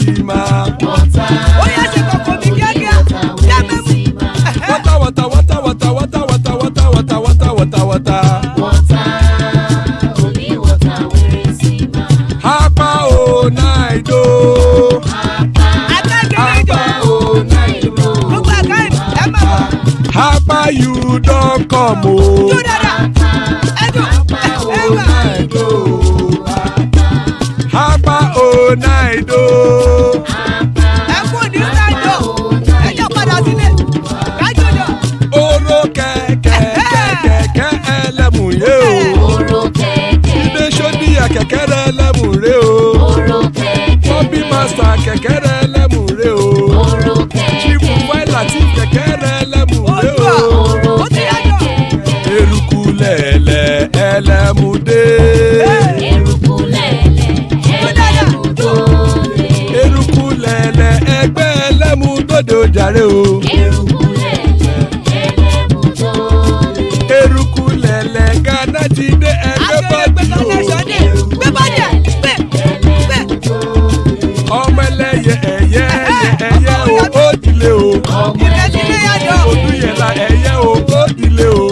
Sima. Water. Oh yes, you go come here. Water, water, water, water, water, water, water, water, water, water, water. Water. Only water we Sima. Hapa o naido. Hapa o naido. Hapa you don't come o. Hapa o naido. Oro kẹ̀kẹ́ ẹlẹ́mùrè o. Ilé sọ́dí àkẹ́kẹ́ ẹlẹ́mùrè o. Bobby master kẹ̀kẹ́ ẹlẹ́mùrè o. Chief Wẹ́lá ti kẹ̀kẹ́ ẹlẹ́mùrè o. Eruku lẹ̀lẹ̀ ẹlẹ́mùdé. Eruku lẹ̀lẹ̀ ẹgbẹ́ ẹlẹ́mùdóde ojàre o. Eruku lẹ̀lẹ̀ Ghana ti dé ẹgbẹ́ bọ́dì o. Ọmọ ẹlẹ́yẹ ẹyẹ o ó dilé o. Odúyẹ̀lá ẹyẹ o ó dilé o.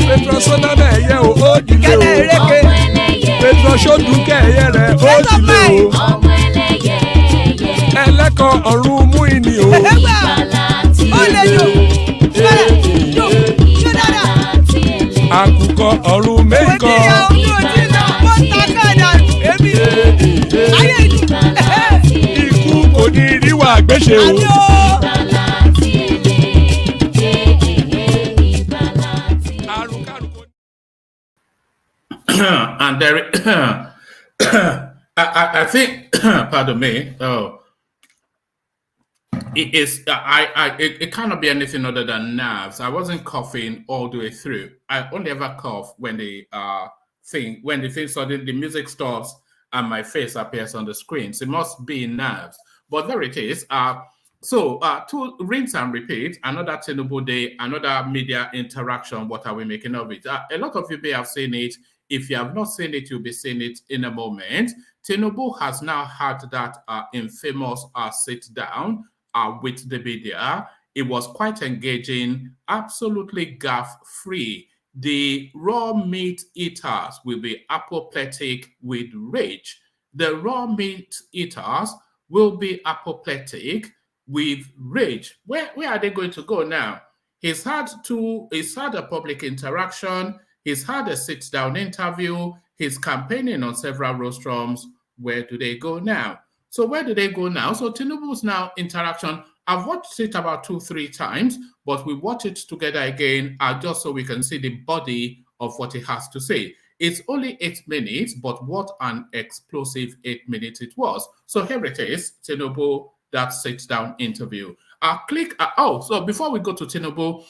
Petrosonama ẹyẹ o ó dilé o. Petrosodúnkẹ́ ẹyẹ rẹ̀ ó dilé o. Ẹlẹ́kọ̀ ọ̀run mú ìní o. Àkùkọ ọ̀run méjìkọ. Ikú kò ní ríwà gbéṣe o. And there, I think, pardon me. It is. It cannot be anything other than nerves. I wasn't coughing all the way through. I only ever cough when the thing suddenly the music stops and my face appears on the screen. So it must be nerves. But there it is. So to rinse and repeat, another Tinubu day, another media interaction. What are we making of it? A lot of you may have seen it. If you have not seen it, you'll be seeing it in a moment. Tinubu has now had that infamous sit down with the media. It was quite engaging, absolutely gaffe-free. The raw meat eaters will be apoplectic with rage. The raw meat eaters will be apoplectic with rage. Where are they going to go now? He's had a public interaction. He's had a sit-down interview. He's campaigning on several rostrums. Where do they go now? So where do they go now? So Tinubu's now interaction, I've watched it about 2-3 times, but we watch it together again just so we can see the body of what he has to say. It's only 8 minutes, but what an explosive 8 minutes it was. So here it is, Tinubu, that sit-down interview. So before we go to Tinubu,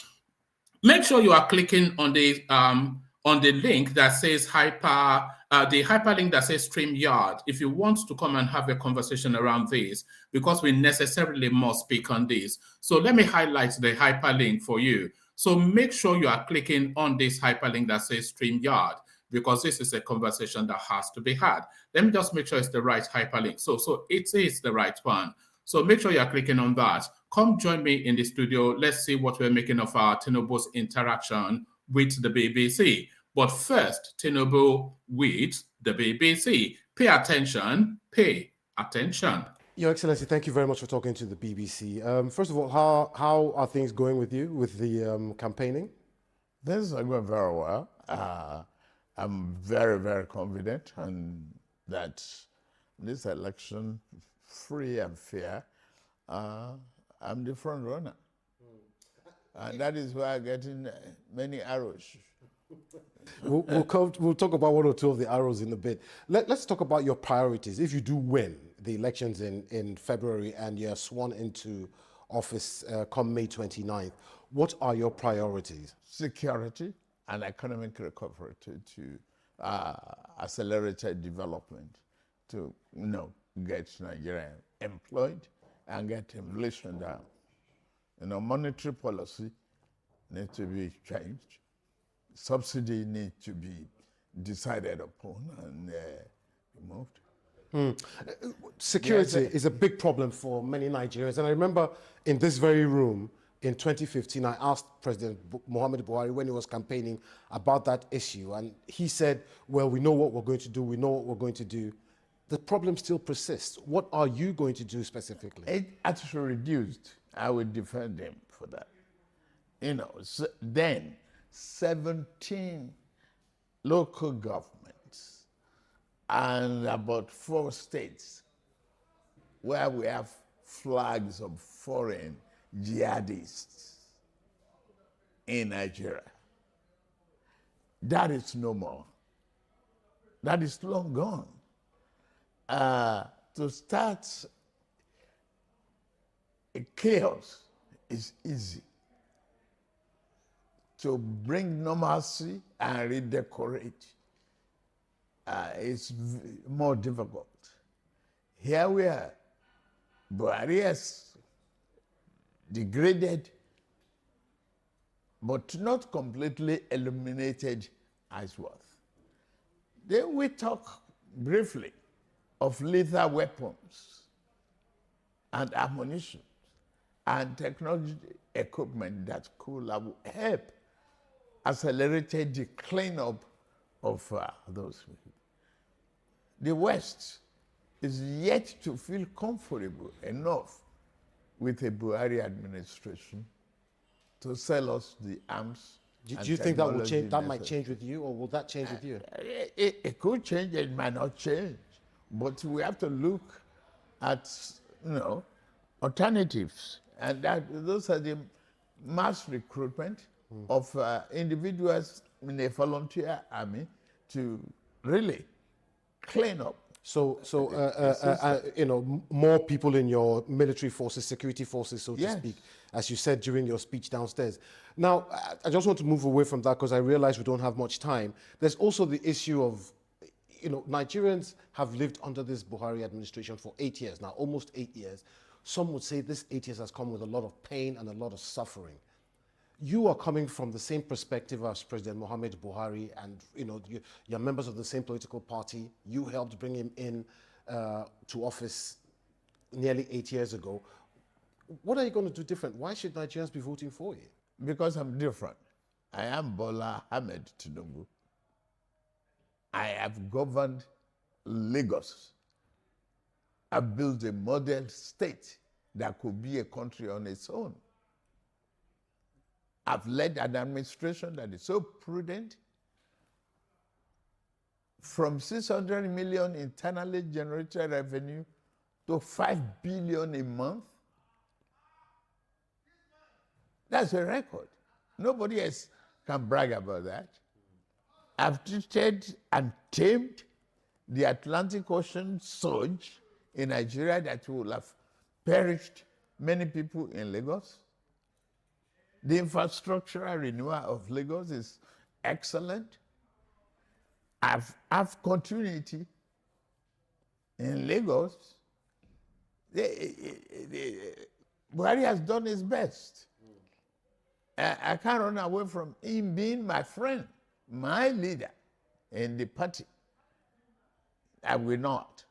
make sure you are clicking on the link that says the hyperlink that says StreamYard if you want to come and have a conversation around this, because we necessarily must speak on this. So let me highlight the hyperlink for you. So make sure you are clicking on this hyperlink that says StreamYard, because this is a conversation that has to be had. Let me just make sure it's the right hyperlink. So it is the right one. So make sure you're clicking on that. Come join me in the studio. Let's see what we're making of our Tinubu's interaction with the BBC. But first, Tinubu with the BBC. Pay attention, pay attention. Your Excellency, thank you very much for talking to the BBC. First of all, how are things going with you with the campaigning? Things are going very well. I'm very, very confident and that this election, free and fair, I'm the front runner. And that is why I'm getting many arrows. We'll talk about one or two of the arrows in a bit. Let's talk about your priorities. If you do win the elections in February and you're sworn into office come May 29th, what are your priorities? Security and economic recovery to accelerated development, to get Nigeria employed and get inflation down. Monetary policy needs to be changed. Subsidy needs to be decided upon and removed. Security Yes, is a big problem for many Nigerians. And I remember in this very room in 2015, I asked President Muhammadu Buhari when he was campaigning about that issue. And he said, well, we know what we're going to do. We know what we're going to do. The problem still persists. What are you going to do specifically? it actually reduced. I would defend him for that. You know, then 17 local governments and about 4 states where we have flags of foreign jihadists in Nigeria. That is no more. That is long gone. To start a chaos is easy. To bring normalcy and redecorate is more difficult. Here we are. Buhari has degraded, but not completely eliminated Iceworth. Then we talk briefly of lethal weapons and ammunition and technology equipment that could have helped accelerated the cleanup of those. The West is yet to feel comfortable enough with the Buhari administration to sell us the arms. Do and you think that will technology change? That might necessary. change with you, or will that change with you? It could change, it might not change, but we have to look at, alternatives, and those are the mass recruitment of individuals in a volunteer army to really clean up. So, more people in your military forces, security forces, so to Yes. speak, as you said during your speech downstairs. Now, I just want to move away from that because I realize we don't have much time. There's also the issue of, Nigerians have lived under this Buhari administration for 8 years now, almost 8 years. Some would say this 8 years has come with a lot of pain and a lot of suffering. You are coming from the same perspective as President Muhammad Buhari, and you're members of the same political party. You helped bring him in to office nearly 8 years ago. What are you going to do different? Why should Nigerians be voting for you? Because I'm different. I am Bola Tinubu. I have governed Lagos. I've built a model state that could be a country on its own. I've led an administration that is so prudent. From 600 million internally generated revenue to 5 billion a month. That's a record. Nobody else can brag about that. I've treated and tamed the Atlantic Ocean surge in Nigeria that will have perished many people in Lagos. The infrastructural renewal of Lagos is excellent. I've continuity in Lagos. Buhari has done his best. I can't run away from him being my friend, my leader in the party. I will not.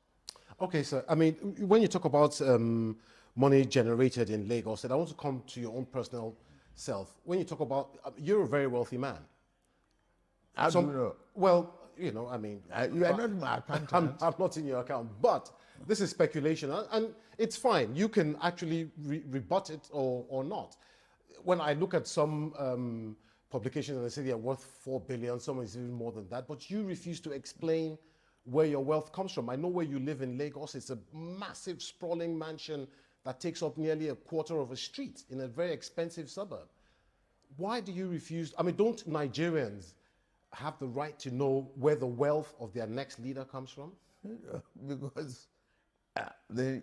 Okay, sir. I mean, when you talk about money generated in Lagos, and I want to come to your own personal self. When you talk about, you're a very wealthy man. How do you know? Well, I mean, You are not my accountant. I'm not in your account, but this is speculation, and it's fine. You can actually rebut it or not. When I look at some publications and they say they're worth 4 billion, some is even more than that, but you refuse to explain where your wealth comes from. I know where you live in Lagos. It's a massive, sprawling mansion that takes up nearly a quarter of a street in a very expensive suburb. Why do you refuse? I mean, don't Nigerians have the right to know where the wealth of their next leader comes from? Because they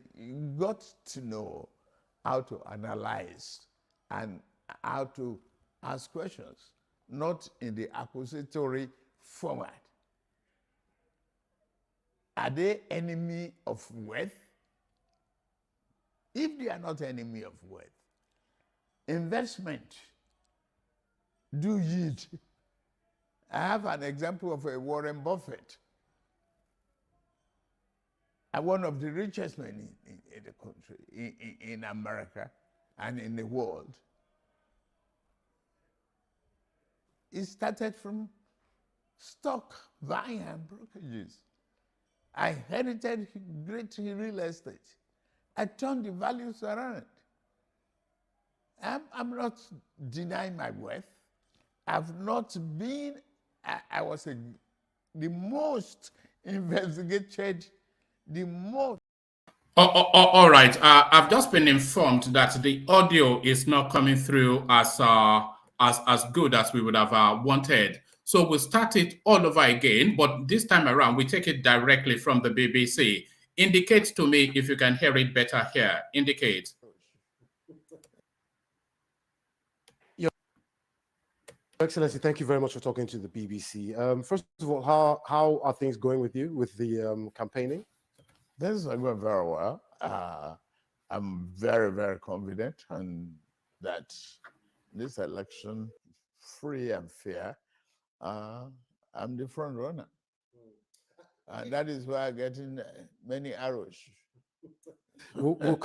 got to know how to analyze and how to ask questions, not in the accusatory format. Are they enemy of wealth? If they are not enemy of wealth, investment do yield. I have an example of a Warren Buffett. I'm one of the richest men in the country, in America and in the world. It started from stock buying and brokerages. I inherited great real estate. I turned the values around. I'm not denying my worth. I've not been, I was the most investigated, the most. All right. I've just been informed that the audio is not coming through as good as we would have wanted. So we'll start it all over again, but this time around we take it directly from the BBC. Indicate to me if you can hear it better here. Indicate. Your Excellency, thank you very much for talking to the BBC. First of all, how are things going with you with the campaigning? Things are going very well. I'm very, very confident and that this election, free and fair, I'm the front runner. And that is why I'm getting many arrows. We'll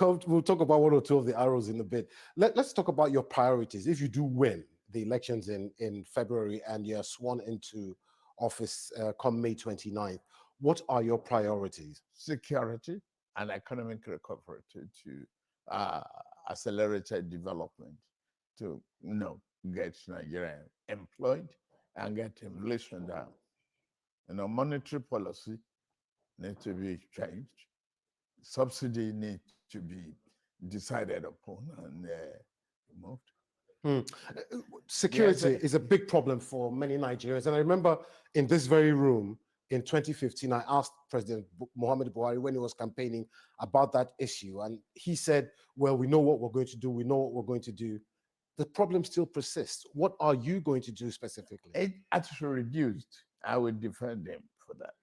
talk about one or two of the arrows in a bit. Let's talk about your priorities. If you do win the elections in February and you're sworn into office come May 29th, what are your priorities? Security and economic recovery to accelerated development to get Nigeria employed and get inflation down. Monetary policy needs to be changed. Subsidy needs to be decided upon and removed. Security is a big problem for many Nigerians. And I remember in this very room in 2015, I asked President Muhammad Buhari when he was campaigning about that issue. And he said, well, we know what we're going to do. We know what we're going to do. The problem still persists. What are you going to do specifically? It actually reduced. I would defend him for that.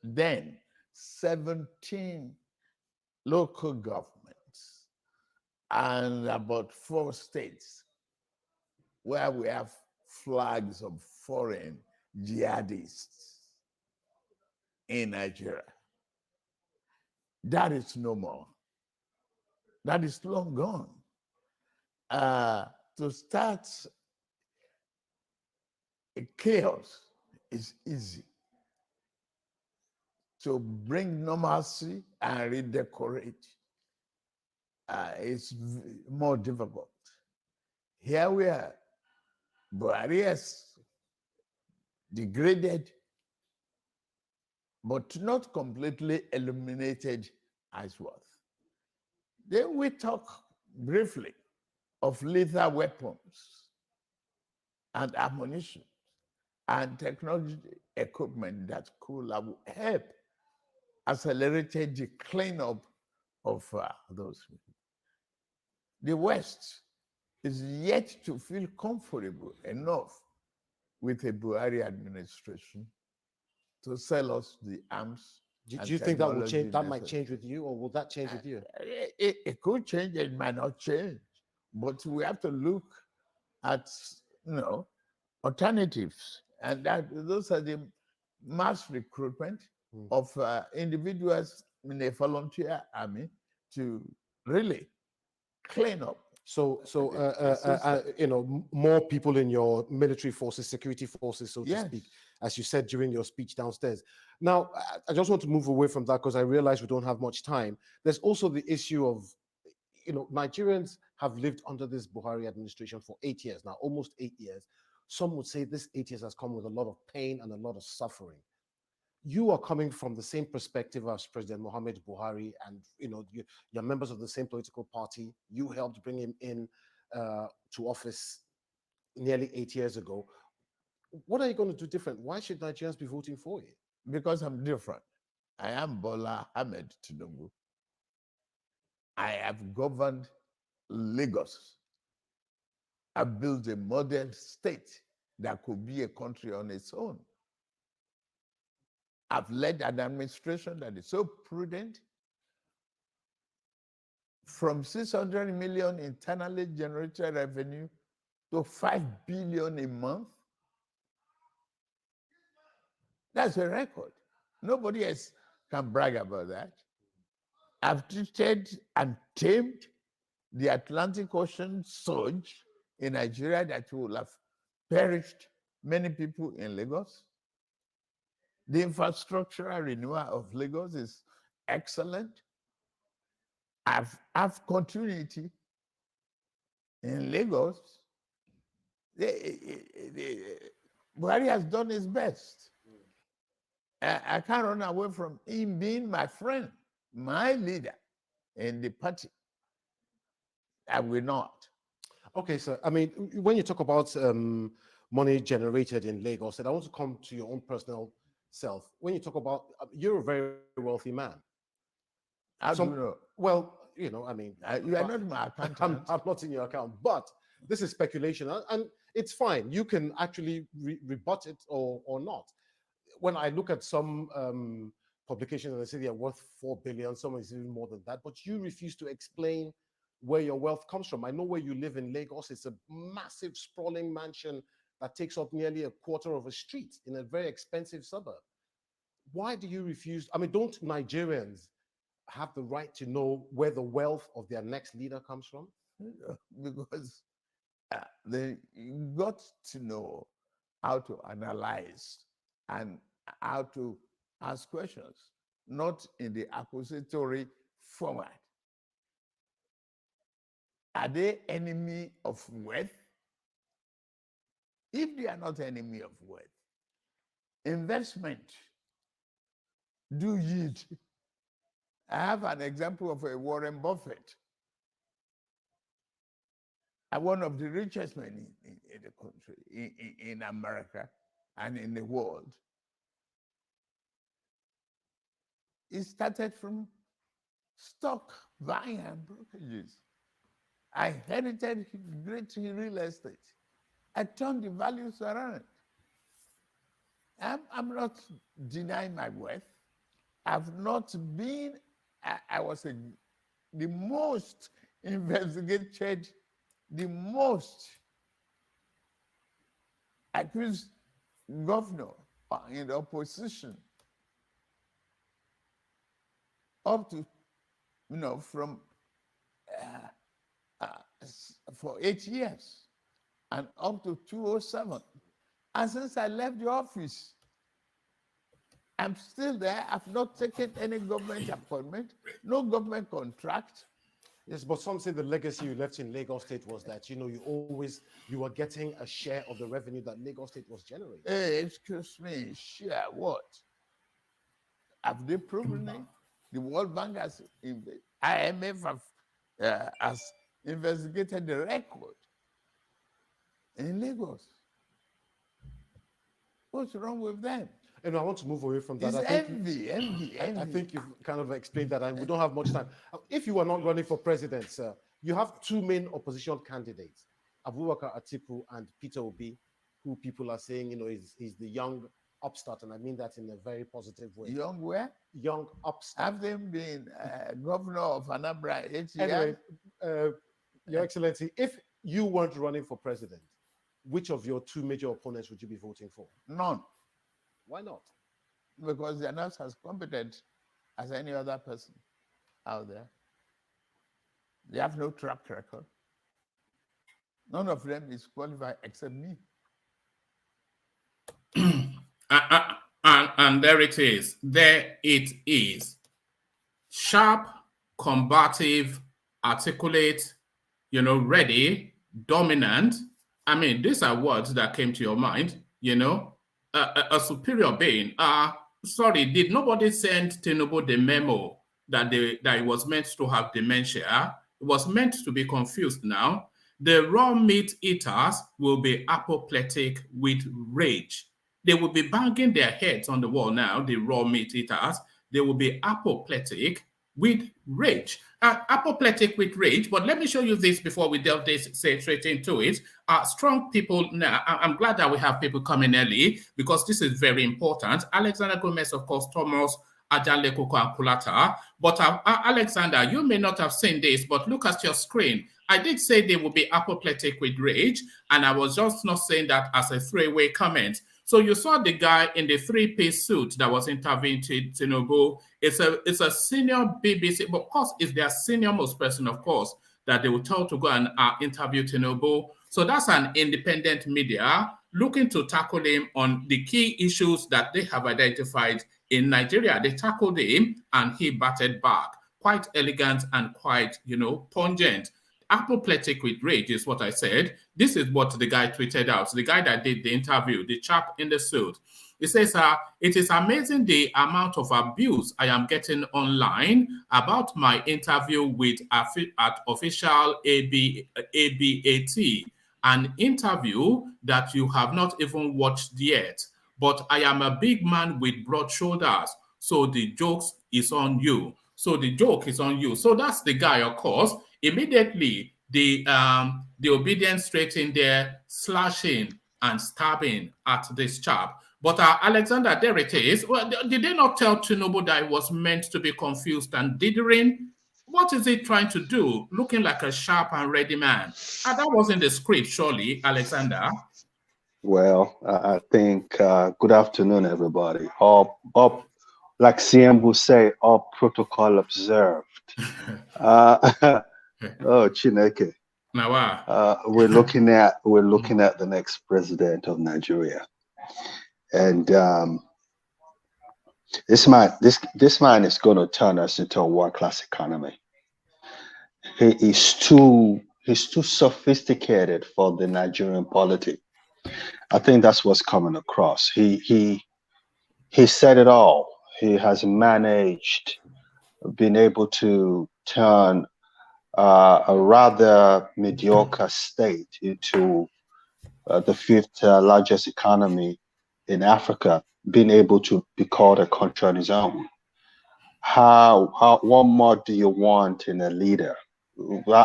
Then 17 local governments and about 4 states where we have flags of foreign jihadists in Nigeria. That is no more. That is long gone. To start a chaos is easy. To bring normalcy and redecorate is more difficult. Here we are, barriers degraded, but not completely eliminated as worth. Then we talk briefly of lethal weapons and ammunition and technology equipment that could help accelerate the cleanup of those people. The West is yet to feel comfortable enough with the Buhari administration to sell us the arms. Do you think that will change? That might change with you, or will that change with you? It could change. It might not change, but we have to look at alternatives, and those are the mass recruitment of individuals in a volunteer army to really clean up. So, more people in your military forces, security forces, so to speak, as you said during your speech downstairs. Now, I just want to move away from that because I realize we don't have much time. There's also the issue of, Nigerians have lived under this Buhari administration for 8 years now, almost 8 years. Some would say this 8 years has come with a lot of pain and a lot of suffering. You are coming from the same perspective as President Muhammad Buhari, and you're members of the same political party. You helped bring him in to office nearly 8 years ago. What are you going to do different? Why should Nigerians be voting for you? Because I'm different. I am Bola Tinubu. I have governed Lagos. I built a model state that could be a country on its own. I've led an administration that is so prudent. From 600 million internally generated revenue to 5 billion a month. That's a record. Nobody has can brag about that. I've treated and tamed the Atlantic Ocean surge in Nigeria that will have perished many people in Lagos. The infrastructural renewal of Lagos is excellent. I've continuity in Lagos. Buhari has done his best. I can't run away from him being my friend, my leader in the party. I will not. Okay, so I mean, when you talk about money generated in Lagos, and I want to come to your own personal self. When you talk about, you're a very wealthy man. How do you know? Well, you know, I mean, You are not my accountant. I'm not in your account, but this is speculation, and it's fine. You can actually rebut it or not. When I look at some publications and they say they are worth 4 billion, some is even more than that, but you refuse to explain where your wealth comes from. I know where you live in Lagos. It's a massive, sprawling mansion that takes up nearly a quarter of a street in a very expensive suburb. Why do you refuse? I mean, don't Nigerians have the right to know where the wealth of their next leader comes from? Because they got to know how to analyze and how to ask questions, not in the accusatory format. Are they enemy of wealth? If they are not enemy of wealth, investment do yield. I have an example of a Warren Buffett, one of the richest men in the country, in America and in the world. He started from stock buying and brokerages. I inherited great real estate. I turned the values around. I'm not denying my wealth. I've not been, I was the most investigated, the most accused governor in the opposition up to, from for 8 years and up to 2007. And since I left the office, I'm still there. I've not taken any government appointment, no government contract. Yes, but some say the legacy you left in Lagos State was that, you were getting a share of the revenue that Lagos State was generating. Hey, excuse me, share what? Have they proven it? The World Bank has, IMF has investigated the record in Lagos. What's wrong with them? And I want to move away from that. It's envy. I think you've kind of explained that, and we don't have much time. If you are not running for president, sir, you have two main opposition candidates, Abubakar Atiku and Peter Obi, who people are saying, he's the young upstart, and I mean that in a very positive way. Young where? Young upstart. Have they been governor of Anambra 8 years? Anyway, Your Excellency, if you weren't running for president, which of your two major opponents would you be voting for? None. Why not? Because they are not as competent as any other person out there. They have no track record. None of them is qualified except me. And there it is. There it is. Sharp, combative, articulate, ready, dominant. I mean, these are words that came to your mind, a superior being. Sorry, did nobody send Tinubu the memo that it was meant to have dementia? It was meant to be confused now. The raw meat eaters will be apoplectic with rage. They will be banging their heads on the wall now, the raw meat eaters. They will be apoplectic with rage. Apoplectic with rage, but let me show you this before we delve straight into it. Strong people, now, I'm glad that we have people coming early because this is very important. Alexander Gomez, of course, Thomas, Ajale Koko and Kulata. But Alexander, you may not have seen this, but look at your screen. I did say they will be apoplectic with rage, and I was just not saying that as a throwaway comment. So you saw the guy in the three-piece suit that was interviewing Tinubu. It's a senior BBC, but of course, it's their senior most person, of course, that they will tell to go and interview Tinubu. So that's an independent media looking to tackle him on the key issues that they have identified in Nigeria. They tackled him and he batted back. Quite elegant and quite, pungent. Apoplectic with rage is what I said. This is what the guy tweeted out. The guy that did the interview, the chap in the suit. He says, it is amazing the amount of abuse I am getting online about my interview with at official ABAT, an interview that you have not even watched yet. But I am a big man with broad shoulders, so the joke is on you. So the joke is on you. So that's the guy, of course. Immediately, the obedience straight in there, slashing and stabbing at this chap. But Alexander, there it is. Well, did they not tell Tinubu that it was meant to be confused and dithering? What is he trying to do? Looking like a sharp and ready man. That wasn't the script, surely, Alexander. Well, I think good afternoon, everybody. All like CM will say, all protocol observed. Oh, Chineke. We're looking at the next president of Nigeria, and this man is going to turn us into a world-class economy. He's too sophisticated for the Nigerian polity. I think that's what's coming across. He said it all. He has managed, been able to turn a rather mediocre state into the fifth largest economy in Africa, being able to be called a country on his own. What more do you want in a leader?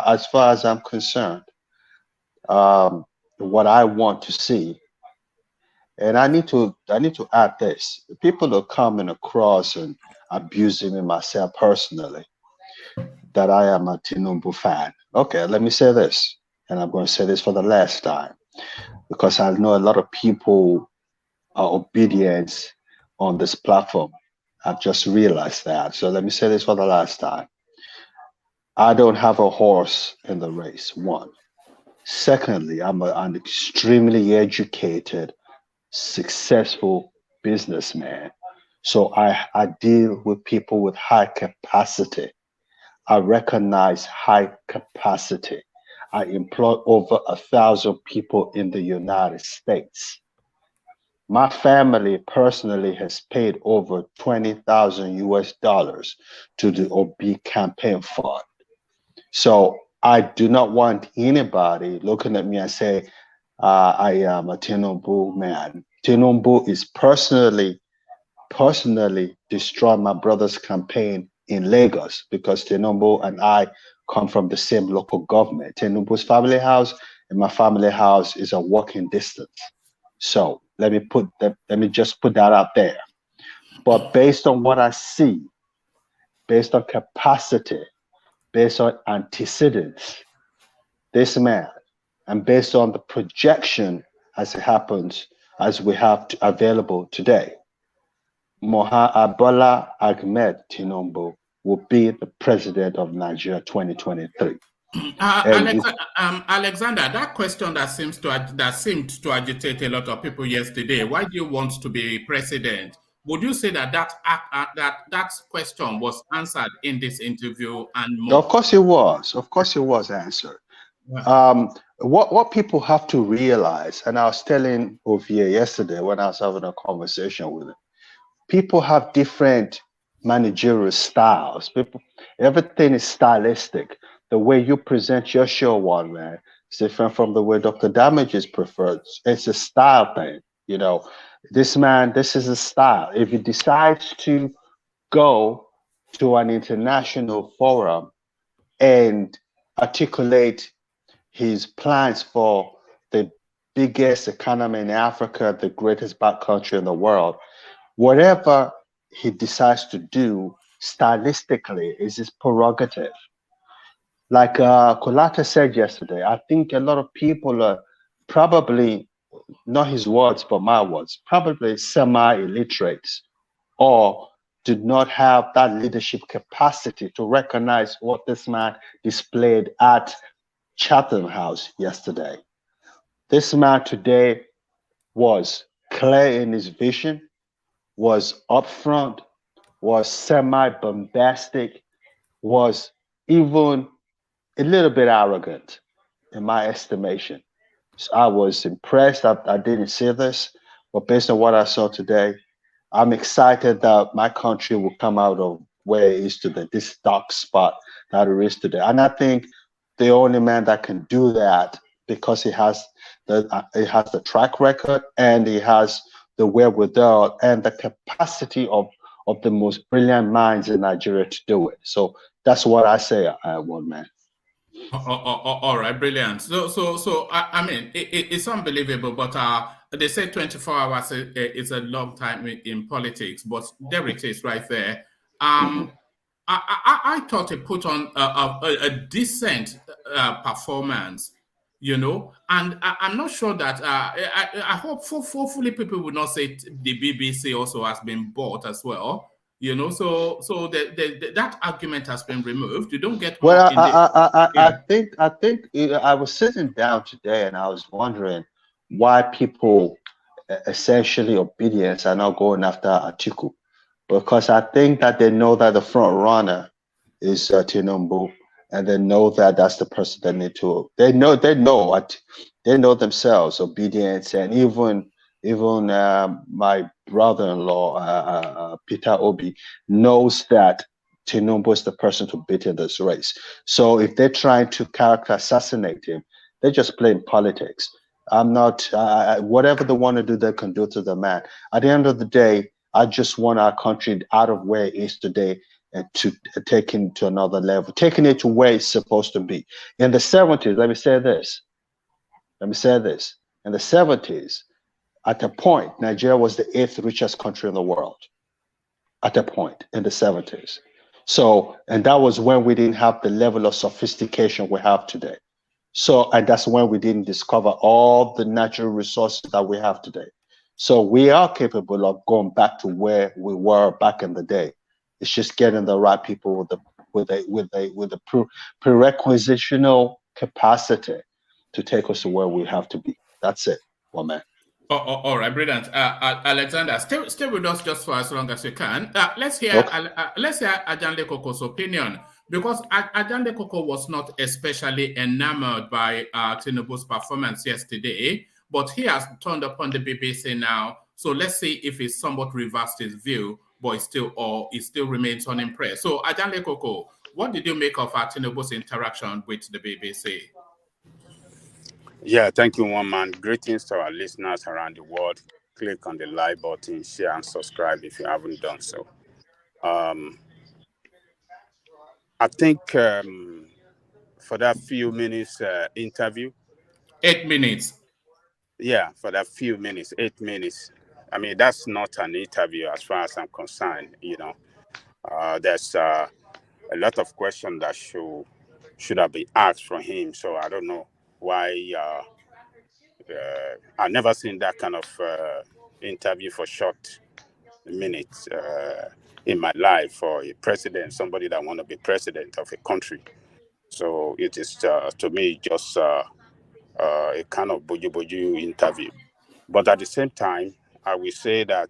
As far as I'm concerned, what I want to see, and I need to add this: people are coming across and abusing me, myself personally, that I am a Tinubu fan. Okay, let me say this, and I'm going to say this for the last time, because I know a lot of people are obedient on this platform. I've just realized that. So let me say this for the last time. I don't have a horse in the race, one. Secondly, I'm an extremely educated, successful businessman. So I deal with people with high capacity. I recognize high capacity. I employ over 1,000 people in the United States. My family personally has paid over 20,000 US dollars to the OB campaign fund. So I do not want anybody looking at me and say, I am a Tinubu man. Tinubu is personally destroyed my brother's campaign in Lagos, because Tinubu and I come from the same local government. Tinubu's family house and my family house is a walking distance. So let me just put that out there. But based on what I see, based on capacity, based on antecedents, this man, and based on the projection as it happens, as we have available today, Bola Tinubu will be the president of Nigeria 2023. Alexander, that question that seemed to agitate a lot of people yesterday. Why do you want to be president? Would you say that question was answered in this interview and more? Of course it was. Of course it was answered. Wow. What people have to realize, and I was telling Ovie yesterday when I was having a conversation with him, people have different managerial styles. Everything is stylistic. The way you present your show, one man, is different from the way Dr. Damages prefers. It's a style thing. This is a style. If he decides to go to an international forum and articulate his plans for the biggest economy in Africa, the greatest black country in the world, whatever he decides to do stylistically is his prerogative. Like Kolata said yesterday, I think a lot of people are probably not his words, but my words, probably semi-illiterates or did not have that leadership capacity to recognize what this man displayed at Chatham House yesterday. This man today was clear in his vision, was upfront, was semi-bombastic, was even a little bit arrogant in my estimation. So I was impressed. I didn't see this, but based on what I saw today, I'm excited that my country will come out of where it is today, this dark spot that it is today. And I think the only man that can do that because he has the track record and he has the wherewithal and the capacity of the most brilliant minds in Nigeria to do it. So that's what I say, one man. All right, brilliant. So I mean, it's unbelievable, but they say 24 hours is a long time in politics, but there it is right there. Mhm. I thought he put on a decent performance, and I'm not sure that I hope hopefully people will not say the BBC also has been bought as well. So that argument has been removed. You don't get more Well, in the I yeah. think I was sitting down today and I was wondering why people essentially obedience are not going after Atiku, because I think that they know that the front runner is Tinubu, and they know that that's the person they need to. They know what they know themselves. Obedience, and even my brother-in-law Peter Obi knows that Tinubu is the person to beat in this race. So if they're trying to character assassinate him, they're just playing politics. I'm not. Whatever they want to do, they can do to the man. At the end of the day, I just want our country out of where it is today and to taking it to another level, taking it to where it's supposed to be. In the 70s, let me say this. Let me say this. In the 70s, at a point, Nigeria was the eighth richest country in the world. At a point in the 70s. So, and that was when we didn't have the level of sophistication we have today. So, and that's when we didn't discover all the natural resources that we have today. So we are capable of going back to where we were back in the day. It's just getting the right people with the prerequisitional capacity to take us to where we have to be. That's it, one man. All right, brilliant. Alexander, stay with us just for as long as you can. Okay. Let's hear Ajanle Koko's opinion, because Ajanle Koko was not especially enamored by Tinubu's performance yesterday, but he has turned up on the BBC now. So let's see if he's somewhat reversed his view, but he still remains unimpressed. So Ajanle Koko, what did you make of Tinubu's interaction with the BBC? Yeah, thank you, one man. Greetings to our listeners around the world. Click on the like button, share, and subscribe if you haven't done so. I think for that few minutes interview, 8 minutes. yeah, for that few minutes, 8 minutes. I mean, that's not an interview as far as I'm concerned. There's a lot of questions that should have been asked from him. So I don't know why. I've never seen that kind of interview for short minutes in my life for a president, somebody that want to be president of a country. So it is to me just a kind of boju interview. But at the same time, I will say that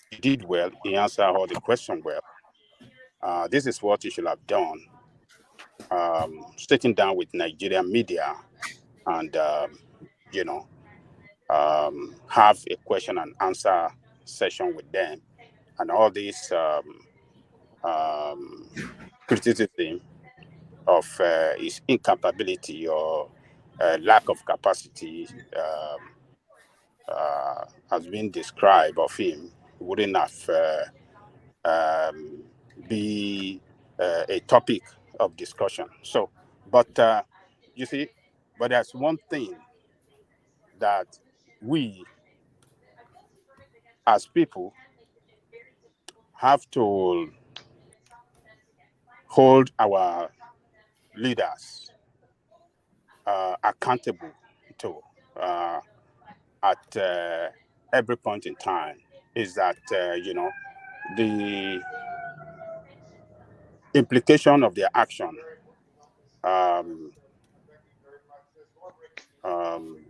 he did well. He answered all the questions well. This is what he should have done. Sitting down with Nigerian media and you know have a question and answer session with them, and all this criticism of his incapability or lack of capacity has been described of him wouldn't have um, be a topic of discussion. So, but you see, but there's one thing that we as people have to hold our leaders accountable to at every point in time is that the implication of their action. Um, um,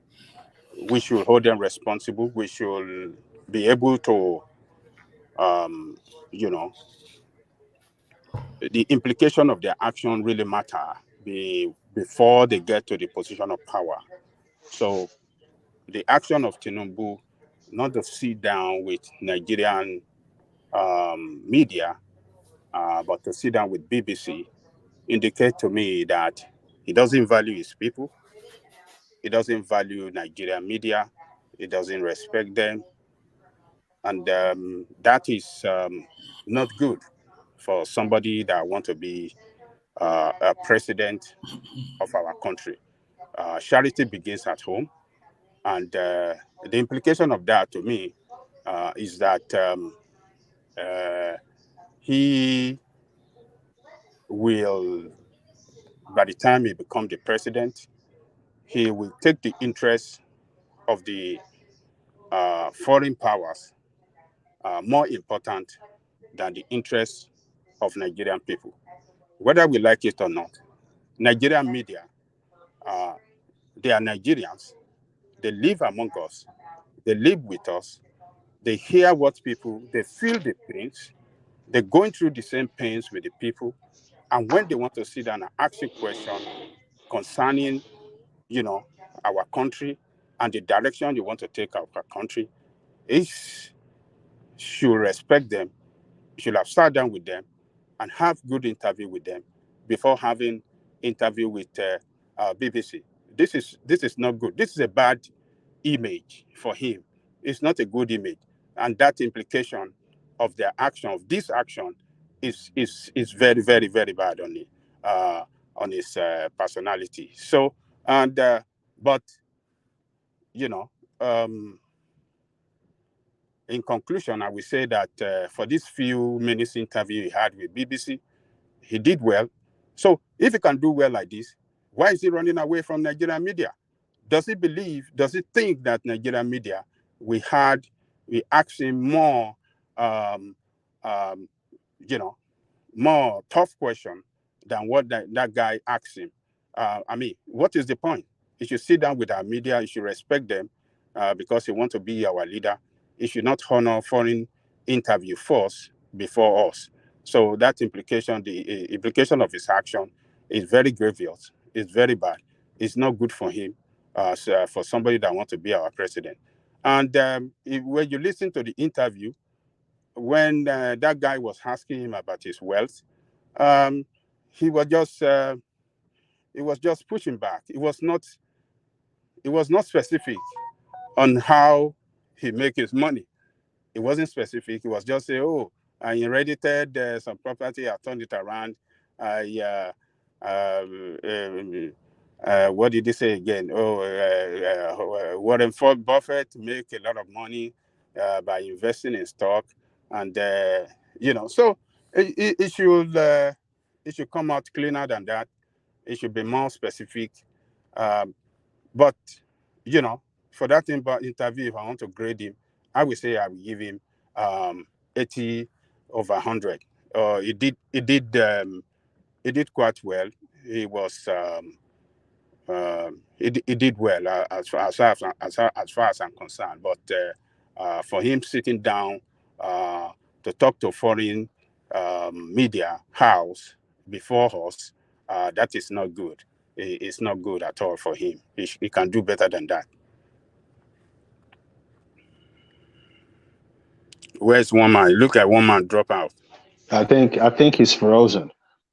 we should hold them responsible. We should be able to, um, you know, the implication of their action really matter before they get to the position of power. So the action of Tinubu, not to sit down with Nigerian media, but to sit down with BBC, indicate to me that he doesn't value his people. He doesn't value Nigerian media. He doesn't respect them. And that is not good for somebody that want to be a president of our country. Charity begins at home. And the implication of that to me is that he will, by the time he becomes the president, he will take the interests of the foreign powers more important than the interests of Nigerian people. Whether we like it or not, Nigerian media, they are Nigerians. They live among us. They live with us. They hear what people, they feel the pains. They're going through the same pains with the people. And when they want to sit down and ask a question concerning, our country and the direction you want to take our country, is should respect them. You should have sat down with them and have good interview with them before having interview with BBC. This is not good. This is a bad image for him. It's not a good image, and that implication of their action, of this action, is very, very, very bad on his personality. So, and but in conclusion, I will say that for this few minutes interview he had with BBC, he did well. So if he can do well like this, why is he running away from Nigerian media? Does he think that Nigerian media, we asked him more, more tough question than what that guy asked him? What is the point? He should sit down with our media. He should respect them because he wants to be our leader. He should not honor foreign interview first before us. So that implication, the implication of his action is very grievous. It's very bad. It's not good for him, for somebody that wants to be our president. And when you listen to the interview, when that guy was asking him about his wealth, he was just pushing back. It was not specific on how he make his money. It wasn't specific. It was just say, oh, I inherited some property. I turned it around. What did he say again? Warren Buffett make a lot of money by investing in stock, and so it should come out cleaner than that. It should be more specific. But for that interview, if I want to grade him, I would say I will give him 80 over 100. He did quite well. He was he did well as far as I'm concerned. But for him sitting down to talk to foreign media house before us, that is not good. It's not good at all for him. He can do better than that. Where's one man? Look like one man drop out. I think he's frozen.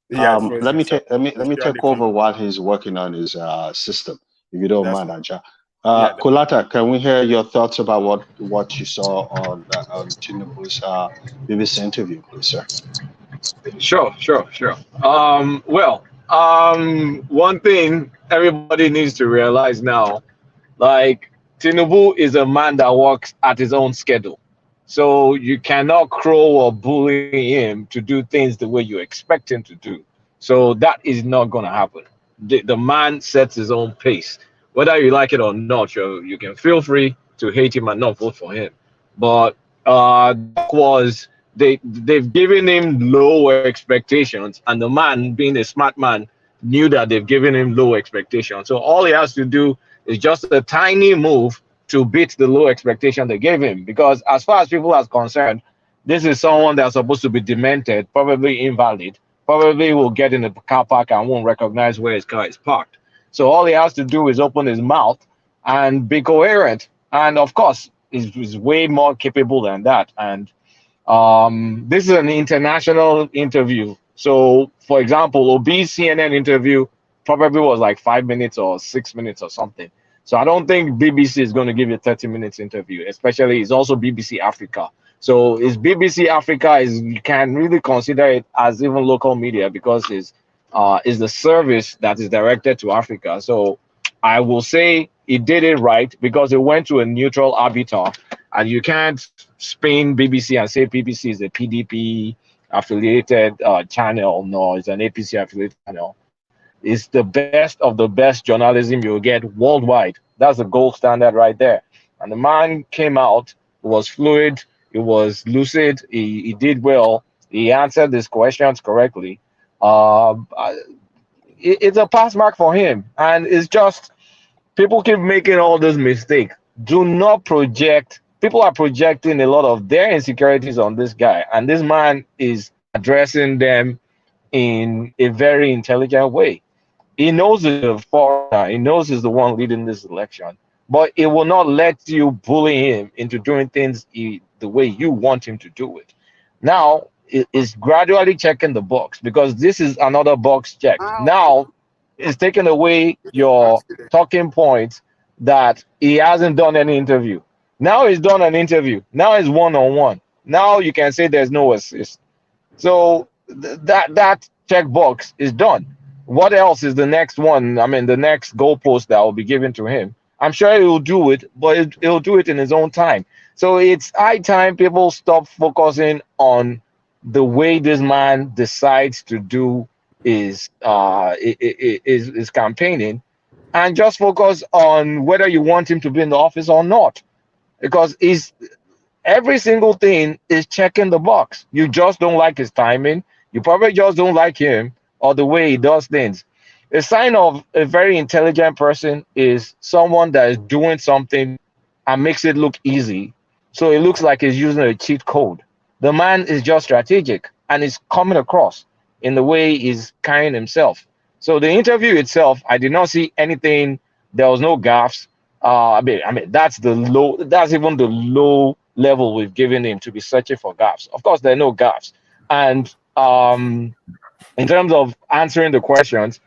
Yeah, Let me so let me take over while he's working on his system, if you don't mind, Aja. Kolata, can we hear your thoughts about what you saw on Tinubu's BBC interview, please, sir? Sure. One thing everybody needs to realize now, like Tinubu is a man that works at his own schedule. So you cannot crow or bully him to do things the way you expect him to do. So that is not going to happen. The man sets his own pace. Whether you like it or not, you can feel free to hate him and not vote for him. But Doc was they've given him low expectations, and the man, being a smart man, knew that they've given him low expectations. So all he has to do is just a tiny move to beat the low expectation they gave him. Because as far as people are concerned, this is someone that's supposed to be demented, probably invalid, probably will get in the car park and won't recognize where his car is parked. So all he has to do is open his mouth and be coherent. And of course, he's way more capable than that. And this is an international interview. So, for example, Obi's CNN interview probably was like 5 minutes or 6 minutes or something. So I don't think BBC is going to give you a 30 minutes interview, especially it's also BBC Africa. So it's BBC Africa is you can really consider it as even local media because it's is the service that is directed to Africa. So I will say it did it right because it went to a neutral arbiter, and you can't spin BBC and say BBC is a PDP affiliated channel. No, it's an APC affiliated channel. It's the best of the best journalism you'll get worldwide. That's the gold standard right there. And the man came out, it was fluid, it was lucid, he did well, he answered his questions correctly. Um, I- it's a pass mark for him. And it's just people keep making all those mistakes. Do not project. People are projecting a lot of their insecurities on this guy, and this man is addressing them in a very intelligent way. He knows he's a foreigner. He knows he's the one leading this election, but it will not let you bully him into doing things the way you want him to do it. Now it's gradually checking the box because this is another box checked. How Now it's taking away your actually? talking points that he hasn't done any interview. Now he's done an interview. Now it's one on one. Now you can say there's no assist. So that checkbox is done. What else is the next one? I mean, the next goalpost that will be given to him. I'm sure he'll do it, but he'll do it in his own time. So it's high time people stop focusing on the way this man decides to do his campaigning, and just focus on whether you want him to be in the office or not. Because he's every single thing is checking the box. You just don't like his timing. You probably just don't like him or the way he does things. A sign of a very intelligent person is someone that is doing something and makes it look easy. So it looks like he's using a cheat code. The man is just strategic and is coming across in the way he's carrying himself. So the interview itself, I did not see anything. There was no gaffes. I mean, that's the low. That's even the low level we've given him to be searching for gaps. Of course, there are no gaps. And in terms of answering the questions,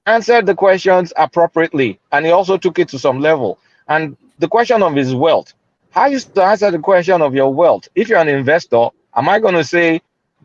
he answered the questions appropriately, and he also took it to some level. And the question of his wealth, how you to answer the question of your wealth? If you're an investor, am I going to say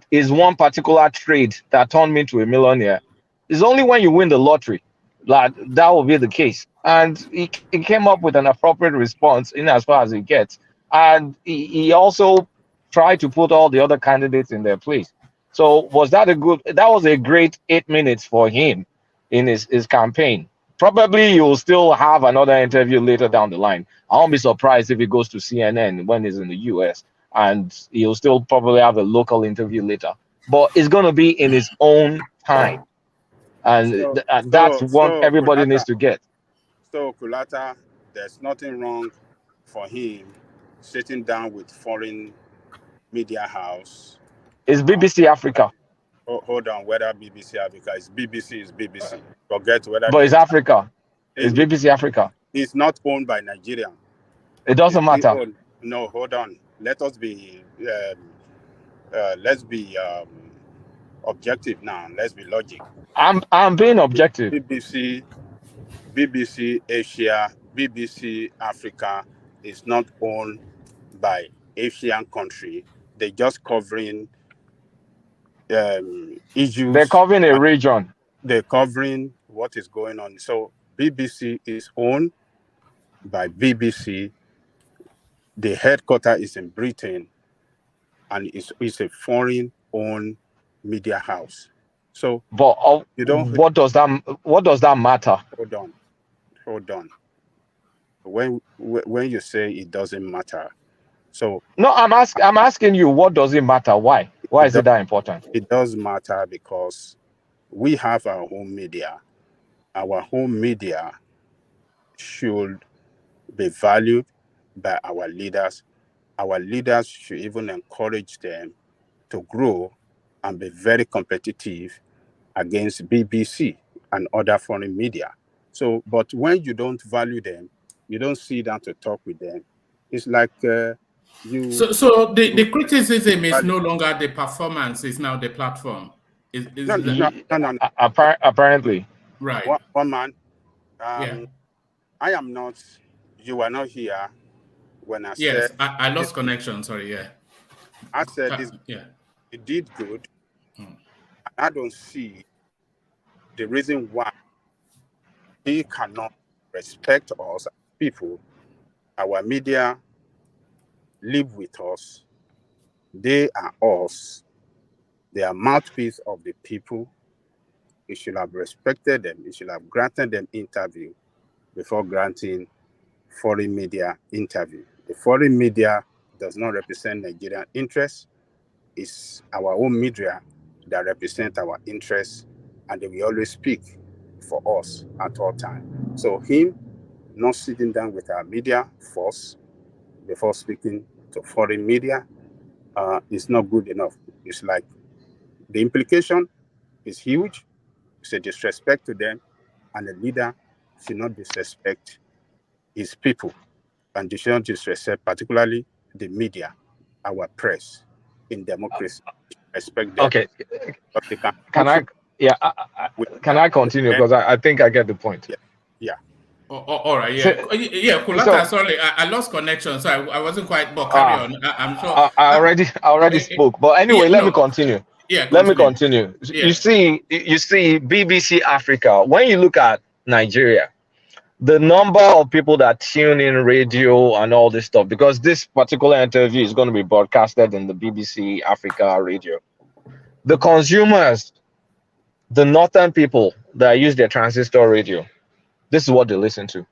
is one particular trade that turned me to a millionaire? It's only when you win the lottery that will be the case. And he came up with an appropriate response in as far as he gets. And he also tried to put all the other candidates in their place. So that was a great 8 minutes for him in his campaign. Probably you'll still have another interview later down the line. I won't be surprised if he goes to CNN when he's in the US, and he'll still probably have a local interview later. But it's going to be in his own time. And So, that's so, what so, everybody needs Kulata, to get. so Kulata, there's nothing wrong for him sitting down with foreign media house. It's BBC Africa, Hold on, whether BBC Africa is BBC. Forget whether but they it's own. Africa. It's BBC Africa. It's not owned by Nigerian. It It's doesn't being matter. owned. No, hold on. Let's be objective now. Let's be logic. I'm being objective. BBC, BBC Asia, BBC Africa is not owned by Asian country. They just covering They're issues. covering a region. They're covering what is going on. So BBC is owned by BBC. The headquarters is in Britain, and it's a foreign-owned media house. So But you don't what does that matter? hold on. when you say it doesn't matter, so No, I'm asking you, what does it matter? Why? Why it is does it that important? it does matter because we have our own media. Our home media should be valued by our leaders. Our leaders should even encourage them to grow and be very competitive against BBC and other foreign media. So, but when you don't value them, you don't sit down to talk with them. It's like you So you the criticism is value. no longer the performance; it's now the platform. No, Is no, that no, no, no. Apparently. right? One man, Yeah. I am not. You were not here when I said Yes, I this. lost connection. Sorry. Yeah. I said this. Yeah. He did good. I don't see the reason why he cannot respect us as people. Our media live with us. They are us. They are mouthpiece of the people. You should have respected them. You should have granted them interview before granting foreign media interview. The foreign media does not represent Nigerian interests. It's our own media that represent our interests, and they will always speak for us at all times. So him not sitting down with our media first before speaking to foreign media is not good enough. It's like the implication is huge. It's a disrespect to them, and the leader should not disrespect his people, and they should not disrespect particularly the media, our press in democracy. Respect them, Okay. but they can Can I? function Yeah. with Can I with continue? them. Because I think I get the point. Yeah, yeah. All right, So, yeah, yeah, Kulata. so Sorry, I lost connection, so I wasn't quite. But carry on. I'm sure. I already spoke. But Yeah, anyway, let me no, continue. yeah, Let me continue. continue. Yeah, You see BBC Africa. When you look at Nigeria, the number of people that tune in radio and all this stuff, because this particular interview is going to be broadcasted in the BBC Africa radio. The consumers, the northern people that use their transistor radio, this is what they listen to.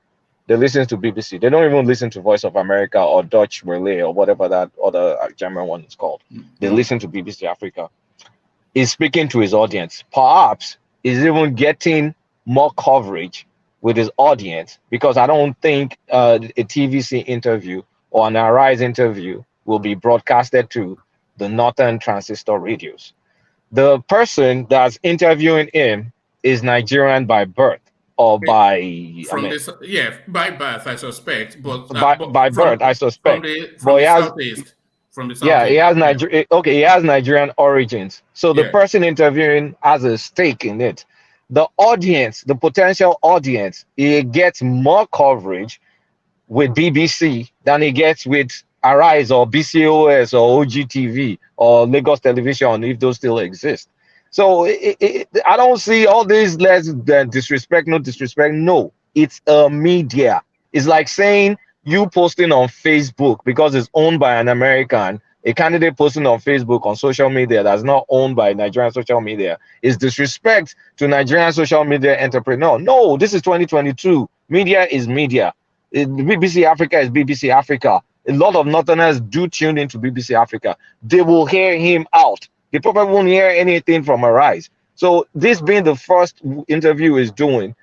They listen to BBC. They don't even listen to Voice of America or Dutch Relay or whatever that other German one is called. They listen to BBC Africa. He's speaking to his audience. Perhaps he's even getting more coverage with his audience, because I don't think a TVC interview or an Arise interview will be broadcasted to the northern transistor radios. The person that's interviewing him is Nigerian by birth or by, I from mean, this, yeah, by birth, I suspect, by but birth, I from suspect. But the he has, southeast, from the yeah, he southeast. has Yeah, Okay, he has Nigerian origins. So the yeah. person interviewing has a stake in it. The audience, the potential audience, he gets more coverage with BBC than he gets with Arise or BCOS or OGTV or Lagos Television, if those still exist. So I don't see all these less than disrespect, no disrespect. No, it's a media. It's like saying you posting on Facebook because it's owned by an American, a candidate posting on Facebook on social media that's not owned by Nigerian social media is disrespect to Nigerian social media entrepreneur. No, this is 2022. Media is media. BBC Africa is BBC Africa. A lot of Northerners do tune into BBC Africa. They will hear him out. They probably won't hear anything from Arise. So this being the first interview he's doing,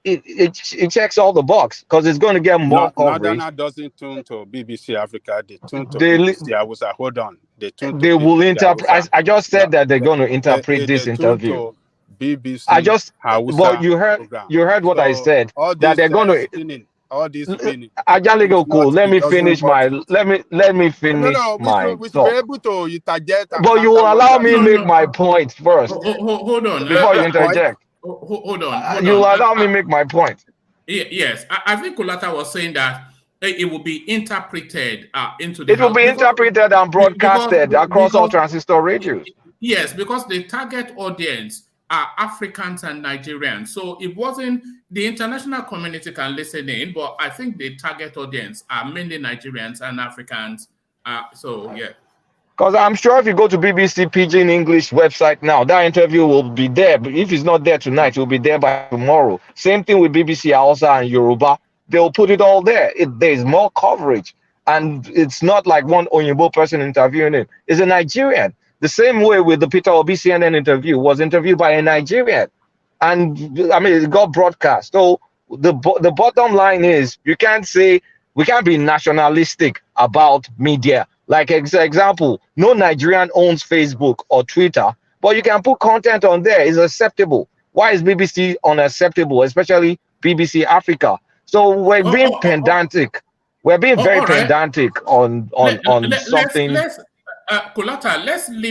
it checks all the box because it's going to get more coverage. Northerner doesn't tune to BBC Africa. They tune to They BBC Hausa. Hold on. They tune to they will BBC interpret. Hausa. I just No, said that they're going to interpret they this tune interview. to I BBC just, well, Hausa program. you heard what I So said, all that this they're going to. spinning, all this spinning, Ajale not. cool. Let It me doesn't finish work my. with. Let me No, finish no. my We should be talk. able to interject and But you counter will what you allow are me No, saying. make no. my point first Hold on. before you Your point. interject. Hold on. Hold You on. will allow me make my point. Yes, I think Kulata was saying that it will be interpreted into the It will house be interpreted and broadcasted across all because transistor radios. yes, because the target audience are Africans and Nigerians. So it wasn't the international community can listen in, but I think the target audience are mainly Nigerians and Africans. So yeah. Because I'm sure if you go to BBC Pidgin English website now, that interview will be there. But if it's not there tonight, it will be there by tomorrow. Same thing with BBC Hausa and Yoruba. they'll put it all there. There's more coverage. And it's not like one Oyinbo person interviewing him. It's a Nigerian. The same way with the Peter Obi CNN interview, was interviewed by a Nigerian. And I mean, it got broadcast. So the bottom line is, you can't say, we can't be nationalistic about media. Like example, no Nigerian owns Facebook or Twitter, but you can put content on there. It's acceptable. Why is BBC unacceptable, especially BBC Africa? So we're Oh, being oh, oh, oh, pedantic. We're being very all right. pedantic on something. Let's Kulata,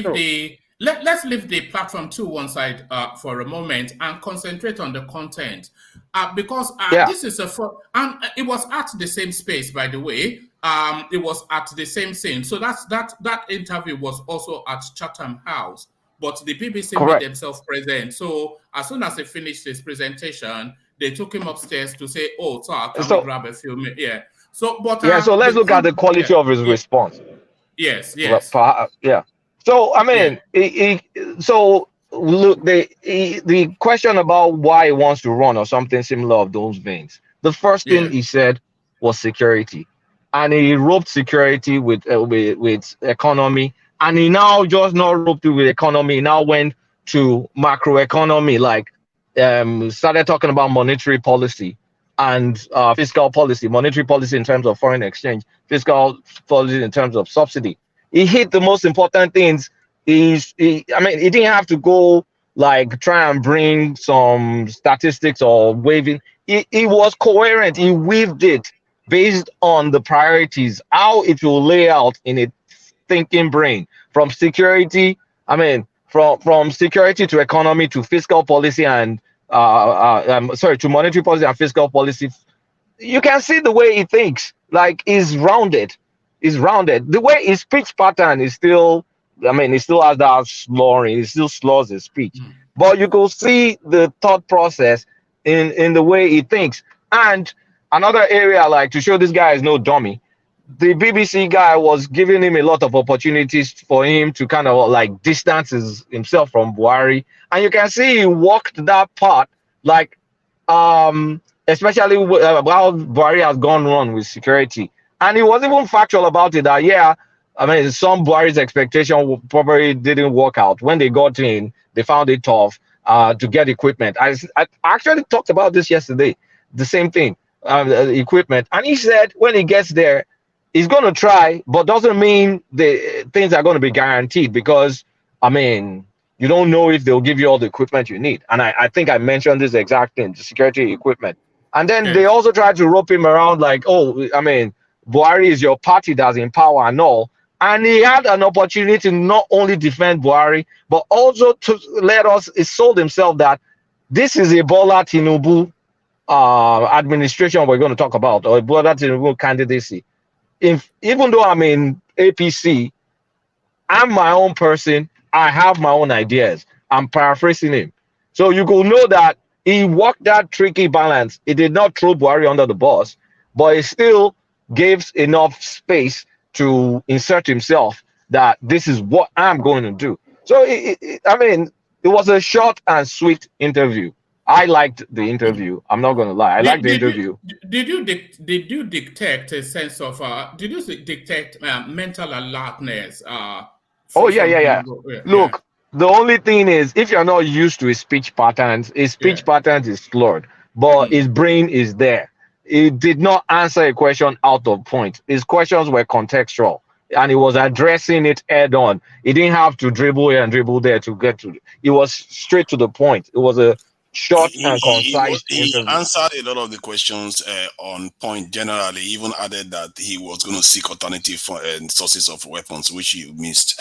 Sure. let's leave the platform to one side for a moment and concentrate on the content, because Yeah, this is and it was at the same space, by the way. It was at the same scene, so that interview was also at Chatham House, but the BBC made correct. themselves present. So as soon as they finished his presentation, they took him upstairs to say, "Oh, sir, can we So grab a film?" Yeah. So, but yeah, so let's the look at point, the yeah, quality of his yeah, response. yes, Well, yes, yeah. So I yeah, mean, so look, the question about why he wants to run or something similar of those veins. The first thing yeah. he said was security, and he roped security with economy, and he now just not roped it with economy. He now went to macroeconomy, like started talking about monetary policy and fiscal policy, monetary policy in terms of foreign exchange, fiscal policy in terms of subsidy. He hit the most important things. I mean, he didn't have to go like try and bring some statistics or waving. He was coherent. He weaved it based on the priorities, how it will lay out in a thinking brain, from security. I mean, from security to economy to fiscal policy and sorry, to monetary policy and fiscal policy. You can see the way he thinks. Like, he's rounded. He's rounded. The way his speech pattern is still, I mean, he still has that slurring. He still slurs his speech. But you can see the thought process in the way he thinks. And another area, like, to show this guy is no dummy, the BBC guy was giving him a lot of opportunities for him to kind of like distance himself from Buhari. And you can see he walked that part, like, especially how Buhari has gone wrong with security. And he was even factual about it that, yeah, I mean, some Buhari's expectation probably didn't work out. When they got in, they found it tough to get equipment. I actually talked about this yesterday, the same thing, equipment. And he said when he gets there, he's going to try, but doesn't mean the things are going to be guaranteed, because, I mean, you don't know if they'll give you all the equipment you need. And I think I mentioned this exact thing, the security equipment. And then they Yes. also tried to rope him around like, oh, I mean, Buhari is your party that's in power and all. And he had an opportunity to not only defend Buhari, but also to let us, he sold himself that this is a Bola Tinubu administration we're going to talk about, or a Bola Tinubu candidacy. If even though I'm in APC, I'm my own person. I have my own ideas. I'm paraphrasing him. So you could know that he walked that tricky balance. He did not throw Buhari under the bus, but he still gives enough space to insert himself that this is what I'm going to do. So, I mean, it was a short and sweet interview. I liked the interview. I'm not going to lie. I liked the interview. Did you detect a sense of did you detect mental alertness Oh, yeah, yeah, yeah. yeah, Look, the only thing is, if you're not used to his yeah. speech patterns is slurred, but his brain is there. He did not answer a question out of point. His questions were contextual, and he was addressing it head on. He didn't have to dribble here and dribble there to get to it. He was straight to the point. It was a short and concise He interview. answered a lot of the questions on point generally. He even added that he was going to seek alternative sources of weapons, which he missed.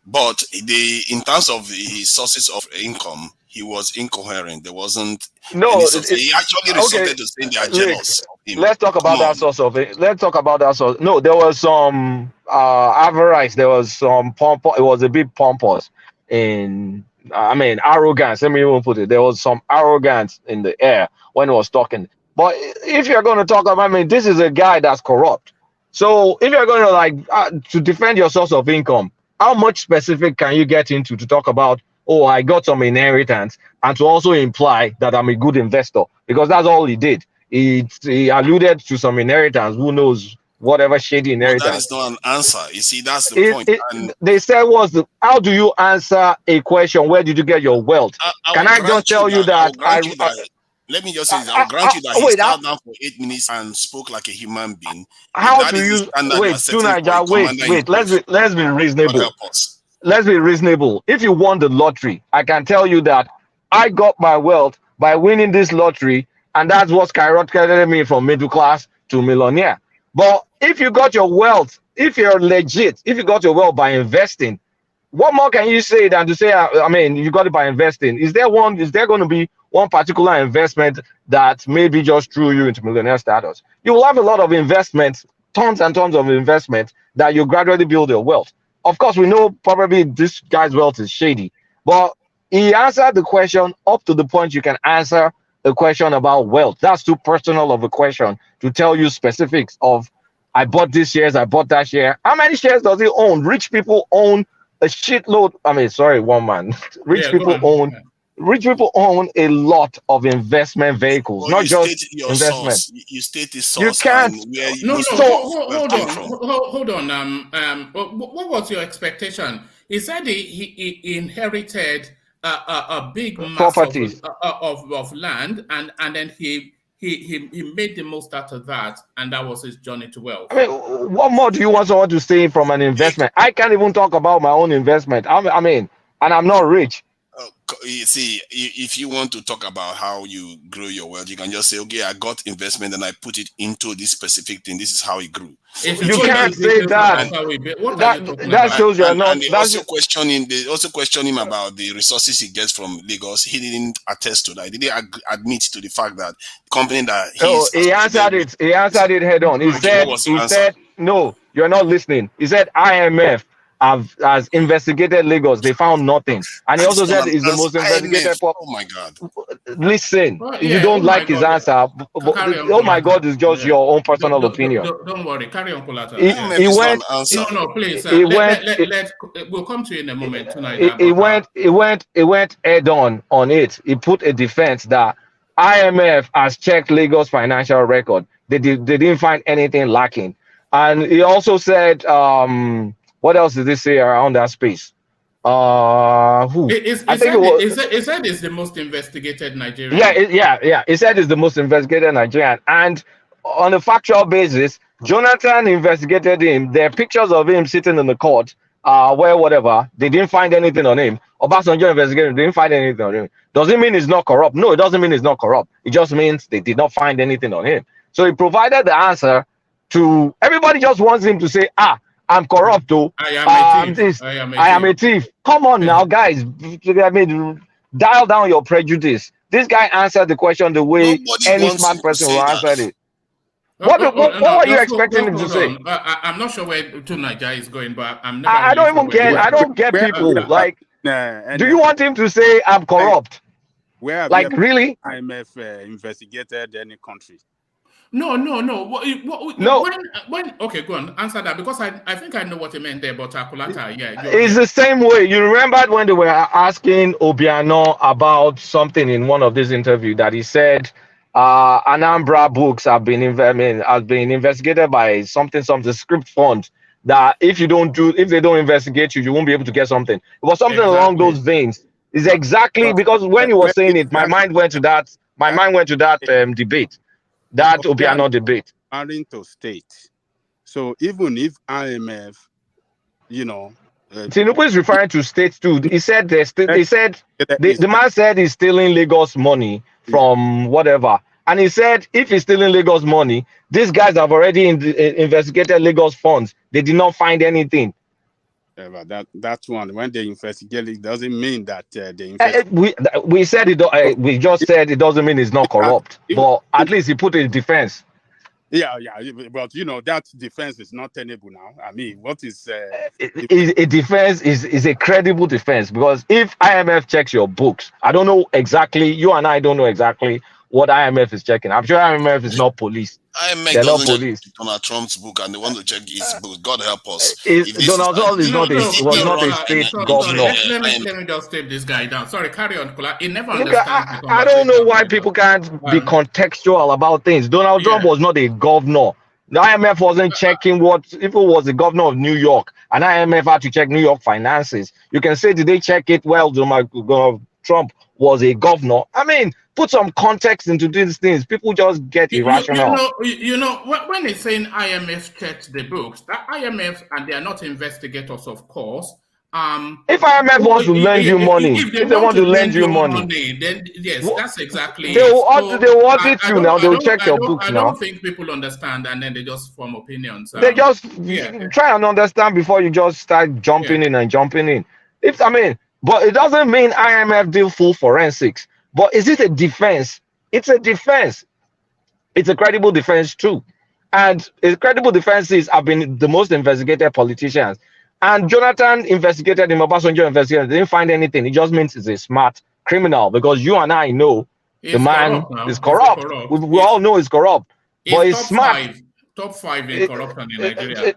But in terms of his sources of income, he was incoherent. There wasn't No, any source. He actually resorted to saying they are look, jealous of him. let's talk about that source of it. Let's talk about that source. No, there was some avarice. There was some pomp. It was a bit pompous in, I mean, arrogance. Let me even put it. There was some arrogance in the air when he was talking. But if you're going to talk about, I mean, this is a guy that's corrupt. So if you're going to like to defend your source of income, how much specific can you get into to talk about, oh, I got some inheritance, and to also imply that I'm a good investor? Because that's all he did. He alluded to some inheritance. Who knows? Whatever shady But that inheritance. is not an answer. You see, that's the point. And They said how do you answer a question? Where did you get your wealth? I Can will I just grant you tell you that. I will that grant you that. Let me just say this. I will grant you that he wait, sat down for 8 minutes and spoke like a human being. If how that do is the you standard you are wait, setting for a Tunaja, commander in wait, let's chief, be God reasonable. help us. Let's be reasonable. If you won the lottery, I can tell you that I got my wealth by winning this lottery, and that's what skyrocketed me from middle class to millionaire. But if you got your wealth, if you're legit, if you got your wealth by investing, what more can you say than to say, I mean, you got it by investing? Is there going to be one particular investment that maybe just threw you into millionaire status? You will have a lot of investments, tons and tons of investments that you gradually build your wealth. Of course, we know probably this guy's wealth is shady, but he answered the question up to the point you can answer a question about wealth. That's too personal of a question to tell you specifics of, I bought this shares, I bought that share. How many shares does he own? Rich people own a shitload. I mean, sorry, one man. Rich Yeah, go people on. own rich people own a lot of investment vehicles, Well, not you just state your investment. source. You state the You source and can't. where No, most no, of So your wealth hold came on, from. hold on. What was your expectation? He said he inherited a big mass properties. of land, and then he made the most out of that, and that was his journey to wealth. I mean, what more do you want someone to say from an investment? I can't even talk about my own investment. I mean, and I'm not rich. You see, if you want to talk about how you grow your wealth, you can just say, okay, I got investment and I put it into this specific thing. This is how it grew. You can't say that. What are you talking That about? shows you're And not. they also question him about the resources he gets from Lagos. He didn't attest to that. He didn't admit to the fact that the company that Oh, he's associated with. He answered it head on. Okay, what was the answer? No, you're not listening. He said IMF has investigated Lagos. They found nothing. And he That is also not said an it's the answer. most investigated IMF. pop. Oh my God. Listen, Well, you yeah, don't oh my like his God. answer. Carry on, Oh my Kolata. God, it's just Yeah. your own personal opinion. Don't worry. Carry on, Kolata. He, Yeah. IMF he is not an went. answer. No, please. He went. We'll come to you in a moment tonight. He went head on it. He put a defense that IMF has checked Lagos financial record. They didn't find anything lacking. And he also said, what else did he say around that space? Who? I think it was. He said it's the most investigated Nigerian. Yeah. He said it's the most investigated Nigerian. And on a factual basis, Jonathan investigated him. There are pictures of him sitting in the court, where whatever, they didn't find anything on him. Obasanjo investigated him, they didn't find anything on him. Does it mean he's not corrupt? No, it doesn't mean he's not corrupt. It just means they did not find anything on him. So he provided the answer to everybody. Just wants him to say, I'm corrupt too. I am a thief. I am a thief. Come on now, guys. I mean, dial down your prejudice. This guy answered the question the way Nobody any wants smart him to person say will that. answer it. What were you expecting him to say? I'm not sure where Tunaja is going, but I'm never. I don't even get. I don't get people. Like, do you want him to say I'm corrupt? Where have Like, really? IMF investigated any country? No. No. Okay, go on. Answer that, because I think I know what he meant there, but Akulata, yeah. It's the same way. You remembered when they were asking Obiano about something in one of these interviews that he said, Anambra books have been investigated by something script fund, that if they don't investigate you, you won't be able to get something. It was something along those veins. It's exactly because when he was saying it, my mind went to that. My mind went to that debate, that Obiano debate. To state. So even if IMF, Tinubu is referring to states too. He said the man said he's stealing Lagos money from whatever, and he said if he's stealing Lagos money, these guys have already investigated Lagos funds. They did not find anything. Yeah, but that's one. When they investigate, it doesn't mean that they investigate. We said it. We just said it doesn't mean it's not corrupt, but at least he put a defense. Yeah, but that defense is not tenable now. I mean, what is a defense is a credible defense, because if IMF checks your books, I don't know exactly. You and I don't know exactly what IMF is checking. I'm sure IMF is not police. IMF They're not doesn't check police. Donald Trump's book, and they want to check his book. God help us. Is If this is Donald Trump is No, not a no, was no, not a run state sorry. governor. IMF. Let me just take this guy down. Sorry, carry on, Kula. He never Look, understands the I don't know conversation why very people well. can't be contextual about things. Donald Trump Yeah. was not a governor. The IMF wasn't checking what if it was the governor of New York, and IMF had to check New York finances. You can say, did they check it? Well, Trump was a governor. I mean, put some context into these things. People just get irrational. When they're saying IMF checked the books, that IMF, and they are not investigators, of course. If IMF wants to lend you money, if they want to lend you money, then yes, that's exactly they it. will audit you now. They will check your books I now. don't think people understand, and then they just form opinions. They just Yeah. try and understand before you just start jumping in and jumping in. But it doesn't mean IMF did full forensics. But is it a defense? It's a defense. It's a credible defense too. And a credible defenses have been the most investigated politicians. And Jonathan investigated him, Obasanjo investigated, they didn't find anything. It just means he's a smart criminal, because you and I know the man is corrupt. We all know he's corrupt. But he's smart. Top five in corruption in Nigeria.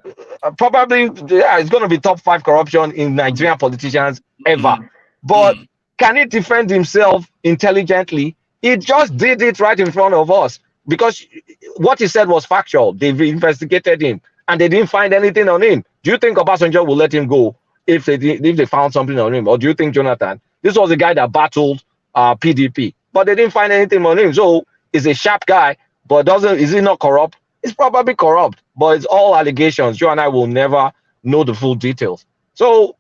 Probably, yeah, it's going to be top 5 corruption in Nigerian politicians ever. But can he defend himself intelligently? He just did it right in front of us, because what he said was factual. They've investigated him and they didn't find anything on him. Do you think Obasanjo will let him go if they found something on him? Or do you think Jonathan? This was the guy that battled PDP, but they didn't find anything on him. So he's a sharp guy, but is he not corrupt? He's probably corrupt, but it's all allegations. You and I will never know the full details. So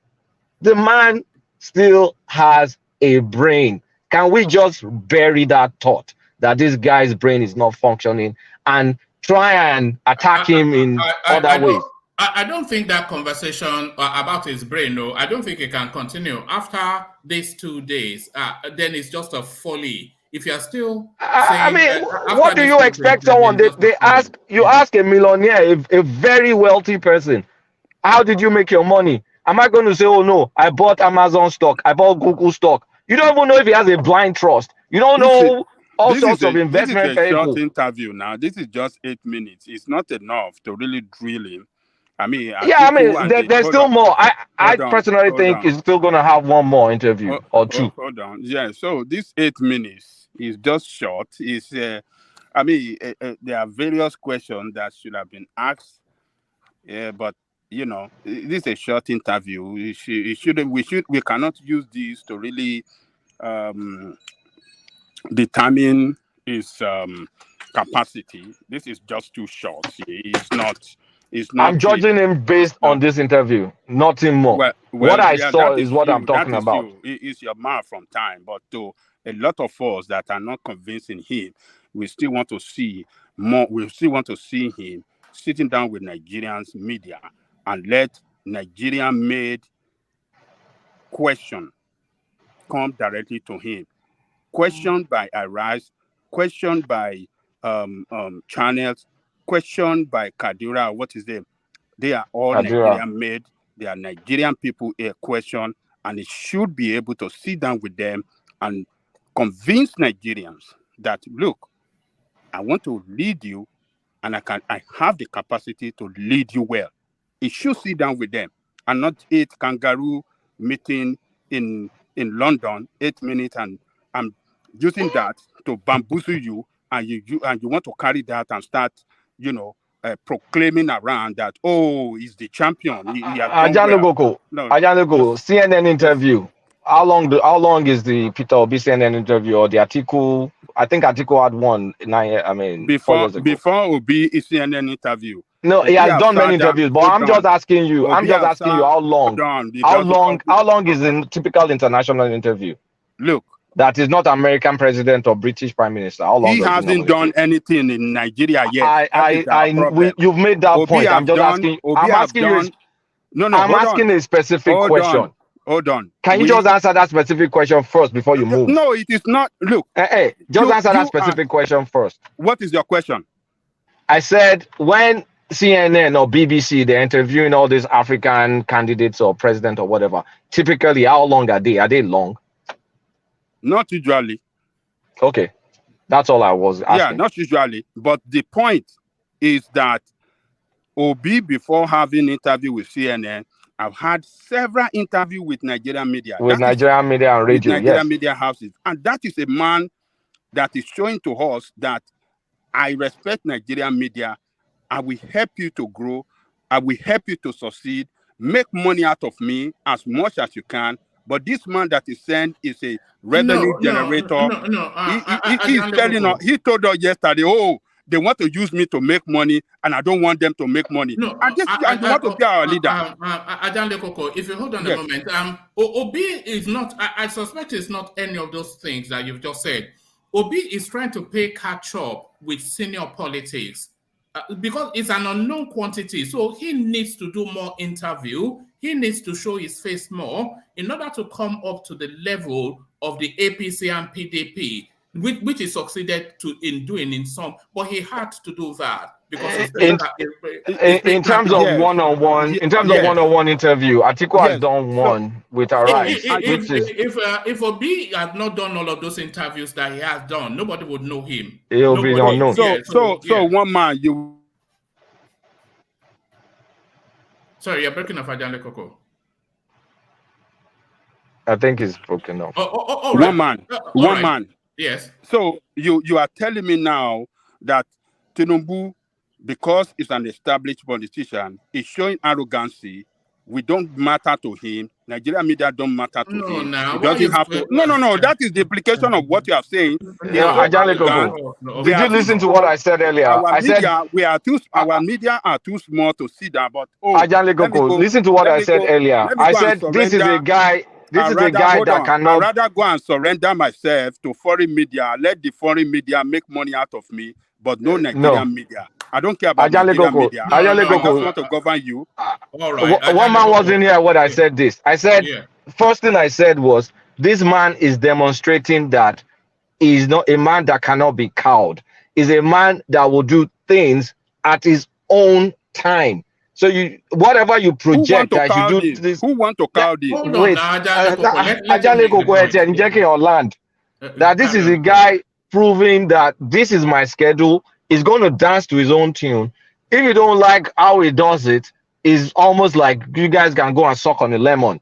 the man still has a brain. Can we just bury that thought that this guy's brain is not functioning and try and attack him in other ways? I don't think that conversation about his brain, no, I don't think it can continue. After these 2 days, then it's just a folly. If you're still saying, what do you expect someone? They ask a millionaire, a very wealthy person, how did you make your money? Am I going to say, oh no, I bought Amazon stock, I bought Google stock? You don't even know if he has a blind trust. You don't know all sorts of investment This is a people. short interview now. This is just 8 minutes. It's not enough to really drill him. There's still more. I personally think he's still going to have one more interview or two. Hold on. Yeah, so this 8 minutes is just short. There are various questions that should have been asked. Yeah, but this is a short interview. We cannot use this to really determine his capacity. This is just too short. It's not. I'm judging him based on this interview, nothing more. What I saw is what I'm talking about. It's your mouth from time, but to a lot of us that are not convincing him, we still want to see more. We still want to see him sitting down with Nigerians media and let Nigerian-made question come directly to him. Questioned by Arise, questioned by channels, questioned by Kadura. What is them? They are all Nigerian-made. They are Nigerian people a question, and it should be able to sit down with them and convince Nigerians that, look, I want to lead you, and I have the capacity to lead you well. It should sit down with them and not 8 kangaroo meeting in London, 8 minutes, and I'm using that to bamboozle you, and you want to carry that and start, proclaiming around that, oh, he's the champion. Ajanogoko, CNN interview. How long is the Peter Obi CNN interview or the article? I think article had one. 4 years ago. Before Obi CNN interview. No, he has done many interviews, but I'm just asking you how long? How long is a typical international interview? Look, that is not American president or British prime minister. How long? He hasn't done anything in Nigeria yet. You've made that point. I'm just asking. I'm asking you. I'm asking a specific question. Hold on. Can you just answer that specific question first before you move? No, it is not. Look. Just answer that specific question first. What is your question? I said when CNN or BBC, they're interviewing all these African candidates or president or whatever. Typically, how long are they? Are they long? Not usually. Okay. That's all I was Yeah, asking. not usually. But the point is that Obi, before having interview with CNN, I've had several interviews with Nigerian media. With That is Nigerian media and with radio, Nigerian yes. media houses. And that is a man that is showing to us that I respect Nigerian media. I will help you to grow. I will help you to succeed. Make money out of me as much as you can. But this man that is sent is a revenue generator. He is telling us, he told us yesterday, oh, they want to use me to make money, and I don't want them to make money. No, And you want to be our leader. Adan Lekoko, if you hold on Yes. a moment, Obi is not, I suspect it's not any of those things that you've just said. Obi is trying to play catch up with senior politics because it's an unknown quantity. So he needs to do more interview. He needs to show his face more in order to come up to the level of the APC and PDP, which he succeeded in doing in some, but he had to do that because in terms of one-on-one, in terms of one-on-one interview, Atiku has done one with Arise, which is if Obi had not done all of those interviews that he has done, nobody would know him. He'll be unknown. So one man you. Sorry, you're breaking off, Adan Lekoko. I think it's broken off. One man. One man. Yes. So you are telling me now that Tinubu, because he's an established politician, is showing arrogancy. We don't matter to him. Nigerian media don't matter to him. He doesn't have to. No. That is the implication of what you are saying. Did you listen to what I said earlier? Our media are too small to see that. But listen to what I said earlier. I said this is a guy. This is a guy that cannot. I'd rather go and surrender myself to foreign media. Let the foreign media make money out of me, but no Nigerian media. I don't care about Nigerian media. I just want to govern you. All right. One man wasn't here when I said this. I said, first thing I said was, this man is demonstrating that he's not a man that cannot be cowed. He's a man that will do things at his own time. So whatever you project that you do this. Who want to cow this? Wait, Ajaleko go ahead and check your land. That this is a guy proving that this is my schedule. He's going to dance to his own tune. If you don't like how he does it, it's almost like you guys can go and suck on a lemon.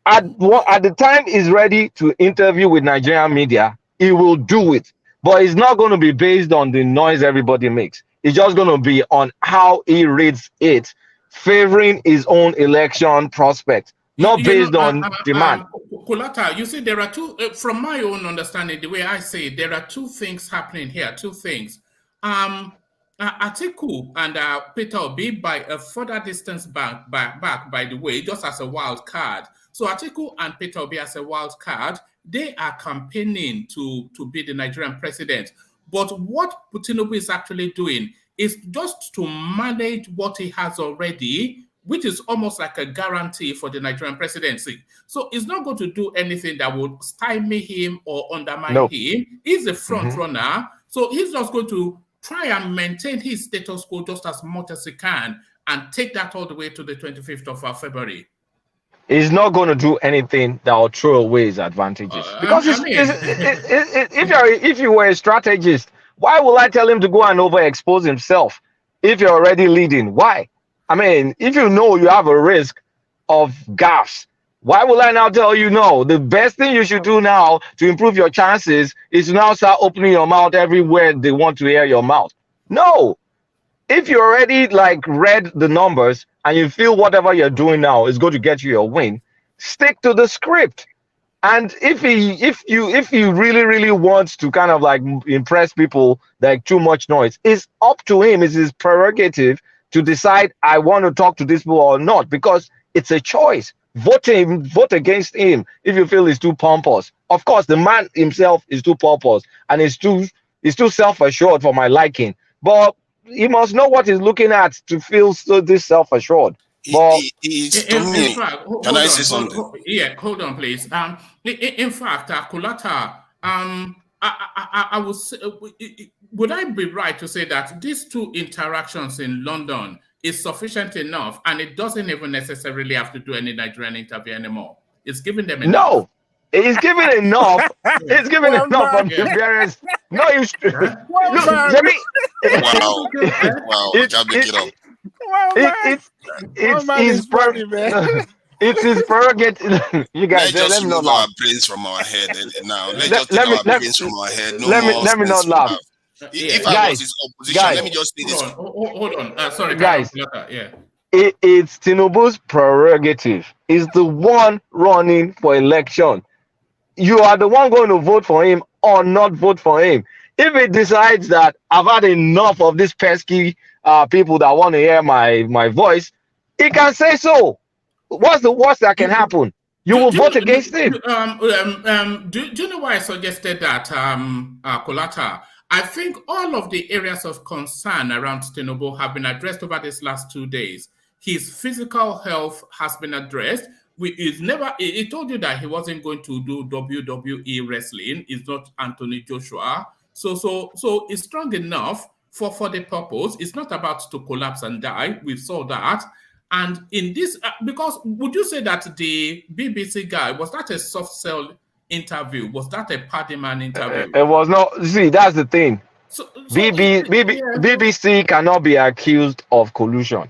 At the time he's ready to interview with Nigerian media, he will do it. But it's not going to be based on the noise everybody makes. It's just going to be on how he reads it, favoring his own election prospect, not based on demand. Kulata, you see, there are two, from my own understanding, the way I say it, there are two things happening here, two things. Atiku and Peter Obi, by a further distance back, by the way, just as a wild card. So Atiku and Peter Obi as a wild card, they are campaigning to be the Nigerian president. But what Tinubu is actually doing is just to manage what he has already, which is almost like a guarantee for the Nigerian presidency. So he's not going to do anything that would stymie him or undermine him. He's a front runner. So he's just going to try and maintain his status quo just as much as he can and take that all the way to the 25th of February. He's not going to do anything that will throw away his advantages. Because if you were a strategist, why will I tell him to go and overexpose himself if you're already leading? Why? I mean, if you know you have a risk of gaffes, why will I now tell you no? The best thing you should do now to improve your chances is to now start opening your mouth everywhere they want to hear your mouth. No. If you already read the numbers and you feel whatever you're doing now is going to get you your win, stick to the script. And if you really wants to kind of impress people too much noise, it's up to him. It's his prerogative to decide I want to talk to these people or not, because it's a choice. Vote against him if you feel he's too pompous. Of course, the man himself is too pompous and he's too self-assured for my liking. But he must know what he's looking at to feel this self-assured. But in fact, can I say something? Hold on, please. In fact, Kulata, I would say, would I be right to say that these two interactions in London is sufficient enough, and it doesn't even necessarily have to do any Nigerian interview anymore? It's giving them enough. He's given enough. He's given Well, enough man. of the various. No, you. Well, Look, man. let me. Wow. Wow. I It, can't make it, it up. Well, it, man. it's Well, it's man his is funny, man. it's his prerogative. You guys, Let's just let me not remove our laugh. brains from our head now. Let's Let, just take let me our let, brains from our head. No let me more let me sense not we laugh, have. Yeah, If I yeah. was guys. his opposition, let Guys, me just say Hold this. on, hold on. Sorry, guys. yeah. It's Tinubu's prerogative. He's the one running for election. You are the one going to vote for him or not vote for him. If he decides that I've had enough of these pesky people that want to hear my voice, he can say so. What's the worst that can happen? You will vote against him. Do you know why I suggested that, Kolata? I think all of the areas of concern around Tinubu have been addressed over these last 2 days. His physical health has been addressed. He told you that he wasn't going to do WWE wrestling. It's not Anthony Joshua. So it's strong enough for the purpose. It's not about to collapse and die. We saw that. And in this, because would you say that the BBC guy, was that a soft sell interview? Was that a party man interview? It was not. See, that's the thing. So yeah. BBC cannot be accused of collusion.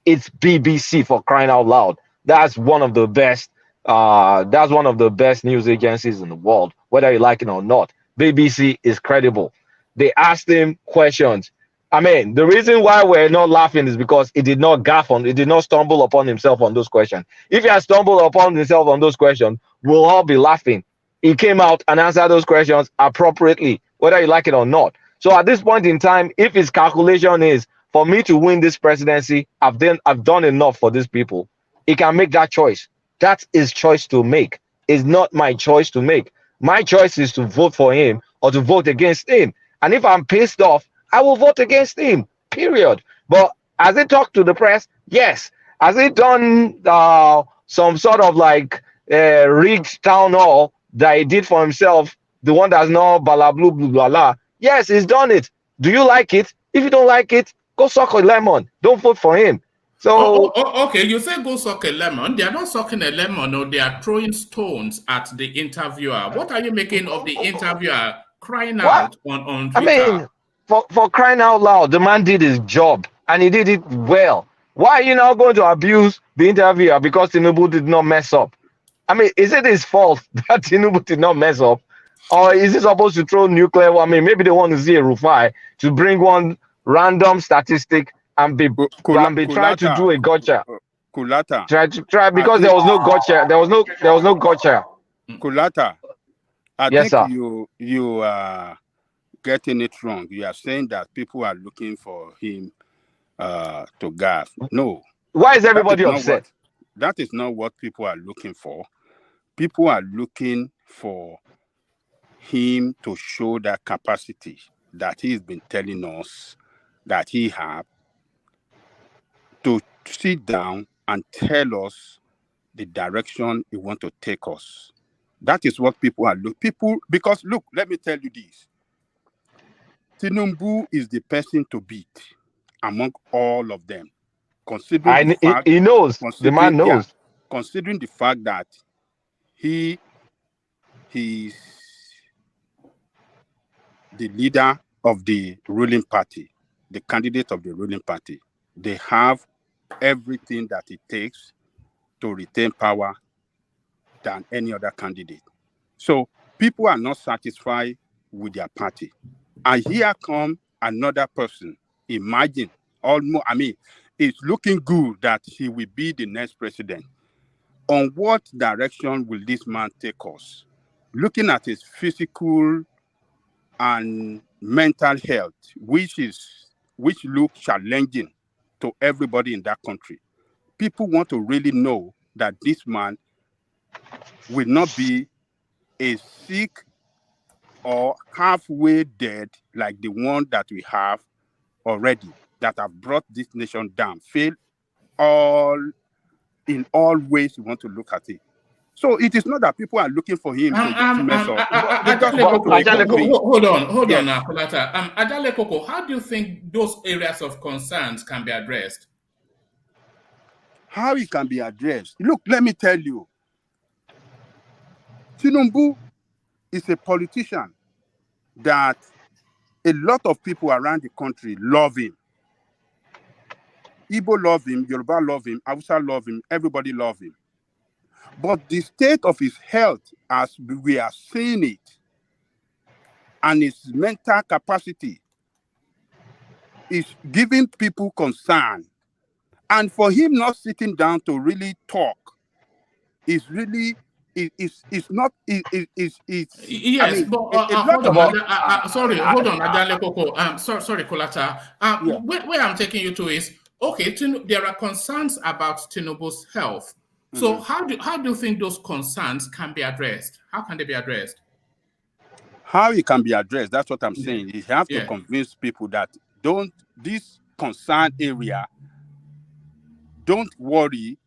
It's BBC, for crying out loud. That's one of the best. That's one of the best news agencies in the world, whether you like it or not. BBC is credible. They asked him questions. I mean, the reason why we're not laughing is because he did not he did not stumble upon himself on those questions. If he had stumbled upon himself on those questions, we'll all be laughing. He came out and answered those questions appropriately, whether you like it or not. So at this point in time, if his calculation is for me to win this presidency, I've done enough for these people, he can make that choice. That's his choice to make. It's not my choice to make. My choice is to vote for him or to vote against him. And if I'm pissed off, I will vote against him. Period. But has he talked to the press? Yes. Has he done some sort of like rigged town hall that he did for himself? The one that's not blah blah blah blah blah. Yes, he's done it. Do you like it? If you don't like it, go suck a lemon. Don't vote for him. So Okay, you say go suck a lemon. They are not sucking a lemon, or they are throwing stones at the interviewer. What are you making of the interviewer crying what? out on I Twitter? mean, for crying out loud, the man did his job and he did it well. Why are you now going to abuse the interviewer because Tinubu did not mess up? I mean, is it his fault that Tinubu did not mess up? Or is he supposed to throw nuclear? I mean, maybe they want to see a Rufai to bring one random statistic and be trying to do a gotcha. Kulata, Try I because think there was no gotcha. There was no gotcha. Kulata, I Yes, think sir. you are getting it wrong. You are saying that people are looking for him to gas. No, Why is that is everybody not upset? what people are looking for. People are looking for him to show that capacity that he's been telling us that he have, to sit down and tell us the direction he want to take us. That is what people are looking. Because look, let me tell you this. Tinubu is the person to beat among all of them, considering the fact, He knows. The man knows. considering the fact that he's the leader of the ruling party, the candidate of the ruling party. They have everything that it takes to retain power than any other candidate. So people are not satisfied with their party. And here come another person. Imagine, it's looking good that he will be the next president. On what direction will this man take us? Looking at his physical and mental health, which look challenging to everybody in that country. People want to really know that this man will not be a sick or halfway dead like the one that we have already, that have brought this nation down, failed in all ways you want to look at it. So it is not that people are looking for him to just mess up. They just Adale want to Koko, reconvene. hold on Yes. now, Kolata. Adale Koko, how do you think those areas of concerns can be addressed? How it can be addressed? Look, let me tell you. Tinubu is a politician that a lot of people around the country love him. Igbo love him, Yoruba love him, Hausa love him, everybody love him. But the state of his health, as we are seeing it, and his mental capacity is giving people concern. And for him not sitting down to really talk is really it's not it's Yes, I mean but a lot hold of on. people, Sorry, hold on, Ajale Koko. Sorry, Kolata. yeah. Where I'm taking you to is okay. There are concerns about Tinubu's health. So Mhm. how do you think those concerns can be addressed? How can they be addressed? How it can be addressed, that's what I'm saying. You have to Yeah. convince people that this concern area, don't worry,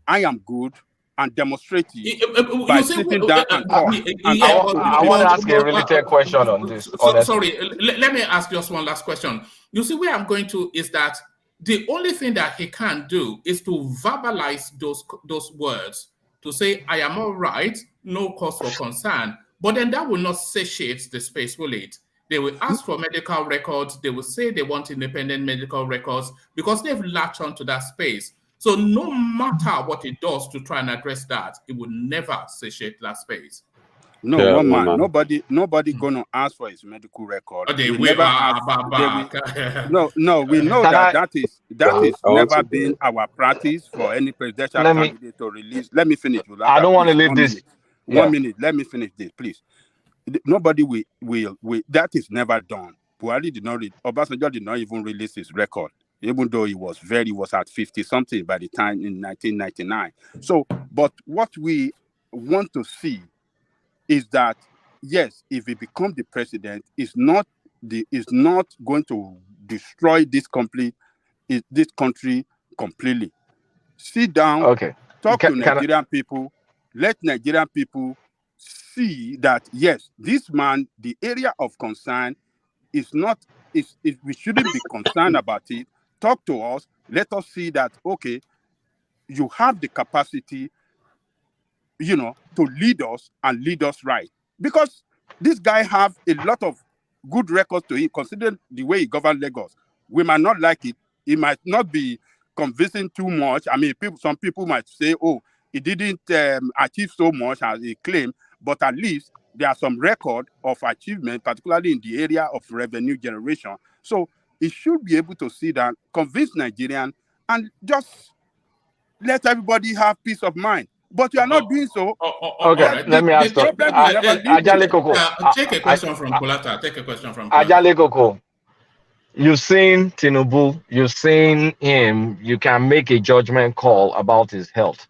I am good, and demonstrate it by You say, sitting down and talk. And yeah, I want to ask a related question on this, honestly. sorry, let me ask just one last question. You see, where I'm going to is that the only thing that he can do is to verbalize those words, to say, I am all right, no cause for concern. But then that will not satiate the space, will it? They will ask for medical records. They will say they want independent medical records because they've latched onto that space. So no matter what it does to try and address that, it would never satiate that space. no, Yeah, one man, man. nobody gonna ask for his medical record. They We will. never ask. No, we know Can I that is I want never to been go. our practice for any presidential let me? candidate to release. Let me finish, I Ulata, don't want to please. leave 1 this. minute. Yeah. 1 minute. Let me finish this, please. Nobody will. That is never done. Buhari did not read. Obasanjo did not even release his record, even though he was at 50 something by the time in 1999. So, but what we want to see is that yes, if he becomes the president, is not going to destroy this country completely. Sit down, Okay. talk to Can I? Nigerian people, let Nigerian people see that yes, this man, the area of concern is not we shouldn't be concerned about it. Talk to us, let us see that okay, you have the capacity, to lead us and lead us right. Because this guy have a lot of good records to him, considering the way he governed Lagos. We might not like it. It might not be convincing too much. I mean, some people might say, oh, he didn't achieve so much as he claimed, but at least there are some record of achievement, particularly in the area of revenue generation. So he should be able to see that, convince Nigerians, and just let everybody have peace of mind. But you are not doing so. Okay. Let me ask. The problem will never leave you. Ajale Koko. Take a question from Kulata. Take a question from Kulata. Ajale Koko. You've seen Tinubu. You've seen him. You can make a judgment call about his health.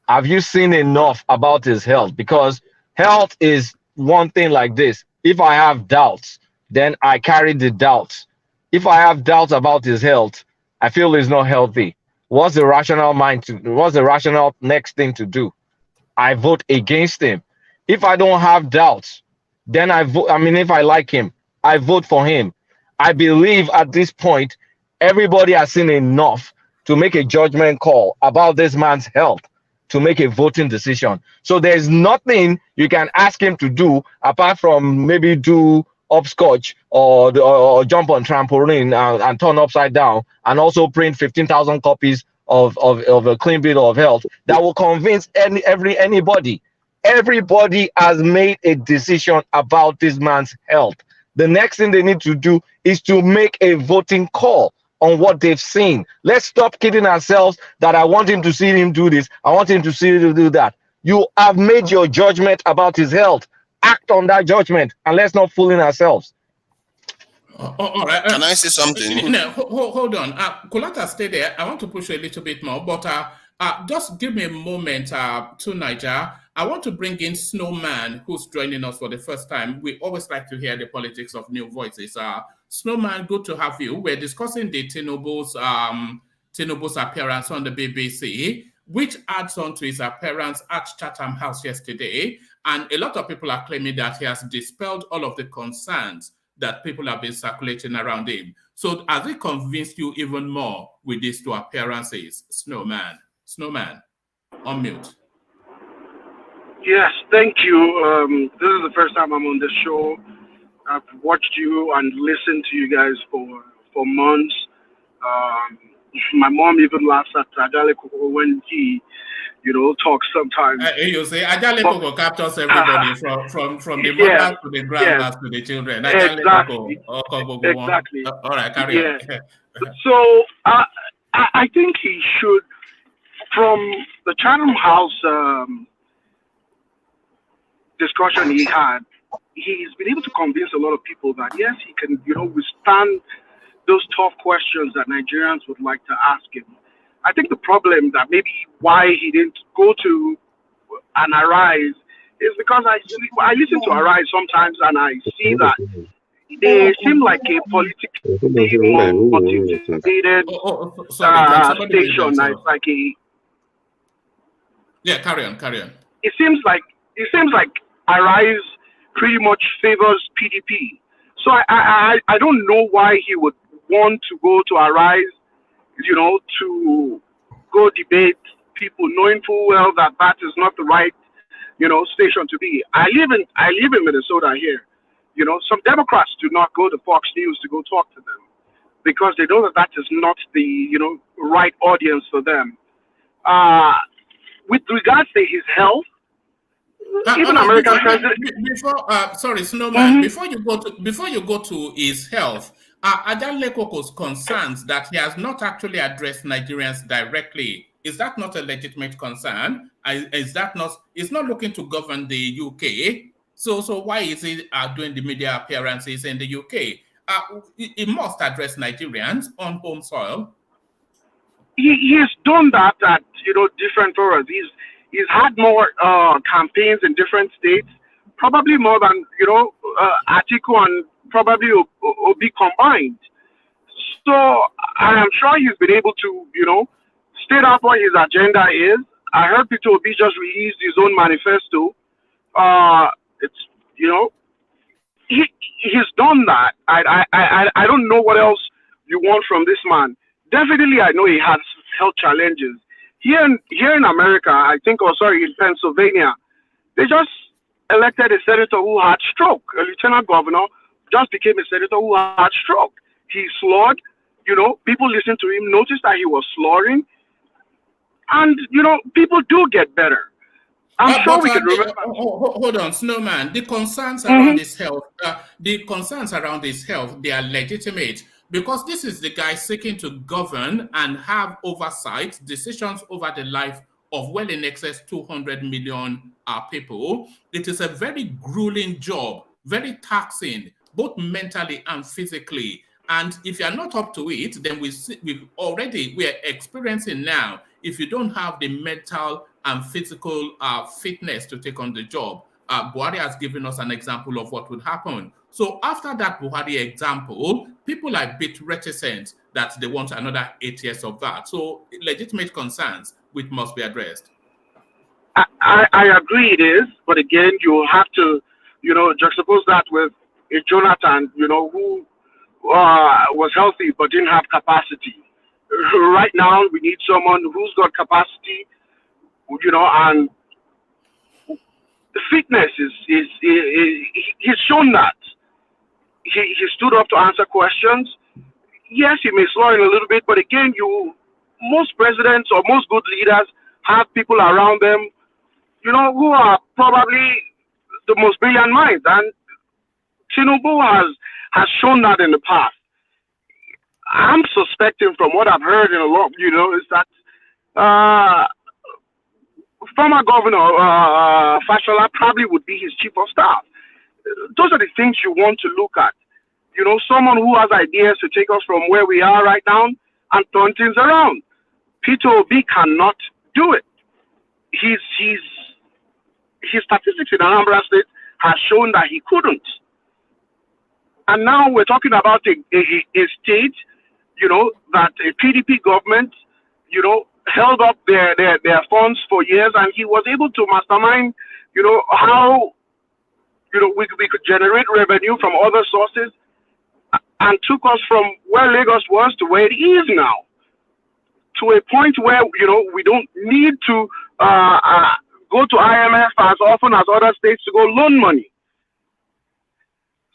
Have you seen enough about his health? Because health is one thing like this. If I have doubts, then I carry the doubts. If I have doubts about his health, I feel he's not healthy. What's the rational next thing to do? I vote against him. If I don't have doubts, then I vote. I mean, if I like him, I vote for him. I believe at this point, everybody has seen enough to make a judgment call about this man's health to make a voting decision. So there's nothing you can ask him to do apart from maybe do upscotch or jump on trampoline and turn upside down and also print 15,000 copies of a clean bill of health that will convince anybody. Everybody has made a decision about this man's health. The next thing they need to do is to make a voting call on what they've seen. Let's stop kidding ourselves that I want him to see him do this. I want him to see him do that. You have made your judgment about his health. Act on that judgment and let's not fooling ourselves. All right. Can I say something? No, hold on. Kulata, stay there. I want to push you a little bit more, but just give me a moment to Niger. I want to bring in Snowman, who's joining us for the first time. We always like to hear the politics of new voices. Snowman, good to have you. We're discussing the Tinubu's appearance on the BBC, which adds on to his appearance at Chatham House yesterday. And a lot of people are claiming that he has dispelled all of the concerns that people have been circulating around him. So has it convinced you even more with these two appearances? Snowman, unmute. Yes, thank you. This is the first time I'm on the show. I've watched you and listened to you guys for months. Um, my mom even laughs at Adale Koko when he, talks sometimes. You say Ajale But Koko captures everybody from the yes, mothers to the yes, grandmas to the children. Ajale exactly, Koko, Okobogo one. exactly. All right, carry on. Yes. So I think he should, from the Chatham House discussion he had, he's been able to convince a lot of people that yes, he can, withstand those tough questions that Nigerians would like to ask him. I think the problem that maybe why he didn't go to an Arise is because I listen to Arise sometimes and I see that they seem like a politically motivated Sorry, can somebody mute station. It's themselves? like a Yeah, carry on, carry on. it seems like Arise pretty much favors PDP. So I don't know why he would want to go to Arise, to go debate people, knowing full well that that is not the right, station to be. I live in Minnesota here. Some Democrats do not go to Fox News to go talk to them because they know that that is not the right audience for them. Uh, with regards to his health, even No, American president. before sorry, Snowman, Mhm. before you go to his health, Adale Koko's concerns that he has not actually addressed Nigerians directly. Is that not a legitimate concern? Is that not? He's not looking to govern the UK. So why is he doing the media appearances in the UK? He must address Nigerians on home soil. He's done that at different forums. He's had more campaigns in different states, probably more than Atiku and probably Obi combined. So I am sure he's been able to state out what his agenda is. I heard Peter Obi just released his own manifesto. It's you know he he's done that. I don't know what else you want from this man. Definitely, I know he has health challenges. Here in America, I think, or sorry, in Pennsylvania, they just elected a senator who had stroke. A lieutenant governor just became a senator who had stroke. He slurred. People listened to him, noticed that he was slurring, and people do get better. I'm sure But we can remember. hold on, Snowman. The concerns around Mhm. his health, they are legitimate because this is the guy seeking to govern and have oversight decisions over the life of well in excess 200 million people. It is a very grueling job, very taxing, both mentally and physically. And if you're not up to it, then we're experiencing now. If you don't have the mental and physical fitness to take on the job, Buhari has given us an example of what would happen. So after that Buhari example, people are a bit reticent that they want another 8 years of that. So legitimate concerns which must be addressed. I agree it is, but again, you have to, juxtapose that with a Jonathan, who was healthy but didn't have capacity. Right now, we need someone who's got capacity, and the fitness he's shown that. He stood up to answer questions. Yes, he may slow in a little bit, but again, most presidents or most good leaders have people around them who are probably the most brilliant minds. And Tinubu has shown that in the past. I'm suspecting from what I've heard in a lot, is that uh, former governor Fashola probably would be his chief of staff. Those are the things you want to look at. Someone who has ideas to take us from where we are right now and turn things around. Peter Obi cannot do it. His statistics in Anambra State has shown that he couldn't. And now we're talking about a state, that a PDP government, held up their funds for years, and he was able to mastermind, how, we could generate revenue from other sources and took us from where Lagos was to where it is now, to a point where, we don't need to go go to IMF as often as other states to go loan money.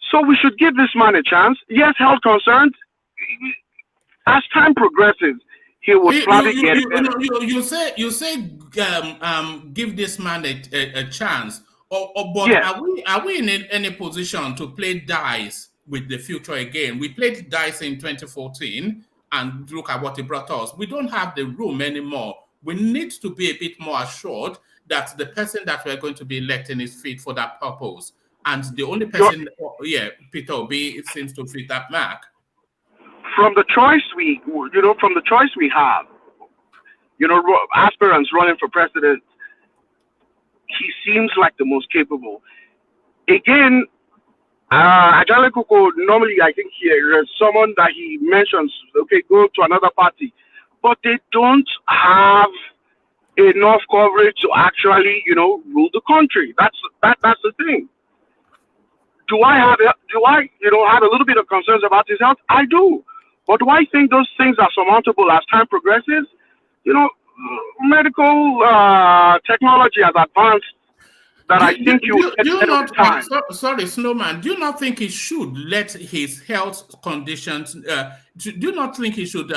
So we should give this man a chance. Yes, health concerns. As time progresses, he will probably get better. You say give this man a chance, but Yes. are we in any position to play dice with the future again? We played dice in 2014, and look at what it brought us. We don't have the room anymore. We need to be a bit more assured that the person that we're going to be electing is fit for that purpose. And the only person, Peter Obi seems to fit that mark. From the choice we have, aspirants running for president, he seems like the most capable. Again, Ajale Koko, normally I think there is someone that he mentions, okay, go to another party, but they don't have enough coverage to actually, rule the country. That's the thing. Do I have a little bit of concerns about his health? I do. But do I think those things are surmountable as time progresses? Medical technology has advanced that I think you get over time. Sorry, Snowman. Do you not think he should let his health conditions? Do you not think he should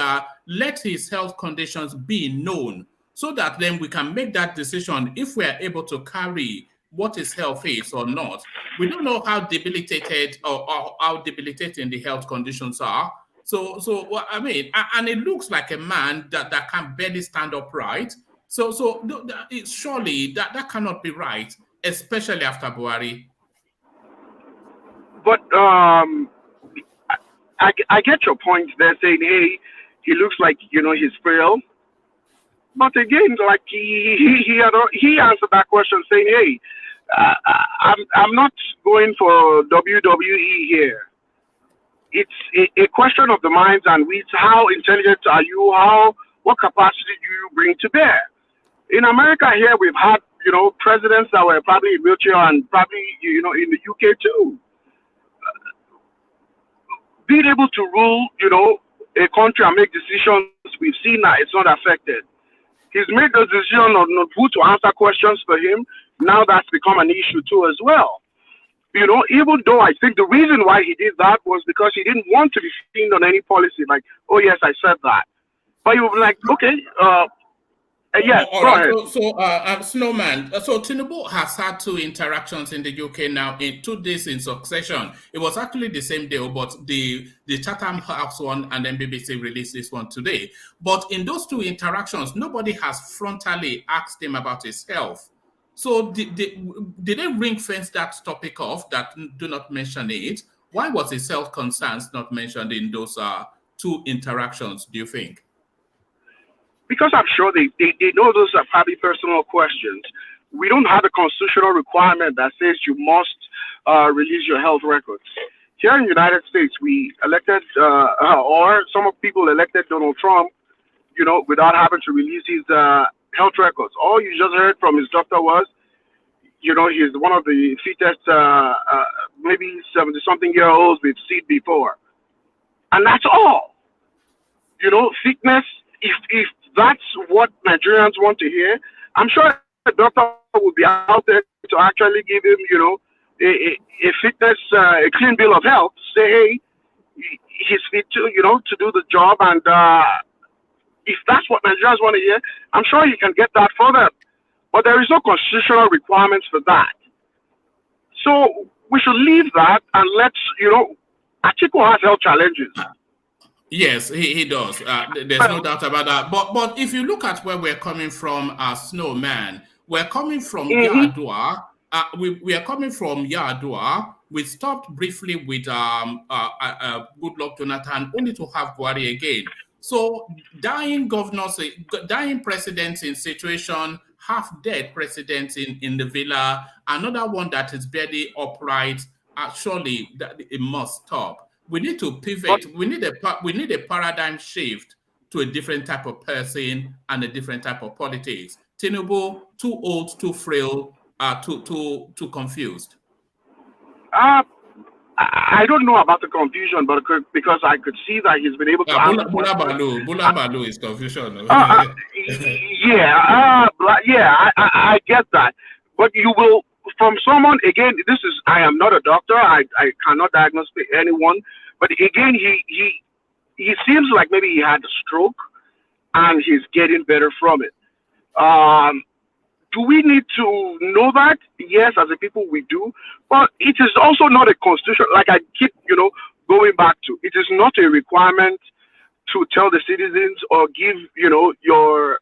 let his health conditions be known so that then we can make that decision if we are able to carry what his health is or not? We don't know how debilitated or how debilitating the health conditions are. So I mean, and it looks like a man that can barely stand upright. So surely that cannot be right, especially after Buhari. But I get your point there, saying, hey, he looks like he's frail. But again, like he answered that question saying, hey, I'm not going for WWE here. It's a question of the minds and wits. How intelligent are you? What capacity do you bring to bear? In America here, we've had, presidents that were probably in wheelchair and probably, in the UK too. Being able to rule, a country and make decisions, we've seen that it's not affected. He's made the decision of not who to answer questions for him. Now that's become an issue too as well. Even though I think the reason why he did that was because he didn't want to be seen on any policy like, oh yes, I said that. But you were like, okay, yes, all go right. ahead. Snowman. So Tinubu has had 2 interactions in the UK now in 2 days in succession. It was actually the same day, but the Chatham House one and then BBC released this one today. But in those 2 interactions, nobody has frontally asked him about his health. So did they ring fence that topic off, that do not mention it? Why was his health concerns not mentioned in those 2 interactions, do you think? Because I'm sure they know those are probably personal questions. We don't have a constitutional requirement that says you must release your health records. Here in the United States, we elected, or some of people elected Donald Trump, without having to release his health records. All you just heard from his doctor was, he's one of the fittest, maybe 70-something-year-olds we've seen before. And that's all. Fitness, if that's what Nigerians want to hear, I'm sure the doctor will be out there to actually give him, a fitness, a clean bill of health. Say, hey, he's fit to, to do the job. And if that's what Nigerians want to hear, I'm sure he can get that for them. But there is no constitutional requirements for that. So we should leave that and let's, Atiku has health challenges. Yes, he does. There's no doubt about that. But if you look at where we're coming from, Snowman, we're coming from Yadua. We are coming from Yadua. We stopped briefly with Goodluck Jonathan, only to have Buhari again. So dying governors, dying presidents in situation, half-dead presidents in the villa, another one that is barely upright. Surely that it must stop. We need to pivot. We need a paradigm shift to a different type of person and a different type of politics. Tinubu, too old, too frail, too confused. I don't know about the confusion, but because I could see that he's been able to answer. Bula Balu is confusion. yeah, I get that, but you will from someone again. This is I am not a doctor. I cannot diagnose anyone, but again, he seems like maybe he had a stroke and he's getting better from it. Um, do we need to know that? Yes, as a people we do, but it is also not a constitution. Like I keep, going back to, it is not a requirement to tell the citizens or give, your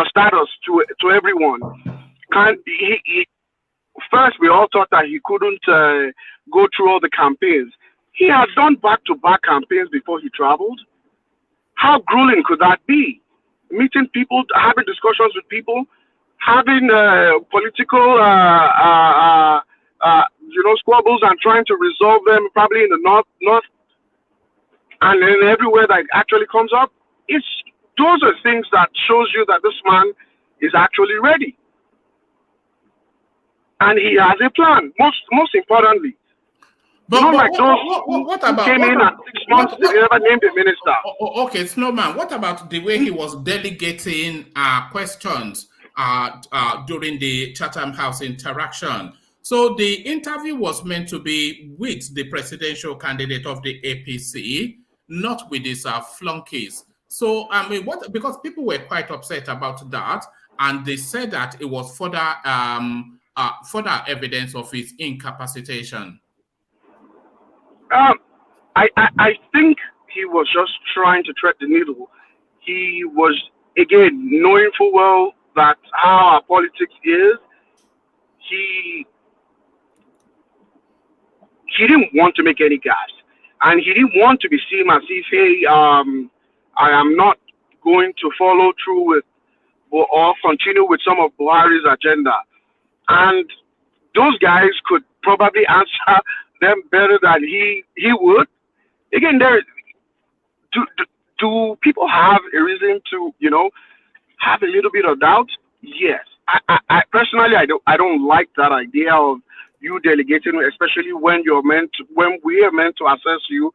status to everyone. Can he first we all thought that he couldn't go through all the campaigns. He has done back-to-back campaigns before he traveled. How grueling could that be? Meeting people, having discussions with people, having political, squabbles and trying to resolve them probably in the north, and then everywhere that actually comes up. It's those are things that shows you that this man is actually ready, and he has a plan. Most importantly, But like those what who about came in at 6 months, they never named a minister. Okay, Snowman, what about the way he was delegating questions during the Chatham House interaction? So the interview was meant to be with the presidential candidate of the APC, not with his flunkies. So, I mean, because people were quite upset about that, and they said that it was further evidence of his incapacitation. I think he was just trying to thread the needle. He was, again, knowing full well that how our politics is, he didn't want to make any gaps. And he didn't want to be seen as if, hey, I am not going to follow through with or continue with some of Buhari's agenda. And those guys could probably answer them better than he would. Again, do people have a reason to, have a little bit of doubt? Yes. I personally, I don't like that idea of you delegating, especially when when we are meant to assess you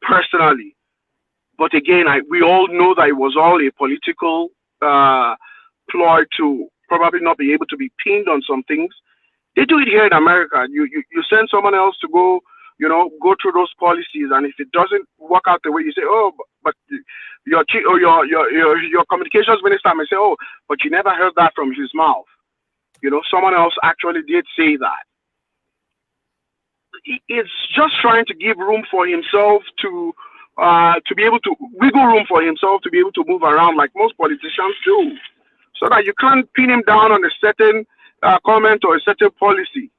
personally. But again, we all know that it was all a political ploy to probably not be able to be pinned on some things. They do it here in America. You send someone else to go, go through those policies, and if it doesn't work out the way you say, oh, but your communications minister may say, oh, but you never heard that from his mouth. Someone else actually did say that. It's just trying to give room for himself to be able to wiggle room for himself to be able to move around like most politicians do, so that you can't pin him down on a certain comment or a certain policy.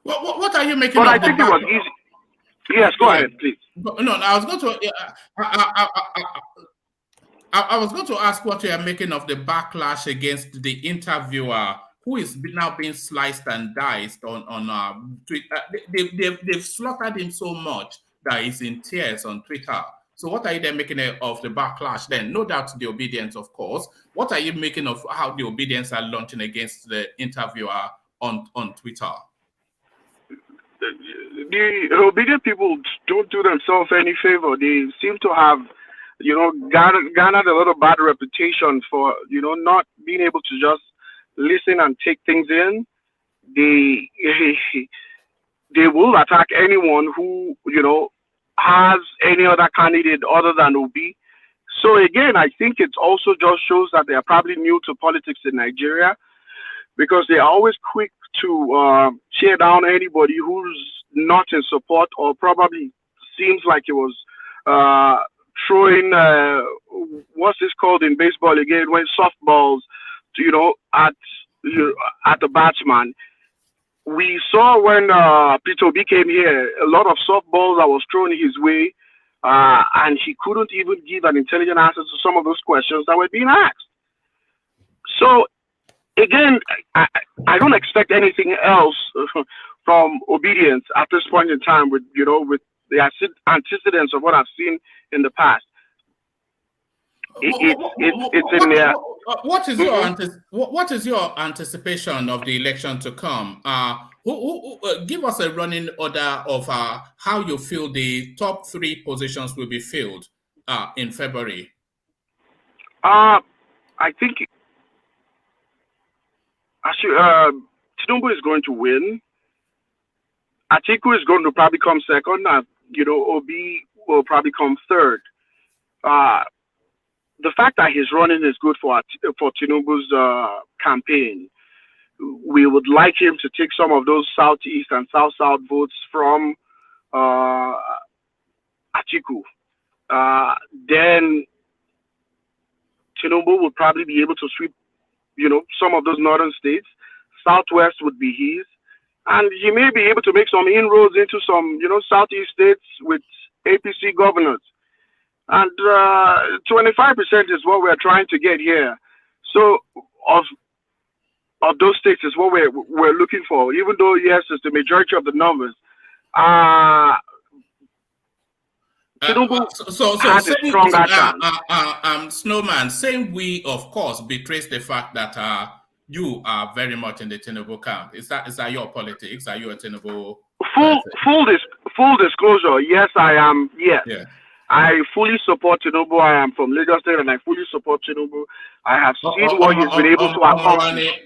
What are you making? But I think it was easy. Yes, go ahead, please. No, I was going to. I was going to ask what you are making of the backlash against the interviewer, who is now being sliced and diced on Twitter. They've slaughtered him so much that he's in tears on Twitter. So what are you then making of the backlash then? No doubt the obedience, of course. What are you making of how the obedience are launching against the interviewer on Twitter? The obedient people don't do themselves any favor. They seem to have, garnered a little bad reputation for, not being able to just listen and take things in. They will attack anyone who, has any other candidate other than Obi. So again, I think it also just shows that they are probably new to politics in Nigeria, because they are always quick to tear down anybody who's not in support or probably seems like it was throwing what's this called in baseball again, when softballs, at the batsman. We saw when Peter Obi came here, a lot of softballs that was thrown his way, and he couldn't even give an intelligent answer to some of those questions that were being asked. So again, I don't expect anything else from obedience at this point in time with the antecedents of what I've seen in the past. It's in there. What is your anticipation of the election to come? Give us a running order of how you feel the top 3 positions will be filled in February. I think actually, Tinubu is going to win. Atiku is going to probably come second, and Obi will probably come third. Uh, the fact that he's running is good for Tinubu's campaign. We would like him to take some of those southeast and south votes from uh, Atiku. Then Tinubu would probably be able to sweep, some of those northern states. Southwest would be his, and he may be able to make some inroads into some, southeast states with APC governors. And 25% is what we're trying to get here. So of those states is what we're looking for. Even though yes, it's the majority of the numbers. Tinubu has a stronger chance. Snowman, saying we, of course, betrays the fact that you are very much in the Tinubu camp. Is that your politics? Are you a Tinubu? Full disclosure, yes, I am. Yes. Yeah. I fully support Tinubu. I am from Lagos State and I fully support Tinubu. I have seen what he's been able to accomplish.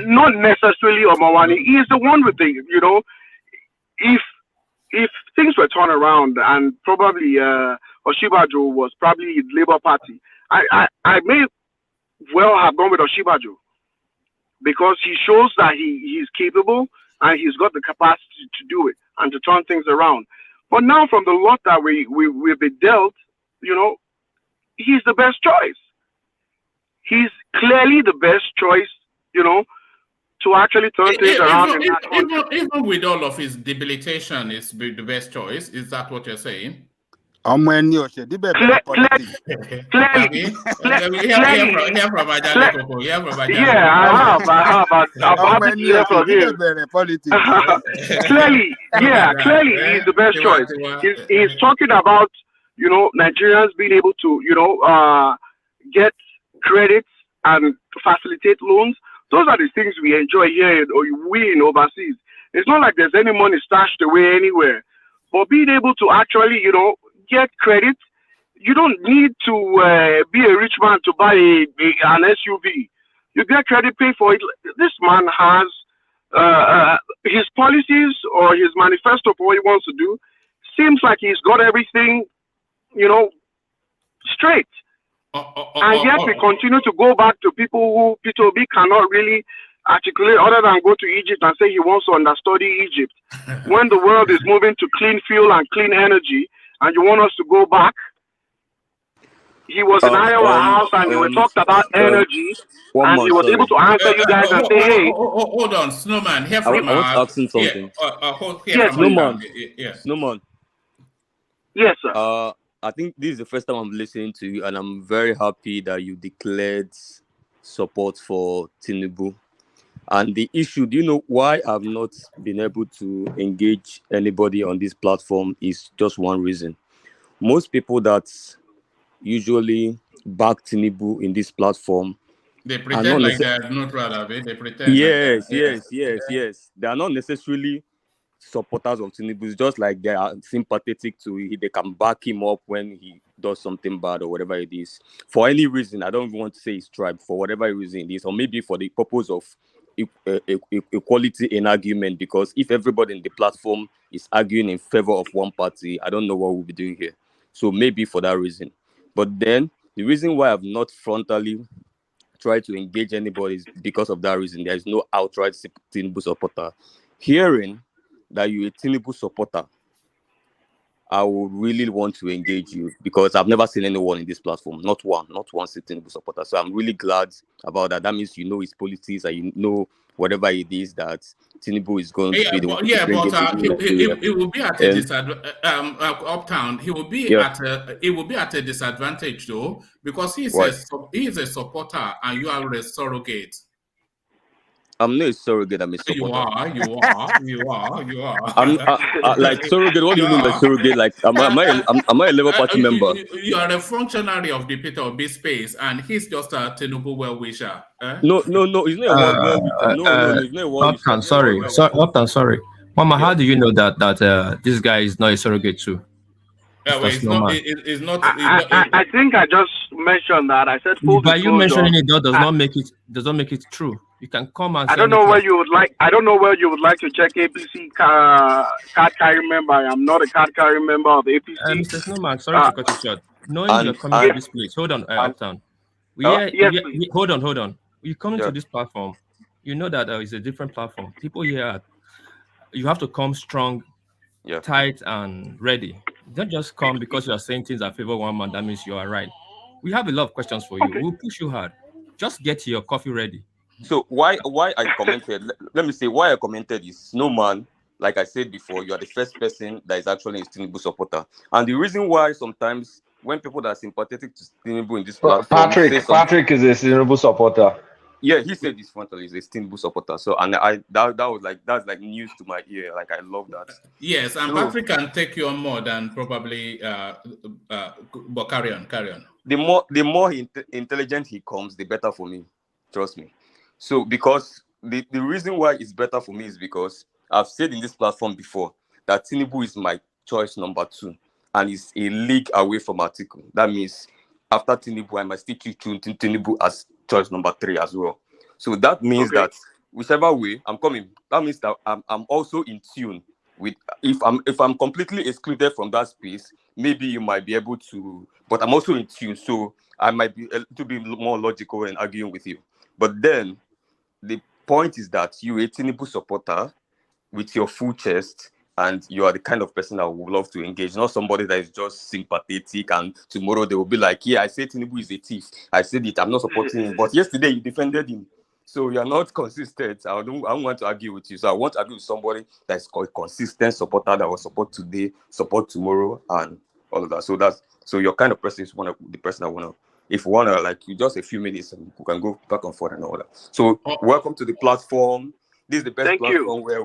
Not necessarily Omawani. He is the one with the, if things were turned around and probably Osinbajo was probably his Labour Party, I may well have gone with Osinbajo because he shows that he's capable and he's got the capacity to do it and to turn things around. But now, from the lot that we've been dealt, he's the best choice. He's clearly the best choice, to actually turn things around in that country. Even with all of his debilitation, is the best choice. Is that what you're saying? Clearly, he's the best choice. He's talking about, Nigerians being able to, get credits and facilitate loans. Those are the things we enjoy here or we in overseas. It's not like there's any money stashed away anywhere. But being able to actually, get credit, you don't need to be a rich man to buy an SUV. You get credit, pay for it. This man has his policies or his manifesto for what he wants to do. Seems like he's got everything, straight. And yet we continue to go back to people who Peter Obi cannot really articulate other than go to Egypt and say he wants to understudy Egypt. When the world is moving to clean fuel and clean energy, and you want us to go back, he was in Iowa House and we talked about energy, and he was able to answer you guys and say, hey. Hold on, Snowman, hear from I want to ask him something. Yes, Snowman. Yes, sir. I think this is the first time I'm listening to you, and I'm very happy that you declared support for Tinubu. And the issue, do you know why I've not been able to engage anybody on this platform is just one reason. Most people that usually back Tinubu in this platform, they pretend like they're neutral, they pretend. Yes. They are not necessarily supporters of Tinubu. It's just like they are sympathetic to him. They can back him up when he does something bad or whatever it is. For any reason, I don't even want to say his tribe, for whatever reason it is, or maybe for the purpose of equality in argument, because if everybody in the platform is arguing in favor of one party, I don't know what we'll be doing here. So maybe for that reason. But then the reason why I've not frontally tried to engage anybody is because of that reason. There is no outright Tinubu supporter. Hearing that you're a Tinubu supporter, I would really want to engage you because I've never seen anyone in this platform, not one Tinubu supporter. So I'm really glad about that. That means you know his politics and you know whatever it is that Tinubu is going to be. It will be at a disadvantage. Uptown, he will be at a disadvantage though because he is a supporter and you are a surrogate. I'm not a surrogate. I'm a supporter. You are. I'm like surrogate. What do you mean by surrogate? Like, am I a Labour Party member? You are a functionary of the Peter Obi space, and he's just a Tinubu well-wisher. No. He's not a well-wisher. No, he's not a well-wisher. Sorry. Mama, how do you know that this guy is not a surrogate too? Well, Mr. it's not. Snowman. It's not. I think I just mentioned that. I said full By you disclosure. mentioning it does not make it true. You can come and I say don't know anything. where you would like. I don't know where you would like to check APC card carrying member. I am not a card carrying member of APC. Mr. Snowman, sorry to cut you short. Knowing you're And coming to this place, hold on, Uptown. Yes, please. Hold on. You coming Yeah. to this platform, you know that it's a different platform. People here, you have to come strong, yeah. tight, and ready. Don't just come because you are saying things that favor one man. That means you are right. We have a lot of questions for you. Okay. We'll push you hard. Just get your coffee ready. So why I commented? Let me say why I commented is Snowman. Like I said before, you are the first person that is actually a Tinubu supporter, and the reason why sometimes when people that are sympathetic to Tinubu in this platform say something, Patrick is a Tinubu supporter. yeah, he said this frontally is a Tinubu supporter. So and that was like that's like news to my ear. Like I love that. Yes, and So Patrick can take you on more than probably. But carry on. the more intelligent he comes, the better for me. Trust me. So because the reason why it's better for me is because I've said in this platform before that Tinubu is my choice number 2 and is a league away from Atiku. That means after Tinubu, I must still keep choosing Tinubu as choice number 3 as well. So that means that whichever way I'm coming, that means that I'm also in tune with if I'm completely excluded from that space, maybe you might be able to, but I'm also in tune, so I might be a little bit more logical in arguing with you. But then the point is that you're a Tinubu supporter with your full chest, and you are the kind of person that would love to engage, not somebody that is just sympathetic and tomorrow they will be like, yeah, I say Tinubu is a thief. I said it, I'm not supporting him. But yesterday you defended him. So you're not consistent. I don't want to argue with you. So I want to argue with somebody that is a consistent supporter that will support today, support tomorrow, and all of that. So your kind of person is the person I want to. If you want to, like, you just a few minutes and you can go back and forth and all that. So welcome to the platform. This is the best platform where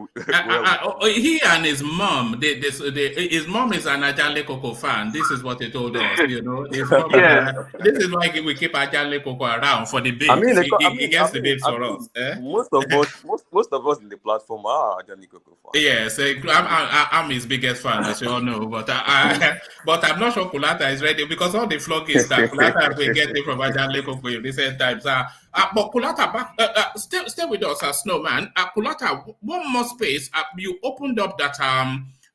he and his mom, his mom is an Ajale Koko fan. This is what he told us. His mom, this is why we keep Ajale Koko around for the babes. He gets the babes for us. Most of us in the platform are Ajale Koko fans. Yes, I'm his biggest fan, as you all know. But I'm not sure Kulata is ready because all the floggings that Kulata will get from Ajale Koko in recent times are. But Kulata, stay with us, Snowman. Kulata, one more space. You opened up that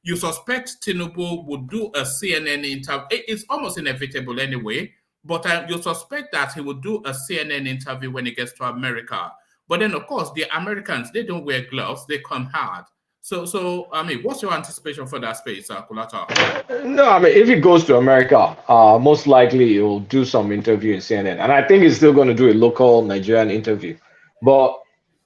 you suspect Tinubu would do a CNN interview. It's almost inevitable anyway, but you suspect that he would do a CNN interview when he gets to America. But then, of course, the Americans, they don't wear gloves. They come hard. So I mean, what's your anticipation for that space, Kulata? No, I mean, if he goes to America, most likely he'll do some interview in CNN. And I think he's still going to do a local Nigerian interview. But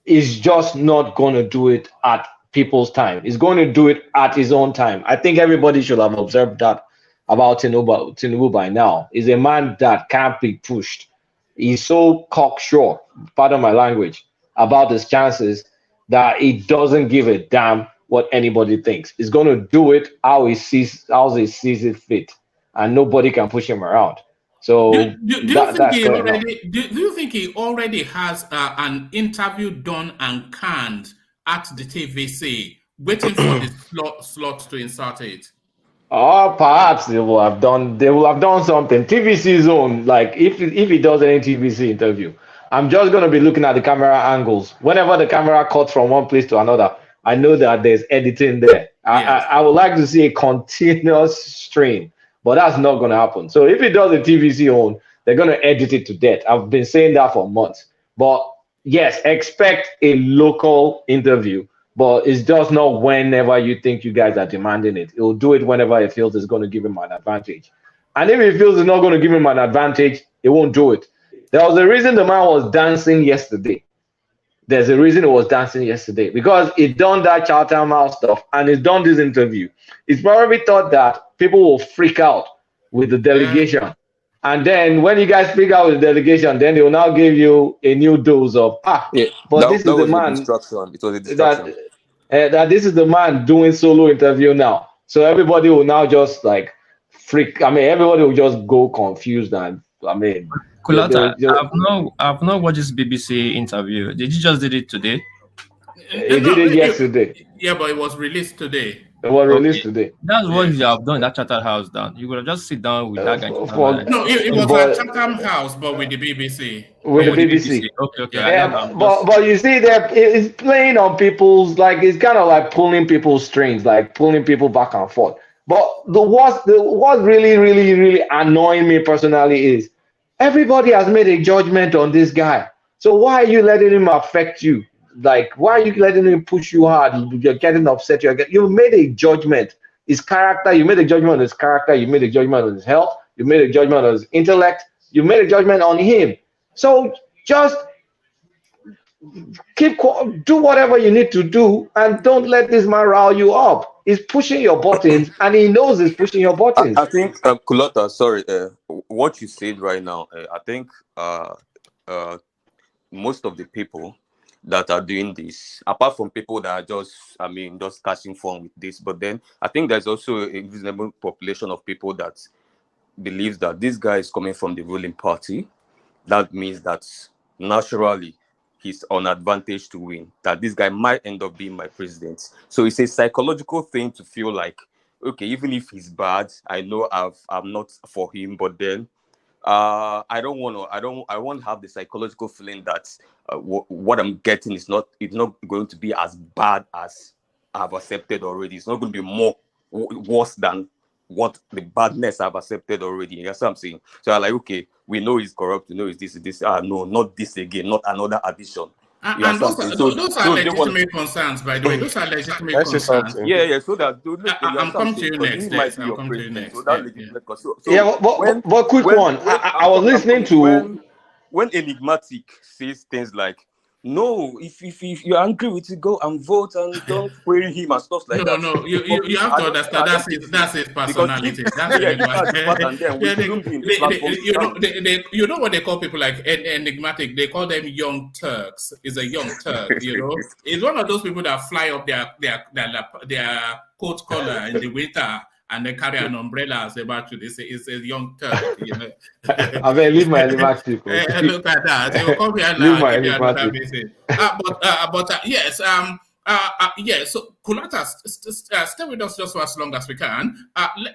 he's just not going to do it at people's time. He's going to do it at his own time. I think everybody should have observed that about Tinubu by now. He's a man that can't be pushed. He's so cocksure, pardon my language, about his chances that he doesn't give a damn what anybody thinks. He's going to do it how he sees it fit, and nobody can push him around. So do you think he already has an interview done and canned at the TVC, waiting for the slot to insert it? Perhaps they will have done something. TVC's own, like if he does any TVC interview, I'm just going to be looking at the camera angles. Whenever the camera cuts from one place to another, I know that there's editing there. Yes. I would like to see a continuous stream, but that's not going to happen. So if he does a TVC own, they're going to edit it to death. I've been saying that for months. But yes, expect a local interview, but it's just not whenever you think you guys are demanding it. He'll do it whenever he feels it's going to give him an advantage. And if he feels it's not going to give him an advantage, he won't do it. There was a reason the man was dancing yesterday. There's a reason he was dancing yesterday, because he done that Charter House stuff and he's done this interview. He's probably thought that people will freak out with the delegation. And then when you guys freak out with the delegation, then they will now give you a new dose of, but this is the man. It was a distraction. That this is the man doing solo interview now. So everybody will now just like freak. I mean, everybody will just go confused and, I mean, Kulata, I've not watched this BBC interview. Did you just did it today? He did it yesterday. Yeah, but it was released today. It was released Okay, today. that's what Yes. you have done in that Chartered House. Down, you could have just sit down with that guy in Chartered House. No, it was at but Chatham House, but with the BBC. with Oh, the with the BBC. BBC. Okay, okay. Yeah. I'm But just. you see that it's playing on people's, like, it's kind of like pulling people's strings, like pulling people back and forth. But what really really annoying me personally is everybody has made a judgment on this guy. So why are you letting him affect you? Like, why are you letting him push you hard? You're getting upset. You made a judgment. His character. You made a judgment on his character. You made a judgment on his health. You made a judgment on his intellect. You made a judgment on him. So just do whatever you need to do, and don't let this man rile you up. He's pushing your buttons, and he knows he's pushing your I buttons. think Kulota, sorry, what you said right now, I think uh, most of the people that are doing this, apart from people that are just, I mean, just catching fun with this, but then I think there's also a reasonable population of people that believes that this guy is coming from the ruling party. That means that naturally he's on advantage to win, that this guy might end up being my president. So it's a psychological thing to feel like, okay, even if he's bad, I know I'm not for him, but then I won't have the psychological feeling that what I'm getting is it's not going to be as bad as I've accepted already. It's not going to be more worse than what the badness I've accepted already. You know what I'm saying? So I'm like, okay, we know he's corrupt, we know he's this. No, not this again, not another addition. You And know those what I'm saying? are, So those are they want. legitimate concerns, by the way. Those are legitimate Can I say concerns. something? Yeah. So that you I'm understand coming to saying you because next. he might Yes, be I'll your come to you president. So next. that Yeah, yeah. legitimate Yeah, so but quick one. I'm coming when enigmatic says things like, no, if you're angry with it, go and vote and don't query him and stuff like No, that. no, For you me, have to understand I don't think that's his because if personality. That's the reason if why. that's the pattern, then we Yeah, shouldn't be in this platform to stand. you know what they call people like enigmatic. They call them young Turks. Is a young Turk. You know, it's one of those people that fly up their coat collar in the winter and they carry an umbrella as they about to. They say it's a young Turk. You know. I mean, leave my enigmatic. Look at that. They will come here Leave now and my give you another enigmatic. message. Yes. Yeah. So Kulata, stay with us just for as long as we can.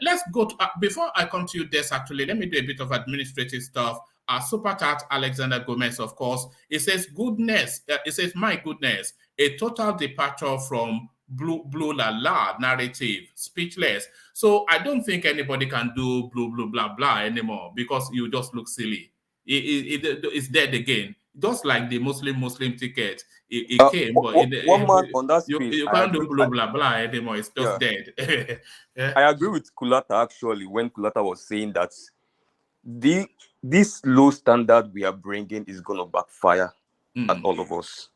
Let's go to, before I come to you, Des. Actually, let me do a bit of administrative stuff. Super chat Alexander Gomez, of course. It says goodness. It says my goodness. A total departure from blue la la narrative, speechless. So I don't think anybody can do blue blah blah anymore because you just look silly. It's dead again. Just like the Muslim ticket, it came, but One man on that space, you I can't do agree. blah blah blah anymore. It's just dead. Yeah. I agree with Kulata actually when Kulata was saying that this low standard we are bringing is going to backfire at all of us.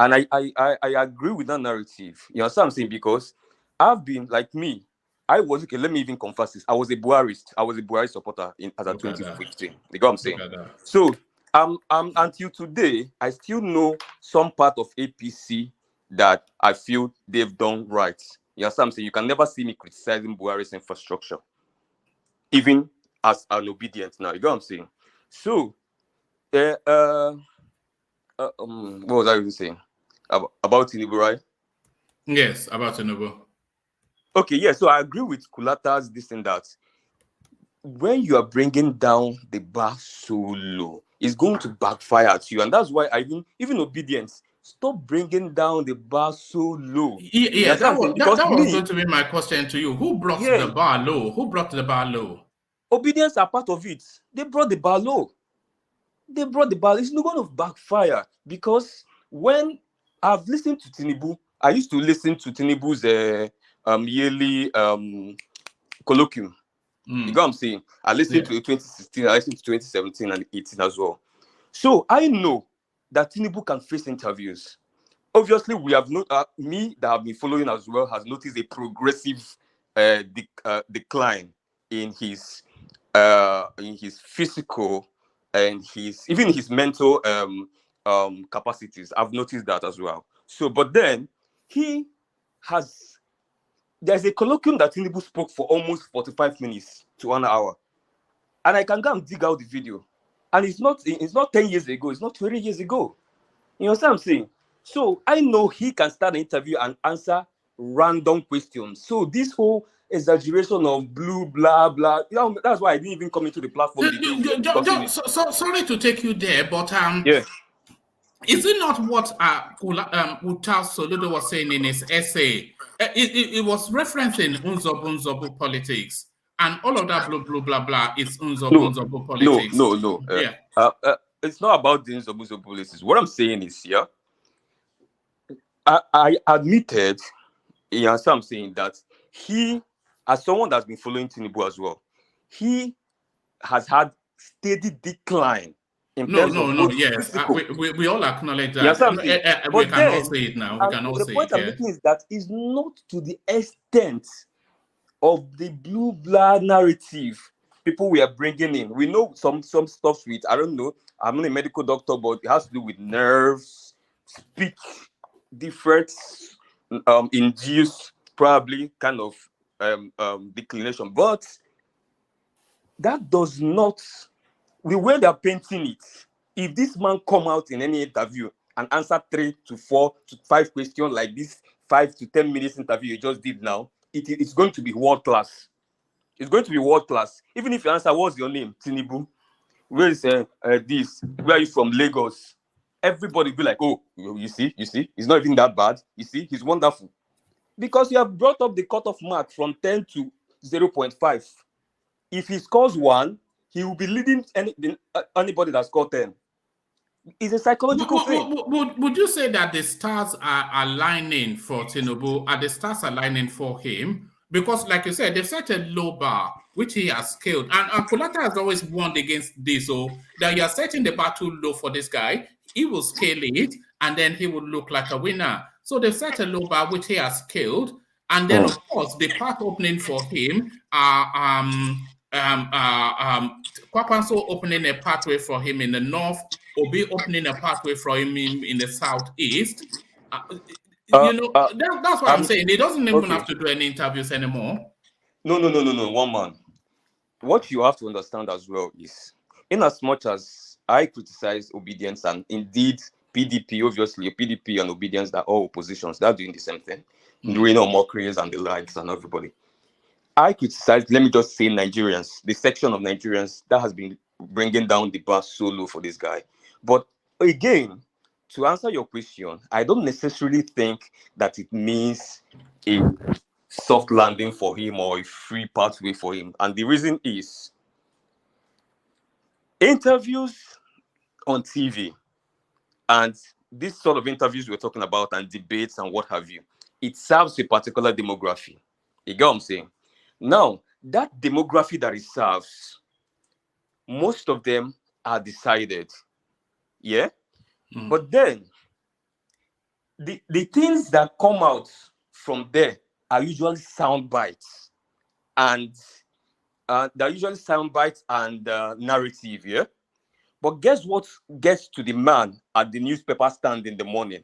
And I agree with that narrative. You know what I'm saying? Because I've been like me. I was okay. Let me even confess this. I was a Buharist. I was a Buhari supporter as a 2015. You know what I'm saying? So until today, I still know some part of APC that I feel they've done right. You know what I'm saying? You can never see me criticizing Buhari's infrastructure, even as an obedient now. You know what I'm saying? So, what was I even saying about Tinubu, right? Yes, about Tinubu. Okay, yeah. So I agree with Kulata's this and that. When you are bringing down the bar so low, it's going to backfire at you, and that's why I even obedience. Stop bringing down the bar so low. Yeah, that was me, going to be my question to you. Who brought the bar low? Who brought the bar low? Obedience are part of it. They brought the bar low. It's not going to backfire because when I've listened to Tinubu, I used to listen to Tinubu's yearly colloquium. You know what I'm saying? I listened to 2016, I listened to 2017 and 18 as well. So I know that Tinubu can face interviews. Obviously, we have me that have been following as well has noticed a progressive decline in his physical and even his mental capacities. I've noticed that as well. So, but then there's a colloquium that Tinubu spoke for almost 45 minutes to 1 hour. And I can go and dig out the video. And it's not 10 years ago, it's not 20 years ago. You know what I'm saying? So I know he can start an interview and answer random questions. So this whole exaggeration of blue, blah, blah, that's why I didn't even come into the platform the day we were discussing it. Sorry to take you there, but Yeah. is it not what Uta Soludo was saying in his essay? It was referencing Unzobu politics, and all of that blah blah blah blah is Unzobu politics. No. Yeah. It's not about the Zobu policies. What I'm saying is, yeah, I admitted, so I'm saying that he, as someone that's been following Tinubu as well, he has had steady decline in terms of both yes. physical. We all acknowledge You that. understand what I'm saying? We But can all then, say it now. We can all the say point it. I'm Yeah. making is that it's not to the extent of the blue blood narrative people we are bringing in. We know some stuff with, I don't know, I'm not a medical doctor, but it has to do with nerves, speech defects, induced probably kind of declination. But that does not, the way they're painting it, if this man come out in any interview and answer 3 to 4 to 5 questions like this 5 to 10 minutes interview you just did now, it's going to be world class. It's going to be world class. Even if you answer, what's your name? Tinubu. Where is this? Where are you from? Lagos. Everybody will be like, oh, you see, it's not even that bad. You see, he's wonderful. Because you have brought up the cutoff mark from 10 to 0.5. If he scores 1, he will be leading anybody that scored 10. It's a psychological thing. Would you say that the stars are aligning for Tinubu? Are the stars aligning for him? Because, like you said, they've set a low bar, which he has scaled. And Kulata has always warned against this, so that you are setting the bar too low for this guy. He will scale it, and then he will look like a winner. So they've set a low bar, which he has scaled. And then, of course, the path opening for him are Kwakwanso opening a pathway for him in the north, Obi opening a pathway for him in the southeast. That's what I'm saying. He doesn't even have to do any interviews anymore. No, one man. What you have to understand as well is, in as much as I criticize obedience, and indeed PDP, obviously PDP and obedience, they're all oppositions, they're doing the same thing, doing all mockeries and the likes and everybody. I criticize, let me just say, Nigerians, the section of Nigerians that has been bringing down the bar so low for this guy. But again, to answer your question, I don't necessarily think that it means a soft landing for him or a free pathway for him. And the reason is, interviews on TV and this sort of interviews we're talking about and debates and what have you, it serves a particular demography. You get what I'm saying? Now, that demography that it serves, most of them are decided. Yeah? But then, the things that come out from there are usually sound bites. And they're usually sound bites and narrative, yeah? But guess what gets to the man at the newspaper stand in the morning?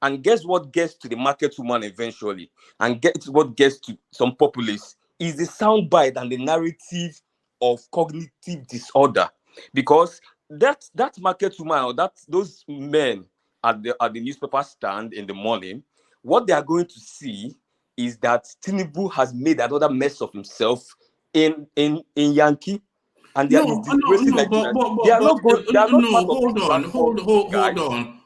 And guess what gets to the market woman eventually? And guess what gets to some populace is the soundbite and the narrative of cognitive disorder. Because that market woman or those men at the newspaper stand in the morning, what they are going to see is that Tinubu has made another mess of himself in Yankee. And they are disgracing Nigeria. They are not part of this platform,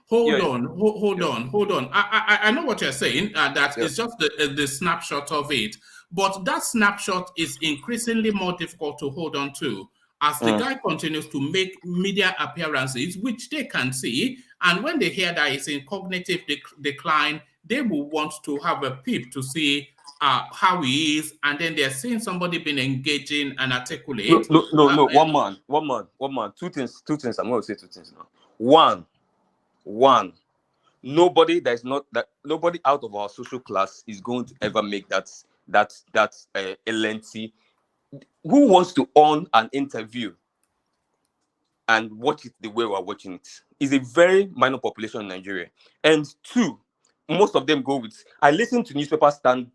Hold on. I know what you're saying. That is just the snapshot of it, but that snapshot is increasingly more difficult to hold on to as the guy continues to make media appearances, which they can see, and when they hear that it's in cognitive decline, they will want to have a peep to see how he is, and then they're seeing somebody being engaging and articulate. No. One man. Two things. I'm going to say two things now. One. Nobody out of our social class is going to ever make that lengthy. Who wants to own an interview and watch it the way we're watching it? Is a very minor population in Nigeria. And two, most of them go with. I listen to newspaper stand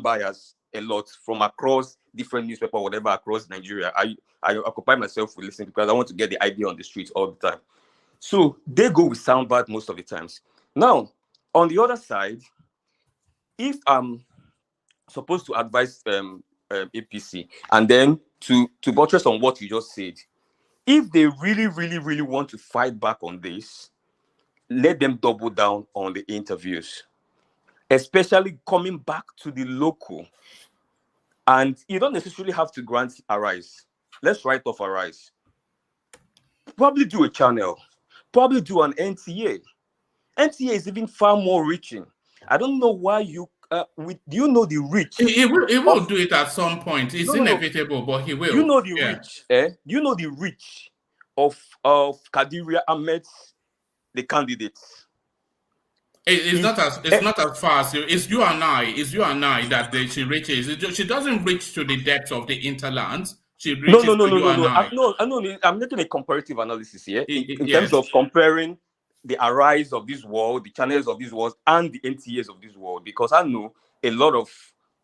buyers a lot from across different newspaper, whatever, across Nigeria. I occupy myself with listening because I want to get the idea on the streets all the time. So they go with soundbite most of the times. Now, on the other side, if I'm supposed to advise APC, and then to buttress on what you just said, if they really, really, really want to fight back on this, let them double down on the interviews, especially coming back to the local. And you don't necessarily have to grant Arise. Let's write off Arise. Probably do a channel. Probably do an NTA. NTA is even far more reaching. I don't know why you do you know the reach? He will of, do it at some point. It's no. inevitable, but he will. You know the Yeah. reach, You know the reach of Kadiria Ahmed's the candidates. It's not as far as you. It's you and I. It's you and I that she reaches. She doesn't reach to the depth of the interlands. She reaches to you and I. I'm making a comparative analysis here in Yes. terms of comparing the Arise of this world, the channels of this world, and the NTAs of this world, because I know a lot of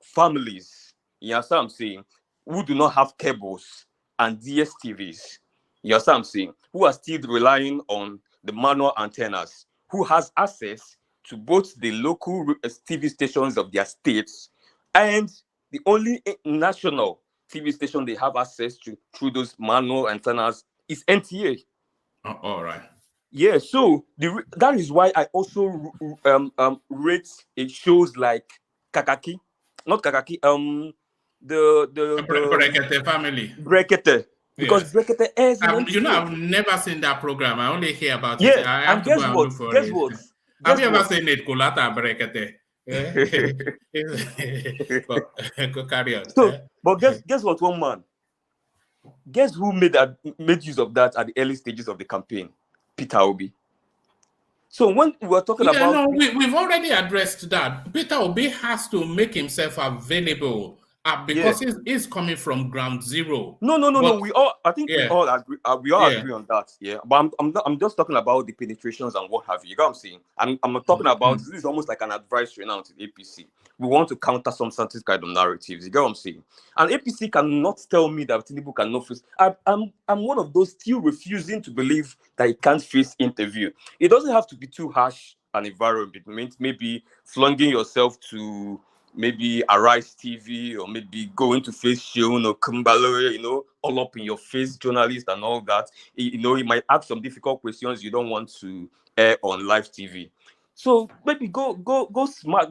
families, you understand what I'm saying, who do not have cables and DSTVs, you understand what I'm saying, who are still relying on the manual antennas, who has access to both the local TV stations of their states and the only national TV station they have access to through those manual antennas is NTA. Oh, all right. Yeah, so that is why I also rate shows like Kakaki, not Kakaki, the Brekete family. Brekete, because Yes. Brekete airs in NTA. You know, I've never seen that program. I only hear about it. Yeah, I have and to go guess and what? look for Guess it. what? Have Guess you ever what? seen it, Kulata Brekete? Go carry on. So, but guess what, one man? Guess who made use of that at the early stages of the campaign? Peter Obi. So when we were talking Yeah, about no, we've already addressed that. Peter Obi has to make himself available because he's coming from ground zero. No. I think we Yeah. all agree. We all agree on that. Yeah, but I'm just talking about the penetrations and what have you. You know what I'm saying? I'm talking about this is almost like an advisory now to the APC. We want to counter some certain kind of narratives. You get what I'm saying? And APC cannot tell me that Tinubu cannot face. I'm one of those still refusing to believe that he can't face interview. It doesn't have to be too harsh an environment. Maybe flunging yourself to maybe Arise TV or maybe going to face Shion or Kumbalo, all up in your face, journalist and all that. He might ask some difficult questions you don't want to air on live TV. So maybe go smart,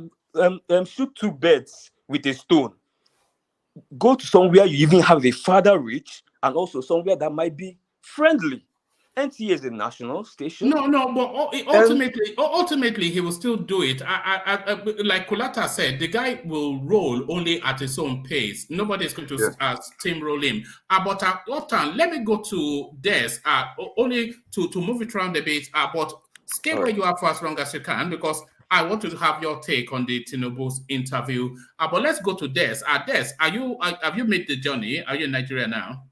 shoot two birds with a stone. Go to somewhere you even have a farther reach and also somewhere that might be friendly. NTA is a national station. No, but ultimately, he will still do it. Like Kulata said, the guy will roll only at his own pace. Nobody is going to steamroll him. But Otan, let me go to Des. Only to move it around a bit. But stay where you are for as long as you can, because I want to have your take on the Tinubu's interview. But let's go to Des. Des, have you made the journey? Are you in Nigeria now?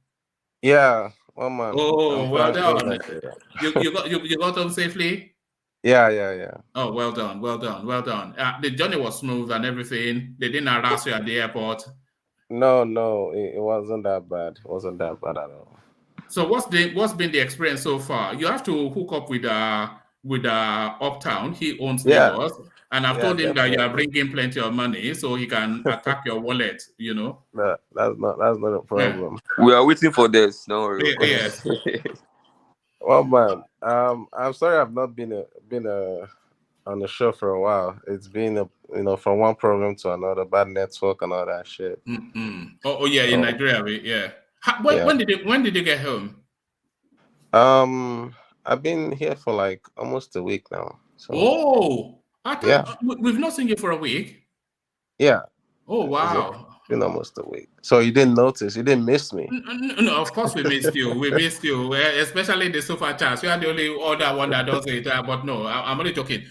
Yeah, one man. Oh, well done. Nigeria. You got home safely? Yeah. Oh, well done. The journey was smooth and everything. They didn't harass you at the airport. No, it wasn't that bad. It wasn't that bad at all. So what's been the experience so far? You have to hook up with Uptown. He owns Lagos, and I've told him that you are bringing plenty of money so he can attack your wallet. No, that's not a problem. Yeah. We are waiting for this. Don't worry. Yes. Well, man, I'm sorry I've not been on the show for a while. It's been from one problem to another, bad network and all that shit. Mm-hmm. Oh yeah, in Nigeria, yeah. When did you get home? I've been here for like almost a week now. So, I thought we've not seen you for a week. Yeah. Oh wow. It's been almost a week. So you didn't notice? You didn't miss me? No, of course we missed you. We missed you, especially the super chats. You are the only other one that does it. But no, I'm only joking.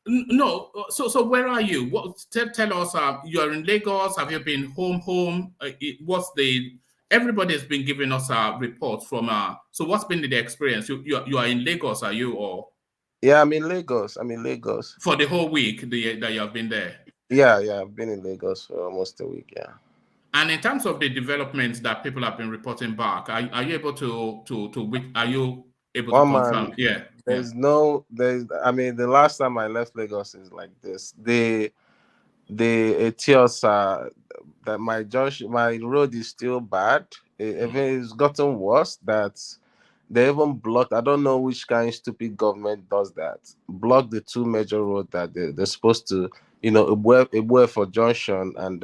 No. So where are you? Tell us. You are in Lagos. Have you been home? Everybody's been giving us reports from. So what's been the experience? You are in Lagos, are you, or? Yeah, I'm in Lagos. For the whole week that you have been there. Yeah, I've been in Lagos for almost a week. Yeah. And in terms of the developments that people have been reporting back, are you able to confirm? The last time I left Lagos is like this. the tears that my road is still bad. Even it's gotten worse that they even blocked. I don't know which kind of stupid government does that. Block the two major roads that they're supposed to, Ibue for Junction and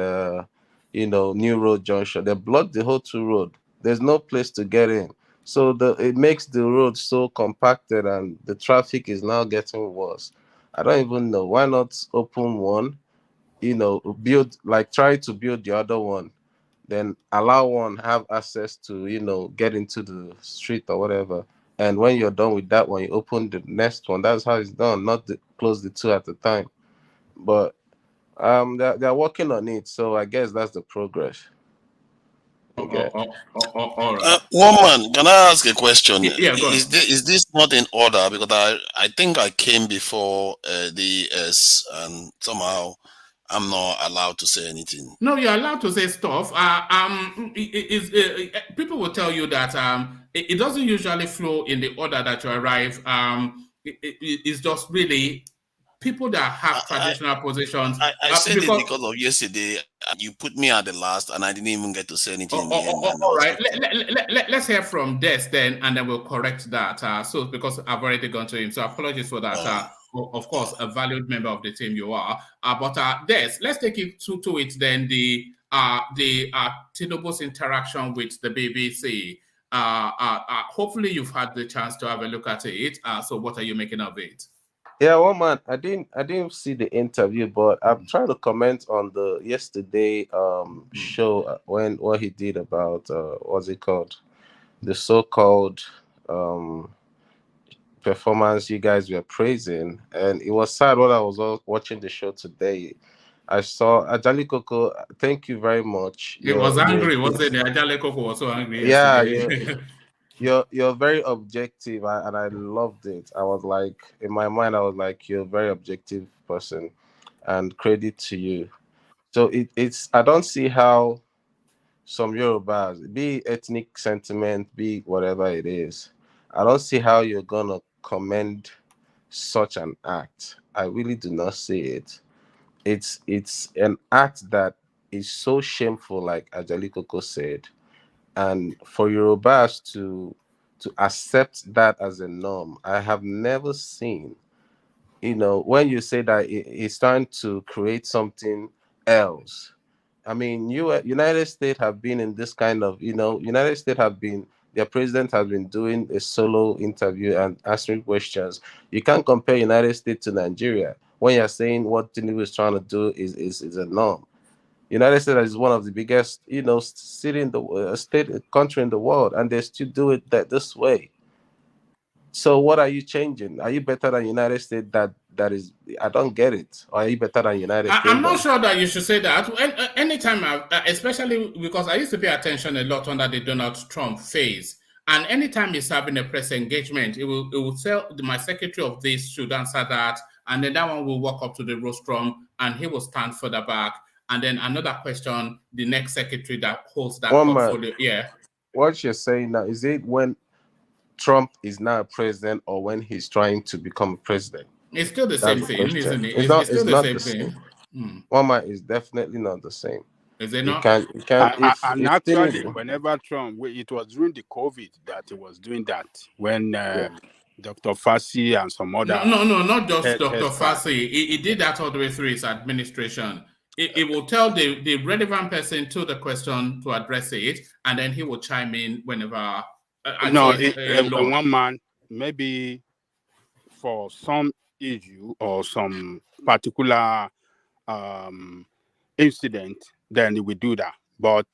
New Road Junction. They blocked the whole two road. There's no place to get in. So it makes the road so compacted and the traffic is now getting worse. I don't even know. Why not open one? Build like try to build the other one, then allow one have access to get into the street or whatever. And when you're done with that one, you open the next one. That's how it's done, not close the two at a time. But they're working on it, so I guess that's the progress. Okay. All right. One man, can I ask a question? Yeah, go on. Is this not in order? Because I think I came before the ES, and somehow I'm not allowed to say anything. No, you're allowed to say stuff. People will tell you that it doesn't usually flow in the order that you arrive. It's just really people that have traditional positions. I said it Because because of yesterday. You put me at the last, and I didn't even get to say anything in the end. And I all was right, let's hear from Des then, and then we'll correct that. So because I've already gone to him, so apologies for that. Of course, a valued member of the team you are. But Des, let's take it to it then. The Tinubu's interaction with the BBC. Hopefully you've had the chance to have a look at it. So what are you making of it? Yeah, well, man, I didn't see the interview, but I'm trying to comment on the yesterday show when what he did about what's it called, the so-called performance you guys were praising, and it was sad when I was watching the show today. I saw Ajali Coco. Thank you very much. It was angry, wasn't it? Ajale Koko was so angry Yeah, yesterday. you're very objective, and I loved it. I was like, in my mind, I was like, you're a very objective person, and credit to you. So it's I don't see how some Yorubas, be it ethnic sentiment, be it whatever it is, I don't see how you're gonna commend such an act. I really do not see it. It's an act that is so shameful, like Ajali Koko said, and for Yorubas to accept that as a norm, I have never seen. When you say that it's trying to create something else. I mean, United States have been in this kind of, United States have been, their president has been doing a solo interview and answering questions. You can't compare United States to Nigeria when you're saying what Tinubu is trying to do is a norm. United States is one of the biggest, city in the state country in the world, and they still do it this way. So what are you changing? Are you better than United States? That is, I don't get it. Or are you better than United I'm not Kingdom? sure that you should say that. Anytime, especially because I used to pay attention a lot under the Donald Trump phase, and anytime he's having a press engagement, it will tell my secretary of this should answer that, and then that one will walk up to the rostrum, and he will stand further back, and then another question, the next secretary that holds that One man, portfolio, yeah. what you're saying now, is it when Trump is now a president or when he's trying to become a president? It's still the That's same the thing, question. isn't it? It's It's not. still It's the not same the same. thing. Hmm. One man is definitely not the same. Is it You not? can. You can. And If actually, Tinubu, whenever Trump, it was during the COVID that he was doing that, when yeah. Dr. Fassi and some No, other no, no, not just head Dr. expert. Fassi. He did that all the way through his administration. It will tell the relevant person to the question to address it, and then he will chime in whenever. So No, it's a lot. one man, maybe for some issue or some particular um, incident, then he will do that. But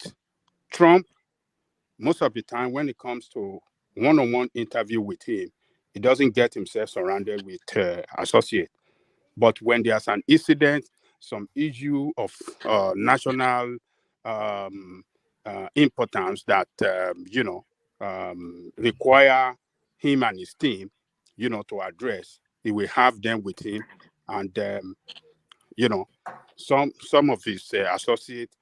Trump, most of the time, when it comes to one-on-one interview with him, he doesn't get himself surrounded with associates. But when there's an incident, some issue of national um, importance that require him and his team, to address, he will have them with him, and you know, some of his associates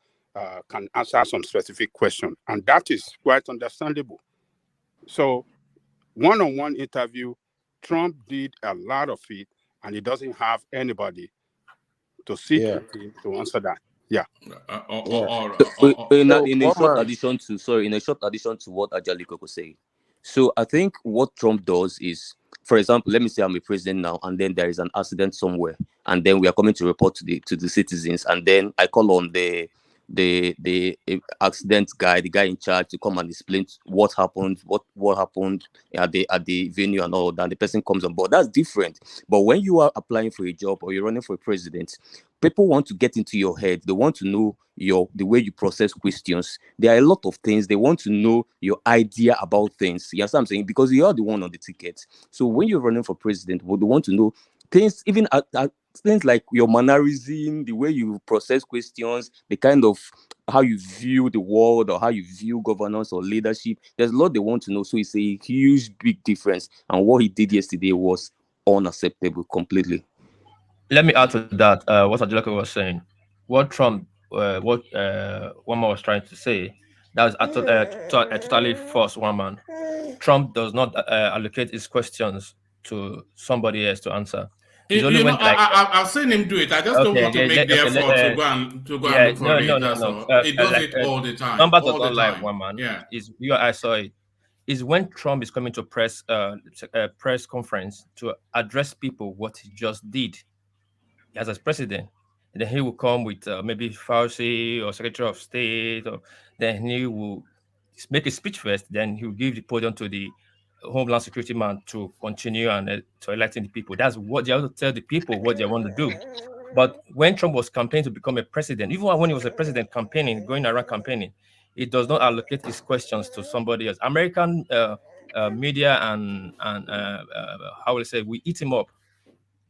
can answer some specific question, and that is quite understandable. So, one-on-one interview, Trump did a lot of it, and he doesn't have anybody to sit Yeah. with him to answer that. Yeah. Yeah. So In a one short man. addition to what Ajaliko was saying. So I think what Trump does is, for example, let me say I'm a president now, and then there is an accident somewhere, and then we are coming to report to the citizens, and then I call on the accident guy, the guy in charge, to come and explain what happened at the venue and all that. The person comes on board. That's different. But when you are applying for a job or you're running for a president, people want to get into your head. They want to know the way you process questions. There are a lot of things they want to know, your idea about things. You understand what I'm saying? Because you are the one on the ticket. So when you're running for president, they want to know things, even at things like your mannerism, the way you process questions, the kind of how you view the world or how you view governance or leadership. There's a lot they want to know. So it's a huge, big difference. And what he did yesterday was unacceptable completely. Let me add to that. What Angelica was saying, what Trump, what one man was trying to say, that was a totally false one man. Trump does not allocate his questions to somebody else to answer. He's only went like, I've seen him do it. I just don't okay, want to make the okay, effort to go and yeah, look for no, no, it. no, That's no. all. He does it all the time. Numbers does All the not lie, time. one man. Yeah. Is you I saw it. Is when Trump is coming to press conference to address people what he just did as president. And then he will come with maybe Fauci or Secretary of State, or then he will make a speech first. Then he will give the podium to the Homeland Security man to continue and to electing the people. That's what they have to tell the people what they want to do. But when Trump was campaigning to become a president, even when he was a president campaigning, going around campaigning, it does not allocate his questions to somebody else. American media and how will I say, we eat him up.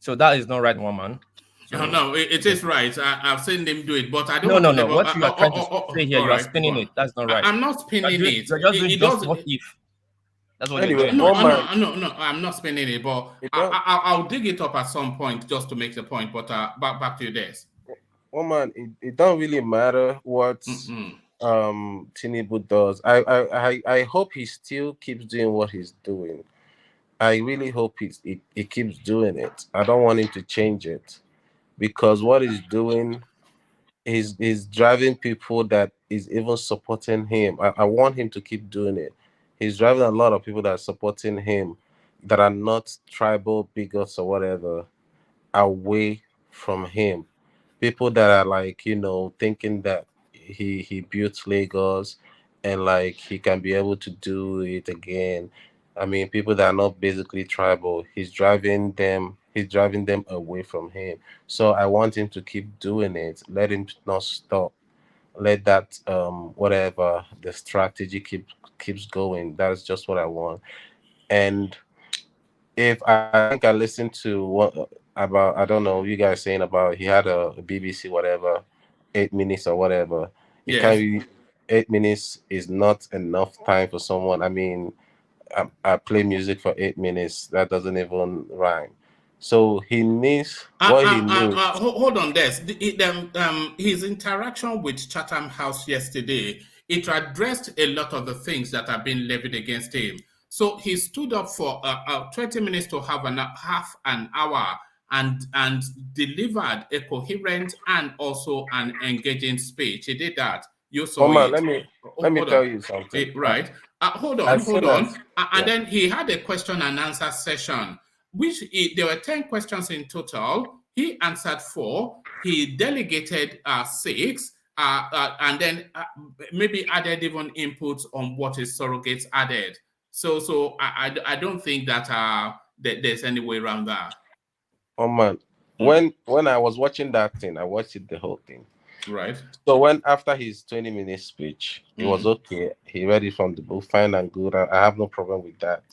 So that is not right, woman. So No, it is right. I've seen him do it, but I don't no, want no, to no. level. What you are trying to say here, All you are right, go spinning on. it. That's not right. I'm not spinning it. You're just doing It just does. what if. That's what you're Anyway, doing. No, one man. no, I'm not spinning it, but It don't. I'll dig it up at some point just to make the point. But back to you, Des. One man. It don't really matter what Mm-mm. Tinubu does. I hope he still keeps doing what he's doing. I really hope he keeps doing it. I don't want him to change it because what he's doing is driving people that is even supporting him. I want him to keep doing it. He's driving a lot of people that are supporting him that are not tribal bigots or whatever away from him. People that are like, thinking that he built Lagos and like he can be able to do it again. I mean, people that are not basically tribal, he's driving them away from him. So I want him to keep doing it. Let him not stop. Let that whatever the strategy keeps going. That's just what I want. And if I think I listened to what about, I don't know, you guys saying about he had a BBC whatever 8 minutes or whatever. It can't Yes. be 8 minutes is not enough time for someone. I mean, I play music for 8 minutes. That doesn't even rhyme. So he needs what he needs. Hold on, Des. His interaction with Chatham House yesterday, it addressed a lot of the things that have been levied against him. So he stood up for 20 minutes to have half an hour and delivered a coherent and also an engaging speech. He did that. You saw Oh man, it. let me Hold tell on. you something. Right. Hold on, As hold soon as on. And yeah. then he had a question and answer session, there were 10 questions in total. He answered 4. He delegated 6, and then maybe added even inputs on what his surrogates added. So I don't think that there's any way around that. Oh man, Mm. when I was watching that thing, I watched it the whole thing. Right. So when after his 20-minute speech, it was Mm. okay. He read it from the book, fine and good. I have no problem with that.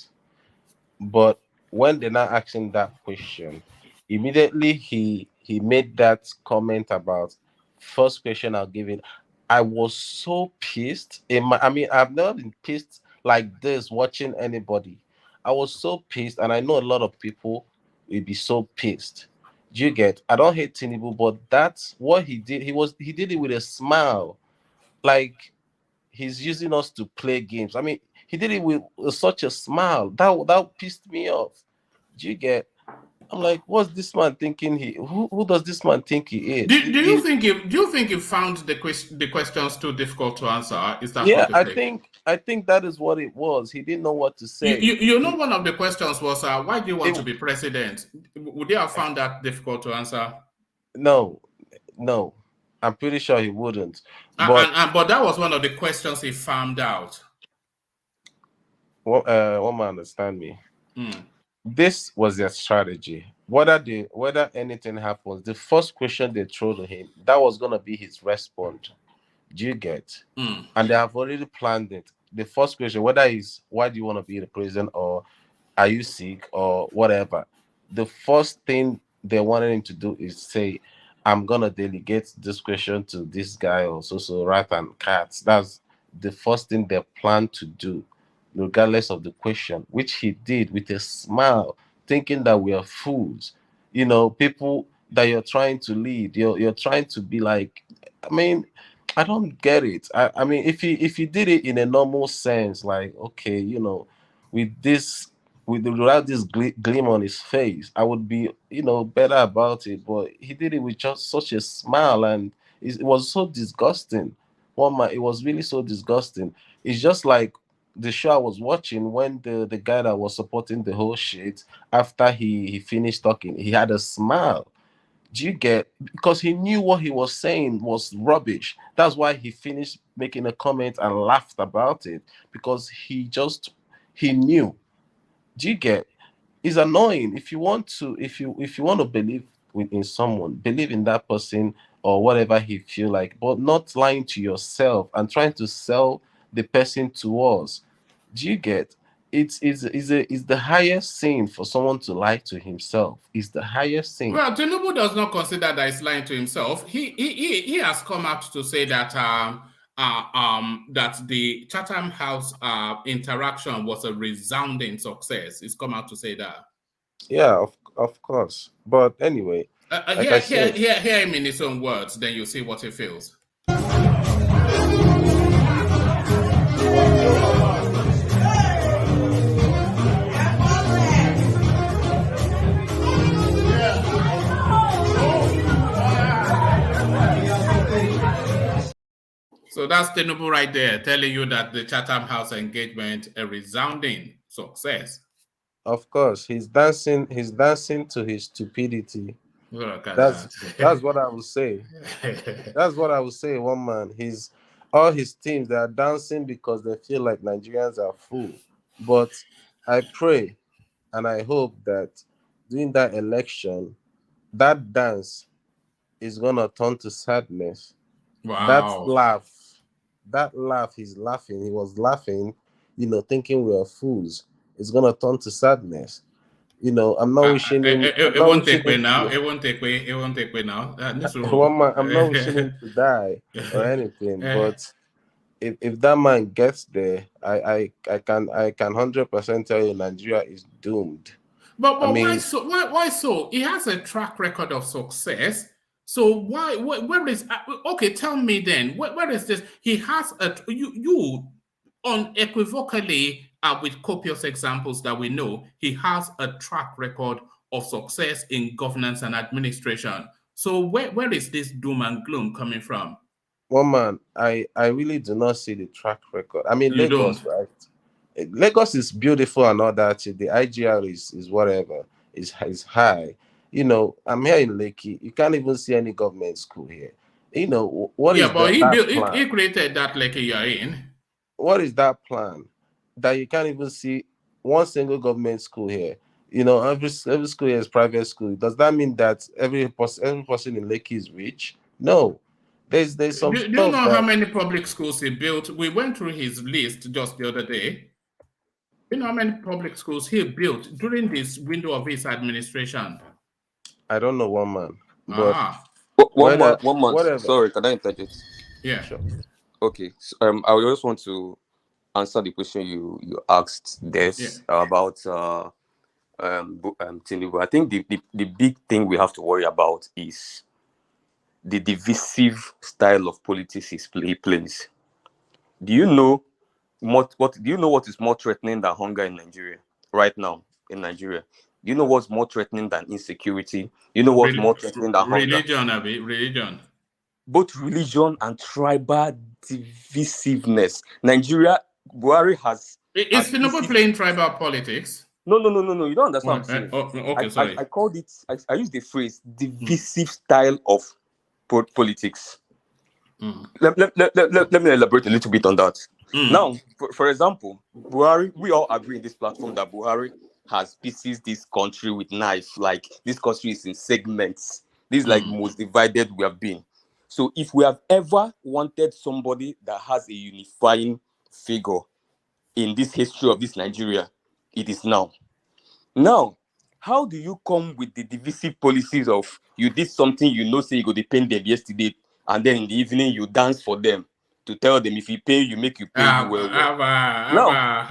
But when they're not asking that question, immediately he made that comment about first question I'll give it. I was so pissed. I mean, I've never been pissed like this watching anybody. I was so pissed, and I know a lot of people will be so pissed. Do you get? I don't hate Tinubu, but that's what he did. He did it with a smile, like he's using us to play games. I mean, he did it with such a smile that pissed me off. Do you get? I'm like, what's this man thinking? Who does this man think he is? Do you think you found the questions too difficult to answer? Is that Yeah, what you think? I think that is what it was. He didn't know what to say. You know, one of the questions was, why do you want to be president? Would you have found that difficult to answer? No, I'm pretty sure he wouldn't. But But that was one of the questions he found out. one man understand me. This was their strategy. Whether anything happens, the first question they throw to him, that was gonna be his response. Do you get? And they have already planned it. The first question, whether is why do you want to be the president, or are you sick, or whatever, the first thing they wanted him to do is say, I'm gonna delegate this question to this guy, or so rat and cats. That's the first thing they plan to do, regardless of the question, which he did with a smile, thinking that we are fools. People that you're trying to lead, you're trying to be like, I mean, I don't get it. I mean, if he did it in a normal sense, like, okay, with this, without this gleam on his face, I would be, better about it. But he did it with just such a smile, and it was so disgusting. It was really so disgusting. It's just like the show I was watching, when the guy that was supporting the whole shit, after he finished talking, he had a smile. Do you get? Because he knew what he was saying was rubbish. That's why he finished making a comment and laughed about it, because he knew. Do you get? It's annoying. If you want to believe in someone, believe in that person or whatever he feel like, but not lying to yourself and trying to sell the person to us. Do you get? It's the highest sin for someone to lie to himself. It's the highest sin. Well, Tinubu does not consider that he's lying to himself. He has come out to say that that the Chatham House interaction was a resounding success. He's come out to say that. Yeah, of course. But anyway, like I said, hear him in his own words, then you see what he feels. So that's Tinubu right there, telling you that the Chatham House engagement a resounding success. Of course, he's dancing to his stupidity. Look at That's what I would say. That's what I would say. One man, all his teams, they are dancing because they feel like Nigerians are full. But I pray and I hope that during that election, that dance is gonna turn to sadness. Wow. That laugh he's laughing, he was laughing, thinking we are fools. It's gonna turn to sadness. I'm not wishing him. I'm It not won't wishing take way him now. to. It won't take way. It won't take way now. One man, I'm not wishing him to die or anything, but if that man gets there, I can 100% tell you Nigeria is doomed. But I why mean, so? Why so? He has a track record of success. So why? Where is? Okay, tell me then. Where is this? He has you unequivocally, with copious examples that we know, he has a track record of success in governance and administration. So where is this doom and gloom coming from? one man, I really do not see the track record. I mean, You don't. Lagos, right? Lagos is beautiful and all that. The IGR is whatever, is high. I'm here in Lekki. You can't even see any government school here. What Yeah, is but that he plan? created that like you're in. What is that plan that you can't even see one single government school here? Every school here is private school. Does that mean that every person in Lekki is rich? No. There's some Do you stuff know how that, many public schools he built? We went through his list just the other day. You know how many public schools he built during this window of his administration? I don't know, one man, but Ah, One month, one month. whatever. Sorry, can I interject? yeah. Sure. Okay. So, I just want to answer the question you asked this about Tinubu. I think the big thing we have to worry about is the divisive style of politics he plays. Do you know what do you know what is more threatening than hunger in Nigeria right now in Nigeria? You know what's more threatening than insecurity? You know what's more threatening than hunger? Religion, Abi, religion. Both religion and tribal divisiveness. Nigeria, Buhari Is has Tinubu pieces. playing tribal politics? No. You don't understand what I'm saying. Okay, sorry. I called it, I used the phrase divisive style of politics. Let me elaborate a little bit on that. Now, for example, Buhari, we all agree in this platform that Buhari has pieces this country with knife. Like, this country is in segments. This is like the most divided we have been. So if we have ever wanted somebody that has a unifying figure in this history of this Nigeria, it is now. Now, how do you come with the divisive policies of you did something you know say you go to pay them yesterday, and then in the evening you dance for them to tell them if you pay you make you pay you well. Now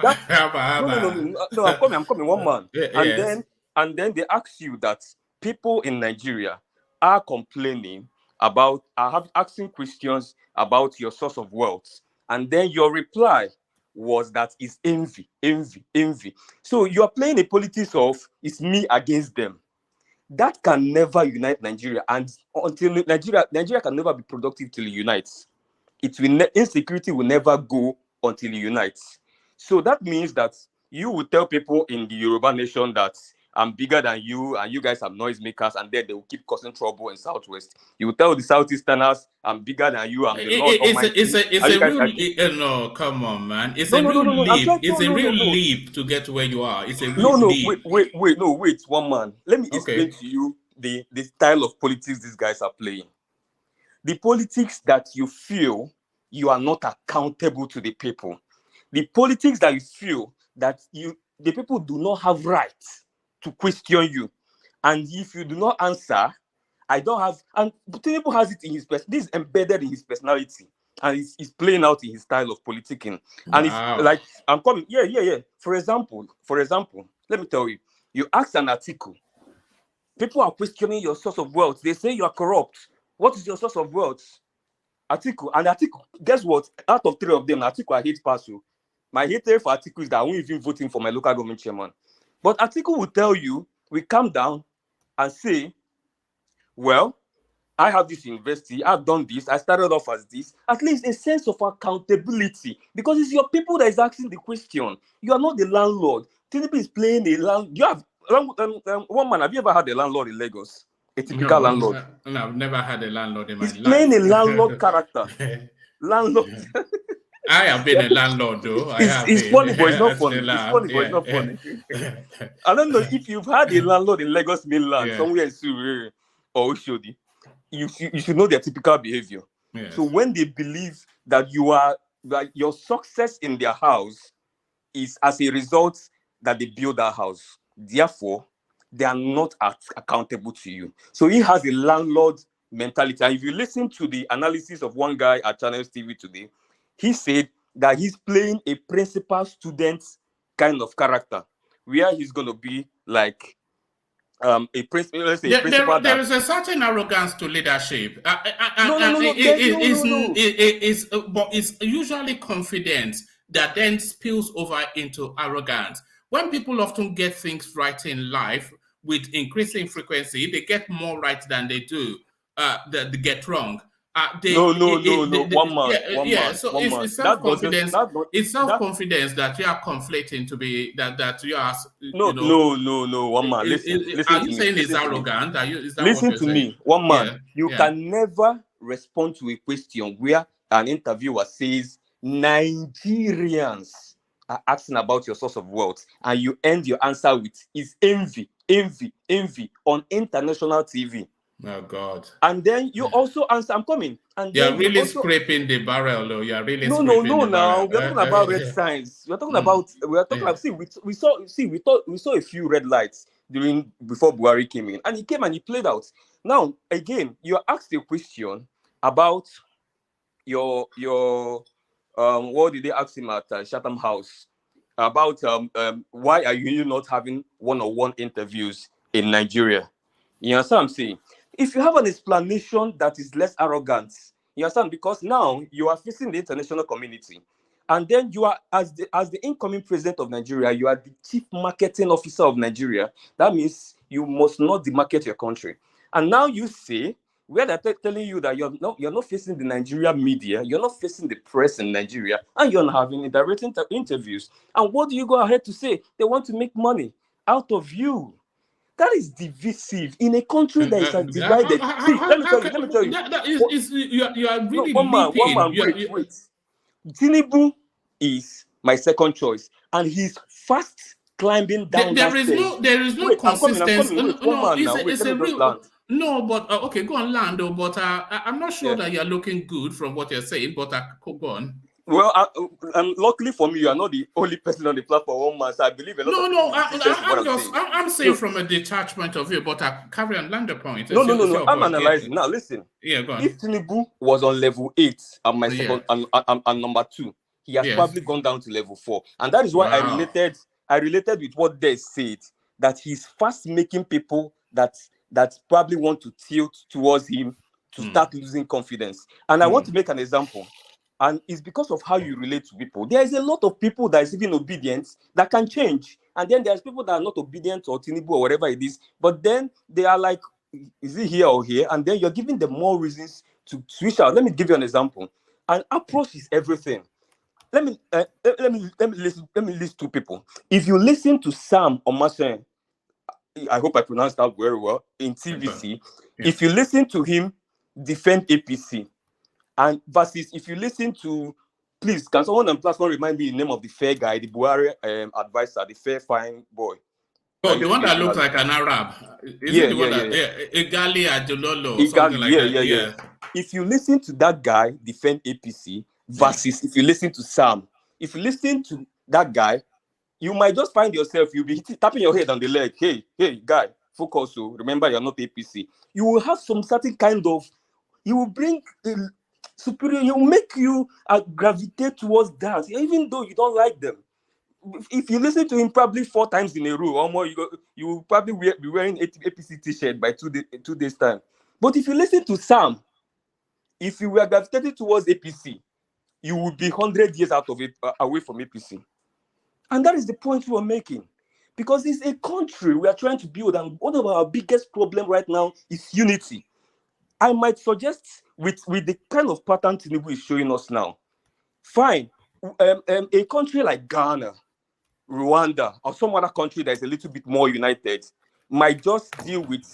that no, I'm coming one man. And Yes. then they ask you that people in Nigeria are complaining about asking questions about your source of wealth, and then your reply was that it's envy. So you're playing a politics of it's me against them. That can never unite Nigeria, and until Nigeria can never be productive till it unites. Insecurity will never go until it unites. So that means that you will tell people in the Yoruba nation that I'm bigger than you and you guys are noisemakers, and then they will keep causing trouble in Southwest. You will tell the Southeasterners I'm bigger than you, I'm the Lord Almighty. It's And you a guys real are... no, come on, man. It's a No. real I'm leap. trying. It's a real No. leap to get to where you are. It's a real No. leap. Wait, one man. Let me explain Okay. to you the style of politics these guys are playing. The politics that you feel you are not accountable to the people. The politics that you feel that the people do not have right to question you. And if you do not answer, I don't have, and Tinubu has it in his this is embedded in his personality, and it's playing out in his style of politicking. And it's Wow. like I'm coming, yeah. For example, let me tell you, you ask an article, people are questioning your source of wealth. They say you are corrupt. What is your source of wealth? Atiku, guess what? Out of three of them, Atiku I hate pass you. My hatred for Atiku is that I won't even vote him for my local government chairman. But Atiku will tell you, we calm down and say, well, I have this university, I've done this, I started off as this. At least a sense of accountability, because it's your people that is asking the question. You are not the landlord. Tinubu is playing a land. You have one man. Have you ever had a landlord in Lagos? A typical landlord. No, I've never had a landlord in my He's life. playing a landlord character. Landlord. I have been a landlord, though. I have It's been. funny, but it's not I funny. still It's have. funny, but it's not funny. I don't know if you've had a landlord in Lagos mainland, Yeah. somewhere in Surrey or Oshodi. You should know their typical behavior. Yes. So when they believe that your success in their house is as a result that they build that house, therefore they are not accountable to you. So he has a landlord mentality. And if you listen to the analysis of one guy at Channels TV today, he said that he's playing a principal student kind of character, where he's going to be like a principal. Let's say a principal There that... is a certain arrogance to leadership. No. But it's usually confidence that then spills over into arrogance. When people often get things right in life with increasing frequency, they get more right than they do. They get wrong. No. One man. So it's self That doesn't. confidence. It's self confidence that you are conflating to be that you are. No. One man. Listen Are to you me. saying it's Listen to me. arrogant? Is that what Listen you're to saying? me. One man. Yeah. You can never respond to a question where an interviewer says Nigerians are asking about your source of wealth, and you end your answer with is envy on international TV. Oh God. And then you also answer, I'm coming. And You're then you really also... scraping the barrel, though. You're really No, scraping the now barrel. we're talking about red signs. We're talking about see, we saw a few red lights before Buhari came in, and he came and he played out. Now again, you're asked a question about your what did they ask him at Chatham House about why are you not having one-on-one interviews in Nigeria? You understand what I'm saying? If you have an explanation that is less arrogant, you understand? Because now you are facing the international community, And then you are, as the incoming president of Nigeria, you are the chief marketing officer of Nigeria. That means you must not demarket your country. And now you say, where they're telling you that you're not facing the Nigerian media, you're not facing the press in Nigeria, and you're not having direct interviews. And what do you go ahead to say? They want to make money out of you. That is divisive in a country that is divided. See, let me tell you. That is you are No, really one leaping. man, wait. Tinubu is my second choice, and he's fast climbing down that stairs. There is no Wait, I'm consistency. coming. Wait, one No, man now. Wait, it's let a me just real land. no, but okay, go on, Lando. But I'm not sure Yeah. that you're looking good from what you're saying. But go on. Well, luckily for me, you are not the only person on the platform, one man. So I believe a lot of people will listen to what I'm saying. I'm saying from a detached point of view, but carry on, Lando point. No. I'm analyzing. Now listen. Yeah, go on. If Tinubu was on level 8 and my second and number 2, he has probably gone down to level 4, and that is why I related with what they said, that he's fast making people that probably want to tilt towards him to start losing confidence. And I want to make an example, and it's because of how you relate to people. There is a lot of people that is even obedient that can change, and then there's people that are not obedient or Tinubu or whatever it is, but then they are like, is it here or here? And then you're giving them more reasons to switch out. Let me give you an example. An approach is everything. Let me list two people. If you listen to Sam Omasen, I hope I pronounced that very well, in TVC, if you listen to him defend APC, and versus if you listen to, please, can someone on platform remind me the name of the fair guy, the Buhari advisor, the fair fine boy? Oh, the one that looks like an Arab. Is it the one that Igali Ajololo or something like that? Yeah. If you listen to that guy defend APC versus if you listen to Sam, if you listen to that guy, you might just find yourself, you'll be tapping your head on the leg. Hey, guy, focus. So remember, you're not APC. You will have some certain kind of, you will bring superior, you will make you gravitate towards that, even though you don't like them. If you listen to him probably 4 times in a row or more, you will probably be wearing APC t-shirt by 2 days time. But if you listen to Sam, if you were gravitated towards APC, you would be 100 years out of it, away from APC. And that is the point we are making. Because it's a country we are trying to build, and one of our biggest problems right now is unity. I might suggest with the kind of pattern Tinubu is showing us now, fine, a country like Ghana, Rwanda, or some other country that is a little bit more united might just deal with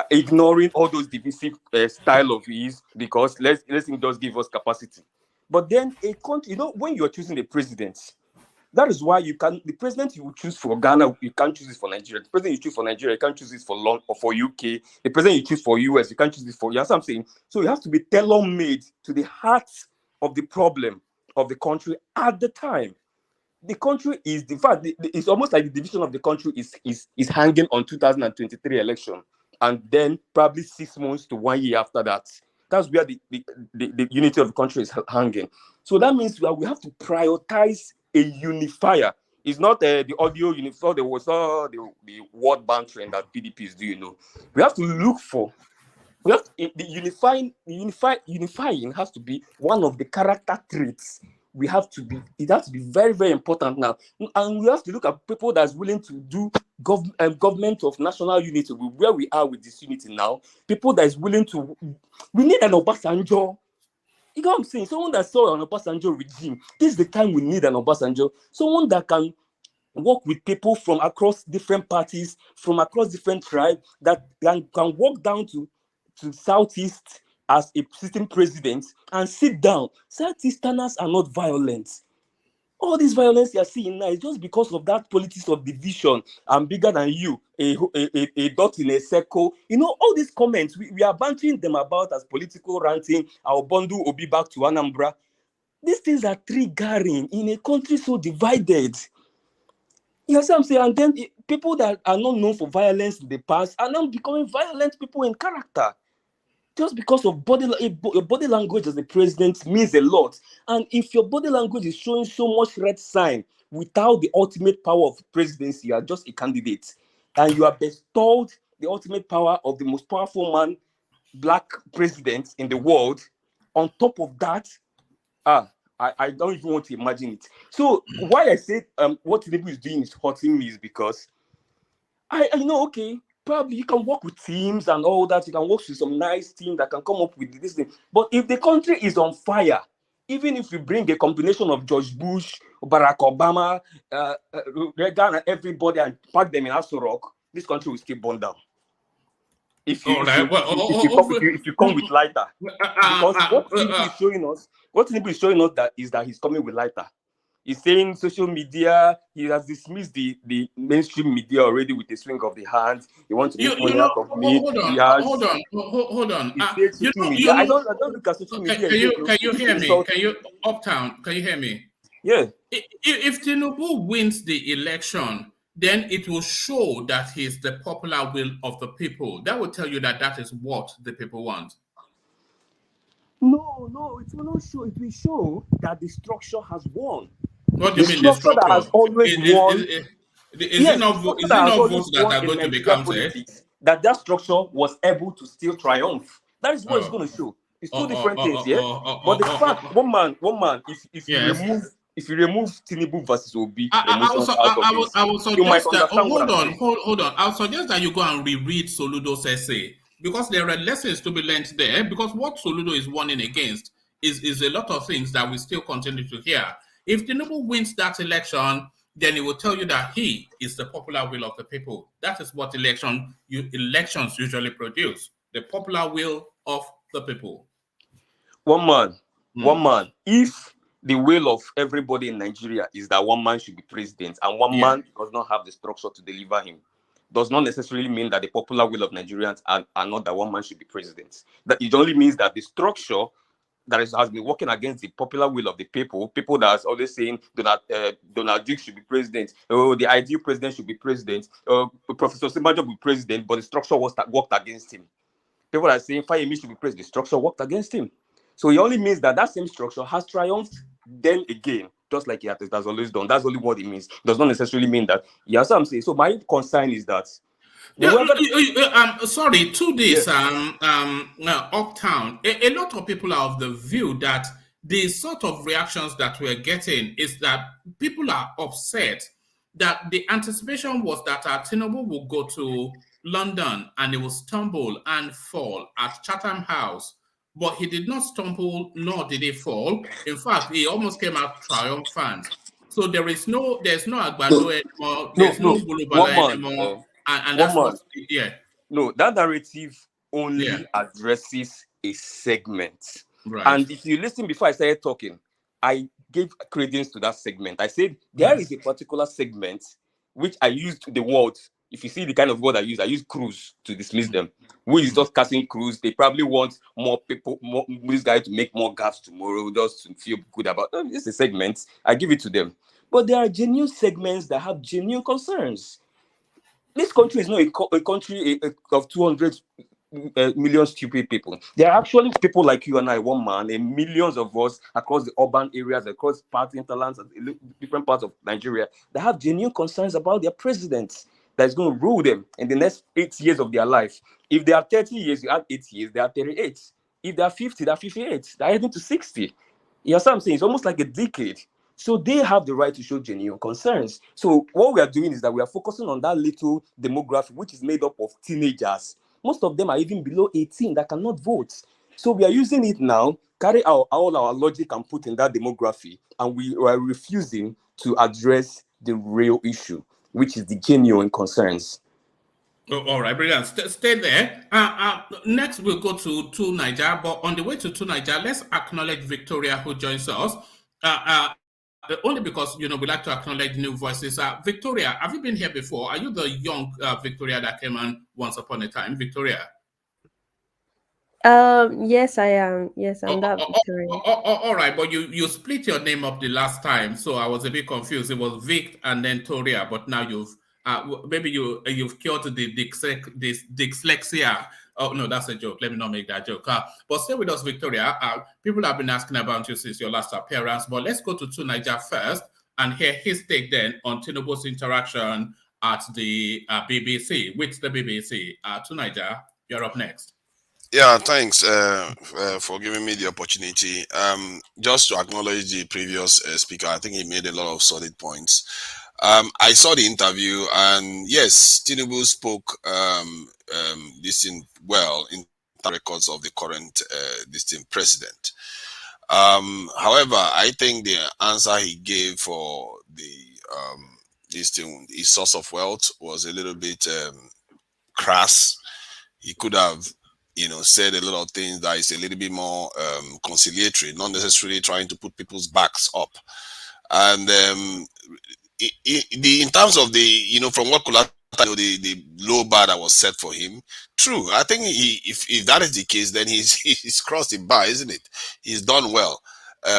ignoring all those divisive style of his, because let's him just give us capacity. But then a country, when you're choosing a president, that is why the president you choose for Ghana, you can't choose it for Nigeria. The president you choose for Nigeria, you can't choose it for London or for UK. The president you choose for US, you can't choose it for, you know what I'm saying? So you have to be tailor-made to the heart of the problem of the country at the time. The country is, in fact, it's almost like the division of the country is hanging on 2023 election, and then probably 6 months to 1 year after that. That's where the unity of the country is hanging. So that means we have to prioritize a unifier. It's not the audio unifier. There was the word bantering that PDP is doing. We have to look for. Unifying has to be one of the character traits. It has to be very, very important now. And we have to look at people that's willing to do government of national unity, where we are with this unity now. People that is willing to, we need an Obasanjo. You know what I'm saying? Someone that saw an Obasanjo regime. This is the time we need an Obasanjo. Someone that can work with people from across different parties, from across different tribes, that can walk down to Southeast as a sitting president and sit down. Southeasterners are not violent. All this violence you are seeing now is just because of that politics of division. I'm bigger than you, a dot in a circle. All these comments, we are bantering them about as political ranting. Our bundle will be back to Anambra. These things are triggering in a country so divided. You know what I'm saying? And then people that are not known for violence in the past are now becoming violent people in character. Just because of your body language as the president means a lot. And if your body language is showing so much red sign without the ultimate power of presidency, you are just a candidate. And you are bestowed the ultimate power of the most powerful Black president in the world. On top of that, I don't even want to imagine it. So why I said what Tinubu is doing is hurting me is because I know, okay, probably you can work with teams and all that. You can work with some nice team that can come up with this thing. But if the country is on fire, even if you bring a combination of George Bush, Barack Obama, Reagan, and everybody and pack them in Aso Rock, this country will still burn down. If you All if you right. Well, if you if you come if you come with lighter, because what Tinubu is showing us that he's coming with lighter. He's saying social media, he has dismissed the mainstream media already with a swing of the hand. He wants to make you money know, out of me. hold He on, hold has on, hold on. he said social media. You know. I don't look at social media Can again. you No. can It you is hear me? Can insulting. you Uptown? Can you hear me? Yeah. If Tinubu wins the election, then it will show that he's the popular will of the people. That will tell you that that is what the people want. No, it will not show. It will show that the structure has won. What do The you mean the structure that structure? has always won. Is it Yes, the not structure is that it has not always votes that won are in going to be Nigeria counted? politics, that structure was able to still triumph. That is what it's going to show. It's two different things, yeah. But the fact, one man, if you Yes. remove Tinubu versus Obi emotions out of I this, will you might suggest that. understand what Hold I'm on, saying. hold on. I'll suggest that you go and reread Soludo's essay because there are lessons to be learned there. Because what Soludo is warning against is a lot of things that we still continue to hear. If Tinubu wins that election, then it will tell you that he is the popular will of the people. That is what elections usually produce: the popular will of the people. One man. If the will of everybody in Nigeria is that one man should be president and one man does not have the structure to deliver him, does not necessarily mean that the popular will of Nigerians are not that one man should be president. That it only means that the structure that has been working against the popular will of the people that are always saying Donald Duke should be president, the ideal president should be president, Professor Simajo will be president, but the structure worked against him. People are saying Fayemi should be president, the structure worked against him. So it only means that same structure has triumphed then again, just like it has always done. That's only what it means. Does not necessarily mean that. Yeah, so I'm saying. So my concern is that sorry, 2 days uptown. A lot of people are of the view that the sort of reactions that we're getting is that people are upset that the anticipation was that Tinubu will go to London and he will stumble and fall at Chatham House. But he did not stumble, nor did he fall. In fact, he almost came out triumphant. So there's no Agbado anymore, there's no Bulubala anymore, and that's what, No, that narrative only addresses a segment. And if you listen before I started talking, I gave credence to that segment. I said there is a particular segment which I used the word. If you see the kind of word I use cruise to dismiss them. Who is just casting cruise? They probably want more people, this guy to make more gaps tomorrow, just to feel good about. It's a segment. I give it to them. But there are genuine segments that have genuine concerns. This country is not a country of 200 million stupid people. There are actually people like you and I, one man, and millions of us across the urban areas, across hinterlands, different parts of Nigeria that have genuine concerns about their president that is going to rule them in the next 8 years of their life. If they are 30 years, you add 8 years, they are 38. If they are 50, they are 58. They are heading to 60. You know what I'm saying? It's almost like a decade. So they have the right to show genuine concerns. So what we are doing is that we are focusing on that little demographic, which is made up of teenagers. Most of them are even below 18 that cannot vote. So we are using it now, carry all our logic and put in that demography, and we are refusing to address the real issue, which is the genuine concerns. All right, brilliant. Stay there. Next, we'll go to Niger. But on the way to Niger, let's acknowledge Victoria, who joins us. Only because we like to acknowledge new voices. Victoria, have you been here before? Are you the young Victoria that came on once upon a time, Victoria? Yes, I am. Yes, I'm that Victoria. All right, but you split your name up the last time, so I was a bit confused. It was Vic and then Toria, but now maybe you've cured the dyslexia. Oh no, that's a joke. Let me not make that joke. But stay with us, Victoria. People have been asking about you since your last appearance, but let's go to Niger first and hear his take then on Tinubu's interaction at the BBC with the BBC. To Niger, you're up next. Yeah, thanks for giving me the opportunity. Just to acknowledge the previous speaker, I think he made a lot of solid points. I saw the interview, and yes, Tinubu spoke this thing well in records of the current this thing president. However, I think the answer he gave for the this thing, his source of wealth, was a little bit crass. He could have, said a lot of things that is a little bit more conciliatory, not necessarily trying to put people's backs up. And in terms of the, from what Kulata, the low bar that was set for him, true. I think if that is the case, then he's crossed the bar, isn't it? He's done well.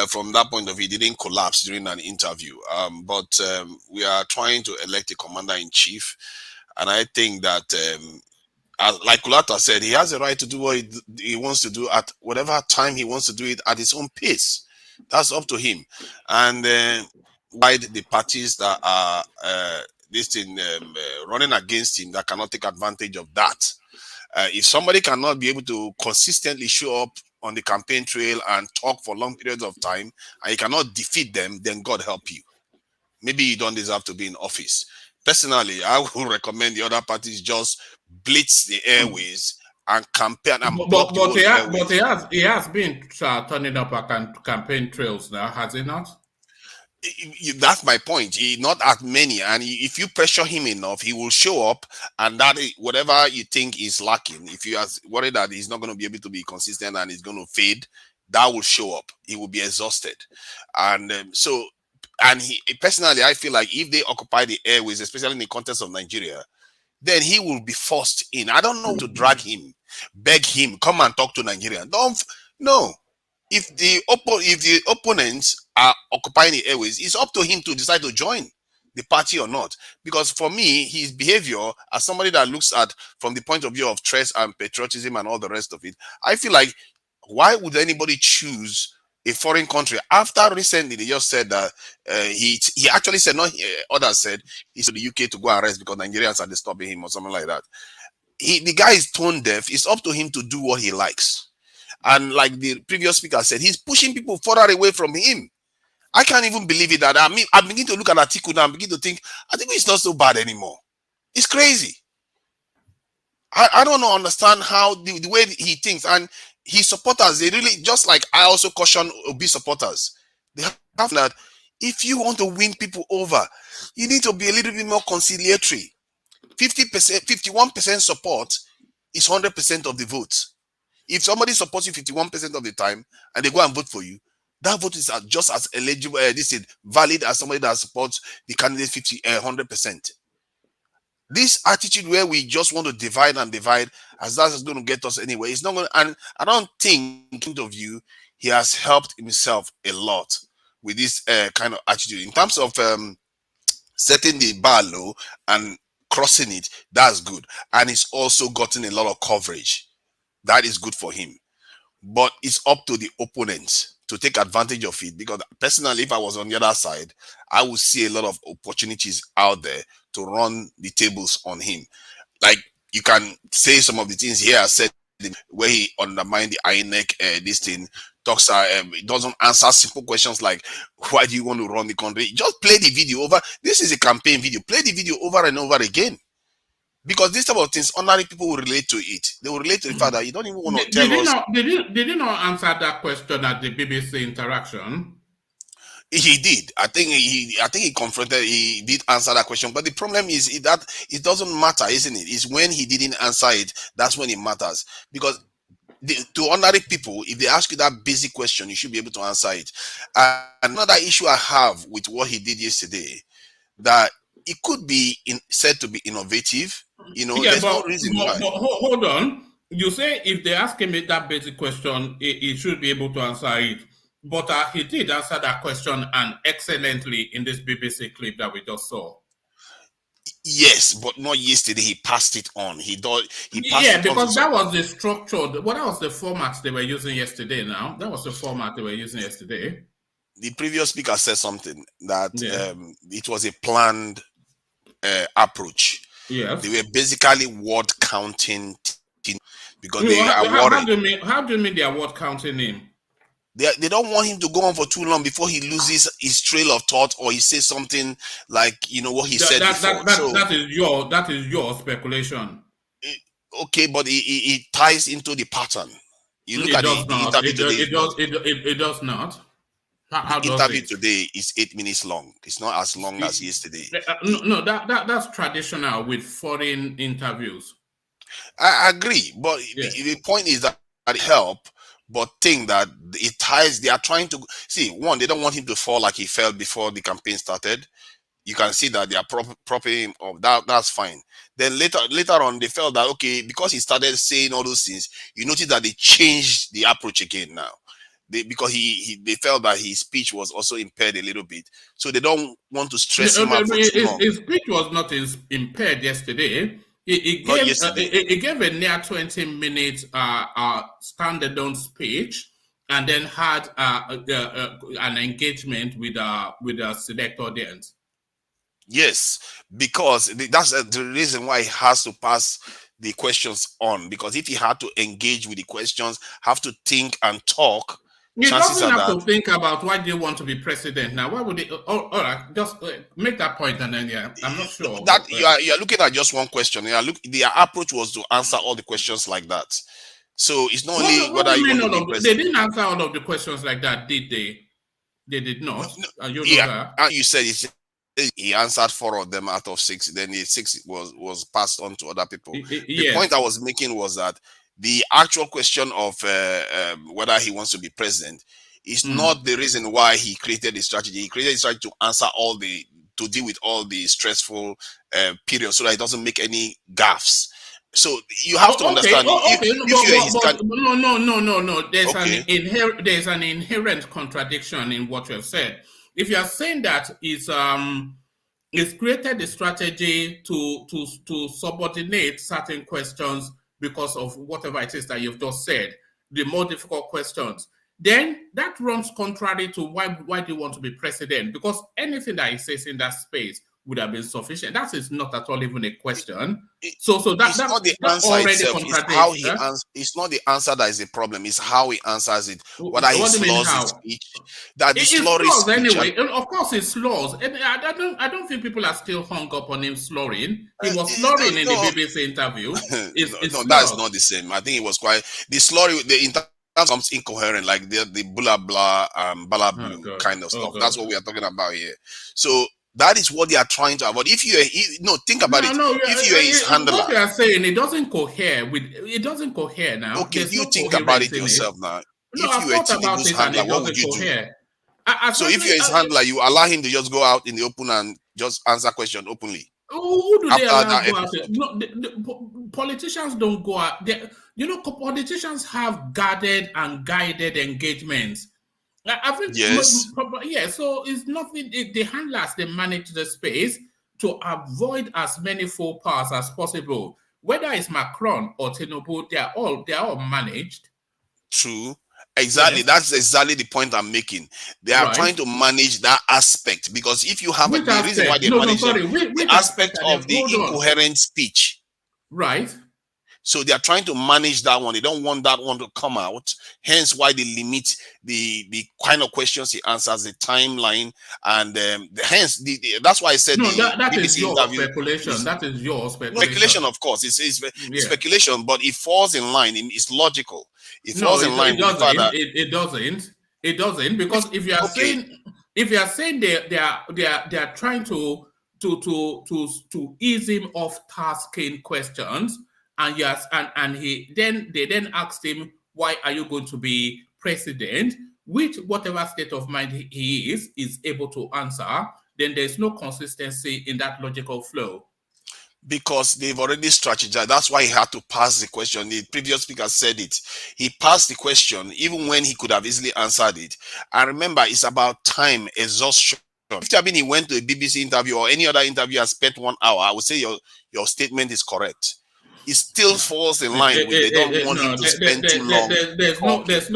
From that point of view, he didn't collapse during an interview. But we are trying to elect a commander in chief, and I think that like Kulata said, he has a right to do what he wants to do at whatever time he wants to do it at his own pace. That's up to him. And why the parties that are this thing running against him that cannot take advantage of that. If somebody cannot be able to consistently show up on the campaign trail and talk for long periods of time, and you cannot defeat them, then God help you. Maybe you don't deserve to be in office. Personally, I would recommend the other parties just blitz the airways and campaign and block the whole But airways. he has been turning up at campaign trails now, has he not? That's my point. He not as many, and if you pressure him enough, he will show up, and whatever you think is lacking, if you are worried that he's not going to be able to be consistent and he's going to fade, that will show up. He will be exhausted, and and he personally, I feel like if they occupy the airways, especially in the context of Nigeria, then he will be forced in. I don't know to drag him, beg him, come and talk to Nigeria. Don't no. If the opponents are occupying the airways, it's up to him to decide to join the party or not. Because for me, his behavior as somebody that looks at from the point of view of trust and patriotism and all the rest of it, I feel like why would anybody choose a foreign country after recently they just said that he actually said not others said he's to the UK to go and rest because Nigerians are disturbing him or something like that. The guy is tone deaf. It's up to him to do what he likes. And like the previous speaker said, he's pushing people further away from him. I can't even believe it that I begin to look at Atiku now and begin to think, I think it's not so bad anymore. It's crazy. I don't know, understand how the way he thinks. And his supporters, they really, just like I also caution Obi supporters, they have that if you want to win people over, you need to be a little bit more conciliatory. 50%, 51% support is 100% of the vote. If somebody supports you 51% of the time and they go and vote for you, that vote is just as eligible, this is valid as somebody that supports the candidate 100%. This attitude where we just want to divide and divide, as that's going to get us anywhere, it's not going to, and I don't think, point of view, he has helped himself a lot with this kind of attitude. In terms of setting the bar low and crossing it, that's good. And he's also gotten a lot of coverage. That is good for him. But it's up to the opponents to take advantage of it. Because personally, if I was on the other side, I would see a lot of opportunities out there to run the tables on him. Like you can say some of the things here I said where he undermined the INEC, this thing talks, it doesn't answer simple questions like why do you want to run the country? Just play the video over. This is a campaign video. Play the video over and over again. Because these type of things, ordinary people will relate to it. They will relate to the fact that you don't even want to tell us. Did he not answer that question at the BBC interaction? He did. I think he confronted. He did answer that question. But the problem is that it doesn't matter, isn't it? It's when he didn't answer it that's when it matters. Because to ordinary people, if they ask you that basic question, you should be able to answer it. Another issue I have with what he did yesterday, that it could be said to be innovative. Yeah, there's no reason why. but hold on. You say if they ask him that basic question, he should be able to answer it. But he did answer that question and excellently in this BBC clip that we just saw. Yes, but not yesterday. He passed it on. He passed yeah, it because on that was the structure. That was the format they were using yesterday. Now that was the format they were using yesterday. The previous speaker said something that it was a planned approach. Yes, they were basically word counting, because they are How worried. do you mean? How do you mean they are what counting him? They don't want him to go on for too long before he loses his trail of thought, or he says something like what he said before. That is your speculation. Okay, but it ties into the pattern. You look It at does the not. interview today. It does not. How The does interview it? today is 8 minutes long. It's not as long as yesterday. No, that's traditional with foreign interviews. I agree, but the point is that it help, but think that it ties. They are trying to see one. They don't want him to fall like he fell before the campaign started. You can see that they are propping him up. That's fine. Then later on, they felt that okay, because he started saying all those things, you notice that they changed the approach again now. Because they felt that his speech was also impaired a little bit, so they don't want to stress him out for too long. His speech was not impaired yesterday. He gave a near 20-minute standalone speech, and then had an engagement with a select audience. Yes, because that's the reason why he has to pass the questions on. Because if he had to engage with the questions, have to think and talk. He doesn't have to think about why they want to be president now. Why would they? All right, just make that point, and then I'm not sure that you are looking at just one question. Their approach was to answer all the questions like that. So it's not only whether you want to be president. They didn't answer all of the questions like that, did they? They did not. You said he answered 4 of them out of 6. Then the 6 was passed on to other people. The point I was making was that the actual question of whether he wants to be president is not the reason why he created the strategy. He created the strategy to answer to deal with all the stressful periods, so that it doesn't make any gaffes. So you have to understand. No. There's an inherent contradiction in what you have said. If you are saying that it's created the strategy to subordinate certain questions because of whatever it is that you've just said, the more difficult questions, then that runs contrary to why do you want to be president? Because anything that he says in that space would have been sufficient. That is not at all even a question. So that's not the answer itself. It's how he answers. It's not the answer that is the problem. It's how he answers it. Whether he slurs his speech, that the slurry speech. Anyway, of course, he slurs. And I don't think people are still hung up on him slurring. He was slurring in the BBC interview. No, that's not the same. I think it was quite the slurry. The interview comes incoherent, like the blah blah blah blue kind of stuff. That's what we are talking about here. So that is what they are trying to avoid. If think about it. If you are his handler, what they are saying, it doesn't cohere now. Okay, you think about it yourself now. If you are Tinubu's handler, what would you do? So if you're his handler, you allow him to just go out in the open and just answer questions openly. Who do they allow to go out? No, the politicians don't go out. Politicians have guarded and guided engagements. I think so it's nothing. The handlers, they manage the space to avoid as many faux pas as possible. Whether it's Macron or Tinubu, they are all managed. True. Exactly. Yes. That's exactly the point I'm making. They are trying to manage that aspect, because if you have the reason why they manage the aspect of the incoherent speech. Right. So they are trying to manage that one. They don't want that one to come out. Hence why they limit the kind of questions he answers, the timeline, and hence that's why I said that is your speculation. That is your speculation. Speculation, of course, it's speculation, but it falls in line. It's logical. It falls in line. It doesn't, because if you are saying they are trying to ease him off tasking questions. And they then asked him, why are you going to be president? Which, whatever state of mind he is able to answer, then there's no consistency in that logical flow. Because they've already strategized. That's why he had to pass the question. The previous speaker said it. He passed the question even when he could have easily answered it. And remember, it's about time exhaustion. If he went to a BBC interview or any other interview and spent 1 hour, I would say your statement is correct. It still falls in line with they don't want him to spend too long. There's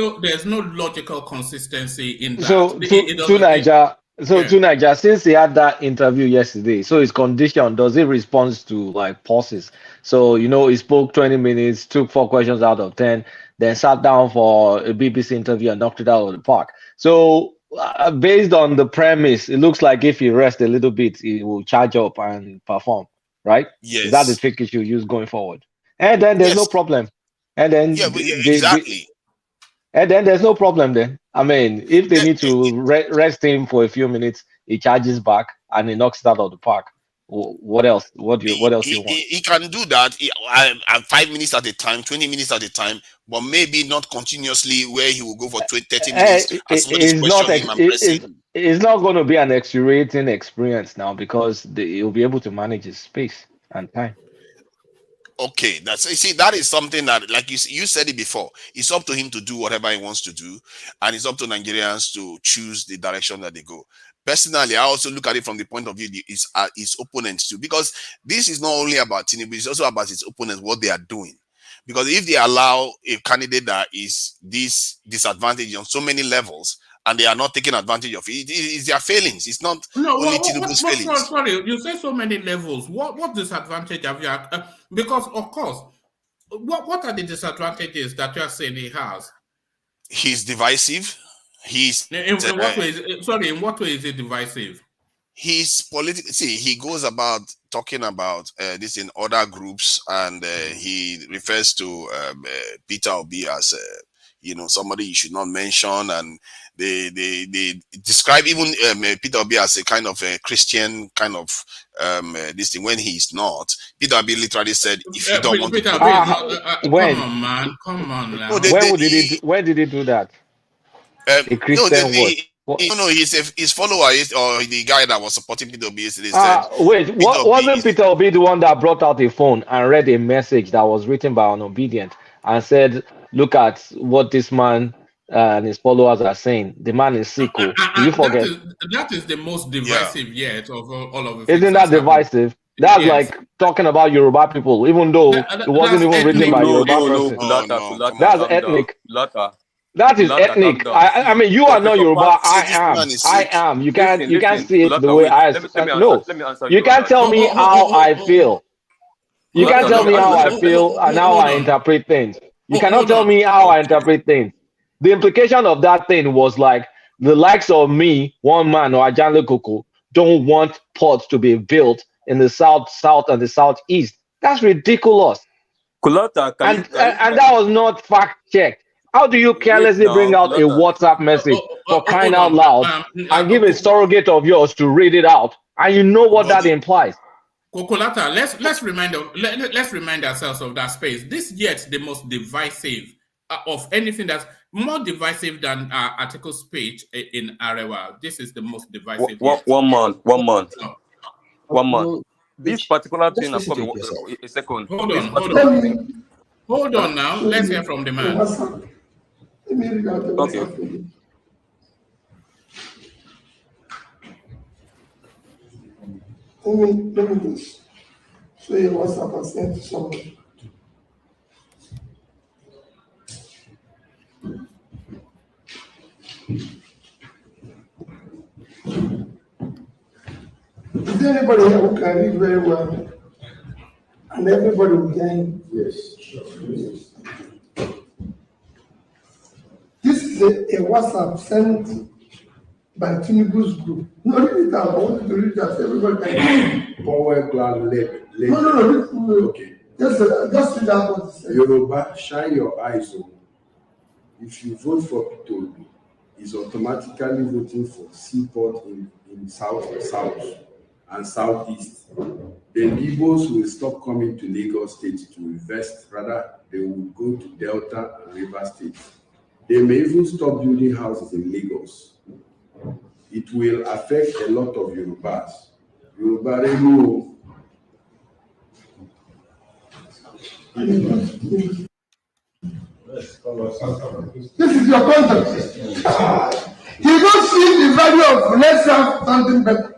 no logical consistency in that. So to Niger, So Yeah. Tunaja, since he had that interview yesterday, so his condition, does it respond to like pauses? So he spoke 20 minutes, took 4 questions out of 10, then sat down for a BBC interview and knocked it out of the park. So based on the premise, it looks like if he rests a little bit, he will charge up and perform, right? Is that the Yes. trick you should use going forward? And then there's no Yes. problem. And then Yeah, exactly. and then there's no problem then. I mean, if they The- need to rest him for a few minutes, he charges back and he knocks it out of the park. What else? What else do you want? he can do that 5 minutes at a time, 20 minutes at a time, but maybe not continuously where he will go for 20, 30 minutes as somebody's It's not questioning him and pressing him. it's not going to be an exhilarating experience now because he'll be able to manage his space and time. Okay, that is something that, like you said it before, it's up to him to do whatever he wants to do, and it's up to Nigerians to choose the direction that they go. Personally, I also look at it from the point of view his opponents too, because this is not only about Tinubu, it's also about his opponents, what they are doing. Because if they allow a candidate that is this disadvantaged on so many levels and they are not taking advantage of it, it's their failings. It's not only Tinubu's failings. Sorry, you say so many levels. What disadvantage have you had? Because of course, what are the disadvantages that you are saying he has? He's divisive. In what way? In what way is it divisive? He's political. See, he goes about talking about this in other groups, and he refers to Peter Obi as somebody you should not mention, and they describe even Peter Obi as a kind of a Christian kind of this thing when he's not. Peter Obi literally said, "If you don't want Peter to," when? Come on, man, come on now. When did he do that? A Christian his follower or the guy that was supporting Peter Obi yesterday wait, wasn't Peter Obi the one that brought out a phone and read a message that was written by an obedient and said, "Look at what this man and his followers are saying. The man is sick." Do you forget? That is the most divisive yet of all of the. Isn't that divisive? That's like talking about Yoruba people, even though it wasn't even written by Yoruba person. That's ethnic. That is ethnic. I mean, you are not Yoruba. I am. You can't see it the way I. No, you can't tell me how I feel. You can't tell me how I feel and how I interpret things. You cannot tell me how I interpret things. The implication of that thing was like the likes of me, one man, or Ajanle Koko, don't want ports to be built in the south, and the southeast. That's ridiculous. And that was not fact checked. How do you carelessly bring out a WhatsApp message for crying out loud and give a surrogate of yours to read it out, and you know what that implies? Kokolata, let's remind ourselves of that space. This yet the most divisive of anything that's more divisive than article speech in Arewa. This is the most divisive. One month. This particular thing has come a second. Hold on now. Let's hear from the man. Let me read out the WhatsApp for you. Let me just show you WhatsApp I sent to somebody. Is there anybody here who can read very well? And everybody will gain? Yes. This is a WhatsApp sent by Tinubu's group. No, read it out. I want you to read that. Everybody can. Power Clan led. No. Okay. Just read that what it says. Yoruba, shine your eyes on. If you vote for Peter Obi, is automatically voting for Seaport in South and Southeast. Then Igbos will stop coming to Lagos State to invest. Rather, they will go to Delta and River State. They may even stop building houses in Lagos. It will affect a lot of Yorubas. Yoruba remove. This is your context. You don't see the value of let's have something better.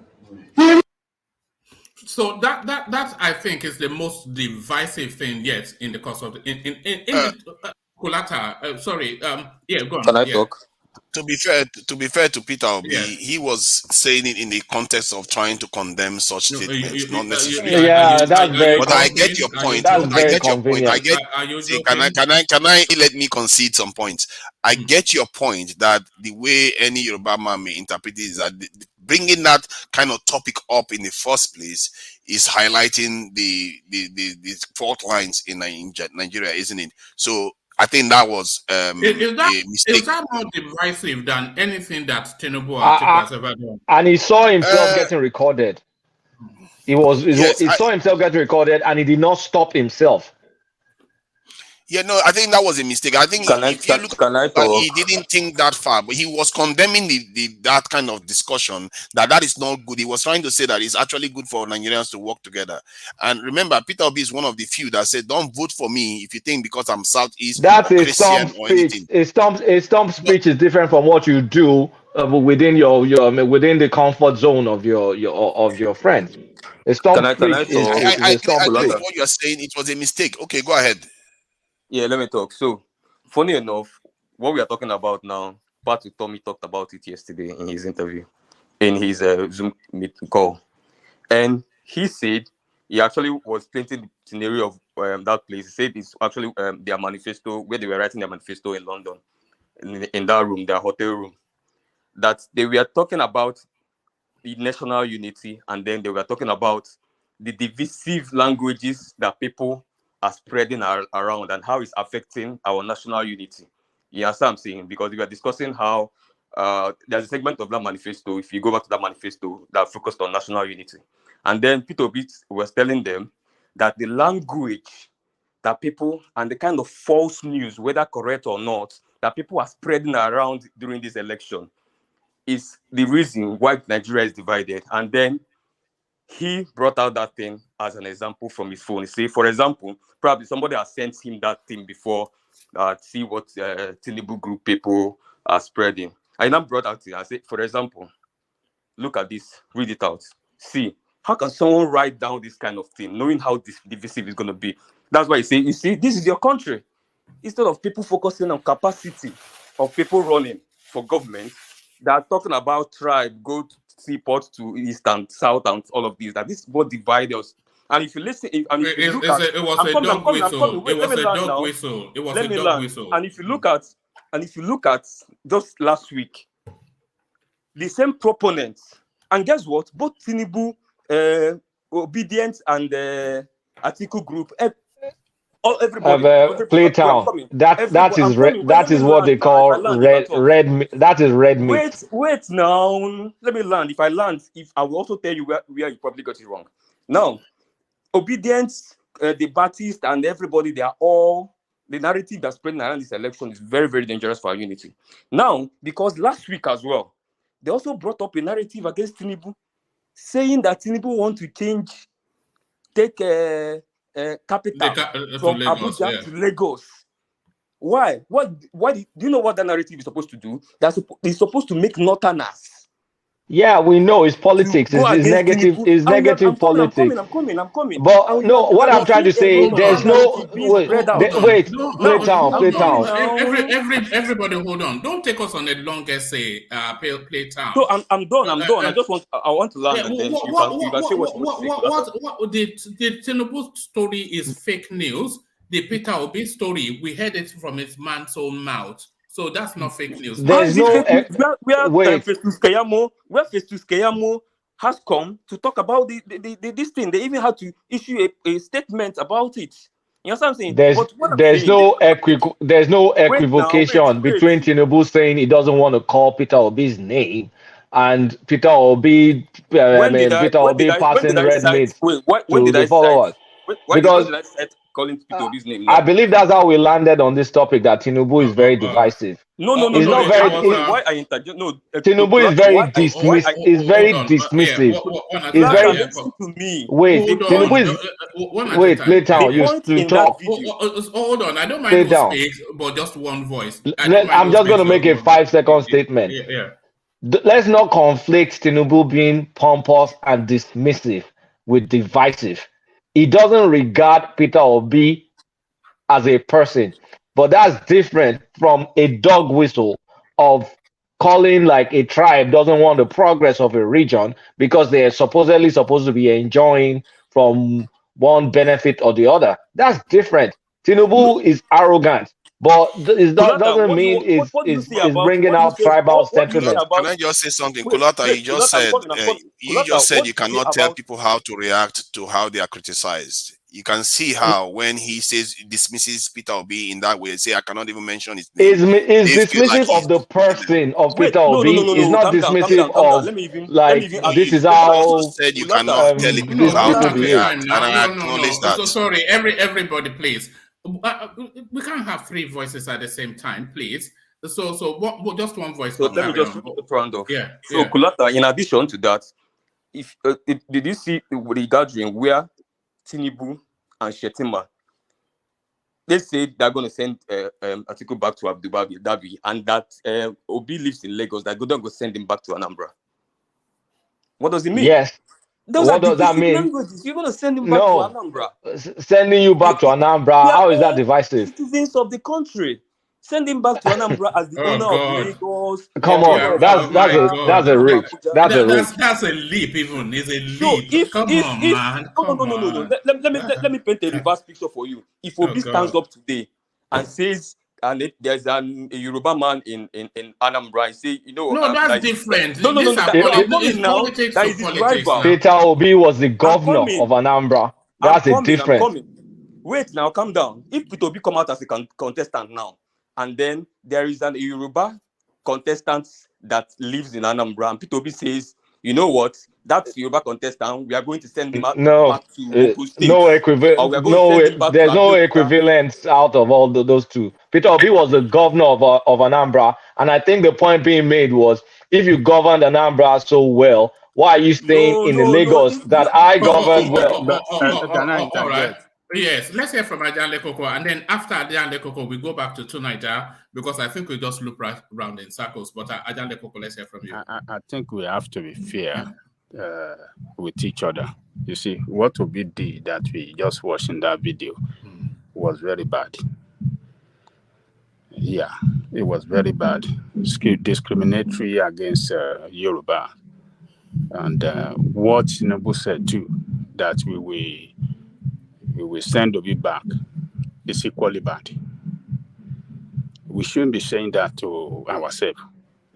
So that I think is the most divisive thing yet in the course of the Kulata. Sorry. Yeah, go on. Can I talk? To be fair to Peter Obi, he was saying it in the context of trying to condemn such statements, not necessarily. Yeah, that's very But I get your point. that's I very get your point. I convenient. get. See, can I let me concede some points? I get your point that the way any Yoruba man may interpret it is that bringing that kind of topic up in the first place is highlighting the fault lines in Nigeria, isn't it? So I think that was a mistake. Is that more divisive than anything that Tinubu or Atiku has ever done? And he saw himself getting recorded. He saw himself getting recorded, and he did not stop himself. Yeah, no, I think that was a mistake. I think if you look at it, he didn't think that far, but he was condemning that kind of discussion, that is not good. He was trying to say that it's actually good for Nigerians to work together. And remember, Peter Obi is one of the few that said, don't vote for me if you think because I'm Southeast That's or a Christian stump or speech. anything. A stump speech is different from what you do within within the comfort zone of your friends. A stump speech is a stump I agree speech. with what you're saying. It was a mistake. Okay, go ahead. Yeah, let me talk. So, funny enough, what we are talking about now, Patrick Tommy talked about it yesterday in his interview, in his Zoom meet call. And he said he actually was painting the scenario of that place. He said it's actually their manifesto, where they were writing their manifesto in London, in that room, their hotel room, that they were talking about the national unity, and then they were talking about the divisive languages that people are spreading around and how it's affecting our national unity. You understand what I'm saying? Because we were discussing how there's a segment of that manifesto, if you go back to that manifesto, that focused on national unity. And then Peter Obi was telling them that the language that people and the kind of false news, whether correct or not, that people are spreading around during this election is the reason why Nigeria is divided. And then he brought out that thing as an example from his phone. He said, for example, probably somebody has sent him that thing before, see what Tinubu group people are spreading. I now brought out it. I said, for example, look at this, read it out. See, how can someone write down this kind of thing, knowing how divisive it's going to be? That's why you see, this is your country. Instead of people focusing on capacity of people running for government, they are talking about tribe, go to seaport to east and south and all of these. That this is what divide us. And if you listen, if you look at, It was I'm a coming. dog whistle. Wait, It let was me a land dog now. whistle. It was Let a me dog land. whistle. And if you look at just last week, the same proponents, and guess what? Both Tinubu, Obedient, and Atiku group, everybody, I'm Playtown. coming. That I'm is coming. Wait, let that me is what land they now. If I call land, you can talk. that is red meat. Wait now. Let me land. If I land, I will also tell you where you probably got it wrong. Now, Obedience, the Baptist, and everybody, they are all the narrative that's spreading around this election is very, very dangerous for our unity. Now, because last week as well, they also brought up a narrative against Tinubu, saying that Tinubu want to take capital from Lagos, Abuja to Lagos. Why? Do you know what that narrative is supposed to do? It's supposed to make Northerners Yeah, we know it's politics. go It's against negative. Tinubu. It's And negative I'm politics. coming. But And no, what I'm we're trying to seeing a say, lot of there's that no narrative being spread out. wait. Now, I'm coming Playtown. now. Everybody, hold on. Don't take us on a long essay. Play town. So I'm done. I want to land, and then you can say what you want to say. What the Tinubu story is fake news. The Peter Obi story, we heard it from his man's own mouth. So that's not fake news. How is it fake news? Where wait. Festus Keyamo has come to talk about this thing. They even had to issue a statement about it. You know what I'm saying? But what I'm saying, There's no wait now, equivocation between Tinubu saying he doesn't want to call Peter Obi's name and Peter Obi when did passing I red cite? meat Wait, when to did I the cite? followers. When Because did I cite calling Peter Obi's name I now? believe that's how we landed on this topic, that Tinubu is very divisive. No. It's not very. Why I interject? No, Tinubu is very dismissive. Is very dismissive. Is very. listen to me. Wait, Tinubu is. Wait, Playtown. You talk. Hold on. I don't mind Play who down. speaks, but just one voice. I don't mind I'm who just going to speaks, make a 5-second statement. Yeah. Let's not conflict Tinubu being pompous and dismissive with divisive. He doesn't regard Peter Obi as a person, but that's different from a dog whistle of calling like a tribe doesn't want the progress of a region because they're supposedly supposed to be enjoying from one benefit or the other. That's different. No, Tinubu is arrogant, but it Kulata, doesn't mean what do you say is about bringing out tribal what do you say Kulata, sentiments. can about I just say something? wait Kulata, wait Kulata, I'm calling you Kulata, just said what you do you say cannot tell about people how to react to how they are criticized. You can see how when he says dismisses Peter Obi in that way, say I cannot even mention his name. Is They feel like dismissive he's of the dismissing them. person of wait Peter Obi is no not dismissive calm down. of Let me like even You, argue this you, is this. Let you me argue also how said you Kulata, cannot tell these people No, how don't to people have this behave. time react, and now. I No, no, acknowledge no. So that. sorry, everybody, please. We can't have three voices at the same time, please. So just one voice so can let me carry just on. round off. Yeah, So yeah. Kulata, in addition to that, if did you see the gathering where Tinubu and Shetima, they said they're going to send Atiku back to Abu Dhabi, and that Obi lives in Lagos, that don't go send him back to Anambra. What does it mean? Yes. Those are What does that divisive mean? languages. You're going to send him back to No. Anambra. Sending you You, back to you- we Anambra, are how is that all divisive? citizens of the country. Send him back to Anambra as the Oh owner of God. Lagos, Come Yeah. on. owner of Oh my That's God. a owner of reach. Abuja. That's a reach. That's a leap. Even is a So leap. Come on, if man. no Come no. on. Let me paint a reverse picture for you. If Oh Obi stands God. up today and says, there's a Yoruba man in Anambra, and say, No, that's different. These are I'm it's coming now. politics That to is his politics rival. now. Peter Obi was the I'm governor of coming. Anambra. I'm That's a coming. I'm different. coming. Wait now, calm down. If Peter Obi come out as a contestant now, and then there is an Yoruba contestant that lives in Anambra, and Peter Obi says, you know what, that's Yoruba contestant, we are going to send him No, back to Ogun State, no or we are equivalent. going to No, send him back to there's no Abeokuta. equivalence out of all those two. Peter Obi was the governor of Anambra, and I think the point being made was, if you governed Anambra so well, why are you staying No, in the no, no. Lagos that I governed See, well? Can I All right. interject? Yes, let's hear from Ajan Lekoko, and then after Ajan Lekoko, we go back to Tunaija because I think we just loop right around in circles. But Ajan Lekoko, let's hear from you. I think we have to be fair with each other. You see, what Obi did that we just watched in that video was very bad. Yeah, it was very bad. Discriminatory against Yoruba. And what Tinubu said too, that we will send Obi back, is equally bad. We shouldn't be saying that to ourselves.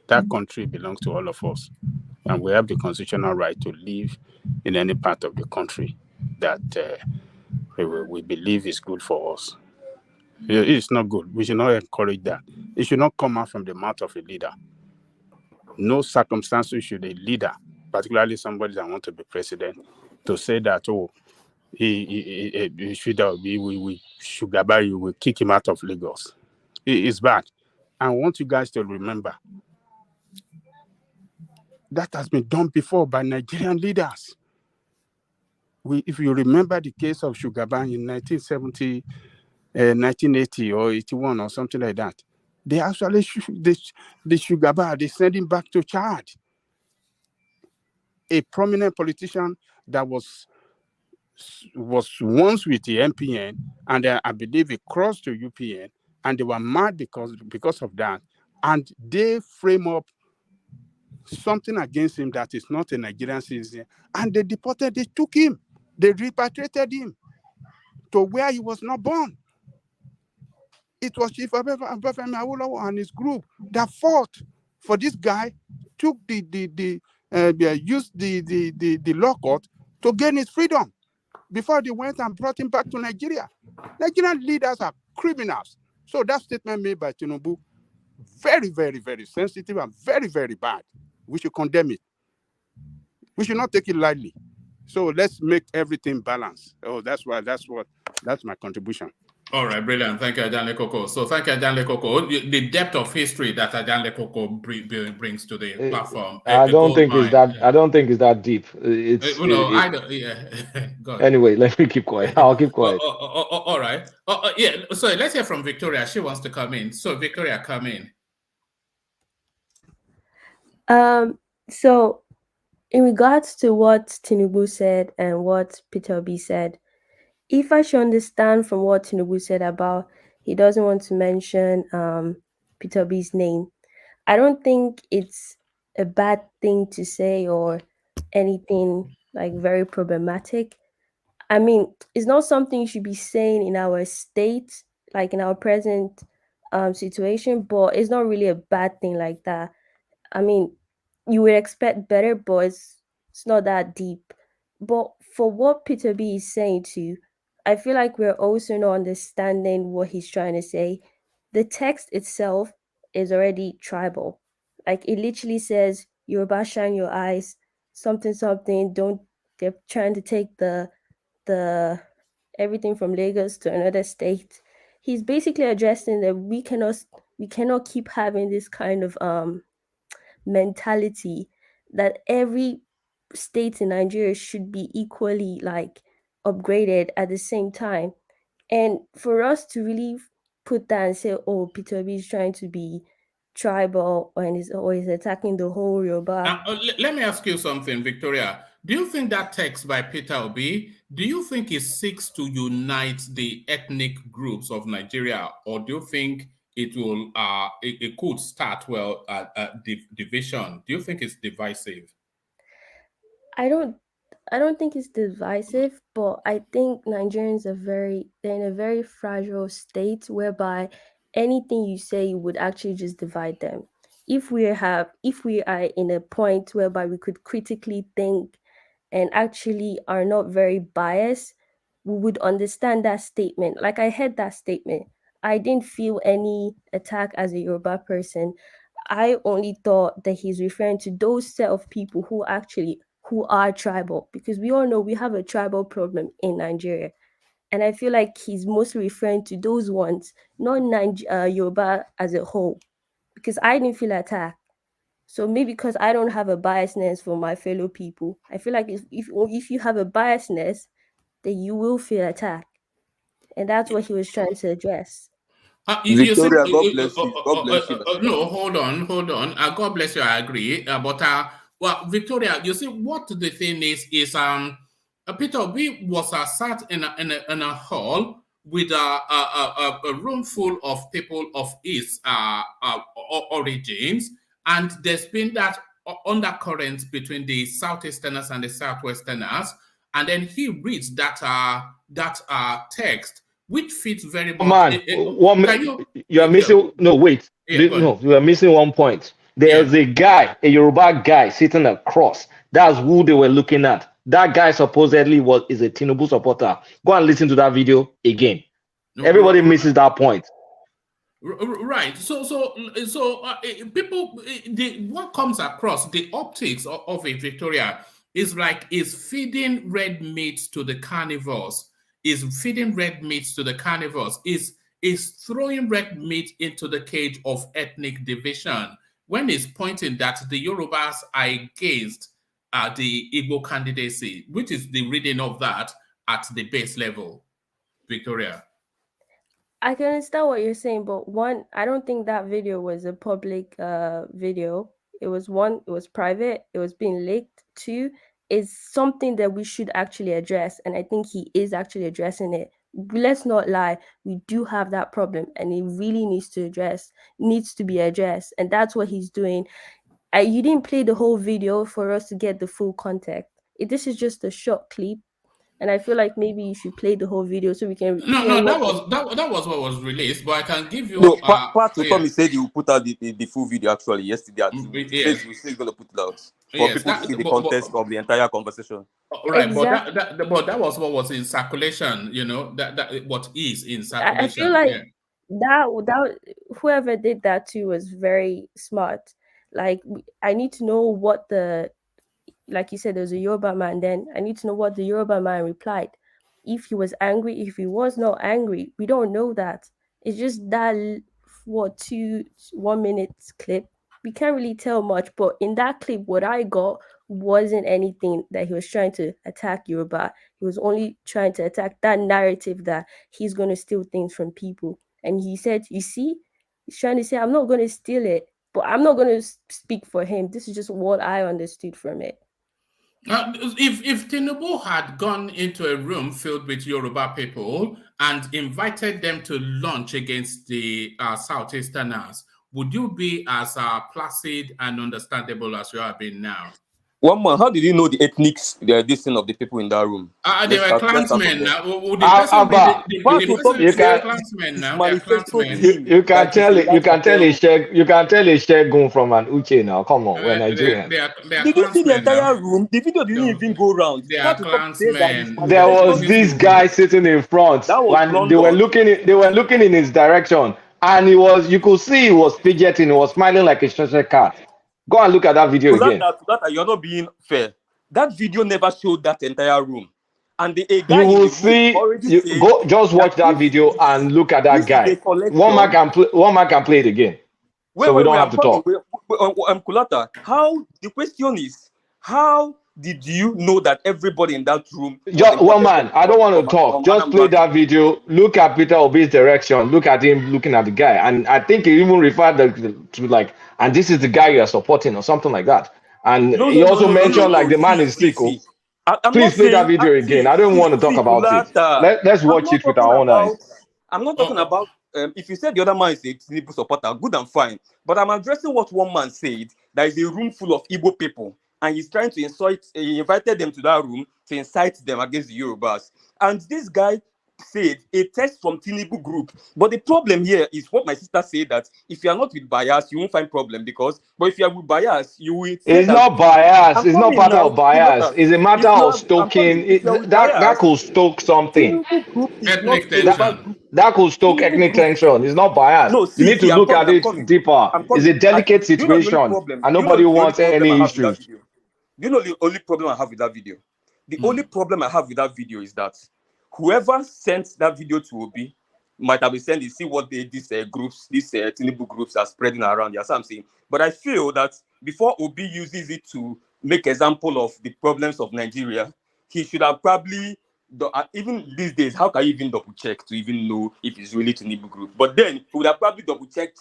That country belongs to all of us, and we have the constitutional right to live in any part of the country that we believe is good for us. It's not good. We should not encourage that. It should not come out from the mouth of a leader. No circumstances should a leader, particularly somebody that wants to be president, to say that, oh, he should be, we should we kick him out of Lagos. It's bad. I want you guys to remember that has been done before by Nigerian leaders. If you remember the case of Sugarban in 1970, 1980 or 81 or something like that, they actually the Sugarban, they sent him back to Chad. A prominent politician that was once with the MPN, and I believe he crossed to UPN, and they were mad because of that, and they frame up something against him that is not a Nigerian citizen, and they deported, they took him, they repatriated him to where he was not born. It was Chief Obafemi Awolowo and his group that fought for this guy, took used the law court to gain his freedom before they went and brought him back to Nigeria. Nigerian leaders are criminals. So that statement made by Tinubu, very, very, very sensitive and very, very bad. We should condemn it. We should not take it lightly. So let's make everything balanced. Oh, that's my contribution. All right, brilliant. Thank you, Ajan Lekoko. So thank you, Ajan Lekoko. The depth of history that Ajan Lekoko brings to the platform, I a don't gold think it's mine. that. I don't think it's that deep. I don't. Yeah, God. Anyway, let me keep quiet. I'll keep quiet. All right. Yeah. So let's hear from Victoria. She wants to come in. So Victoria, come in. So in regards to what Tinubu said and what Peter Obi said, if I should understand from what Tinubu said about he doesn't want to mention Peter Obi's name, I don't think it's a bad thing to say or anything like very problematic. I mean, it's not something you should be saying in our state, like in our present situation, but it's not really a bad thing like that. I mean, you would expect better, but it's not that deep. But for what Peter B is saying too, I feel like we're also not understanding what he's trying to say. The text itself is already tribal. Like it literally says, Yoruba shine your eyes, something something, don't they're trying to take the everything from Lagos to another state. He's basically addressing that we cannot keep having this kind of mentality that every state in Nigeria should be equally like upgraded at the same time. And for us to really put that and say, oh, Peter B is trying to be tribal and is always attacking the whole Yoruba. Let me ask you something, Victoria. Do you think that text by Peter Obi, do you think it seeks to unite the ethnic groups of Nigeria, or do you think it could start division? Do you think it's divisive? I don't I don't think it's divisive, but I think Nigerians they're in a very fragile state whereby anything you say would actually just divide them. If we are in a point whereby we could critically think and actually are not very biased, we would understand that statement. Like I heard that statement. I didn't feel any attack as a Yoruba person. I only thought that he's referring to those set of people who are tribal, because we all know we have a tribal problem in Nigeria. And I feel like he's mostly referring to those ones, not Yoruba as a whole, because I didn't feel attacked. So maybe because I don't have a biasness for my fellow people, I feel like if you have a biasness, then you will feel attacked. And that's what he was trying to address. You see, Victoria, God bless you. God bless you. no, hold on. God bless you. I agree. Well, Victoria, you see, what the thing is Peter Obi was sat in a hall with a room full of people of his origins, and there's been that undercurrent between the southeasterners and the southwesterners, and then he reads that text, which fits very much. Man, Can you? you are missing. No, wait. Yeah, go on. No, you are missing one point. Yeah. There's a guy, a Yoruba guy, sitting across. That's who they were looking at. That guy supposedly is a Tinubu supporter. Go and listen to that video again. Everybody misses that point. Right. People, what comes across the optics of a Victoria is feeding red meat to the carnivores. Is feeding red meat to the carnivores. Is throwing red meat into the cage of ethnic division when it's pointing that the Yorubas are against the Igbo candidacy, which is the reading of that at the base level, Victoria. I can understand what you're saying, but one, I don't think that video was a public video. It was private, it was being leaked. Two, is something that we should actually address, and I think he is actually addressing it. Let's not lie, we do have that problem, and it really needs to be addressed, and that's what he's doing. You didn't play the whole video for us to get the full context. This is just a short clip, and I feel like maybe you should play the whole video so we can hear No, what. that was what was released, but I can give you. No, Pat will Yeah, come. He said he will put out the full video actually yesterday. yes, He says he's going to put it out for yes. people to see the context of the entire conversation. Right, but Exactly. that was what was in circulation. You know that what is in I feel circulation. like Yeah. that whoever did that too was very smart. Like I need to know what like you said, there's a Yoruba man. Then I need to know what the Yoruba man replied. If he was angry, if he was not angry, we don't know that. It's just that what 1 minute clip. We can't really tell much, but in that clip, what I got wasn't anything that he was trying to attack Yoruba. He was only trying to attack that narrative that he's going to steal things from people. And he said, you see, he's trying to say, I'm not going to steal it, but I'm not going to speak for him. This is just what I understood from it. If Tinubu had gone into a room filled with Yoruba people and invited them to lunch against the Southeasterners, would you be as placid and understandable as you have been now? One man, how did you know the ethnics, this thing of the people in that room? They were Let's start from clansmen there. now. Would the person be Abba, the person? you They are can clansmen His now. They are manifesto clansmen. team, you can like he's tell in it you that can tell cartel. you can tell a Shegun from an Uche now. Come on, we're Nigerians. They are Did you see the clansmen now. entire room? The video didn't even go round. They How are to talk say that his clansmen. There manifesto was team. this guy sitting in front That was when London. they were looking in his direction, and you could see he was fidgeting, he was smiling like a stray cat. Go and look at that video again. To that, you're not being fair. That video never showed that entire room. And a guy You in will the room see. already You said go just watch that that video and look at that this is a guy. collection. One man can play it again, so we don't have I'm to coming. talk. Kulata, the question is, how did you know that everybody in that room was Just one imported man. I don't want to talk. from Just play Anambra? that video. Look at Peter Obi's direction. Look at him looking at the guy, and I think he even referred to like, and this is the guy you are supporting or something like that. And he also mentioned like the man is sick. Oh. See. I'm Please not play that saying, video again. I don't want to talk about it. Kulata. Let's I'm watch not it with talking our own eyes. about. I'm not talking about. If you said the other man is a Tinubu supporter, good and fine. But I'm addressing what one man said. There is a room full of Igbo people, and he's trying to incite. He invited them to that room to incite them against the Yorubas. And this guy said a text from Tinubu group. But the problem here is what my sister said, that if you are not with bias, you won't find problem but if you are with bias, you will say It's that. not bias. I'm It's not coming part now. of bias. It's a matter of I'm coming. stoking. If you're with That bias, could stoke something. Tinubu group is not Ethnic Yoruba tension. group. That could stoke Tinubu ethnic group. tension. It's not bias. No, You need to I'm look coming. at it deeper. I'm It's a coming. delicate Do you know the only situation, problem? and Do you know nobody the only wants problem I any have with that issues. video? Do you know the only problem I have with that video? The only problem I have with that video is that whoever sent that video to Obi might have been sending, see what these groups, these Tinubu groups are spreading around. That's what I'm saying. But I feel that before Obi uses it to make example of the problems of Nigeria, he should have probably, even these days, how can you even double check to even know if it's really Tinubu group? But then he would have probably double check,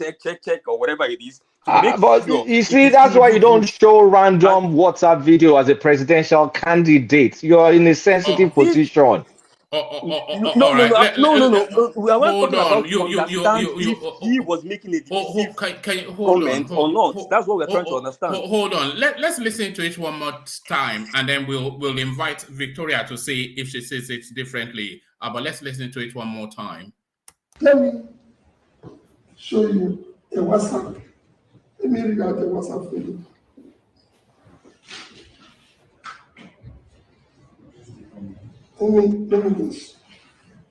or whatever it is to make But sure you it see, is that's why you Tinubu don't group. show random WhatsApp video as a presidential candidate. You're in a sensitive position. No. I wasn't Hold talking on. about to understand if he was making a divisive Can you hold on? comment or not. That's what we're trying to understand. Hold on. Let's listen to it one more time, and then we'll invite Victoria to see if she says it differently. But let's listen to it one more time. Let me show you a WhatsApp. Let me read out the WhatsApp for you. Let me just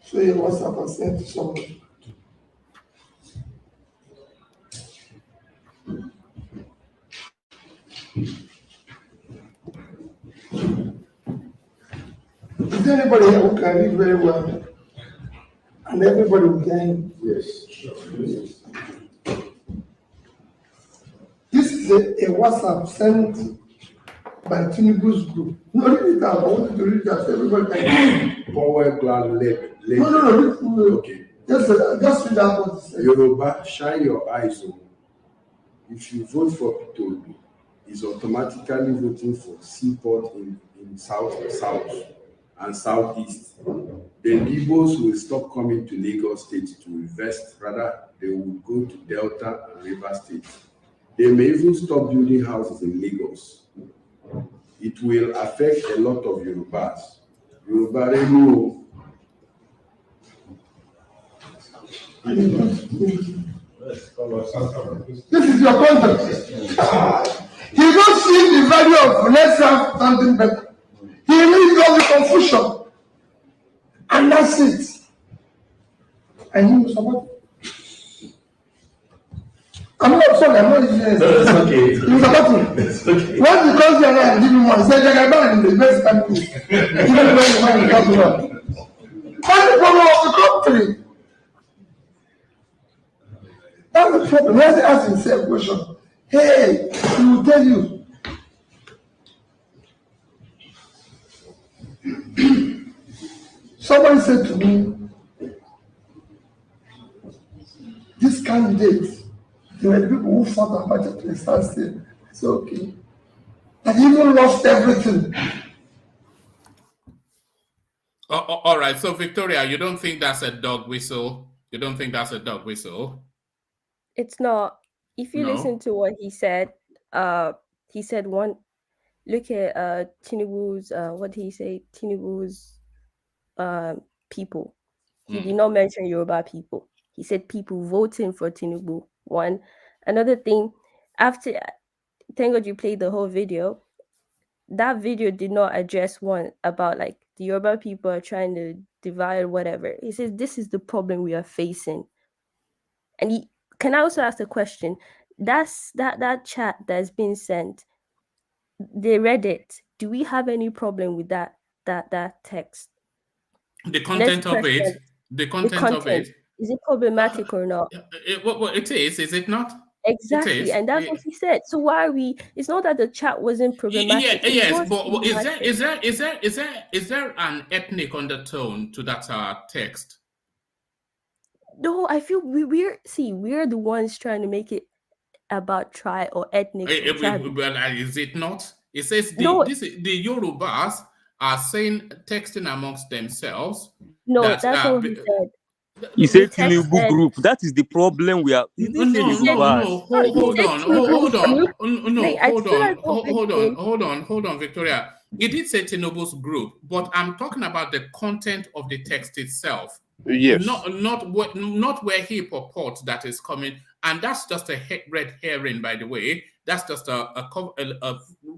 show you a WhatsApp I sent to somebody. Is there anybody here who can read very well? And everybody will can. Yes. This is a WhatsApp sent by Tinubu's group. No, read it out. I want you to read it out. Everybody can. Power Glad Lab. No. Okay. Just read out what it says. Yoruba, shine your eyes on. If you vote for P2B, is automatically voting for Seaport in South and Southeast. Then Igbos will stop coming to Lagos State to invest. Rather, they will go to Delta and River State. They may even stop building houses in Lagos. It will affect a lot of Yorubas. Yoruba Remu. This is your context. He don't see the value of let's have something better. He leaves all the confusion. And that's it. And he was about. I'm not sorry, I'm not using it. It's okay. He was about to. It's okay. When because they are giving more, he said, Jagaban is the best country. Even when the man comes well. That's the problem of the country. That's the problem. Let's ask himself a question. Hey, he will tell you. Somebody said to me, this candidate, there were people who fought about it to a standstill. It's okay. And even lost everything. All right. So, Victoria, you don't think that's a dog whistle? You don't think that's a dog whistle? It's not. If you listen No. to what he said one. Look at Tinubu's what did he say? Tinubu's people. He did not mention Yoruba people. He said people voting for Tinubu. One. Another thing, after thank God you played the whole video. That video did not address one about like the Yoruba people are trying to divide whatever. He says this is the problem we are facing. And he can I also ask a question? That's that chat that's been sent. They read it. Do we have any problem with that text? The Let's content of it. question The the content of it. content. Is it problematic or not? Well, it is it not? It Exactly, is. and that's what he said. So why are we? It's not that the chat wasn't Yeah, problematic. It yes, was but problematic. is there an ethnic undertone to that text? No, I feel we're the ones trying to make it about tribe or ethnics or tribe. Well, is it not? It says No, the Yorubas are saying texting amongst themselves no, that that's not what he said. He The said text Tinubu said group. That is the problem we are. He didn't say he the said no, Yorubas. no, he hold said on, Tinubu's group. no, Wait, I hold still on, like what we're saying. hold on, Victoria. It did say Tinubu's group, but I'm talking about the content of the text itself. Yes. Not where he purports that is coming, and that's just a red herring, by the way. That's just a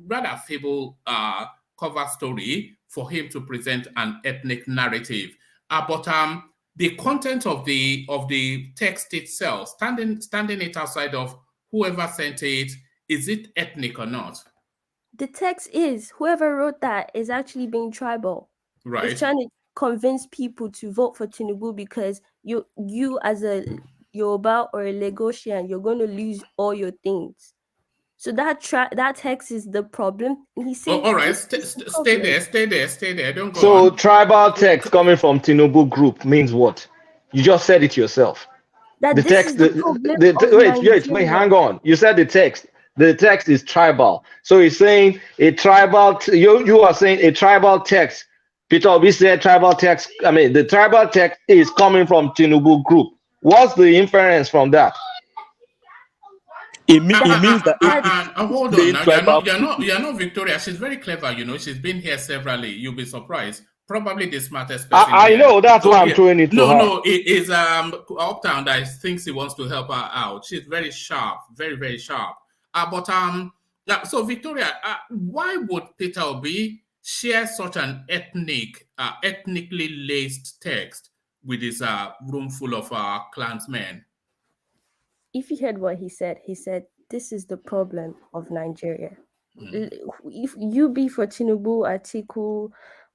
rather feeble cover story for him to present an ethnic narrative. But the content of the text itself, standing it outside of whoever sent it, is it ethnic or not? The text is whoever wrote that is actually being tribal. It's Right. trying to convince people to vote for Tinubu because you as a Yoruba or a Lagosian, you're going to lose all your things. So that text is the problem. And he's Oh, saying all right. this is the Stay problem. there. Stay there. Don't go So on. tribal text coming from Tinubu group means what? You just said it yourself. The That this text, is the problem of wait, Nigeria. hang on. You said the text. The text is tribal. So he's saying a tribal. You are saying a tribal text. Peter Obi said tribal text. I mean, the tribal text is coming from Tinubu group. What's the inference from that? It That means that that he's Hold on playing now. tribal politics. You're not Victoria. She's very clever. You know, she's been here severally. You'll be surprised. Probably the smartest person I here. know that's why I'm Yeah. throwing it to her. No. It is Uptown that thinks he wants to help her out. She's very sharp, very sharp. But yeah, so Victoria, why would Peter Obi share such an ethnically laced text with his room full of clansmen? if you heard what he said, this is the problem of Nigeria. If you be for Tinubu, Atiku,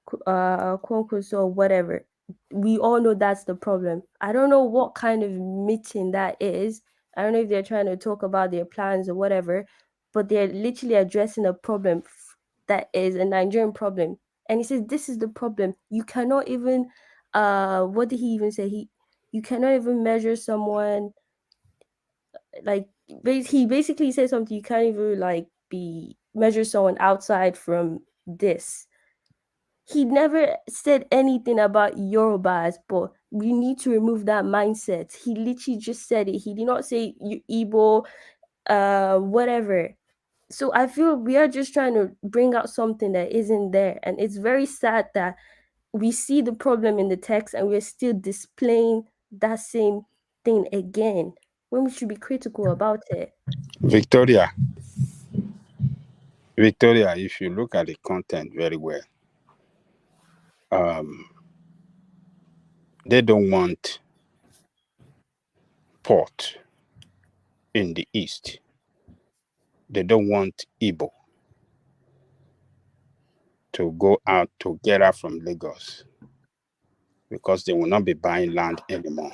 Kwankwaso, or whatever, we all know that's the problem. I don't know what kind of meeting that is. I don't know if they're trying to talk about their plans or whatever, but they're literally addressing a problem that is a Nigerian problem. And he says this is the problem. You cannot even what did he even say? You cannot even measure someone like he basically said something you can't even like be measure someone outside from this. He never said anything about Yorubas, but we need to remove that mindset. He literally just said it. He did not say Igbo, whatever. So I feel we are just trying to bring out something that isn't there, and it's very sad that we see the problem in the text and we're still displaying that same thing again when we should be critical about it. Victoria, if you look at the content very well, they don't want port in the east. They don't want Igbo to go out together from Lagos because they will not be buying land anymore.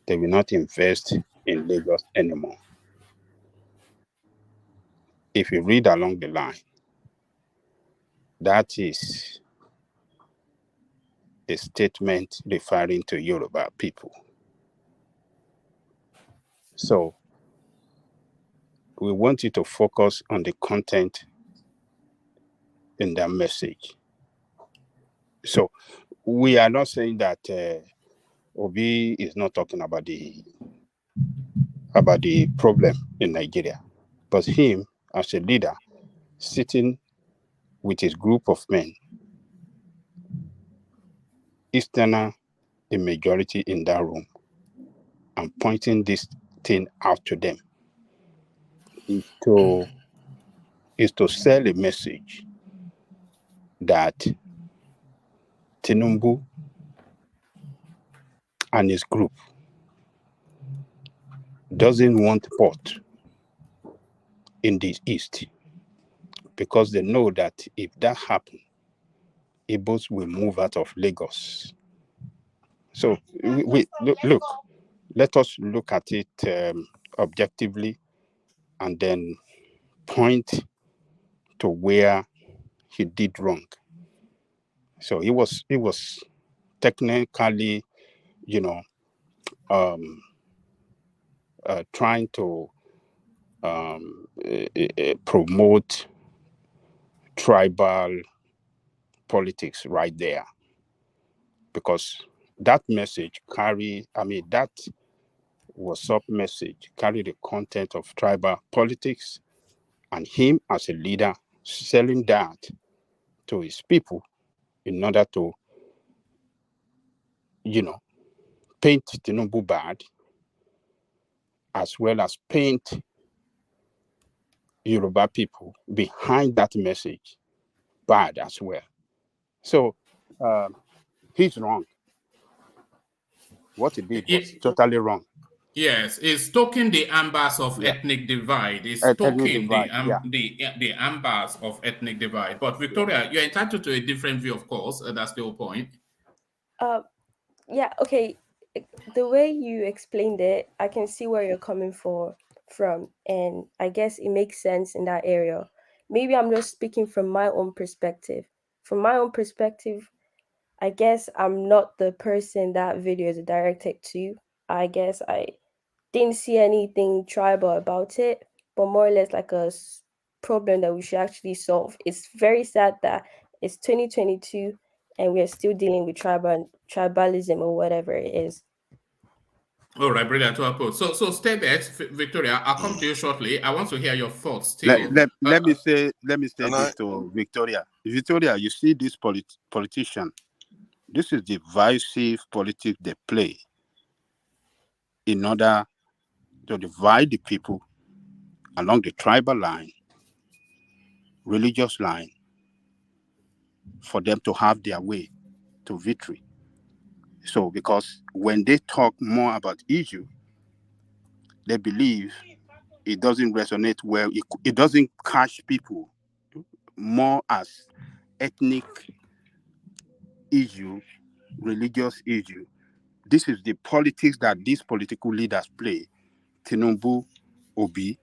They will not invest in Lagos anymore. If you read along the line, that is a statement referring to Yoruba people. So we want you to focus on the content in that message. So we are not saying that Obi is not talking about the about the problem in Nigeria. But him, as a leader, sitting with his group of men, Easterner, a majority in that room, and pointing this thing out to them is to sell a message that Tinubu and his group doesn't want port in the east, because they know that if that happens, Igbos will move out of Lagos. So look, let us look at it objectively, and then point to where he did wrong. So he was technically, you know, trying to promote tribal politics right there, because that message that WhatsApp message carried the content of tribal politics, and him as a leader selling that to his people in order to, paint Tinubu bad, as well as paint Yoruba people behind that message bad as well. So he's wrong. What he did was totally wrong. Yes, it's stoking the ambers of Yeah. ethnic divide. It's Ethnic stoking divide, yeah. the ambers of ethnic divide. But Victoria, you're entitled to a different view, of course. That's the whole point. Yeah, okay. The way you explained it, I can see where you're coming from, and I guess it makes sense in that area. Maybe I'm just speaking from my own perspective. From my own perspective, I guess I'm not the person that video is directed to. I guess I didn't see anything tribal about it, but more or less like a problem that we should actually solve. It's very sad that it's 2022 and we're still dealing with tribalism or whatever it is. All right, brilliant. So stay there, Victoria. I'll come to you shortly. I want to hear your thoughts still. Let me say Can this to Victoria. Victoria, you see this politician. This is divisive politics they play in order to divide the people along the tribal line, religious line, for them to have their way to victory. So, because when they talk more about issue, they believe it doesn't resonate well. It doesn't catch people more as ethnic issue, religious issue. This is the politics that these political leaders play. Tinubu, Obi,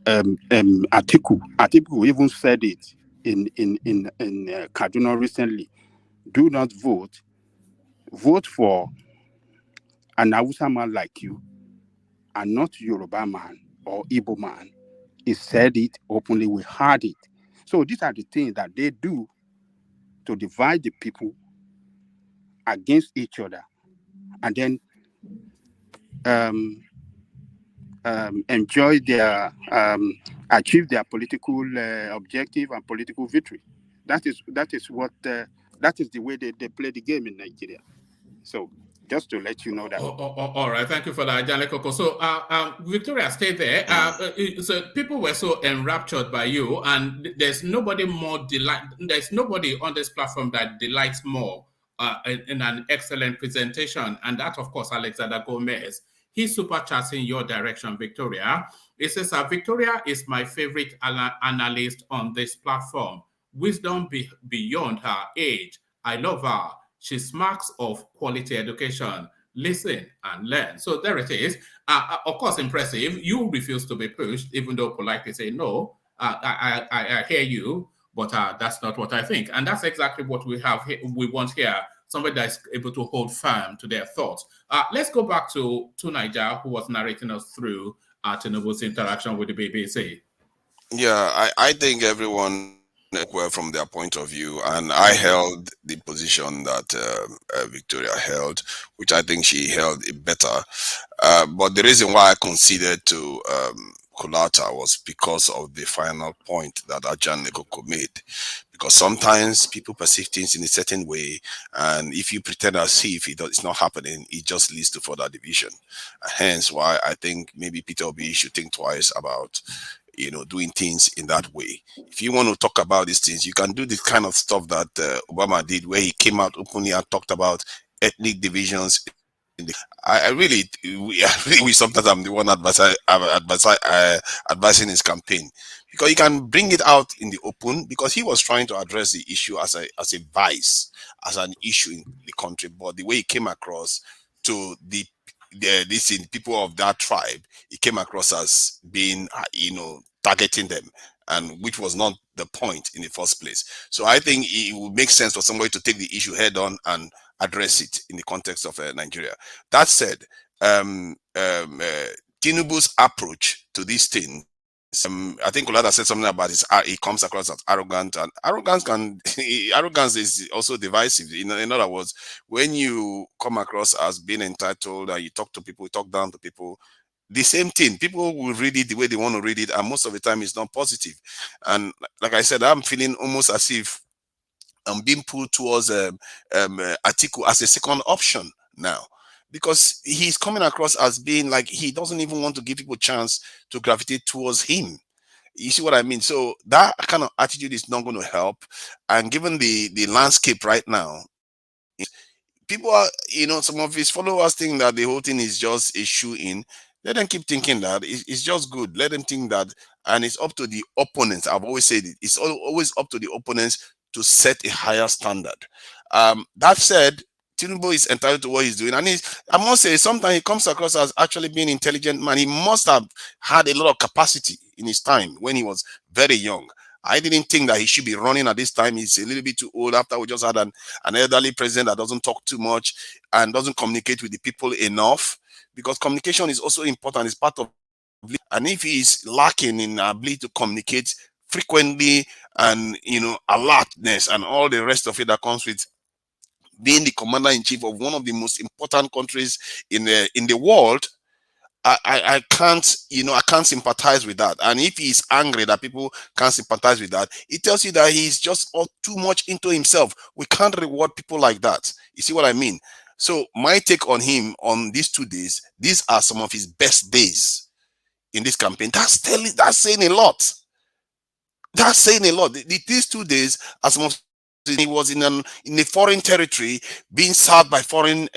Atiku. Atiku even said it in Kaduna recently. Do not vote. Vote for an Hausa man like you, and not Yoruba man or Igbo man. He said it openly. We heard it. So these are the things that they do to divide the people against each other, and then enjoy their achieve their political objective and political victory. That is the way they play the game in Nigeria. So just to let you know that. All right, thank you for that, Janle Koko. So, Victoria, stay there. So people were so enraptured by you, and there's nobody more There's nobody on this platform that delights more in an excellent presentation, and that, of course, Alexander Gomez. He's super chatting your direction, Victoria. He says, Victoria is my favorite analyst on this platform. Wisdom beyond her age. I love her. She smacks of quality education. Listen and learn. So there it is. Of course, impressive. You refuse to be pushed, even though politely say no. I hear you, but that's not what I think. And that's exactly what we have. We want here. Somebody that is able to hold firm to their thoughts. Let's go back to Niger, who was narrating us through Tinubu's interaction with the BBC. Yeah, I think everyone well from their point of view, and I held the position that Victoria held, which I think she held it better. But the reason why I conceded to Kulata was because of the final point that Ajan Lekoko made. Because sometimes people perceive things in a certain way, and if you pretend as if it's not happening, it just leads to further division. Hence, why I think maybe Peter Obi should think twice about doing things in that way. If you want to talk about these things, you can do this kind of stuff that Obama did, where he came out openly and talked about ethnic divisions. I really, I really wish sometimes I'm the one advising his campaign, because he can bring it out in the open, because he was trying to address the issue as a vice, as an issue in the country. But the way he came across to the people of that tribe, it came across as being targeting them, and which was not the point in the first place. So I think it would make sense for somebody to take the issue head on and address it in the context of Nigeria. That said, Tinubu's approach to these things, I think Olada said something about his. He comes across as arrogant, and arrogance is also divisive. In other words, when you come across as being entitled and you talk to people, you talk down to people, the same thing. People will read it the way they want to read it, and most of the time it's not positive. And like I said, I'm feeling almost as if I'm being pulled towards Atiku as a second option now, because he's coming across as being like he doesn't even want to give people a chance to gravitate towards him. You see what I mean? So that kind of attitude is not going to help. And given the landscape right now, people are, some of his followers think that the whole thing is just a shoe in. Let them keep thinking that it's just good. Let them think that, and it's up to the opponents. I've always said it. It's always up to the opponents to set a higher standard. That said, Tinubu is entitled to what he's doing, and I must say, sometimes he comes across as actually being an intelligent man. He must have had a lot of capacity in his time when he was very young. I didn't think that he should be running at this time. He's a little bit too old. After we just had an elderly president that doesn't talk too much and doesn't communicate with the people enough, because communication is also important. It's part of, and if he is lacking in ability to communicate frequently and alertness and all the rest of it that comes with being the commander in chief of one of the most important countries in the world, I can't, I can't sympathize with that. And if he's angry that people can't sympathize with that, it tells you that he's just all too much into himself. We can't reward people like that. You see what I mean? So my take on him on these 2 days, these are some of his best days in this campaign. That's saying a lot. That's saying a lot. These 2 days, as some of he was in a foreign territory being served by foreign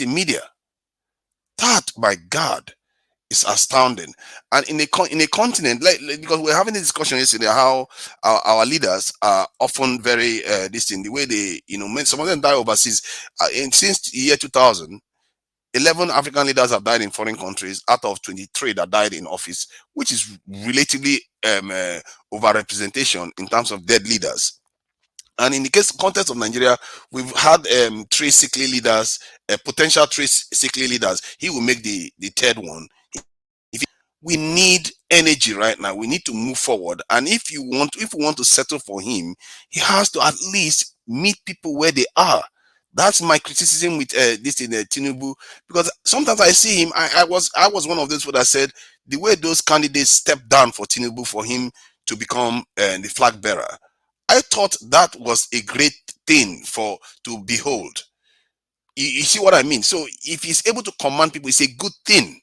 media. That, my God, is astounding. And in a continent, because we're having a discussion yesterday, how our leaders are often very the way they, some of them die overseas. Since the year 2000, 11 African leaders have died in foreign countries out of 23 that died in office, which is relatively overrepresentation in terms of dead leaders. And in the context of Nigeria, we've had 3 sickly leaders, potential 3 sickly leaders. He will make the third one. We need energy right now. We need to move forward. And if we want to settle for him, he has to at least meet people where they are. That's my criticism with this in Tinubu, because sometimes I see him. I was one of those who that said the way those candidates stepped down for Tinubu for him to become the flag bearer. I thought that was a great thing to behold. You see what I mean? So if he's able to command people, it's a good thing.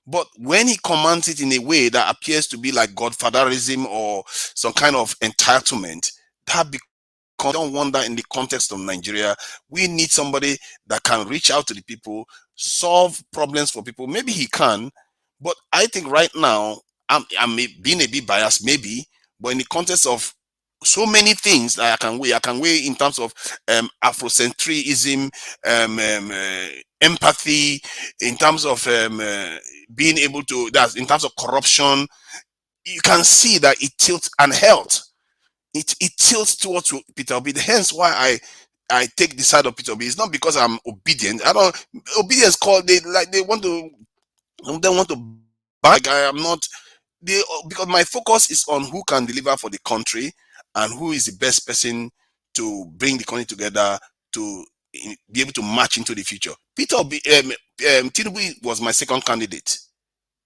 But when he commands it in a way that appears to be like godfatherism or some kind of entitlement, that becomes, I don't want that in the context of Nigeria. We need somebody that can reach out to the people, solve problems for people. Maybe he can, but I think right now, I'm being a bit biased, maybe, but in the context of so many things that I can weigh in terms of Afrocentrism, empathy, in terms of being able to, that's in terms of corruption. You can see that it tilts, and health, it tilts towards Peter Obi. Hence why I take the side of Peter Obi. It's not because I'm obedient. I don't obedience called, they want to buy. I am not, because my focus is on who can deliver for the country, and who is the best person to bring the country together to be able to march into the future. Tinubu was my second candidate.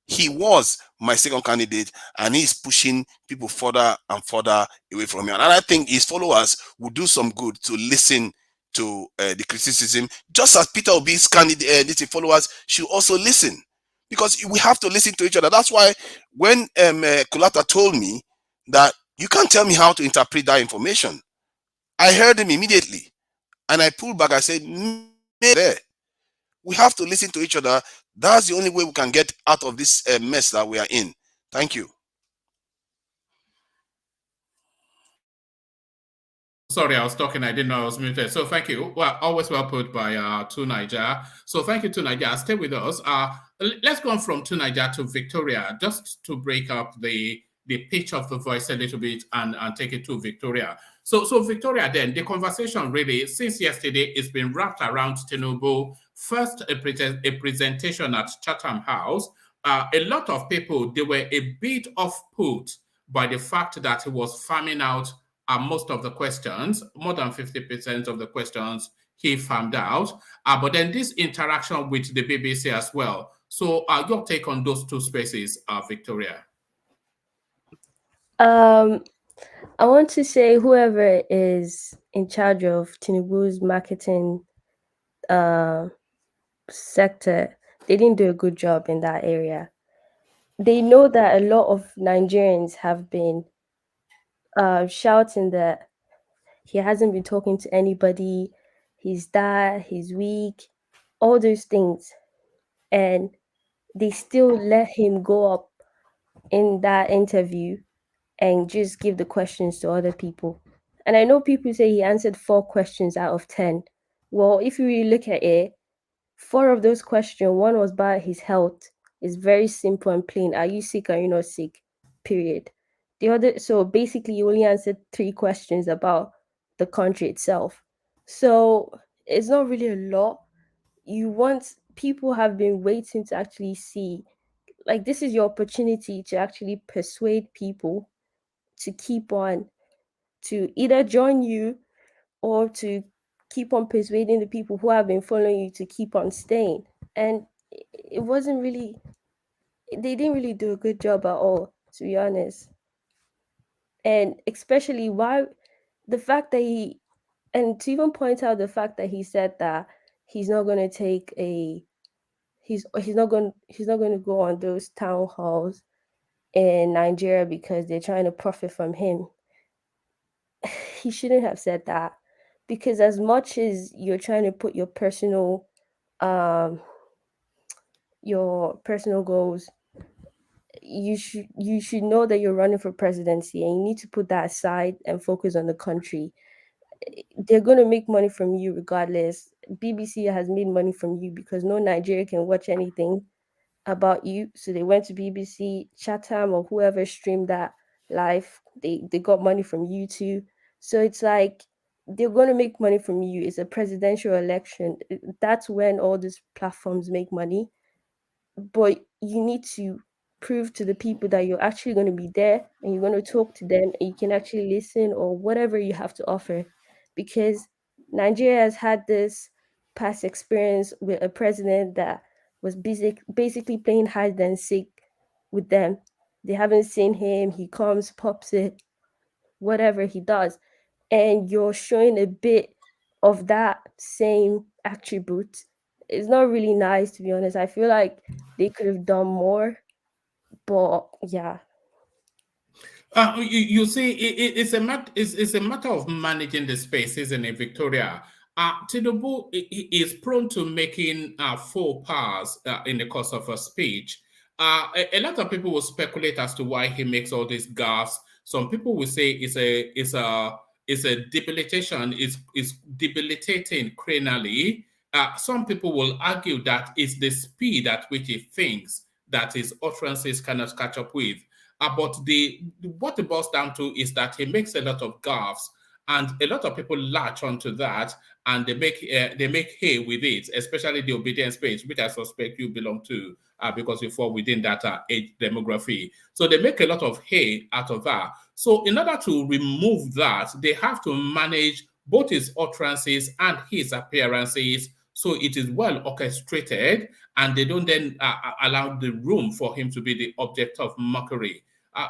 He was my second candidate, and he's pushing people further and further away from him. And I think his followers would do some good to listen to the criticism, just as Peter Obi's candidate followers should also listen, because we have to listen to each other. That's why when Kulata told me that you can't tell me how to interpret that information, I heard him immediately, and I pulled back. I said, there. We have to listen to each other. That's the only way we can get out of this mess that we are in. Thank you. Sorry, I was talking. I didn't know I was muted. So thank you. Well, always well put by Tunaija. So thank you, Tunaija. Stay with us. Let's go on from Tunaija to Victoria, just to break up the pitch of the voice a little bit and take it to Victoria. So Victoria, then the conversation really since yesterday it's been wrapped around Tinubu. First, a presentation at Chatham House. A lot of people, they were a bit off put by the fact that he was farming out most of the questions, more than 50% of the questions he farmed out. But then this interaction with the BBC as well. So your take on those two spaces, Victoria? I want to say whoever is in charge of Tinubu's marketing sector, they didn't do a good job in that area. They know that a lot of Nigerians have been shouting that he hasn't been talking to anybody, he's that, he's weak, all those things. And they still let him go up in that interview and just give the questions to other people. And I know people say he answered 4 questions out of 10. Well, if you really look at it, 4 of those questions, one was about his health. It's very simple and plain. Are you sick? Are you not sick? Period. The other, so basically, you only answered 3 questions about the country itself. So it's not really a lot. People have been waiting to actually see, like, this is your opportunity to actually persuade people to keep on, to either join you or to keep on persuading the people who have been following you to keep on staying. And it wasn't really, they didn't really do a good job at all, to be honest. And especially why the fact that and to even point out the fact that he said that he's not going to take he's not going to go on those town halls in Nigeria because they're trying to profit from him. He shouldn't have said that, because as much as you're trying to put your personal goals, you should know that you're running for presidency, and you need to put that aside and focus on the country. They're going to make money from you regardless. BBC has made money from you because no Nigeria can watch anything about you, so they went to BBC, Chatham, or whoever streamed that live. They got money from you too. So it's like they're going to make money from you. It's a presidential election. That's when all these platforms make money. But you need to prove to the people that you're actually going to be there and you're going to talk to them and you can actually listen or whatever you have to offer. Because Nigeria has had this past experience with a president that was basically playing hide and seek with them. They haven't seen him. He comes, pops it, whatever he does. And you're showing a bit of that same attribute. It's not really nice, to be honest. I feel like they could have done more, but yeah. You see, it's a matter of managing the space, isn't it, Victoria? Tinubu is prone to making faux pas in the course of a speech. A lot of people will speculate as to why he makes all these gaffes. Some people will say it's a debilitation, it's debilitating cranially. Some people will argue that it's the speed at which he thinks that his utterances cannot catch up with. But what it boils down to is that he makes a lot of gaffes. and a lot of people latch onto that, and they make hay with it, especially the obedience space, which I suspect you belong to, because you fall within that age demography. So they make a lot of hay out of that. So in order to remove that, they have to manage both his utterances and his appearances, so it is well orchestrated, and they don't then allow the room for him to be the object of mockery.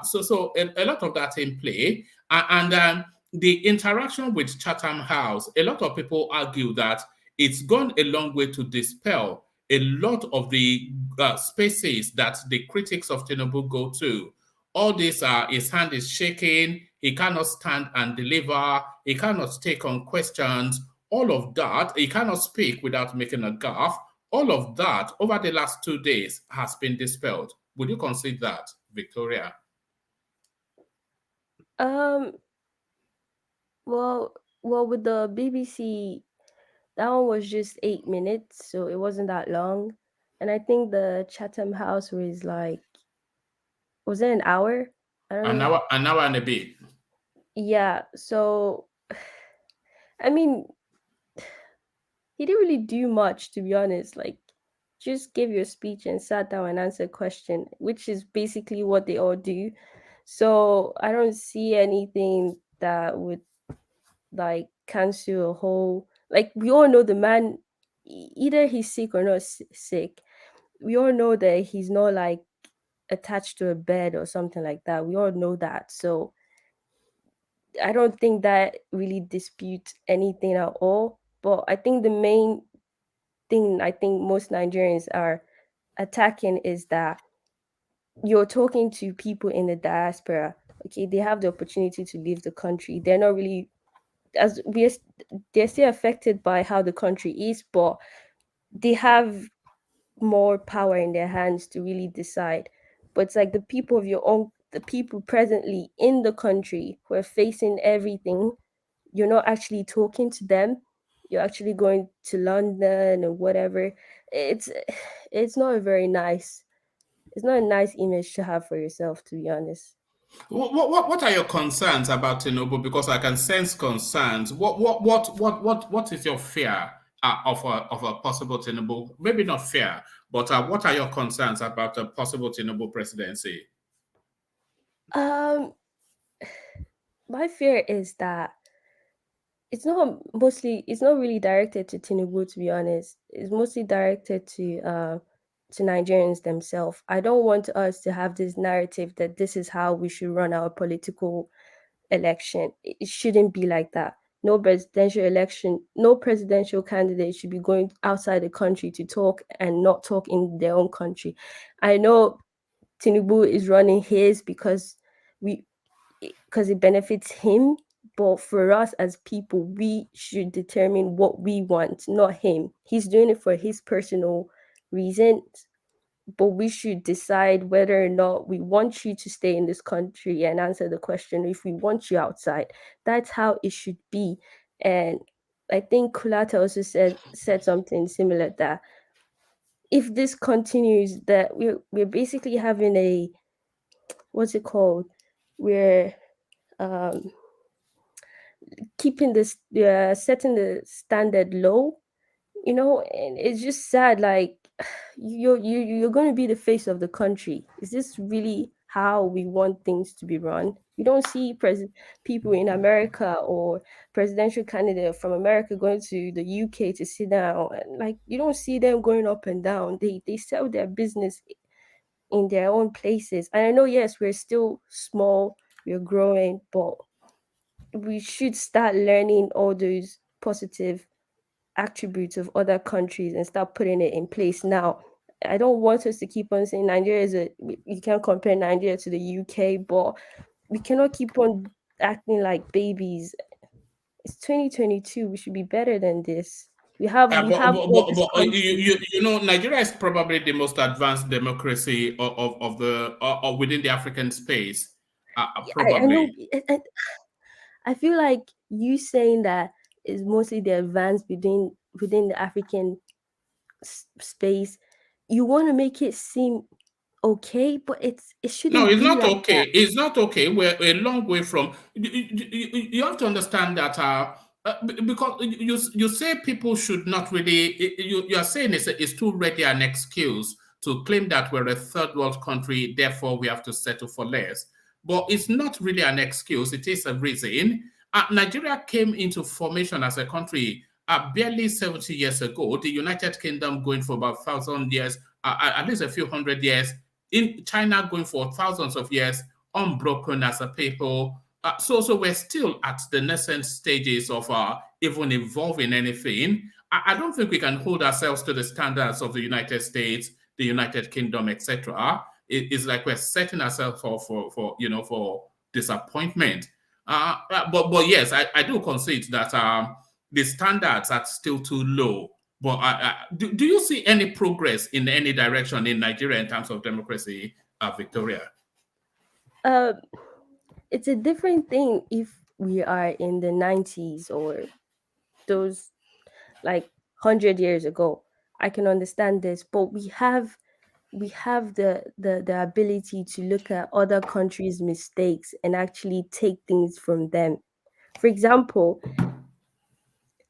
So a lot of that in play, and the interaction with Chatham House. A lot of people argue that it's gone a long way to dispel a lot of the spaces that the critics of Tinubu go to. All this, his hand is shaking, he cannot stand and deliver, he cannot take on questions, all of that, he cannot speak without making a gaffe. All of that over the last 2 days has been dispelled. Would you concede that, Victoria? Um, well, with the BBC, that one was just 8 minutes, so it wasn't that long. And I think the Chatham House was it an hour? I don't know. An hour and a bit. Yeah, so I mean, he didn't really do much, to be honest. Like, just gave you a speech and sat down and answered a question, which is basically what they all do. So I don't see anything that would like cancel a whole. Like, we all know the man, either he's sick or not sick. We all know that he's not like attached to a bed or something like that. We all know that. So I don't think that really disputes anything at all. But I think the main thing I think most Nigerians are attacking is that you're talking to people in the diaspora. Okay, they have the opportunity to leave the country. They're not really as we are, they're still affected by how the country is, but they have more power in their hands to really decide. But it's like the people of your own, the people presently in the country who are facing everything, you're not actually talking to them. You're actually going to London or whatever. It's it's not a very nice, it's not a nice image to have for yourself, to be honest. What are your concerns about Tinubu? Because I can sense concerns. What is your fear of a possible Tinubu? Maybe not fear, but what are your concerns about a possible Tinubu presidency? Um, my fear is that it's not really directed to Tinubu, to be honest. It's mostly directed to Nigerians themselves. I don't want us to have this narrative that this is how we should run our political election. It shouldn't be like that. No presidential election, no presidential candidate should be going outside the country to talk and not talk in their own country. I know Tinubu is running his we because it benefits him. But for us as people, we should determine what we want, not him. He's doing it for his personal reasons, but we should decide whether or not we want you to stay in this country and answer the question if we want you outside. That's how it should be. And I think Kulata also said something similar, that if this continues, that we're basically having a, what's it called? We're um keeping this setting the standard low, and it's just sad. Like, you're going to be the face of the country. Is this really how we want things to be run? You don't see people in America or presidential candidate from America going to the UK to sit down, and like, you don't see them going up and down. They sell their business in their own places. And I know, yes, we're still small, we're growing, but we should start learning all those positive attributes of other countries and start putting it in place now. I don't want us to keep on saying Nigeria is you can't compare Nigeria to the UK, but we cannot keep on acting like babies. It's 2022. We should be better than this. We have all this country. Nigeria is probably the most advanced democracy of within the African space. I know. Probably. I feel like you saying that is mostly the advance within the African space. You want to make it seem okay, but it No, shouldn't it's be not like okay. that. It's not okay. We're a long way from. You have to understand that because you say people should not really. You are saying it's too ready an excuse to claim that we're a third world country, therefore we have to settle for less. But it's not really an excuse. It is a reason. Nigeria came into formation as a country barely 70 years ago. The United Kingdom going for about 1,000 years, at least a few hundred years. In China going for thousands of years, unbroken as a people. So we're still at the nascent stages of even evolving anything. I don't think we can hold ourselves to the standards of the United States, the United Kingdom, etc. It's like we're setting ourselves for disappointment. But yes, I do concede that the standards are still too low. But do you see any progress in any direction in Nigeria in terms of democracy, Victoria? Uh, it's a different thing if we are in the 90s or those like 100 years ago. I can understand this, but we have the ability to look at other countries' mistakes and actually take things from them. For example,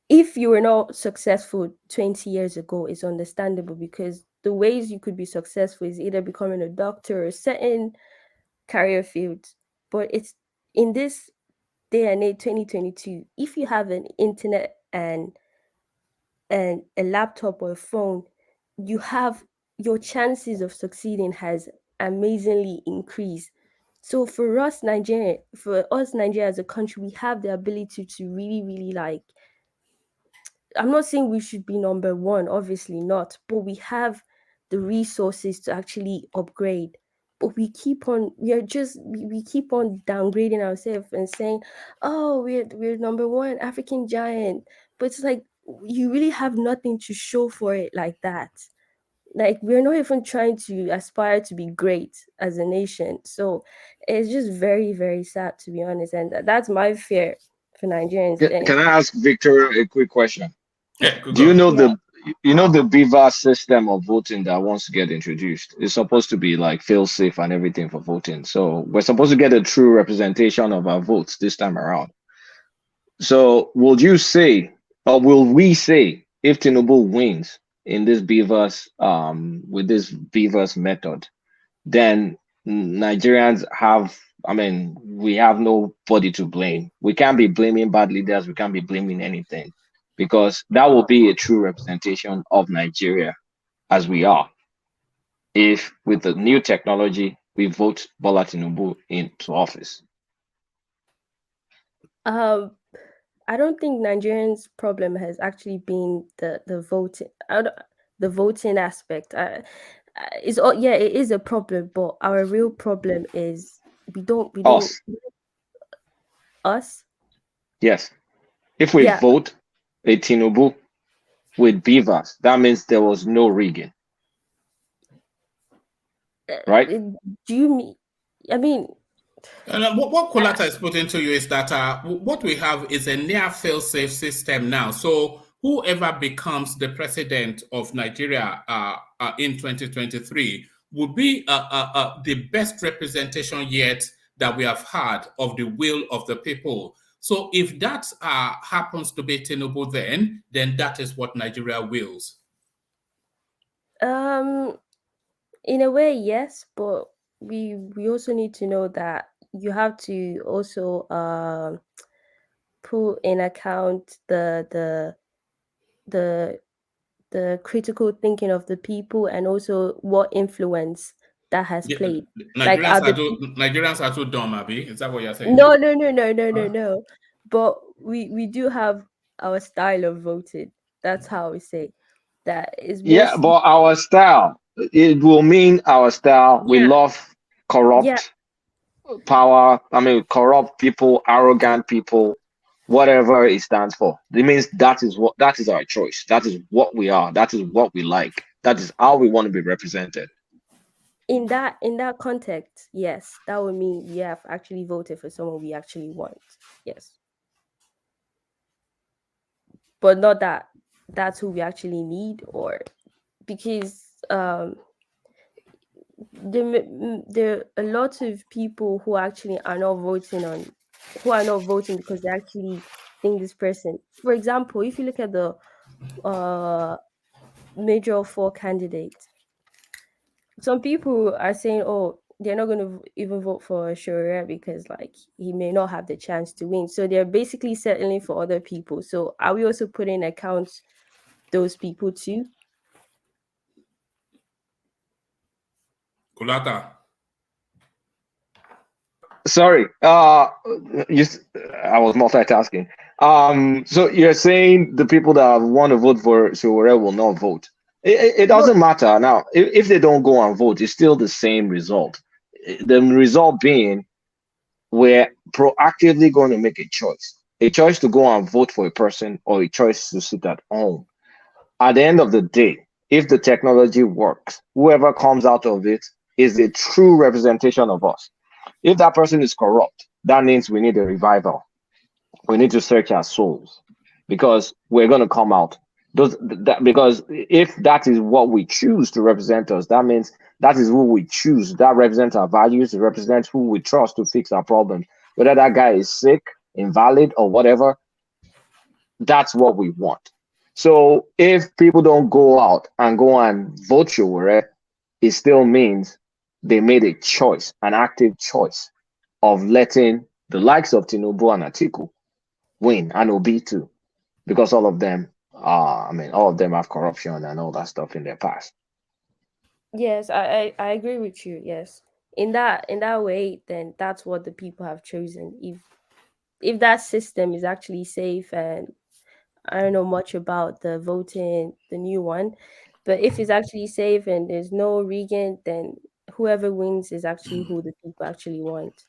if you were not successful 20 years ago, it's understandable because the ways you could be successful is either becoming a doctor or certain career fields. But it's in this day and age 2022, if you have an internet and a laptop or a phone, you have your chances of succeeding has amazingly increased. So for us Nigeria as a country, we have the ability to really, really like, I'm not saying we should be number one, obviously not, but we have the resources to actually upgrade. But we keep on downgrading ourselves and saying, "Oh, we're number one African giant," but it's like you really have nothing to show for it like that. Like we're not even trying to aspire to be great as a nation. So it's just very, very sad to be honest, and that's my fear for Nigerians. Can Then I ask Victor a quick question? Yeah, good Do you God. know yeah. the Beaver system of voting that wants to get introduced? It's supposed to be like fail safe and everything for voting. So we're supposed to get a true representation of our votes this time around. So would you say, or will we say, if Tinubu wins in this Beavers with this Beavers method, then Nigerians have, I mean, we have nobody to blame. We can't be blaming bad leaders. We can't be blaming anything because that will be a true representation of Nigeria as we are. If with the new technology, we vote Bola Tinubu into office. Um, I don't think Nigerians' problem has actually been the voting. The voting aspect. It's all, yeah, it is a problem, but our real problem is we don't Us, us. yes. If we Yeah. vote a Tinubu with Beavers, that means there was no rigging, right? Do you mean? I mean, And what Kolata is putting to you is that what we have is a near fail-safe system now. So whoever becomes the president of Nigeria in 2023 would be the best representation yet that we have had of the will of the people. So if that happens to be Tinubu, then that is what Nigeria wills. um, in a way, yes, but we also need to know that you have to also put in account the the critical thinking of the people and also what influence that has Yeah, played. Like are the Nigerians are too dumb, Abby. Is that what you're saying? no. But we do have our style of voting. That's how we say that is Yeah, mostly. but our style, it will mean our style. We Yeah, love yeah. corrupt power. I mean, corrupt people, arrogant people, whatever it stands for. It means that is our choice. That is what we are. That is what we like. That is how we want to be represented. In that context, yes, that would mean we have actually voted for someone we actually want. Yes, but not that that's who we actually need, or because there are a lot of people who actually are not voting because they actually think this person. For example, if you look at the uh major four candidates, some people are saying, oh, they're not going to even vote for Shoria because like he may not have the chance to win. So they're basically settling for other people. So are we also putting accounts those people too? Kulata. Sorry, you, I was multitasking. So you're saying the people that want to vote for Sowore will not vote. It No, doesn't matter now. If they don't go and vote, it's still the same result. The result being we're proactively going to make a choice to go and vote for a person or a choice to sit at home. At the end of the day, if the technology works, whoever comes out of it is a true representation of us. If that person is corrupt, that means we need a revival. We need to search our souls because we're going to come out. Because if that is what we choose to represent us, that means that is who we choose. That represents our values. It represents who we trust to fix our problems. Whether that guy is sick, invalid, or whatever, that's what we want. So if people don't go out and go and vote Showore, it still means they made a choice, an active choice of letting the likes of Tinubu and Atiku win and Obi too, because all of them have corruption and all that stuff in their past. yes, I agree with you. Yes, in that way, then that's what the people have chosen. If that system is actually safe, and I don't know much about the voting, the new one, but if it's actually safe and there's no rigging, then whoever wins is actually who the people actually want.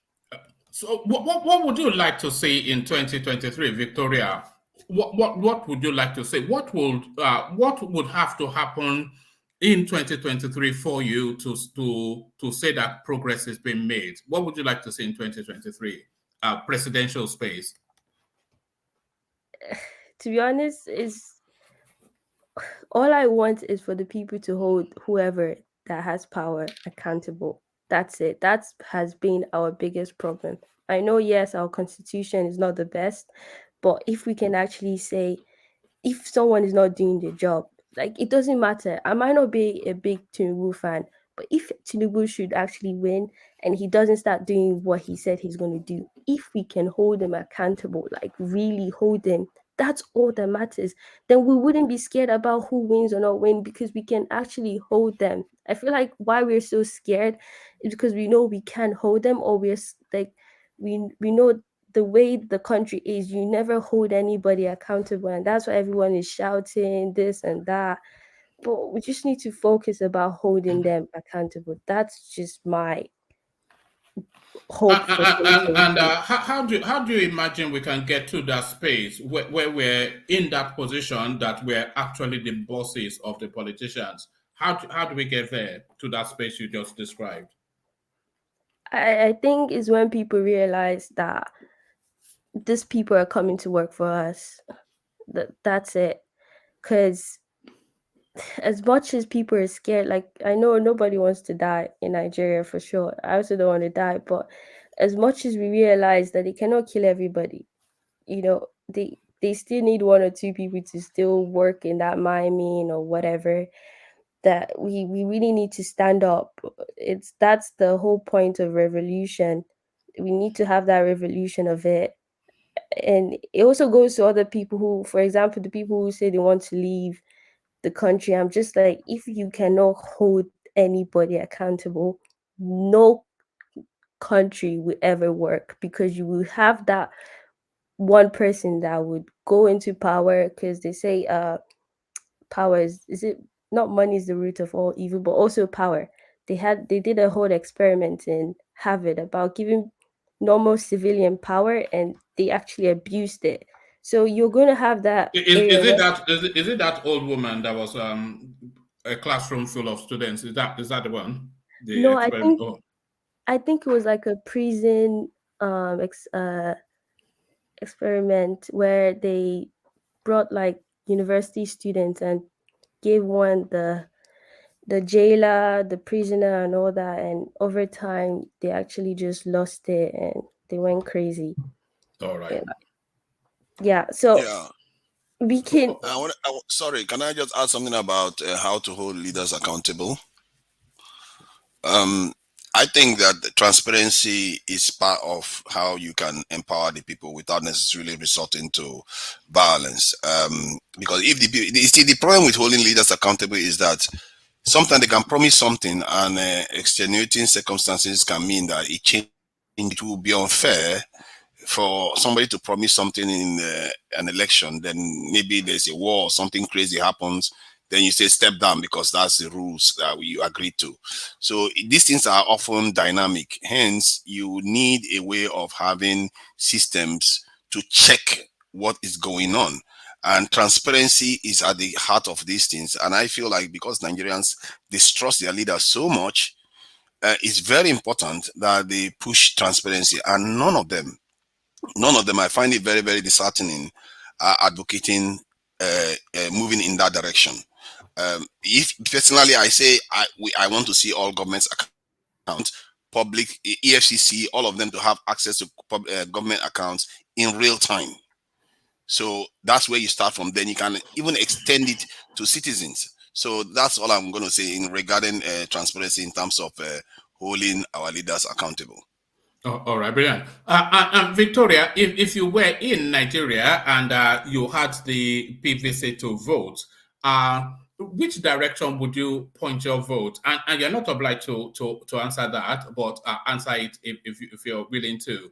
So, what would you like to see in 2023, Victoria? What would you like to see? What would have to happen in 2023 for you to say that progress has been made? What would you like to see in 2023, presidential space? To be honest, is all I want is for the people to hold whoever that has power accountable. That's it. That has been our biggest problem. I know, yes, our constitution is not the best, but if we can actually say, if someone is not doing the job, like it doesn't matter. I might not be a big Tinubu fan, but if Tinubu should actually win and he doesn't start doing what he said he's going to do, if we can hold him accountable, like really hold him, that's all that matters. Then we wouldn't be scared about who wins or not win because we can actually hold them. I feel like why we're so scared is because we know we can't hold them, or like we know the way the country is, you never hold anybody accountable, and that's why everyone is shouting this and that. But we just need to focus about holding them accountable. That's just my hope for And 2023. how do you imagine we can get to that space where we're in that position that we're actually the bosses of the politicians? How do we get there to that space you just described? I think is when people realize that these people are coming to work for us. That's it. Because as much as people are scared, like I know nobody wants to die in Nigeria for sure. I also don't want to die, but as much as we realize that they cannot kill everybody, they still need one or two people to still work in that mining or whatever. That we really need to stand up. That's the whole point of revolution. We need to have that revolution of it. And it also goes to other people who, for example, the people who say they want to leave the country. I'm just like, if you cannot hold anybody accountable, no country will ever work, because you will have that one person that would go into power, because they say power is it not money is the root of all evil, but also power. They did a whole experiment in Harvard about giving normal civilian power, and they actually abused it. So you're going to have that area where Is it that old woman that was a classroom full of students? Is that the one? The no, experiment. Oh. I think it was like a prison experiment where they brought like university students and gave one the jailer, the prisoner, and all that. And over time, they actually just lost it and they went crazy. All right. Yeah. So Yeah. we can. Sorry, can I just add something about how to hold leaders accountable? Um, I think that the transparency is part of how you can empower the people without necessarily resorting to violence. Because if you see, the problem with holding leaders accountable is that sometimes they can promise something, and extenuating circumstances can mean that it change. It will be unfair for somebody to promise something in an election, then maybe there's a war, something crazy happens, then you say step down because that's the rules that you agreed to. So these things are often dynamic. Hence, you need a way of having systems to check what is going on. And transparency is at the heart of these things. And I feel like because Nigerians distrust their leaders so much, it's very important that they push transparency. And none of them, I find it very, very disheartening, advocating moving in that direction. If personally, I say I want to see all governments accounts, public, EFCC, all of them to have access to government accounts in real time. So that's where you start from. Then you can even extend it to citizens. So that's all I'm going to say in regarding transparency in terms of holding our leaders accountable. Oh, all right, brilliant. Victoria, if you were in Nigeria and you had the PVC to vote, which direction would you point your vote? And you're not obliged to answer that, but answer it if you're willing to.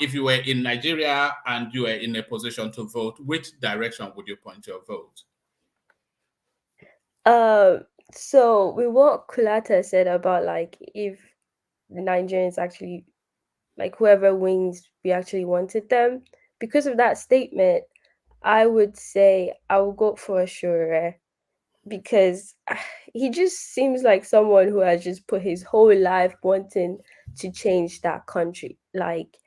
If you were in Nigeria and you were in a position to vote, which direction would you point your vote? So with what Kulata said about like if the Nigerians actually like whoever wins, we actually wanted them. Because of that statement, I would say I will go for Shure because he just seems like someone who has just put his whole life wanting to change that country. Like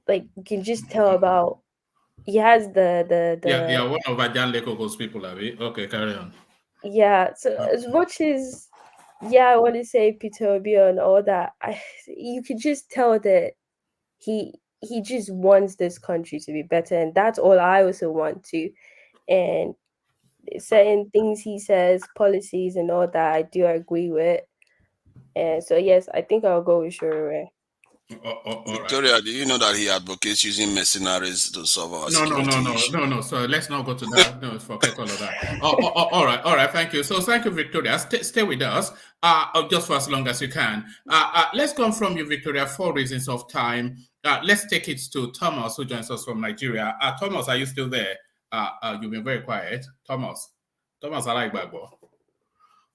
you can just tell about he has Yeah, the one of Ajan Lekoko's people, Abby. Okay, carry on. yeah. So as much as yeah, I want to say Peter Obi and all that, you could just tell that he just wants this country to be better, and that's all I also want to. And certain things he says, policies and all that, I do agree with. And so yes, I think I'll go with Shure. All right. Victoria, do you know that he advocates using mercenaries to solve our No, no, no, security no, issue? no, no. So let's not go to that. No, forget all of that. All right, all right. Thank you. So thank you, Victoria. Stay with us, just for as long as you can. Let's go from you, Victoria, for reasons of time. Let's take it to Thomas, who joins us from Nigeria. Thomas, are you still there? You've been very quiet, Thomas. Thomas, I like Bagbo.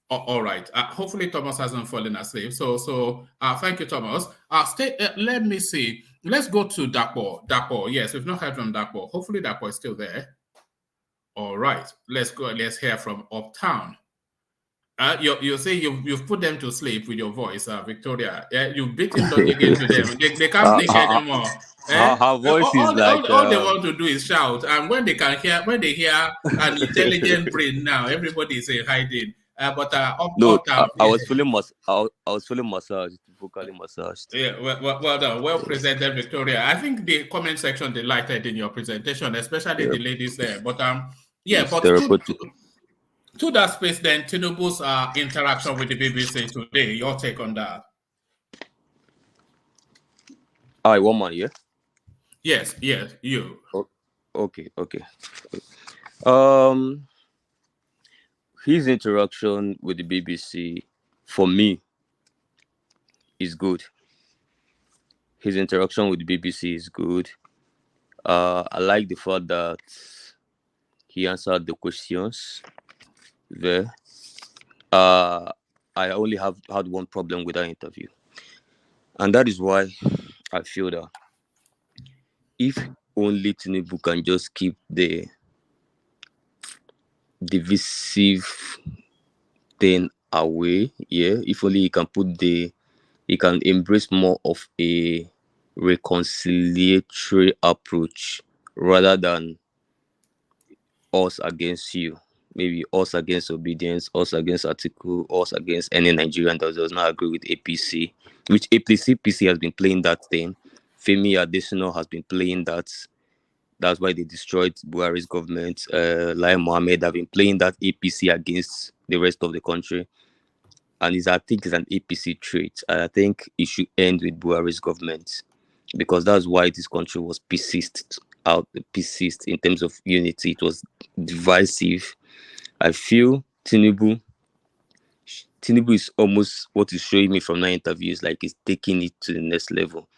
All right. Hopefully Thomas hasn't fallen asleep. So thank you, Thomas. Stay. Let me see. Let's go to Dapo. Dapo. Yes, we've not heard from Dapo. Hopefully Dapo is still there. All right. Let's go. Let's hear from Uptown. You say you've put them to sleep with your voice, Victoria. You've beaten logic into them. They can't Her, think her, anymore. her voice is like All they want to do is shout. And when they hear an intelligent brain now, everybody is hiding. But no. Uptown, I yeah. was feeling I was feeling massaged, vocally massaged. Yeah, well done. Well presented, Victoria. I think the comment section delighted in your presentation, especially Yeah, the ladies there. But yeah, it's but therapeutic. to that space then, Tinubu's interaction with the BBC today. Your take on that? I one man, yeah. Yes, you. Okay. Um, his interaction with the BBC, for me, is good. His interaction with the BBC is good. I like the fact that he answered the questions there. Uh, I only have had one problem with that interview, and that is why I feel that if only Tinubu can just keep the divisive thing away, yeah. If only he can embrace more of a reconciliatory approach rather than us against you. maybe us against obedience, us against Article, us against any Nigerian that does not agree with APC, which APC has been playing that thing. Femi Adesina has been playing that. That's why they destroyed Buhari's government. Lai Mohammed have been playing that APC against the rest of the country. And I think it's an APC trait. And I think it should end with Buhari's government, because that's why this country was persist in terms of unity. It was divisive. I feel Tinubu is almost what he's showing me from that interview is like he's taking it to the next level.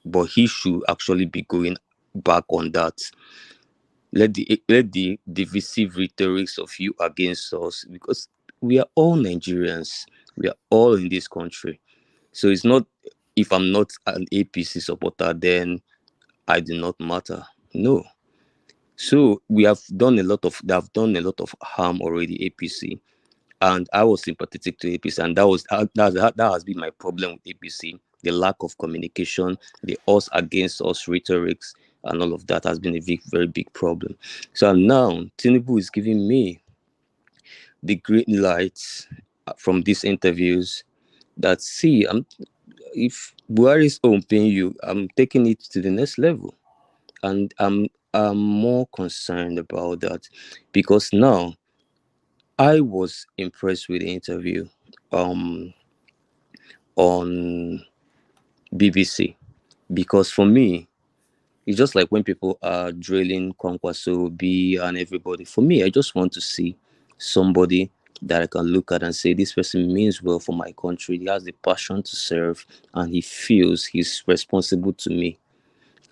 But he should actually be going back on that. Let the divisive rhetorics of you against us, because we are all Nigerians. We are all in this country. So it's not, if I'm not an APC supporter, then I do not matter. No. So they have done a lot of harm already, APC. And I was sympathetic to APC, and that has been my problem with APC. The lack of communication, the us against us rhetorics, and all of that has been a very big problem. So now Tinubu is giving me the green lights from these interviews that, see, if Buhari is paying you, I'm taking it to the next level. And I'm more concerned about that, because now I was impressed with the interview on BBC, because for me, it's just like when people are drilling Kwankwaso, B, and everybody. For me, I just want to see somebody that I can look at and say, this person means well for my country. He has the passion to serve, and he feels he's responsible to me,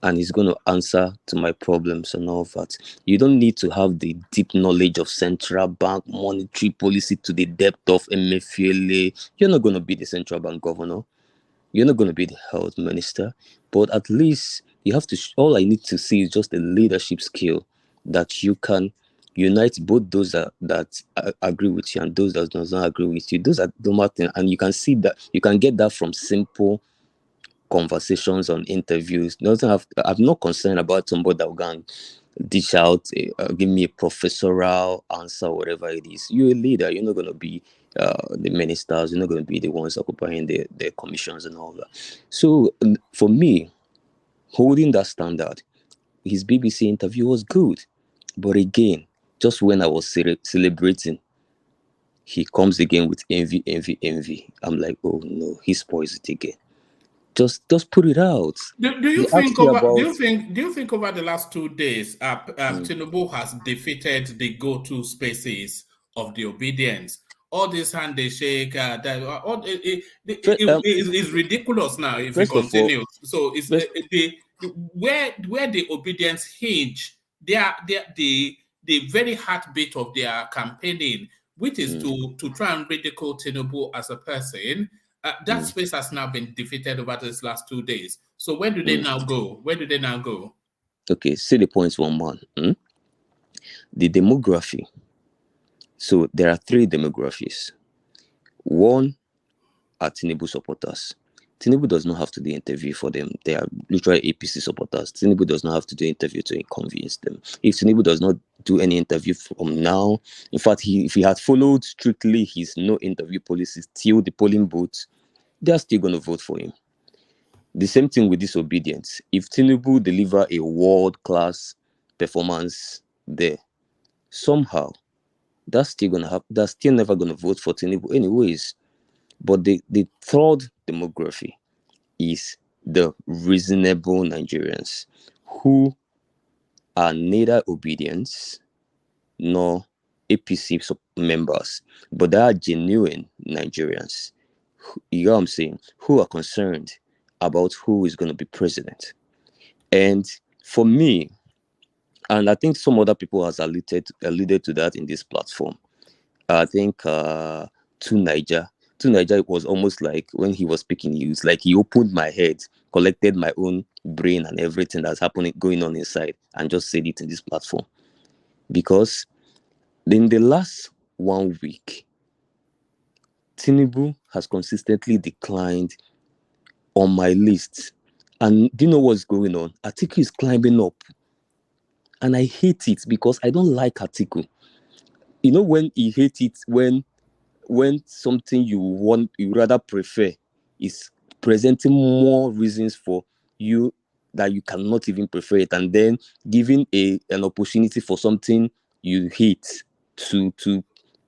and he's going to answer to my problems and all that. You don't need to have the deep knowledge of central bank monetary policy to the depth of MFLA. You're not going to be the central bank governor. You're not going to be the health minister. But at least you have to, all I need to see is just a leadership skill that you can unite both those that agree with you and those that does not agree with you. Those are the matter. And you can see that, you can get that from simple conversations on interviews. I'm not concerned about somebody that can dish out, give me a professorial answer, whatever it is. You're a leader. You're not going to be the ministers. You're not going to be the ones occupying the commissions and all that. So for me, holding that standard, his BBC interview was good. But again, just when I was celebrating, he comes again with envy, envy, envy. I'm like, oh no, he spoils it again. Just put it out. Do you think over the last 2 days, Tinubu has defeated the go-to spaces of the obedience? All this handshake, is ridiculous now if it continues. So it's where the obedience hinge. They are the very heartbeat of their campaigning, which is to try and ridicule Tinubu as a person. That space has now been defeated over these last 2 days. So where do they now go? Okay, see the points, one man. The demography. So there are 3 demographies. One are Tinubu supporters. Tinubu does not have to do interview for them. They are literally APC supporters. Tinubu does not have to do interview to inconvenience them. If Tinubu does not do any interview from now, in fact, if he had followed strictly his no interview policies till the polling booth, they are still going to vote for him. The same thing with disobedience. If Tinubu deliver a world-class performance there, somehow that's still never gonna vote for Tinubu anyways. But the third demography is the reasonable Nigerians who are neither obedience nor APC members, but they are genuine Nigerians. You know what I'm saying? Who are concerned about who is going to be president. And for me, and I think some other people has alluded to that in this platform. I think to Niger, it was almost like when he was speaking, he was like he opened my head, collected my own brain and everything that's going on inside, and just said it in this platform. Because in the last 1 week, Tinubu has consistently declined on my list. And do you know what's going on? Atiku is climbing up. And I hate it because I don't like Atiku. you know, when he hates it when something you rather prefer is presenting more reasons for you that you cannot even prefer it, and then giving an opportunity for something you hate to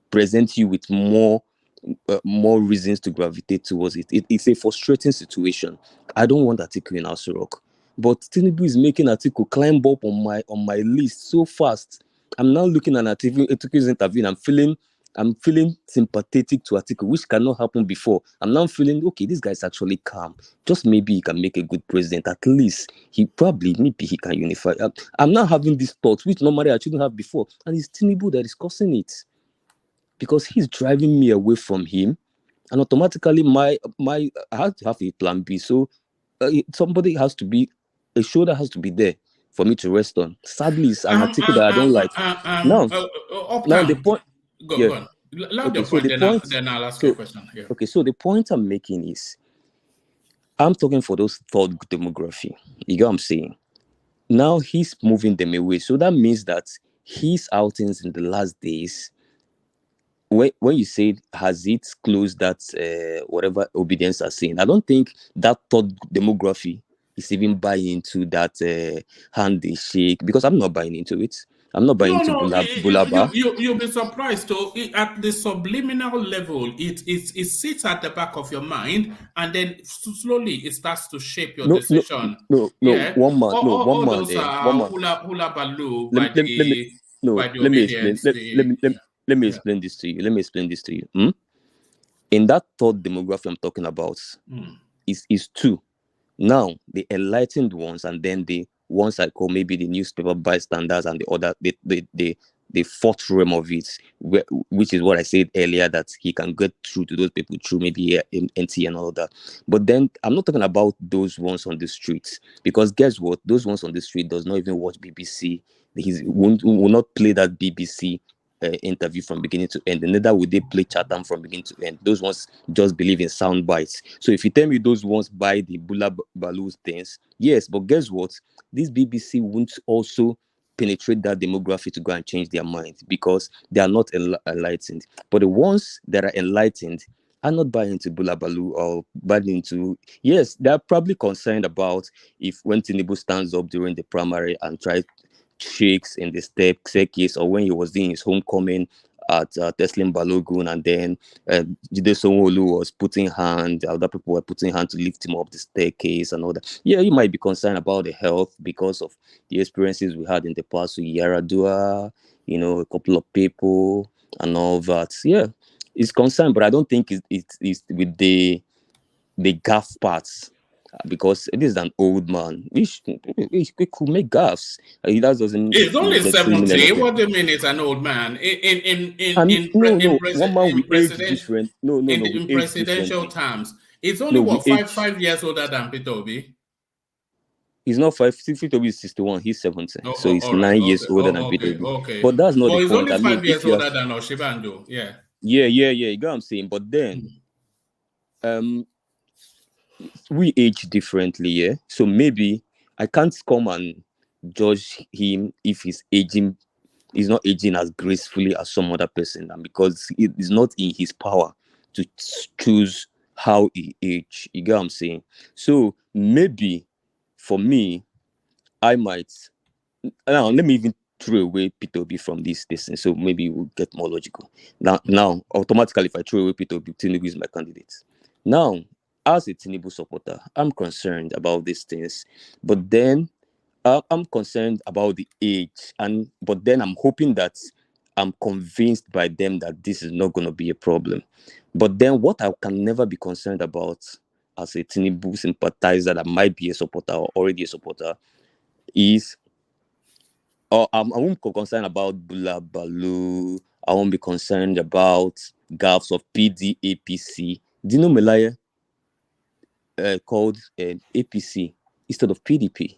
present you with more reasons to gravitate towards it. It's a frustrating situation. I don't want Atiku in Aso Rock, but Tinubu is making Atiku climb up on my list so fast. I'm now looking at Atiku's interview and I'm feeling sympathetic to Atiku, which cannot happen before. I'm now feeling, okay, this guy's actually calm. Just maybe he can make a good president. At least maybe he can unify. I'm now having these thoughts, which normally I shouldn't have before. And it's Tinubu that is causing it, because he's driving me away from him. And automatically, I have to have a plan B. So a shoulder has to be there for me to rest on. Sadly, it's an article that I don't like. Now, the Uptown. point, Go yeah. on. Loud Okay, your so point, the point, then I'll ask you a so question. Yeah. okay, so the point I'm making is, I'm talking for those third demography. You get what I'm saying? Now he's moving them away, so that means that his outings in the last days, when you say has it closed that whatever obedience are saying, I don't think that third demography is even buying into that handshake, because I'm not buying into it. I'm not buying into No, Bulaba. you'll be surprised. So at the subliminal level, it sits at the back of your mind, and then slowly it starts to shape your No, no, decision. no. Yeah, One all man those there. are One man. hula baloo Let, let, let me by no. the Let me explain. obedience. Let me Yeah. explain this to you. Let me explain this to you. In that third demography I'm talking about, is two. Now, the enlightened ones, and then the ones I call maybe the newspaper bystanders, and the other, the fourth realm of it, which is what I said earlier, that he can get through to those people through maybe NT and all that. But then I'm not talking about those ones on the streets, because guess what? Those ones on the street does not even watch BBC. He will not play that BBC interview from beginning to end. And neither would they play Chatham from beginning to end. Those ones just believe in sound bites. So if you tell me those ones buy the Bula Baloo things, yes, but guess what? This BBC won't also penetrate that demography to go and change their minds, because they are not enlightened. But the ones that are enlightened are not buying into Bula Baloo or buying into, yes, they're probably concerned about if when Tinubu stands up during the primary and tries shakes in the staircase, or when he was doing his homecoming at Teslim Balogun, and then Jide Sanwo-Olu was putting hand, other people were putting hand to lift him up the staircase and all that. Yeah, you might be concerned about the health because of the experiences we had in the past with Yaradua, a couple of people and all that. Yeah, it's concerned, but I don't think it's with the gaff parts, because it is an old man. We could make gaffs. That doesn't It's only necessarily mean 70. anything. What do you mean it's an old man? No. One man we age different. No. We In age presidential differently. terms, it's only No, we what age. 5 years older than Peter Obi. He's not 5. Peter is 61. He's 70. So he's All right. 9 years Okay. older than Peter Okay. Obi. Okay. But that's not But the he's point. only I mean, 5 years if you older have, than Oshibanjo. Yeah. yeah. You get what I'm saying. But then, we age differently, yeah. So maybe I can't come and judge him if he's not aging as gracefully as some other person, and because it is not in his power to choose how he age. You get what I'm saying? So maybe for me, I might now let me even throw away Peter Obi from this thing. So maybe we'll get more logical. Now automatically, if I throw away Peter Obi, Tinubu is my candidate. Now, as a Tinubu supporter, I'm concerned about these things, but then I'm concerned about the age, but then I'm hoping that I'm convinced by them that this is not going to be a problem. But then what I can never be concerned about as a Tinubu sympathizer that might be a supporter or already a supporter is, I won't be concerned about Bula Balu. I won't be concerned about gaps of PDAPC. Do you know Malaya called APC instead of PDP?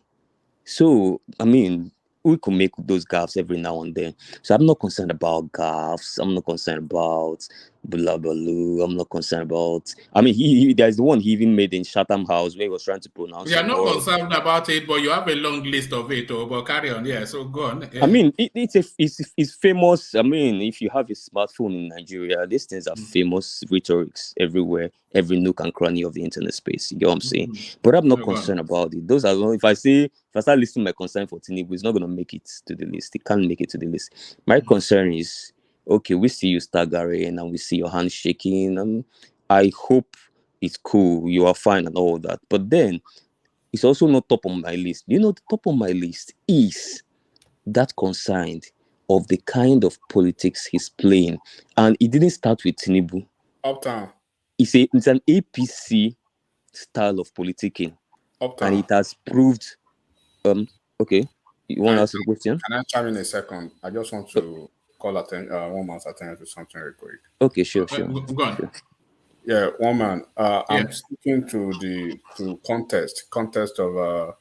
So, I mean, we could make those gaffes every now and then. So I'm not concerned about gaffes. I'm not concerned about Bulabalu. I'm not concerned about. I mean, there's the one he even made in Chatham House where he was trying to pronounce You're some not words. concerned about it, but you have a long list of it. Oh, but carry on. Yeah, so go on. I mean, it's famous. I mean, if you have a smartphone in Nigeria, these things are famous rhetorics everywhere, every nook and cranny of the internet space. You know what I'm saying? But I'm not No, go on. concerned about it. Those are if I start listing my concern for Tinubu, it's not gonna make it to the list. It can't make it to the list. My concern is okay. We see you staggering and we see your hand shaking. I hope it's cool. You are fine and all that. But then it's also not top on my list. You know, the top on my list is that concerned of the kind of politics he's playing. And it didn't start with Tinubu. Uptown. It's an APC style of politicking. Uptown. And it has proved okay. You want to ask a question? Can I chime in a second? I just want to call one man's attention to something real quick. Okay, sure. Go on. Sure. Yeah, one man. I'm speaking to context of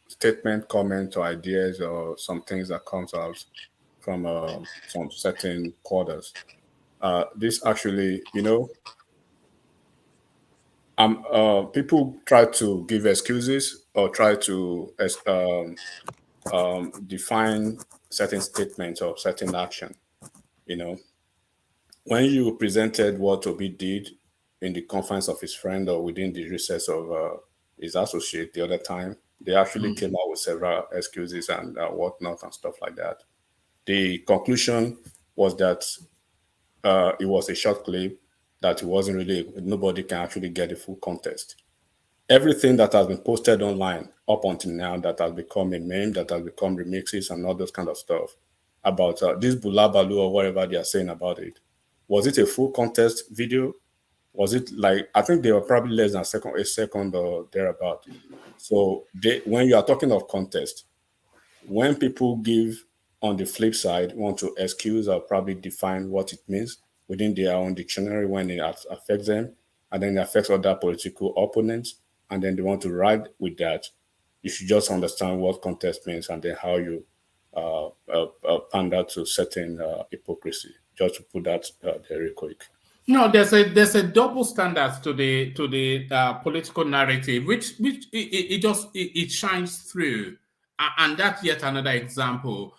statement, comment, or ideas, or some things that comes out from certain quarters. This actually, people try to give excuses or try to define certain statements or certain action. When you presented what Obi did in the conference of his friend or within the recess of his associate the other time, they actually came out with several excuses and whatnot and stuff like that. The conclusion was that it was a short clip, that it wasn't really, nobody can actually get the full context. Everything that has been posted online up until now that has become a meme, that has become remixes and all those kind of stuff about this Bulabalu or whatever they are saying about it. Was it a full contest video? Was it like, I think they were probably less than a second or thereabout. So when you are talking of contest, when people give on the flip side, want to excuse or probably define what it means within their own dictionary when it affects them, and then it affects other political opponents, and then they want to ride with that, you should just understand what contest means and then how you pander to certain hypocrisy. Just to put that there real quick. No, there's a double standard to the political narrative, which it shines through, and that's yet another example.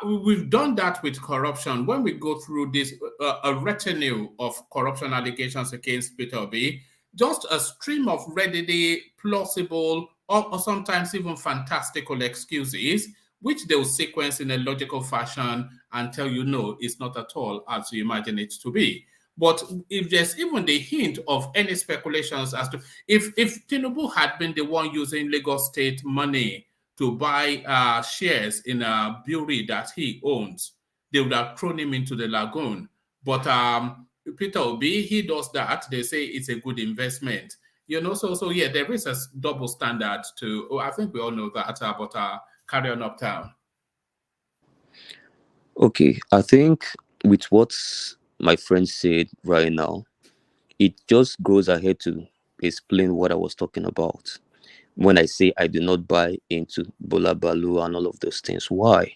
We've done that with corruption. When we go through this a retinue of corruption allegations against Peter Obi, just a stream of readily plausible or sometimes even fantastical excuses, which they'll sequence in a logical fashion and tell you no, it's not at all as you imagine it to be. But if there's even the hint of any speculations as to if Tinubu had been the one using Lagos State money to buy shares in a brewery that he owns, they would have thrown him into the lagoon. But Peter Obi, he does that. They say it's a good investment. So yeah, there is a double standard to. I think we all know that. But carry on uptown. Okay, I think with what my friend said right now, it just goes ahead to explain what I was talking about when I say I do not buy into Bola Balu and all of those things. Why?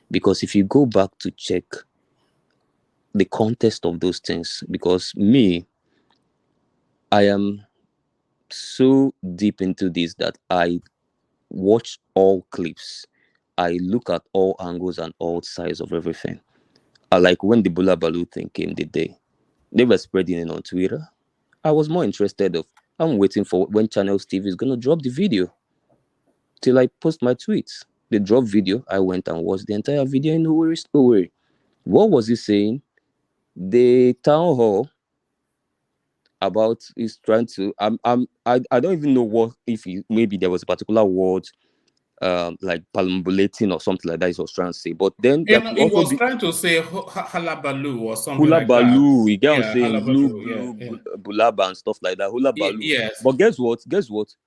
Because if you go back to check the context of those things, because I am so deep into this that I watch all clips. I look at all angles and all sides of everything. I like when the Bola Balu thing came the day. They were spreading it on Twitter. I was more interested I'm waiting for when Channels TV is gonna drop the video till I post my tweets. They dropped video. I went and watched the entire video in Owerri story. What was he saying? The town hall about is trying to I don't even know what if maybe there was a particular word like palambulating or something like that he was trying to say. But then there could He also was be trying to say halabaloo or something hula like that. baloo. You get what I'm Yeah, saying? Glue, halabaloo. Yeah. bulaba and stuff like that. Hula baloo. Yes. But guess what?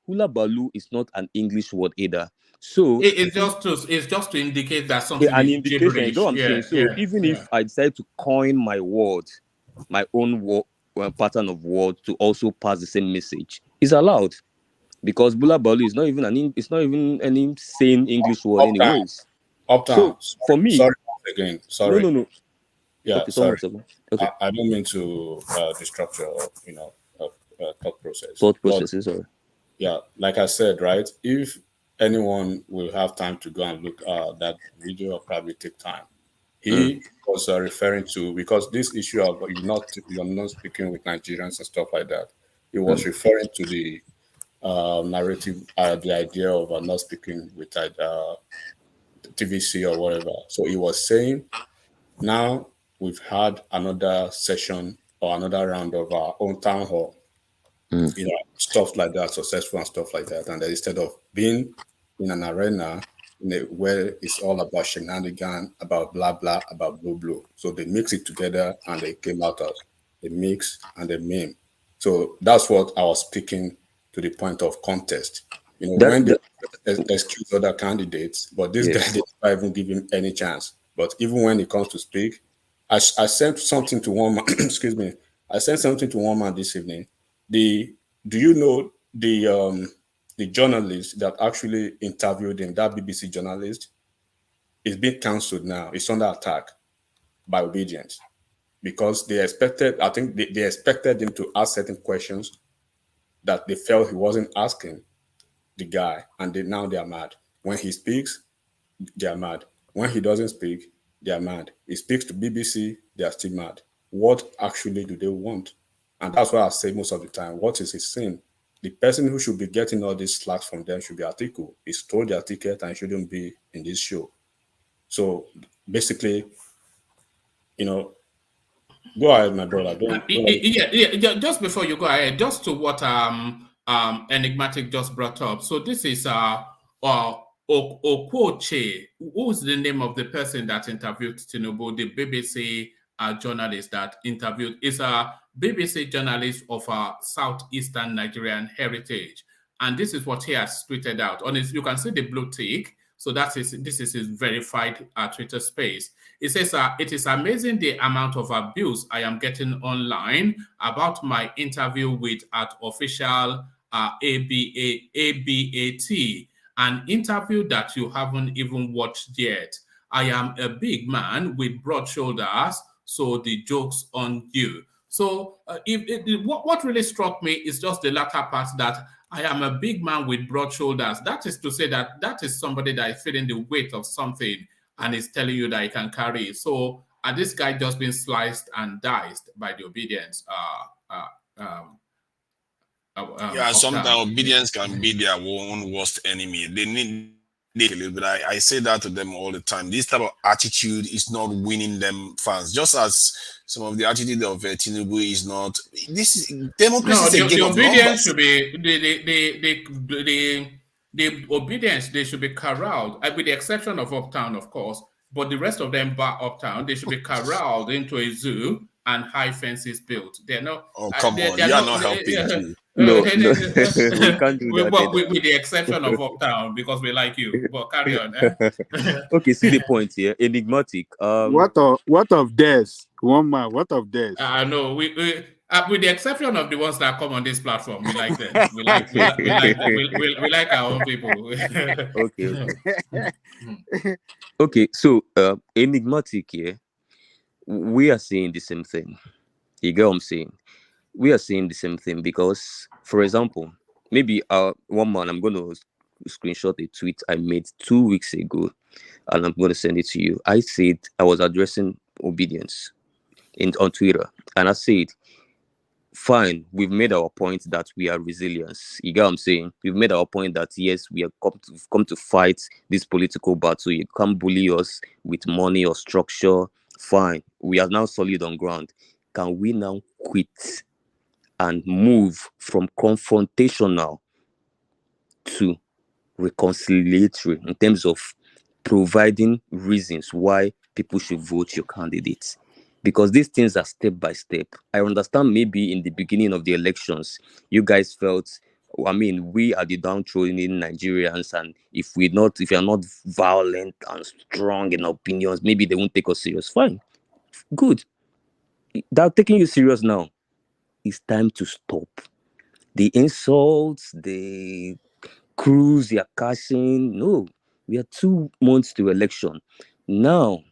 Hula baloo is not an English word either. So It's just to indicate that something an is indication. You gibberish. know what I'm saying? So even if I decide to coin my word, my own word, pattern of word to also pass the same message, is allowed because bula balu is not even it's not even any sane English word, anyways. Uptown. So for me, sorry once again. Sorry. No. Yeah, Okay, someone sorry. was talking. Okay, I don't mean to disrupt your, thought process. thought But processes or yeah, like I said, right? If anyone will have time to go and look that video, or probably take time. He was referring to, because this issue of you're not speaking with Nigerians and stuff like that. He was referring to the narrative, the idea of not speaking with TVC or whatever. So he was saying, now we've had another session or another round of our own town hall, stuff like that, successful and stuff like that. And then instead of being in an arena where it's all about shenanigan, about blah blah, about blue blue, so they mix it together and they came out as a mix and a meme. So that's what I was speaking to, the point of contest. that, When they that excuse other candidates, but this guy yes. did not even give him any chance. But even when he comes to speak, I sent something to one man. Excuse me. I sent something to one man this evening. The Do you know the journalist that actually interviewed him? That BBC journalist is being cancelled now. It's under attack by obedience because they expected. I think they expected him to ask certain questions that they felt he wasn't asking the guy, and now they are mad. When he speaks, they are mad. When he doesn't speak, they are mad. He speaks to BBC, they are still mad. What actually do they want? And that's why I say most of the time, what is his sin? The person who should be getting all these slacks from them should be Atiku. He stole their ticket and shouldn't be in this show. So basically, go ahead, my brother. Don't Yeah. Just before you go ahead, just to what Enigmatic just brought up. So this is Okwoche. Who's the name of the person that interviewed Tinubu? The BBC journalist that interviewed is a BBC journalist of southeastern Nigerian heritage, and this is what he has tweeted out. On his, you can see the blue tick. So this is his verified Twitter space. It says, it is amazing the amount of abuse I am getting online about my interview with at official ABAT, an interview that you haven't even watched yet. I am a big man with broad shoulders, so the joke's on you. So what really struck me is just the latter part, that I am a big man with broad shoulders. That is to say that is somebody that is feeling the weight of something and is telling you that he can carry it. So this guy just been sliced and diced by the obedience Yeah, uptown. sometimes obedience can be their own worst enemy. They need but I say that to them all the time. This type of attitude is not winning them fans. Just as some of the attitude of Tinubu is not. This is democracy No, is a the game of obedience numbers. should be the obedience. They should be corralled, with the exception of Uptown, of course. But the rest of them, bar Uptown, they should be corralled into a zoo and high fences built. They're not. Oh, come on, They're you are not. not helping too. No, no, we can't do that. Well, with the exception of Uptown, because we like you. But carry on. Okay, see the point here. Enigmatic. What of this? One man, what of this? No, we with the exception of the ones that come on this platform, we like them. We like our own people. Okay. Okay, so enigmatic here. We are saying the same thing. You get what I'm saying? We are saying the same thing because, for example, maybe one man, I'm going to screenshot a tweet I made 2 weeks ago, and I'm going to send it to you. I said I was addressing obedience on Twitter, and I said, fine, we've made our point that we are resilience. You get what I'm saying? We've made our point that yes, we have come to fight this political battle. You can't bully us with money or structure. Fine, we are now solid on ground. Can we now quit and move from confrontational to reconciliatory in terms of providing reasons why people should vote your candidate? Because these things are step by step. I understand maybe in the beginning of the elections, you guys felt, I mean, we are the downtrodden Nigerians, and if you're not violent and strong in opinions, maybe they won't take us serious. Fine, good. They're taking you serious now. It's time to stop. The insults, the cruise you're cashing. No, we are 2 months to election. Now,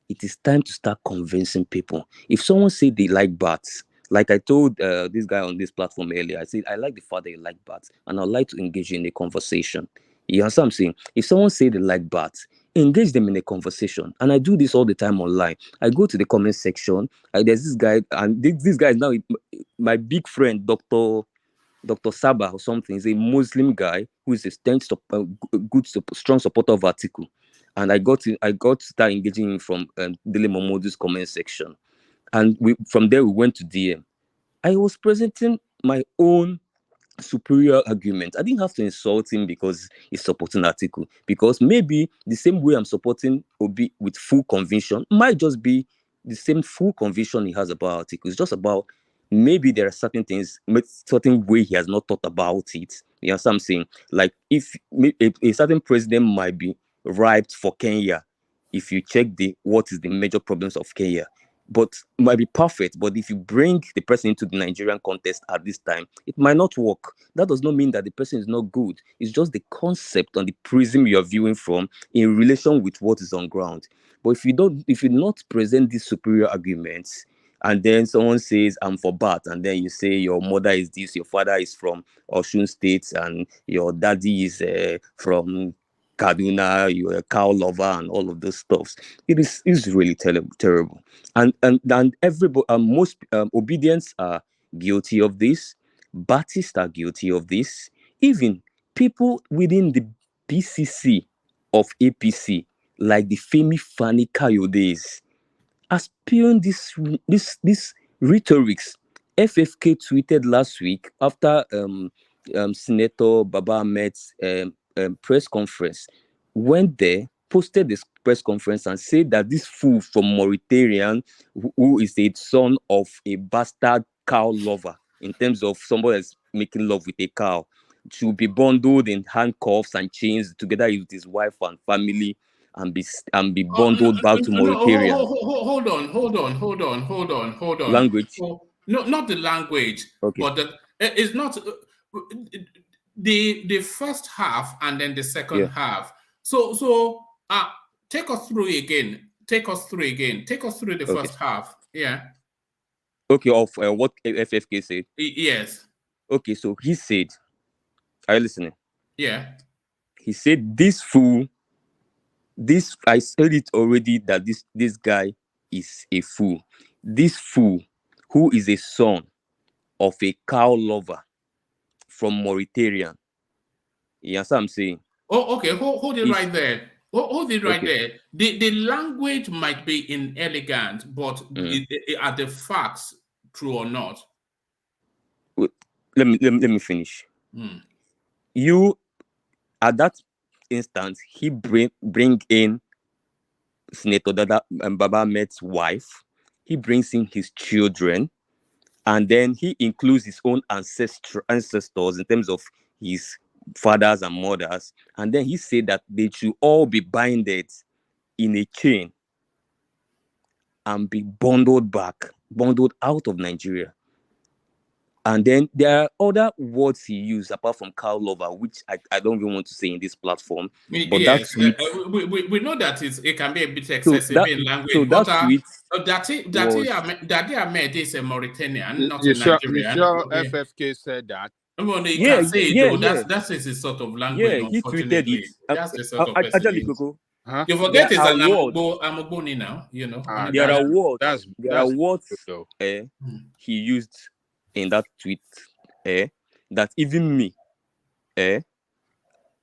it is time to start convincing people. If someone say they like bats, like I told this guy on this platform earlier, I said I like the fact that you like bats, and I'd like to engage you in a conversation. You understand what I'm saying? If someone say they like bats, engage them in a conversation. And I do this all the time online. I go to the comment section. There's this guy, and this guy is now my big friend, Dr. Saba or something. Is a Muslim guy who is a strong supporter of Article. And I got to start engaging him from Dele Momodu's comment section. And from there we went to DM. I was presenting my own superior argument. I didn't have to insult him because he's supporting Article. Because maybe the same way I'm supporting Obi with full conviction might just be the same full conviction he has about Article. It's just about maybe there are certain things, certain way he has not thought about it. You know what I'm saying? Like if a certain president might be ripe for Kenya, if you check what is the major problems of Kenya, but might be perfect. But if you bring the person into the Nigerian context at this time, it might not work. That does not mean that the person is not good. It's just the concept and the prism you're viewing from in relation with what is on ground. But if you not present these superior arguments, and then someone says I'm for bat, and then you say your mother is this, your father is from Osun State, and your daddy is from Kaduna, you're a cow lover, and all of those stuffs. It's really terrible. And everybody, most obedience are guilty of this. Baptists are guilty of this. Even people within the BCC of APC, like the Femi Fani Kayodes, are spewing this rhetorics. FFK tweeted last week after Senator Baba Ahmed's press conference, went there, posted this press conference and said that this fool from Mauritania, who is a son of a bastard cow lover, in terms of somebody that's making love with a cow, should be bundled in handcuffs and chains together with his wife and family and be bundled back to Mauritania. Hold on. Language. Oh, no, not the language, Okay. but it's not the first half and then the second Yeah. half. So take us through again. Take us through the Okay. first half. Yeah. Okay, of what FFK said. Yes. Okay, so he said, are you listening? Yeah. He said this fool. I said it already that this guy is a fool. This fool, who is a son of a cow lover from Mauritania. You understand what I'm saying? Oh, okay. Hold it right there. Hold it right Okay. there. The language might be inelegant, but are the facts true or not? Wait, let me finish. You, at that instance, he bring in Senator Baba Ahmed's wife. He brings in his children, and then he includes his own ancestors in terms of his fathers and mothers. And then he said that they should all be binded in a chain and be bundled out of Nigeria. And then there are other words he used apart from cow lover, which I don't even want to say in this platform. But Yes, that tweet, we know that it can be a bit so excessive that in language, so but that tweet was Daddy Ahmed is a Mauritanian, not a You Nigerian. sure FFK said that? Well, they can say it though. yeah. That's his sort of language, Yeah, he tweeted it. unfortunately. That's the sort of person he Actually, is. Coco, Huh? You there forget he's are an words. Amogoni now, on There are Italian. words. There are words though. he used in that tweet that even me,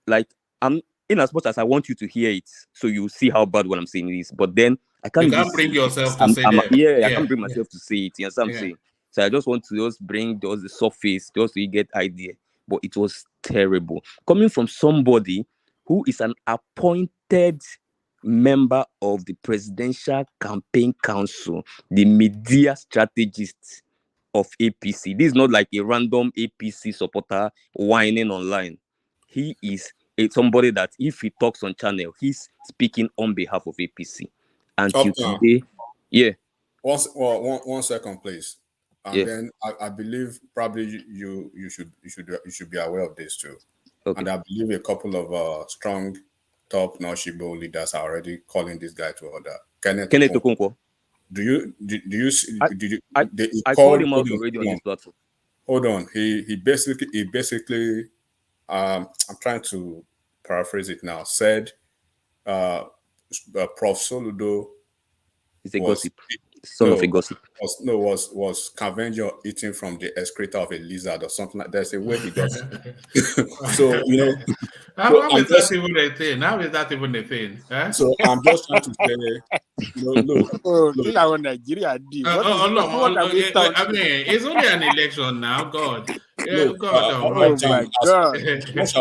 like I'm in as much as I want you to hear it, so you see how bad what I'm saying is. But then I can't You even can't bring see it. yourself to say that. I can't bring myself to say it. You know what I'm saying? So I just want to just bring those the surface, just so you get idea. But it was terrible coming from somebody who is an appointed member of the Presidential Campaign Council, the media strategist of APC. This is not like a random APC supporter whining online. He is somebody that if he talks on channel, he's speaking on behalf of APC. Until today, yeah. One second, please. And Yeah. then I believe probably you should be aware of this too. Okay. And I believe a couple of strong top notch Igbo leaders are already calling this guy to order. Kenneth Kenneth Okonkwo. Okonkwo. Do you I called him out already on this platform. Hold on. He basically I'm trying to paraphrase it now. Said Prof. Soludo It's a was gossip. Son of a gossip. was scavenging or eating from the excreta of a lizard or something like that. There's a way he does it. So How is that even a thing? How is that even a thing? Huh? So I'm just trying to say, look. Nigeria did. What are we talking? I mean, it's only an election now. God, Look, God Almighty, my God. as much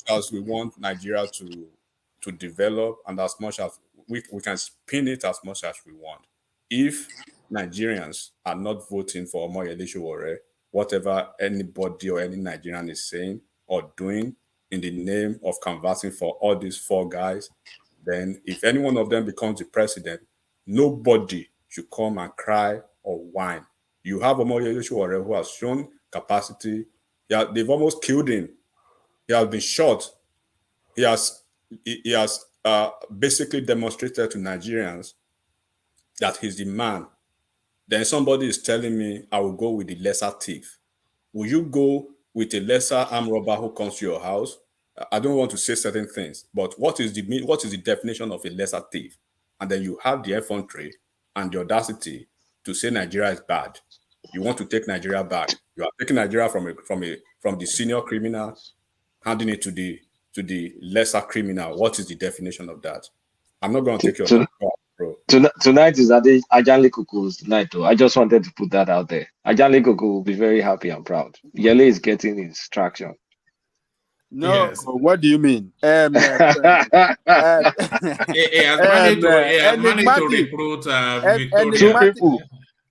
as we want Nigeria to develop, and as much as we can spin it as much as we want, if Nigerians are not voting for Omoyele Sowore, whatever anybody or any Nigerian is saying or doing in the name of canvassing for all these four guys, then if any one of them becomes the president, nobody should come and cry or whine. You have Omoyele Sowore who has shown capacity. Yeah, they've almost killed him. He has been shot. He has basically demonstrated to Nigerians that he's the man. Then somebody is telling me I will go with the lesser thief. Will you go with a lesser armed robber who comes to your house? I don't want to say certain things, but what is the definition of a lesser thief? And then you have the infantry and the audacity to say Nigeria is bad. You want to take Nigeria back. You are taking Nigeria from the senior criminal, handing it to the lesser criminal. What is the definition of that? I'm not going to take your time, bro. Tonight is Ajanle Kuku's night, though. I just wanted to put that out there. Ajanle Kuku will be very happy and proud. Yele is getting his traction. No, Yes. what do you mean? He has managed to recruit Victoria. Two people.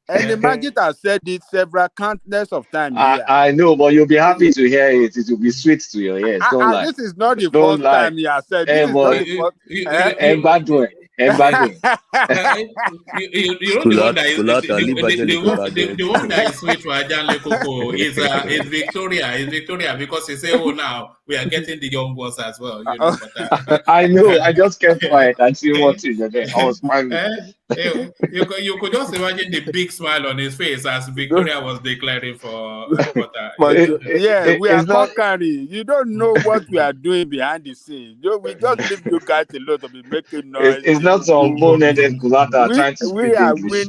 And the Magit has said it several countless of times here. I know, but you'll be happy to hear it. It will be sweet to your ears. Don't lie. This is not the Don't first lie. time he has said this. Is not the first. You know the one that is sweet for Ajanle Koko is Victoria. Is Victoria because he say, "Oh, now we are getting the young ones as well." You know, but, I know. I just kept quiet and see what you did. I was smiling. You could just imagine the big smile on his face as Victoria was declaring for. We are conquering. You don't know what we are doing behind the scenes. We just leave you guys alone to be making noise. It's not some boneheaded Kulata trying to speak English.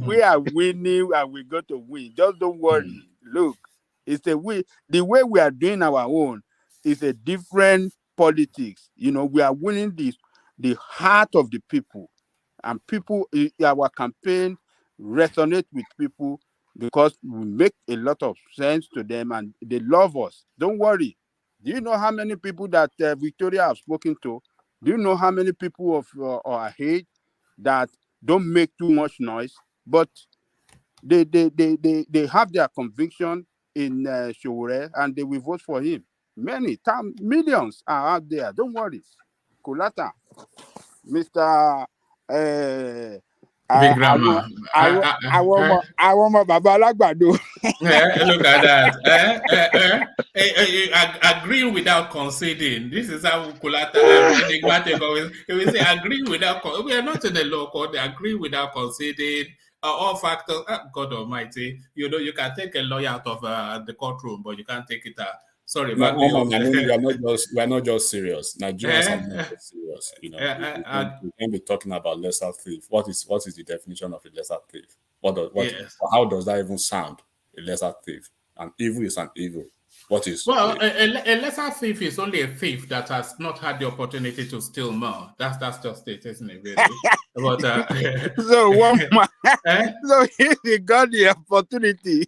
We are winning, and we're going to win. Just don't worry. Look, it's the way we are doing our own is a different politics. You know, we are winning the heart of the people. And people, our campaign resonate with people because we make a lot of sense to them and they love us. Don't worry. Do you know how many people that Victoria have spoken to? Do you know how many people of our age that don't make too much noise, but they have their conviction in Sowore and they will vote for him? Millions are out there. Don't worry. Kulata, Mr. Big Grandma. Àwọn ọmọ bàbá alágbàdo. Look at that. Agreeing without conceding. This is how Kulata enigmatic always. We say agree without. We are not in the law court. They agree without conceding. All factors. God Almighty. You know you can take a lawyer out of the courtroom, but you can't take it out. Sorry, we are not just serious. Nigerians are not just serious. You know, we can't be talking about lesser thief. What is the definition of a lesser thief? How does that even sound? A lesser thief. An evil is an evil. What is? Well, a lesser thief is only a thief that has not had the opportunity to steal more. That's just it, isn't it? Really? But so one man, so he got the opportunity.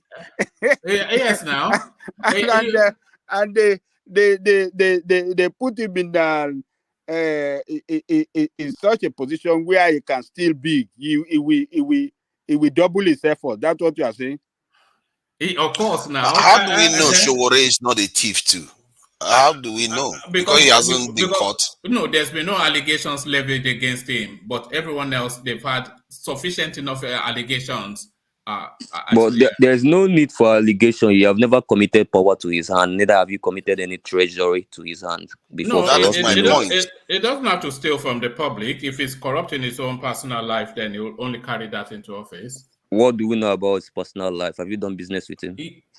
Yes, now. And they put him in such a position where he can still be. He will double his effort. That's what you are saying. Of course, now. How do we know Sowore is not a thief too? How do we know? Because he hasn't been caught. No, there's been no allegations levied against him, but everyone else, they've had sufficient enough allegations But there's no need for allegation. You have never committed power to his hand, neither have you committed any treasury to his hand before. No, For us to know. it doesn't have to steal from the public. If he's corrupting his own personal life, then he will only carry that into office. What do we know about his personal life? Have you done business with him?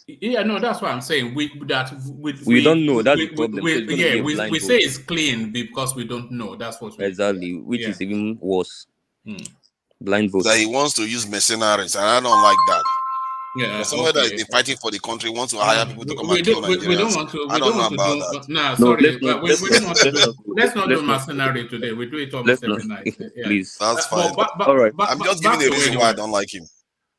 Yeah, no, that's what I'm saying. We don't know. That's the problem. So it's going to be a blind we vote. say it's clean because we don't know. That's what we exactly, which is even worse. Blind vote. That he wants to use mercenaries, and I don't like that. Yeah, somebody that has been fighting for the country wants to hire people to come and kill Nigerians. We don't want to. I don't know about that. Nah, sorry, but we don't want to do. Let's not do mercenary today. We do it almost every night. Yeah. Please. That's fine. All right. I'm just giving a reason why I don't like him.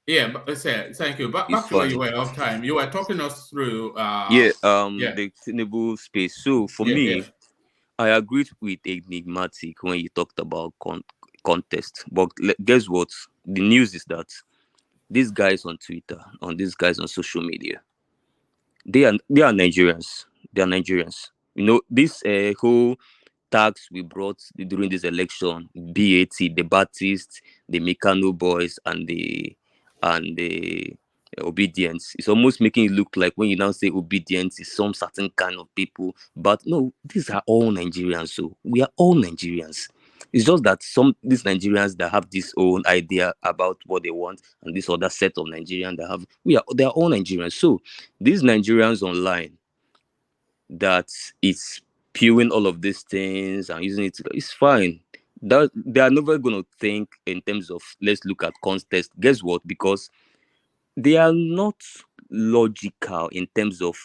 Yeah, but thank you. Back to where you were off time. You were talking us through. The Tinubu space. So for me, I agreed with Enigmatic when you talked about contest. But guess what? The news is that these guys on Twitter, these guys on social media, they are Nigerians. They are Nigerians. You know, this whole tax we brought during this election, BAT, the Baptist, the Mikano boys, and the obedience. It's almost making it look like when you now say obedience is some certain kind of people. But no, these are all Nigerians. So we are all Nigerians. It's just that these Nigerians that have this own idea about what they want, and this other set of Nigerians that they are all Nigerians. So these Nigerians online that it's spewing all of these things and using it's fine. That they are never going to think in terms of let's look at contest. Guess what? Because they are not logical in terms of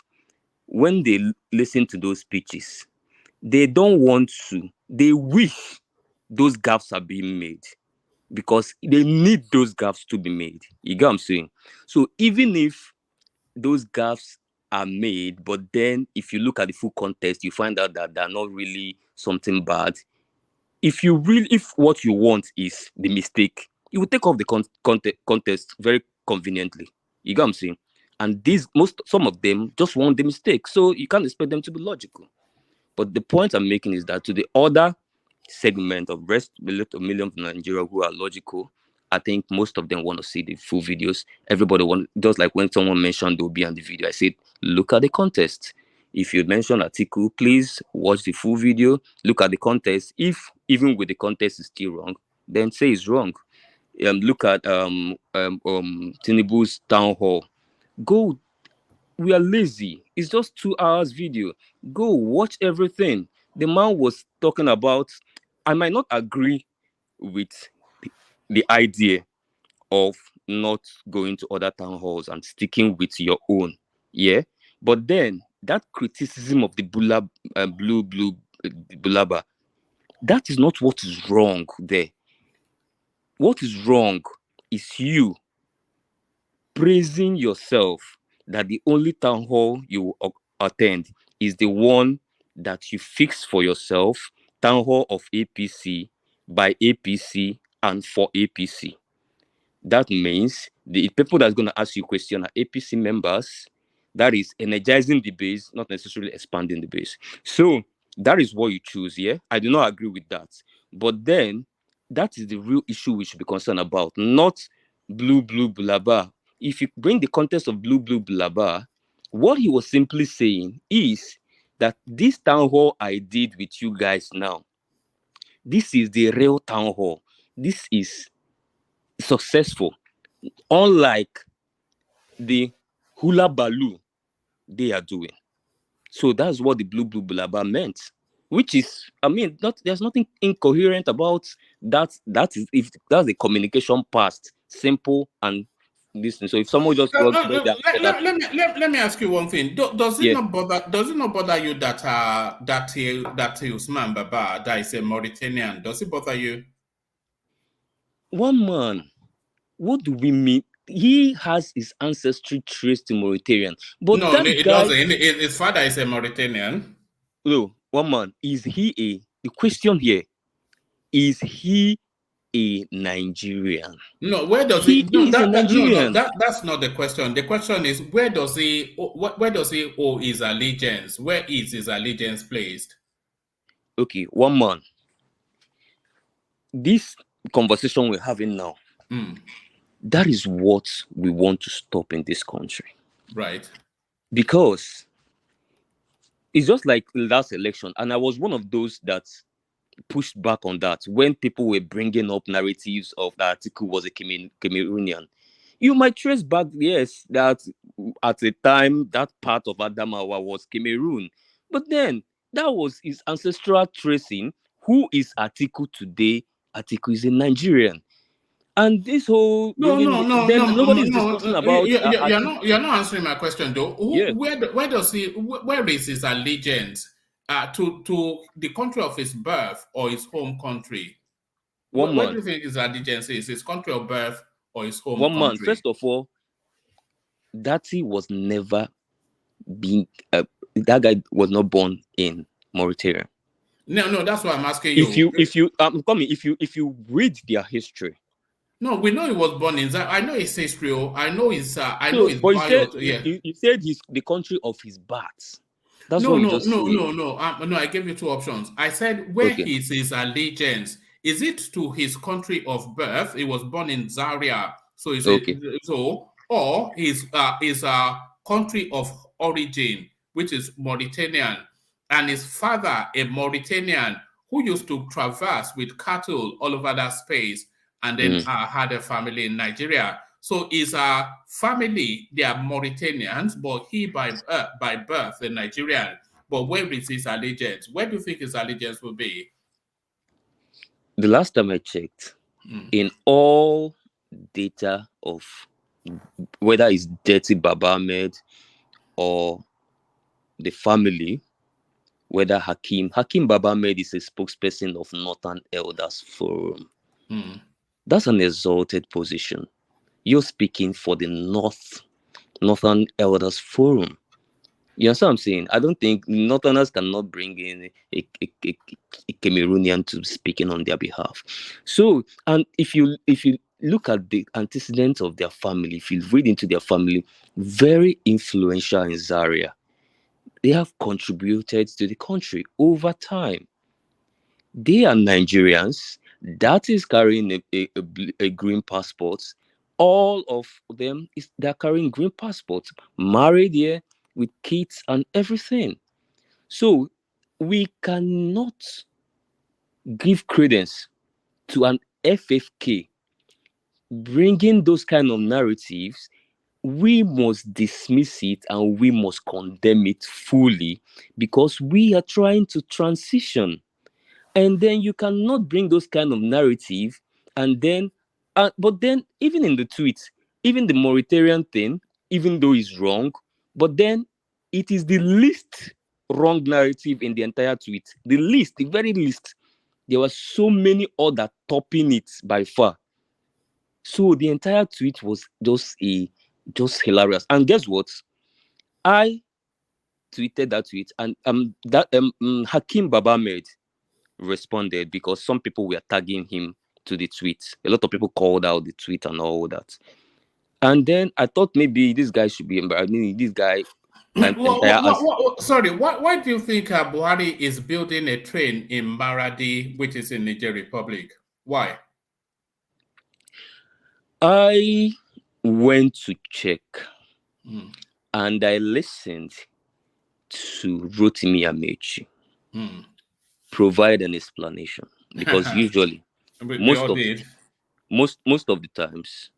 when they listen to those speeches, they don't want to. They wish those gaps are being made because they need those gaps to be made. You get what I'm saying? So even if those gaps are made, but then if you look at the full context, you find out that they're not really something bad. If what you want is the mistake, you will take off the contest very conveniently. You get what I'm saying? And some of them just want the mistake, so you can't expect them to be logical. But the point I'm making is that to the other segment of millions of Nigeria who are logical, I think most of them want to see the full videos. Everybody just like when someone mentioned Obi and the video, I said, look at the context. If you mention Atiku, please watch the full video, look at the context. If even with the context is still wrong, then say it's wrong. Look at Tinubu's town hall. Go. We are lazy. It's just 2 hours video. Go watch everything. The man was talking about, I might not agree with the idea of not going to other town halls and sticking with your own. Yeah. But then that criticism of the Bulaba, that is not what is wrong there. What is wrong is you praising yourself that the only town hall you attend is the one that you fix for yourself, town hall of APC, by APC, and for APC. That means the people that's going to ask you a question are APC members. That is energizing the base, not necessarily expanding the base. So that is what you choose, yeah? I do not agree with that. But then that is the real issue we should be concerned about, not Bulaba. If you bring the context of Bulaba, what he was simply saying is that this town hall I did with you guys now, this is the real town hall. This is successful. Unlike the hula baloo they are doing. So that's what the Bulaba meant. Which is, I mean, there's nothing incoherent about that. That is, if that's the communication past, simple and listen. So if someone just got let me ask you one thing. Does it not bother you that Usman Baba, that is a Mauritanian? Does it bother you? One man. What do we mean? He has his ancestry traced to Mauritanian, but no, it doesn't. His father is a Mauritanian. No, one man. Is he the question here? Is he a Nigerian? No, where does he? No, that's not the question. The question is where does he owe his allegiance? Where is his allegiance placed? Okay, one man. This conversation we're having now, That is what we want to stop in this country. Right. Because it's just like last election, and I was one of those that pushed back on that when people were bringing up narratives of that Atiku was a Cameroonian. You might trace back, yes, that at the time that part of Adamawa was Cameroon, but then that was his ancestral tracing. Who is Atiku today? Atiku is a Nigerian. And this whole No, bringing no, no, then no, nobody no, is no. discussing about Atiku. You're not answering my question though. Yeah, Where does he? Where is his allegiance? To the country of his birth or his home country? one Where do man, you think his allegiance is? His country of birth or his home one man. country? First of all, Dati was never being. That guy was not born in Mauritania. No, no, that's why I'm asking If you. if you read their history. No, we know he was born in. I know his history. I know his. I know So, his but bio. Yeah. you said he's the country of his birth. That's No, what you no, just no, said. no, no. No, I gave you two options. I said, where Okay. is his allegiance? Is it to his country of birth? He was born in Zaria, so is it Okay. so, or his country of origin, which is Mauritanian, and his father a Mauritanian who used to traverse with cattle all over that space, and then had a family in Nigeria. So his family, they are Mauritanians, but he by birth a Nigerian. But where is his allegiance? Where do you think his allegiance will be? The last time I checked, in all data of whether it's Dirty Baba Ahmed or the family, whether Hakim Baba Ahmed is a spokesperson of Northern Elders Forum. That's an exalted position. You're speaking for the Northern Elders Forum. You understand what I'm saying? I don't think Northerners cannot bring in a Cameroonian to speaking on their behalf. So, and if you look at the antecedents of their family, if you read into their family, very influential in Zaria. They have contributed to the country over time. They are Nigerians. That is carrying a green passport. All of them they're carrying green passports, married here with kids and everything. So we cannot give credence to an FFK bringing those kind of narratives. We must dismiss it and we must condemn it fully because we are trying to transition. And then you cannot bring those kind of narrative and then but then even in the tweet, even the Mauritanian thing, even though it's wrong, but then it is the least wrong narrative in the entire tweet. The very least. There were so many other topping it by far. So the entire tweet was just hilarious. And guess what? I tweeted that tweet, and Hakim Baba made responded because some people were tagging him to the tweet. A lot of people called out the tweet and all that. And then I thought maybe this guy should be embarrassed. This guy Sorry, why do you think Buhari is building a train in Maradi, which is in Niger Republic? Why? I went to check and I listened to Rotimi Amechi provide an explanation because usually most of the times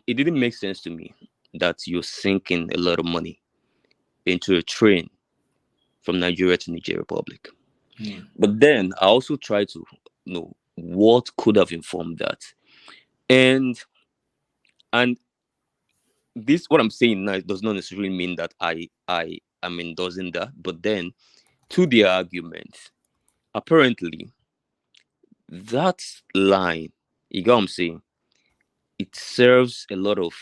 it didn't make sense to me that you're sinking a lot of money into a train from Nigeria to Niger Republic. But then I also try to know what could have informed that. And this, what I'm saying now, does not necessarily mean that I am endorsing that. But then, to the argument, apparently, that line, you know what I'm saying, it serves a lot of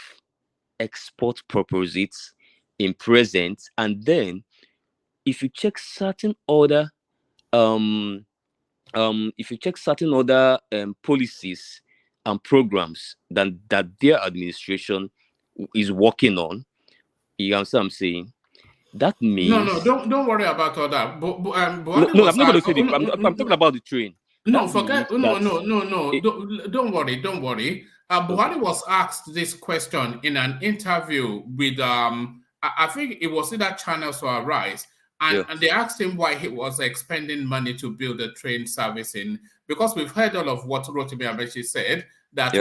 export purposes in present. And then, if you check certain other policies and programs that their administration is working on, you understand what I'm saying? That means don't worry about all that. no, I'm not going to say I'm talking about the train. No, That forget. means that No. Don't worry. Buhari was asked this question in an interview with I think it was either Channels or Arise, and they asked him why he was expending money to build a train service in, because we've heard all of what Rotimi Amechi said, that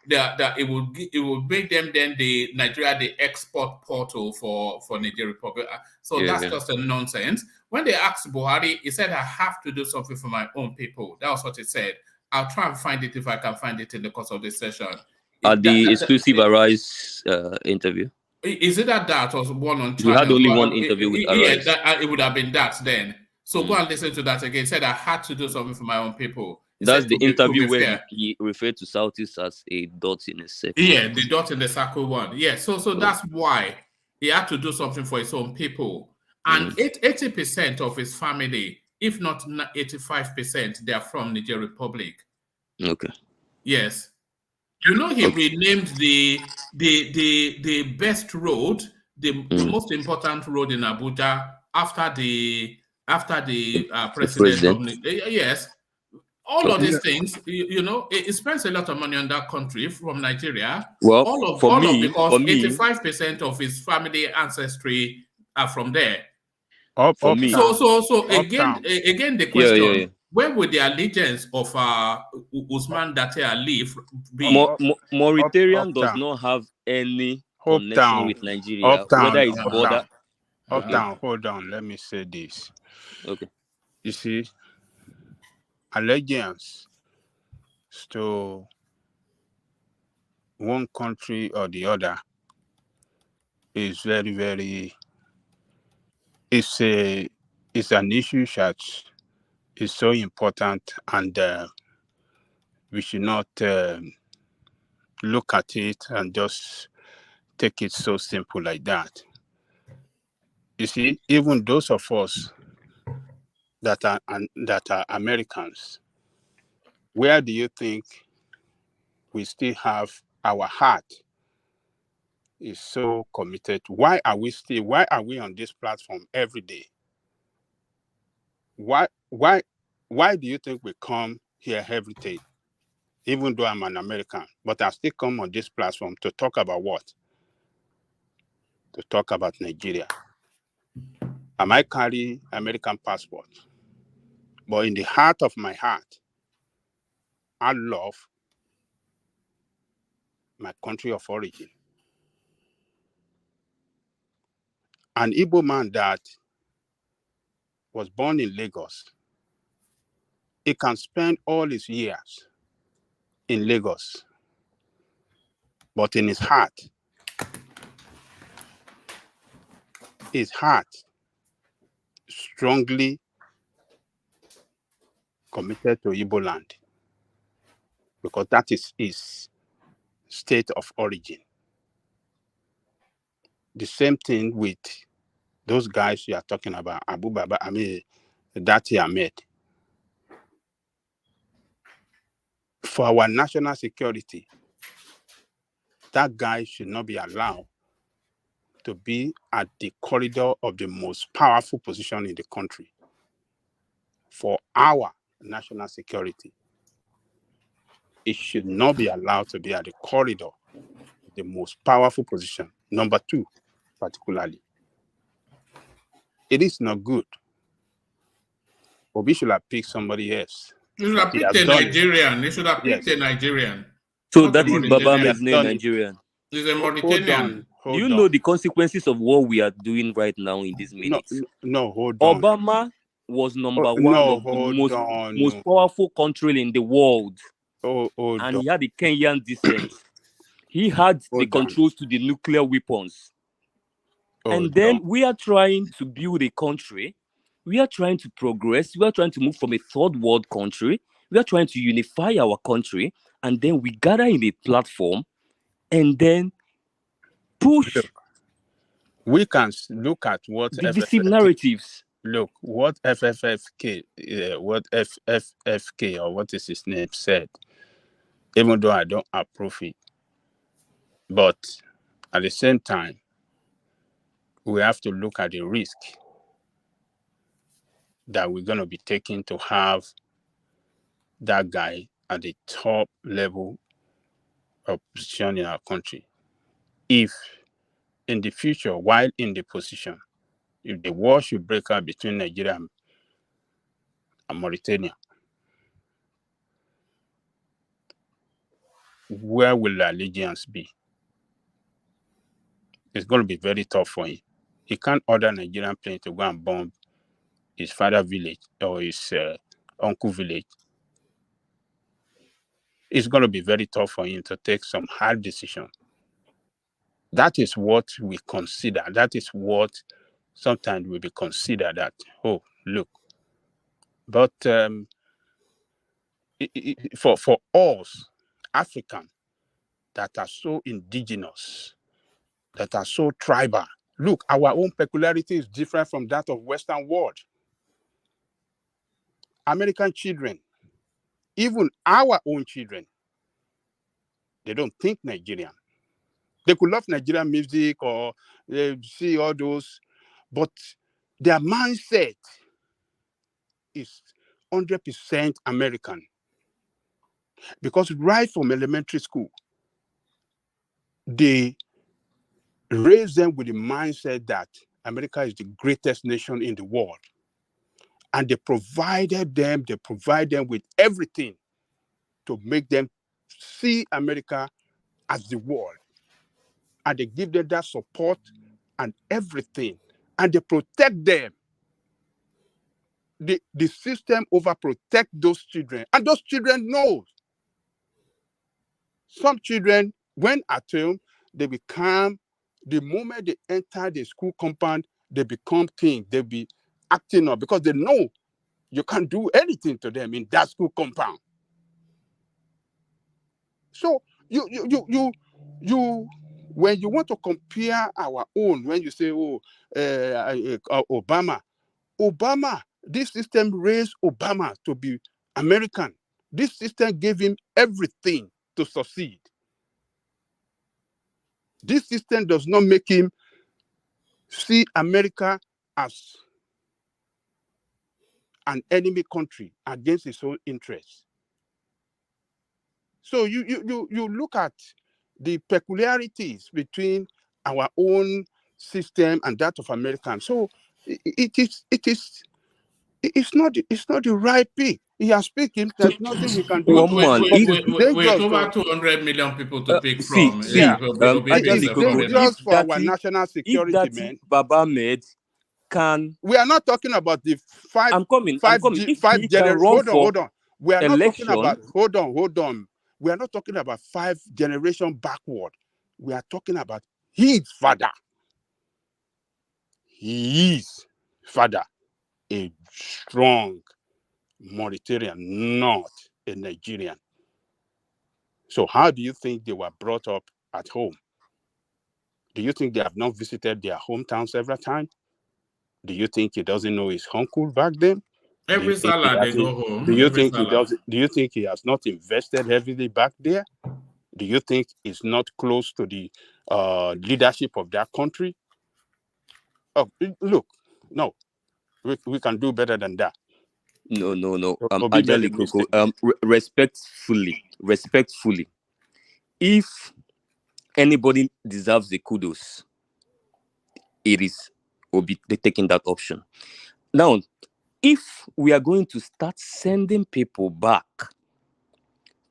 that it will make them then the export portal for Nigeria Republic. So that's just a nonsense. When they asked Buhari, he said, I have to do something for my own people. That was what he said. I'll try and find it if I can find it in the course of this session. At the exclusive Arise interview. Is it that or one on He Channel? had only one interview with Arise. Yeah, it would have been that then. So go and listen to that again. He said, I had to do something for my own people. That's the interview where he referred to Southeast as a dot in a circle. Yeah, the dot in the circle one. Yeah, so that's why he had to do something for his own people. And 80% of his family, if not 85%, they are from Niger Republic. Okay. Yes. You know, he renamed the best road, the most important road in Abuja after the president of yes. All of these things, you know, it spends a lot of money on that country from Nigeria. Well, because 85% of his family ancestry are from there. So again, the question: where would the allegiance of Usman Date Ali be? Mauritania does not have any connection with Nigeria, whether it's border. Hold on. Let me say this. Okay. You see, allegiance to one country or the other is very, very. It's an issue that is so important, and we should not look at it and just take it so simple like that. You see, even those of us that are Americans, where do you think we still have our heart is so committed? Why are we on this platform every day? Why do you think we come here every day? Even though I'm an American, but I still come on this platform to talk about what? To talk about Nigeria. I might carry American passport, but in the heart of my heart, I love my country of origin. An Igbo man that was born in Lagos, he can spend all his years in Lagos, but in his heart strongly committed to Igbo land, because that is his state of origin. The same thing with those guys you are talking about, Dati Ahmed. For our national security, that guy should not be allowed to be at the corridor of the most powerful position in the country. For our national security, it should not be allowed to be at the corridor, the most powerful position. Number 2, particularly. It is not good. Obi should have picked somebody else. You should have picked a Nigerian. You should have picked a Nigerian. So that is Baba Ahmed's name, Nigerian. He's a Mauritanian. Do you know the consequences of what we are doing right now in these minutes? No, hold on. Obama was number one of the most powerful country in the world. And he had a Kenyan descent. He had the controls to the nuclear weapons. And then we are trying to build a country. We are trying to progress. We are trying to move from a third world country. We are trying to unify our country. And then we gather in a platform and then push. We can look at what divisive narratives. Look, what FFFK or what is his name said, even though I don't approve it. But at the same time, we have to look at the risk that we're going to be taking to have that guy at the top level of position in our country. If in the future, while in the position, if the war should break out between Nigeria and Mauritania, where will the allegiance be? It's going to be very tough for him. He can't order Nigerian plane to go and bomb his father village or his uncle village. It's going to be very tough for him to take some hard decision. That is what we consider. That is what sometimes will be considered that, oh, look. But for us, African, that are so indigenous, that are so tribal, look, our own peculiarity is different from that of Western world. American children, even our own children, they don't think Nigerian. They could love Nigerian music or they see all those, but their mindset is 100% American. Because right from elementary school, they raise them with the mindset that America is the greatest nation in the world. And they provide them with everything to make them see America as the world. And they give them that support and everything. And they protect them. The system overprotect those children. And those children know. Some children, when at home, they become, the moment they enter the school compound, they become things. They be acting up because they know you can't do anything to them in that school compound. So you when you want to compare our own, when you say, Obama, this system raised Obama to be American. This system gave him everything to succeed. This system does not make him see America as an enemy country against his own interests. So you look at the peculiarities between our own system and that of Americans. So it's not the right pick. He has picked him. There's nothing we can do. One man, But if it's With dangerous over though. 200 million people to pick see, from, see, yeah, Yeah, it'll be it picked Ajali is from Gogo, anybody. dangerous for our national if security, Dati man. Baba Med can, We are not talking about the I'm coming. If he five can generation. run for Hold on. We are not talking election, about hold on. We are not talking about 5 generation backward. We are talking about his father. His father, a strong Mauritanian, not a Nigerian. So how do you think they were brought up at home? Do you think they have not visited their hometown several times? Do you think he doesn't know his uncle back then? Do you Every think he Salah they hasn't? go home. Do you Every think he Salah. does? Do you think he has not invested heavily back there? Do you think he's not close to the leadership of that country? Oh, look, no, we can do better than that. no. Obi made a Ajali Gogo, mistake. respectfully, if anybody deserves the kudos, it is Obi taking that option. Now, if we are going to start sending people back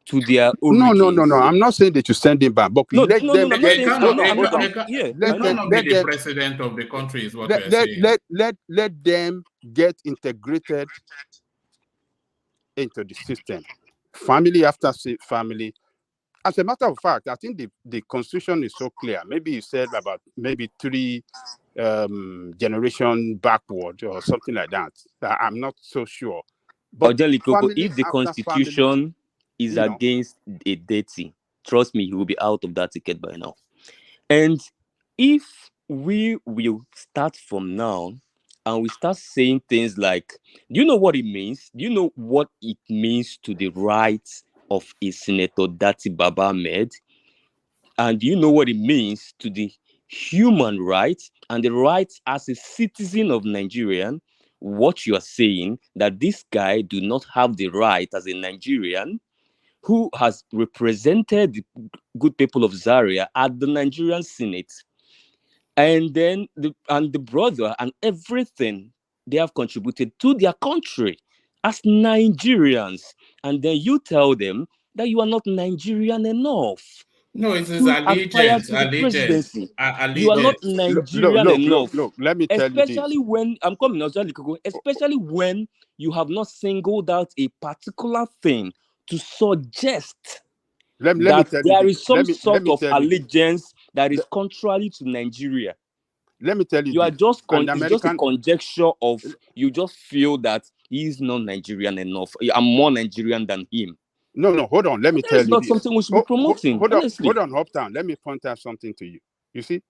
to their No. origins, I'm not saying that you send him back, but no, let them I'm not get. saying, Hold on, I'm not, hold on. yeah, He Let them, cannot be let the them, president of the country, is what we're saying. let them get integrated into the system, family after family. As a matter of fact, I think the constitution is so clear. Maybe you said about maybe 3 generation backward or something like that. I'm not so sure. But Ajali Gogo, family if the after family, constitution is you know. against a deity, trust me, he will be out of that ticket by now. And if we will start from now and we start saying things like, do you know what it means? Do you know what it means to the rights of a Senator Dati Baba Ahmed? And do you know what it means to the human rights and the rights as a citizen of Nigeria? What you are saying, that this guy do not have the right as a Nigerian who has represented the good people of Zaria at the Nigerian Senate, and then the brother and everything they have contributed to their country as Nigerians, and then you tell them that you are not Nigerian enough No, it is to aspire allegiance, to the allegiance, presidency. You are not allegiance. Nigerian enough, Look. Let me tell you this. especially when I'm coming, especially when you have not singled out a particular thing to suggest Let me that tell you there this. is some Let sort me of tell you this. allegiance that is contrary to Nigeria. Let me tell you You are this. just An it's just a American. conjecture of, you just feel that he is not Nigerian enough. I'm more Nigerian than him. No, hold on. Let me That tell is you not this. something we should be promoting, honestly. Hold on, Uptown. Let me point out something to you. You see,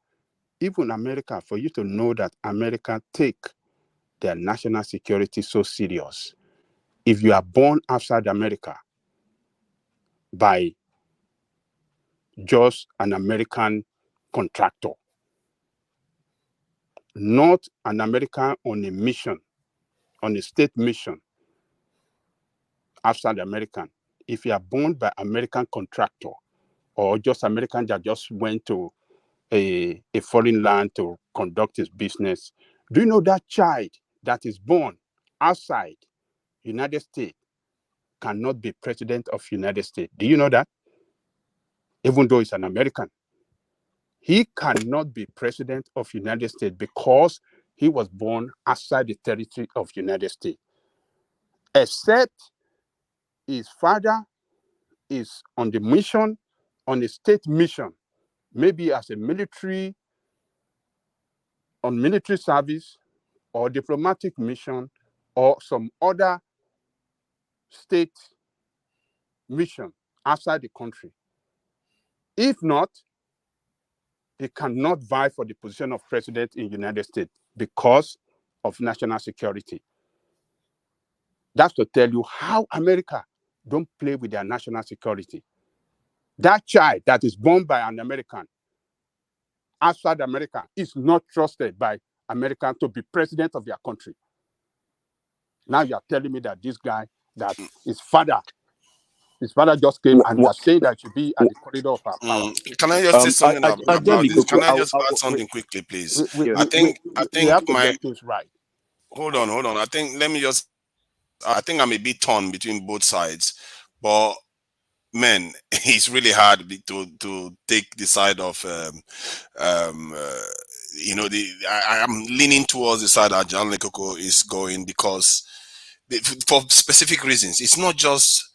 even America, for you to know that America take their national security so serious, if you are born outside America by just an American contractor, not an American on a mission, on a state mission outside American, if you are born by American contractor or just American that just went to a foreign land to conduct his business, do you know that child that is born outside United States cannot be president of United States? Do you know that? Even though he's an American, he cannot be president of United States because he was born outside the territory of United States, except his father is on the mission, on a state mission, maybe as a military, on military service or diplomatic mission or some other state mission outside the country. If not, he cannot vie for the position of president in the United States because of national security. That's to tell you how America don't play with their national security. That child that is born by an American outside America is not trusted by America to be president of their country. Now you are telling me that this guy, that his father just came and they're saying that should be at the corridor of our power. Can I just say something about this? Can I I, just add something quickly, please? We I think have to my get things right. hold on. I think let me just. I think I'm a bit torn between both sides, but man, it's really hard to take the side of um, uh, I'm leaning towards the side that John Lekoko is going because for specific reasons. It's not just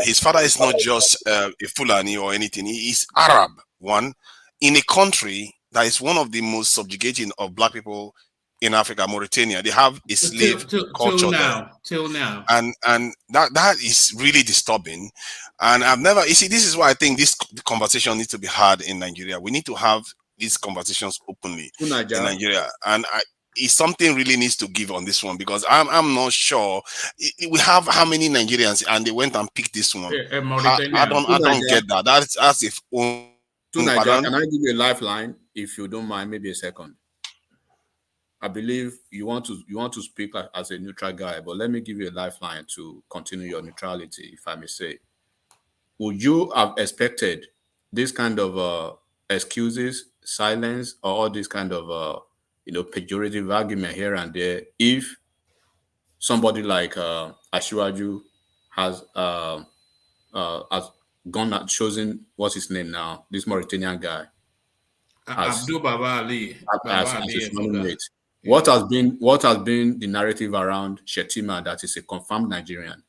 his father is not just a Fulani or anything. He is Arab, one, in a country that is one of the most subjugating of black people in Africa, Mauritania. They have a slave culture there. Till now. And that is really disturbing. And I've never, you see, this is why I think this conversation needs to be had in Nigeria. We need to have these conversations openly in Nigeria. And if something really needs to give on this one, because I'm not sure. We have how many Nigerians and they went and picked this one. I don't get that. That's if Nigeria, can I give you a lifeline if you don't mind? Maybe a second. I believe you want to speak as a neutral guy, but let me give you a lifeline to continue your neutrality, if I may say. Would you have expected this kind of excuses, silence, or all this kind of pejorative argument here and there if somebody like Ashwaju has gone and chosen, what's his name now, this Mauritanian guy, Abdul Baba Ali, as his running mate? What has been the narrative around Shetima that is a confirmed Nigerian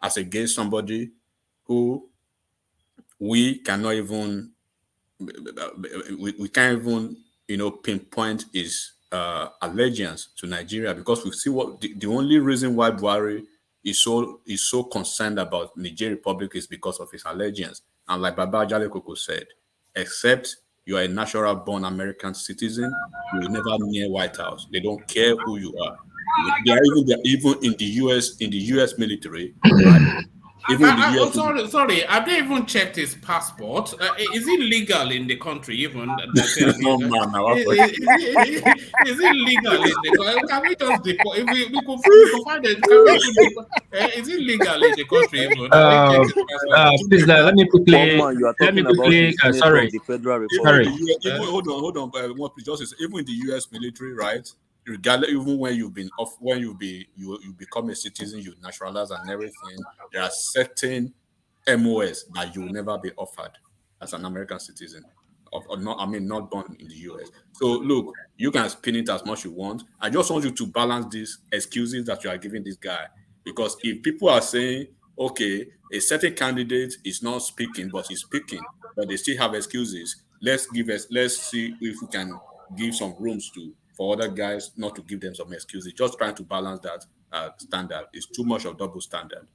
as against somebody who we cannot even we can't even pinpoint his allegiance to Nigeria, because we see what the only reason why Buhari is so concerned about Niger Republic is because of his allegiance. And like Baba Jale Koko said, except you are a natural born American citizen, you will never near White House. They don't care who you are. They are even in the US military, right? Even in the US. Sorry. Have they even checked his passport? Is he legal in the country? Even that's it. No, man, now, Is it legal in the country? Can we just deport? If we could find it. Can we even deport? Is it legal in the country? Even have they checked his passport? Please, let me quickly. Former, you are Let me talking about quickly. a senator Sorry. of the Federal Even in Republic. the US, even, hold on, Justice. Even in the US military, right? Regardless, even when you've been off, when you become a citizen, you naturalize and everything. There are certain MOS that you will never be offered as an American citizen, or not. I mean, not born in the US. So look, you can spin it as much you want. I just want you to balance these excuses that you are giving this guy, because if people are saying, okay, a certain candidate is not speaking, but he's speaking, but they still have excuses, let's see if we can give some rooms for other guys not to give them some excuses. Just trying to balance that standard. It's too much of double standard.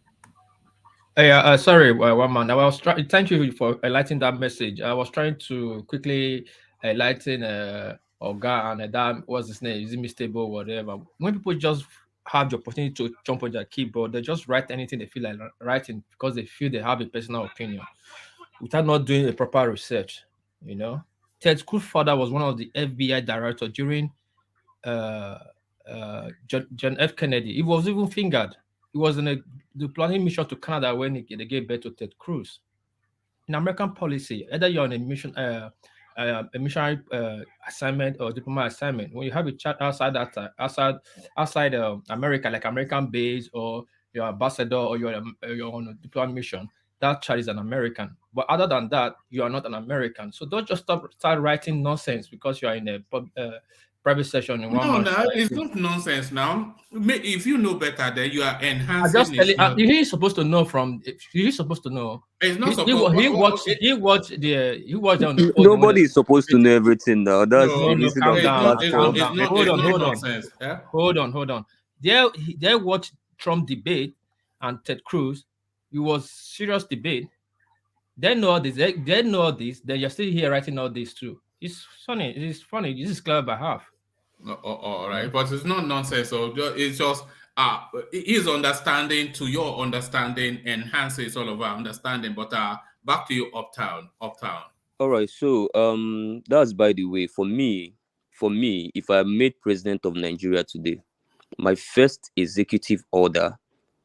Yeah, sorry, one man. I was trying. Thank you for highlighting that message. I was trying to quickly highlighting Oga and that what's his name? Is it Mr. Bo, whatever? When people just have the opportunity to jump on their keyboard, they just write anything they feel like writing because they feel they have a personal opinion without not doing a proper research. You know, Ted Cruz's father was one of the FBI directors during uh, John F. Kennedy. He was even fingered. He was in a diplomatic mission to Canada when they gave birth to Ted Cruz. In American policy, either you're on a mission, a missionary assignment or diplomat assignment, when you have a chat outside outside America, like American base, or you're ambassador, or you're on a diplomat mission, that child is an American. But other than that, you are not an American. So don't just start writing nonsense because you are in a private session in one No, man's. no, it's not nonsense now. If you know better, then you are I enhancing just tell his you, he's supposed to know from. He's supposed to know. It's not He supposed. watched on the podium when Nobody is supposed to know everything now. That's No, the no, reason calm of the down, calm platform. down. it's not Hold on, nonsense. Yeah? hold on. They watched Trump debate and Ted Cruz. It was serious debate. They know this. They know this. Then you're still here writing all this too. It's funny. It's funny. This is clever by half. All right, but it's not nonsense. So it's just his understanding to your understanding enhances all of our understanding. But back to you, uptown. All right, so that's by the way. For me, if I made president of Nigeria today, my first executive order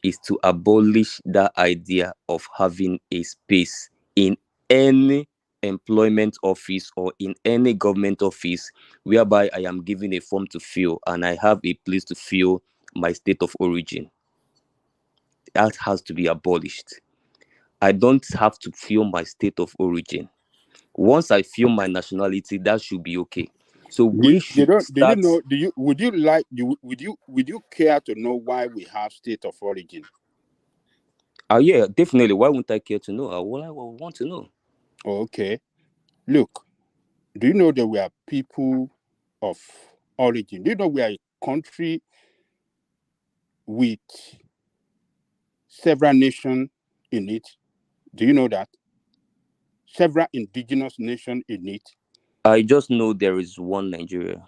is to abolish that idea of having a space in any employment office or in any government office whereby I am given a form to fill and I have a place to fill my state of origin. That has to be abolished. I don't have to fill my state of origin. Once I feel my nationality, that should be okay. So we should Do you start. know? Would you care to know why we have state of origin? Yeah, definitely. Why wouldn't I care to know? I would want to know. Okay. Look, do you know that we are people of origin? Do you know we are a country with several nations in it? Do you know that? Several indigenous nations in it. I just know there is one Nigeria.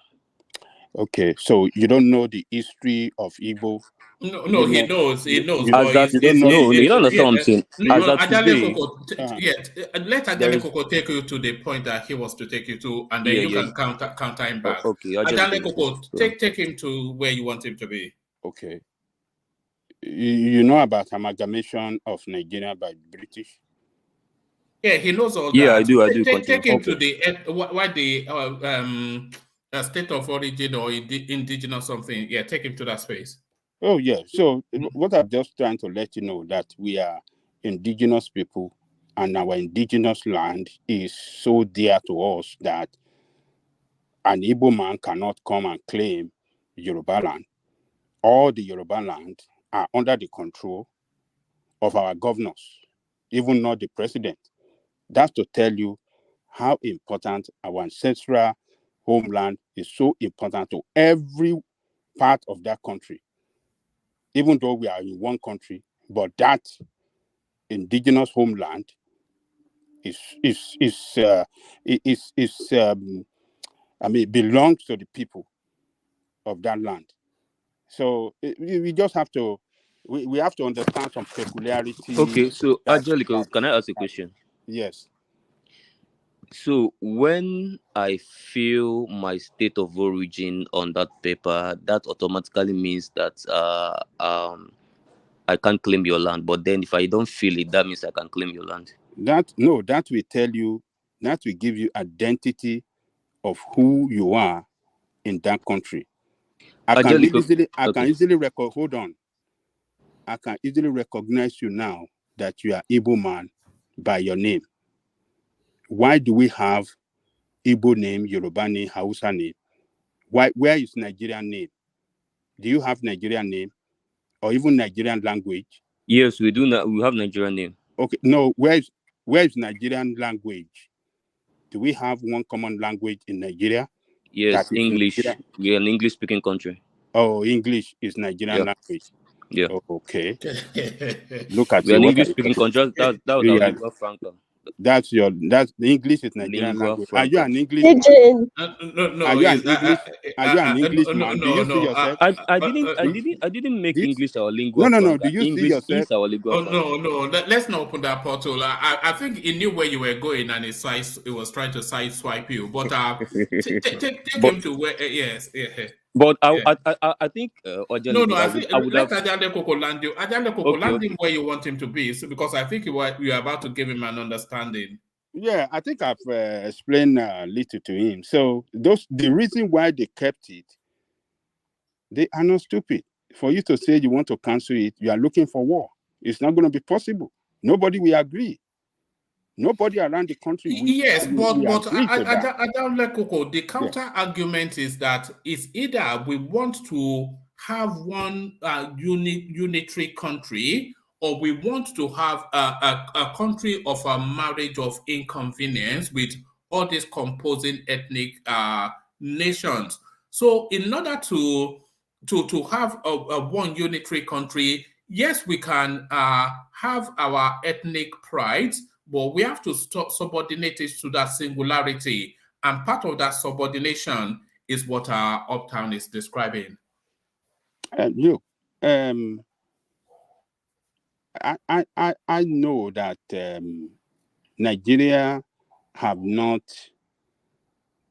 Okay, so you don't know the history of Igbo? No, he knows. He knows. As But that, no, you don't understand what I'm saying. As No, that today, let there Ajale is. Koko take you to the point that he was to take you to, and then Yeah, you yeah. can counter him back. Okay, Ajale Koko, take him to where you want him to be. Okay. You know about amalgamation of Nigeria by British? Yeah, he knows all Yeah, that. I do. Take him to the why the state of origin or indigenous something. Yeah, take him to that space. Oh yeah. So what I'm just trying to let you know that we are indigenous people, and our indigenous land is so dear to us that an Igbo man cannot come and claim Yoruba land. All the Yoruba land are under the control of our governors, even not the president. That's to tell you how important our ancestral homeland is, so important to every part of that country. Even though we are in one country, but that indigenous homeland belongs to the people of that land. So we just have to we have to understand some peculiarity. Okay, so That, Angelica, can I ask a question? yes. So when I fill my state of origin on that paper, that automatically means that I can't claim your land. But then if I don't fill it, that means I can claim your land. That will tell you, that will give you identity of who you are in that country. I can easily record. Hold on. I can easily recognize you now that you are Igbo man by your name. Why do we have Igbo name, Yoruba name, Hausa name? Where is Nigerian name? Do you have Nigerian name or even Nigerian language? Yes, we do. We have Nigerian name. Okay, no. Where is Nigerian language? Do we have one common language in Nigeria? Yes, English. We are an English-speaking country. Oh, English is Nigerian language. Yeah. Oh, okay. Look at we are you. an English-speaking country. That was our lingua franca. That's the English is Nigerian Lingua language. franca. Are you an English? No. Are you an English? Are you an English man? Do you see yourself? I didn't make English our lingua franca. No. Do you see English yourself? is our lingua franca. No. Let's not open that portal. I think he knew where you were going, and it was trying to sideswipe you. But take him to where. Yes. But I think No. I think I would let have. Adele Koko land you. Adele Koko land him where you want him to be. So because I think you are about to give him an understanding. Yeah, I think I've explained a little to him. So the reason why they kept it, they are not stupid. For you to say you want to cancel it, you are looking for war. It's not going to be possible. Nobody will agree. Nobody around the country will Yes, but agree to that. Adele Koko, the counter argument is that it's either we want to have one unitary country, or we want to have a country of a marriage of inconvenience with all these composing ethnic nations. So in order to have a one unitary country, yes, we can have our ethnic pride, but we have to subordinate it to that singularity. And part of that subordination is what Uptown is describing. Look, I know that Nigeria have not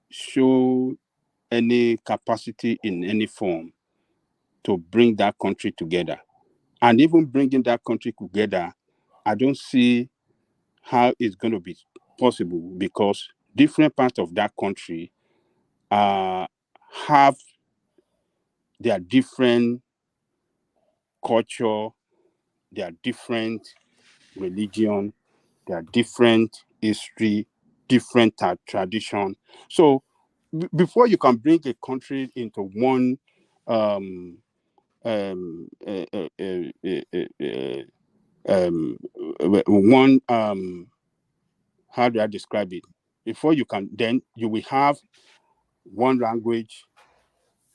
shown any capacity in any form to bring that country together. And even bringing that country together, I don't see how it's going to be possible, because different parts of that country have their different culture, their different religion, their different history, different tradition. So before you can bring a country into one how do I describe it? Before you can, then you will have one language,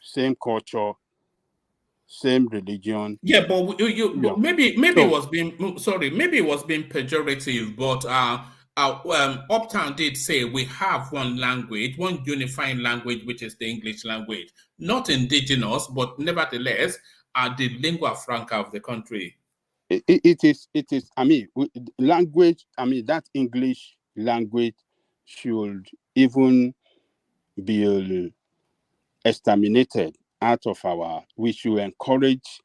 same culture, same religion. Yeah, but but maybe it was being maybe it was being pejorative, but Uptown did say we have one language, one unifying language, which is the English language, not indigenous, but nevertheless, the lingua franca of the country. It is. I mean, language. I mean, that English language should even be exterminated out of our. We should encourage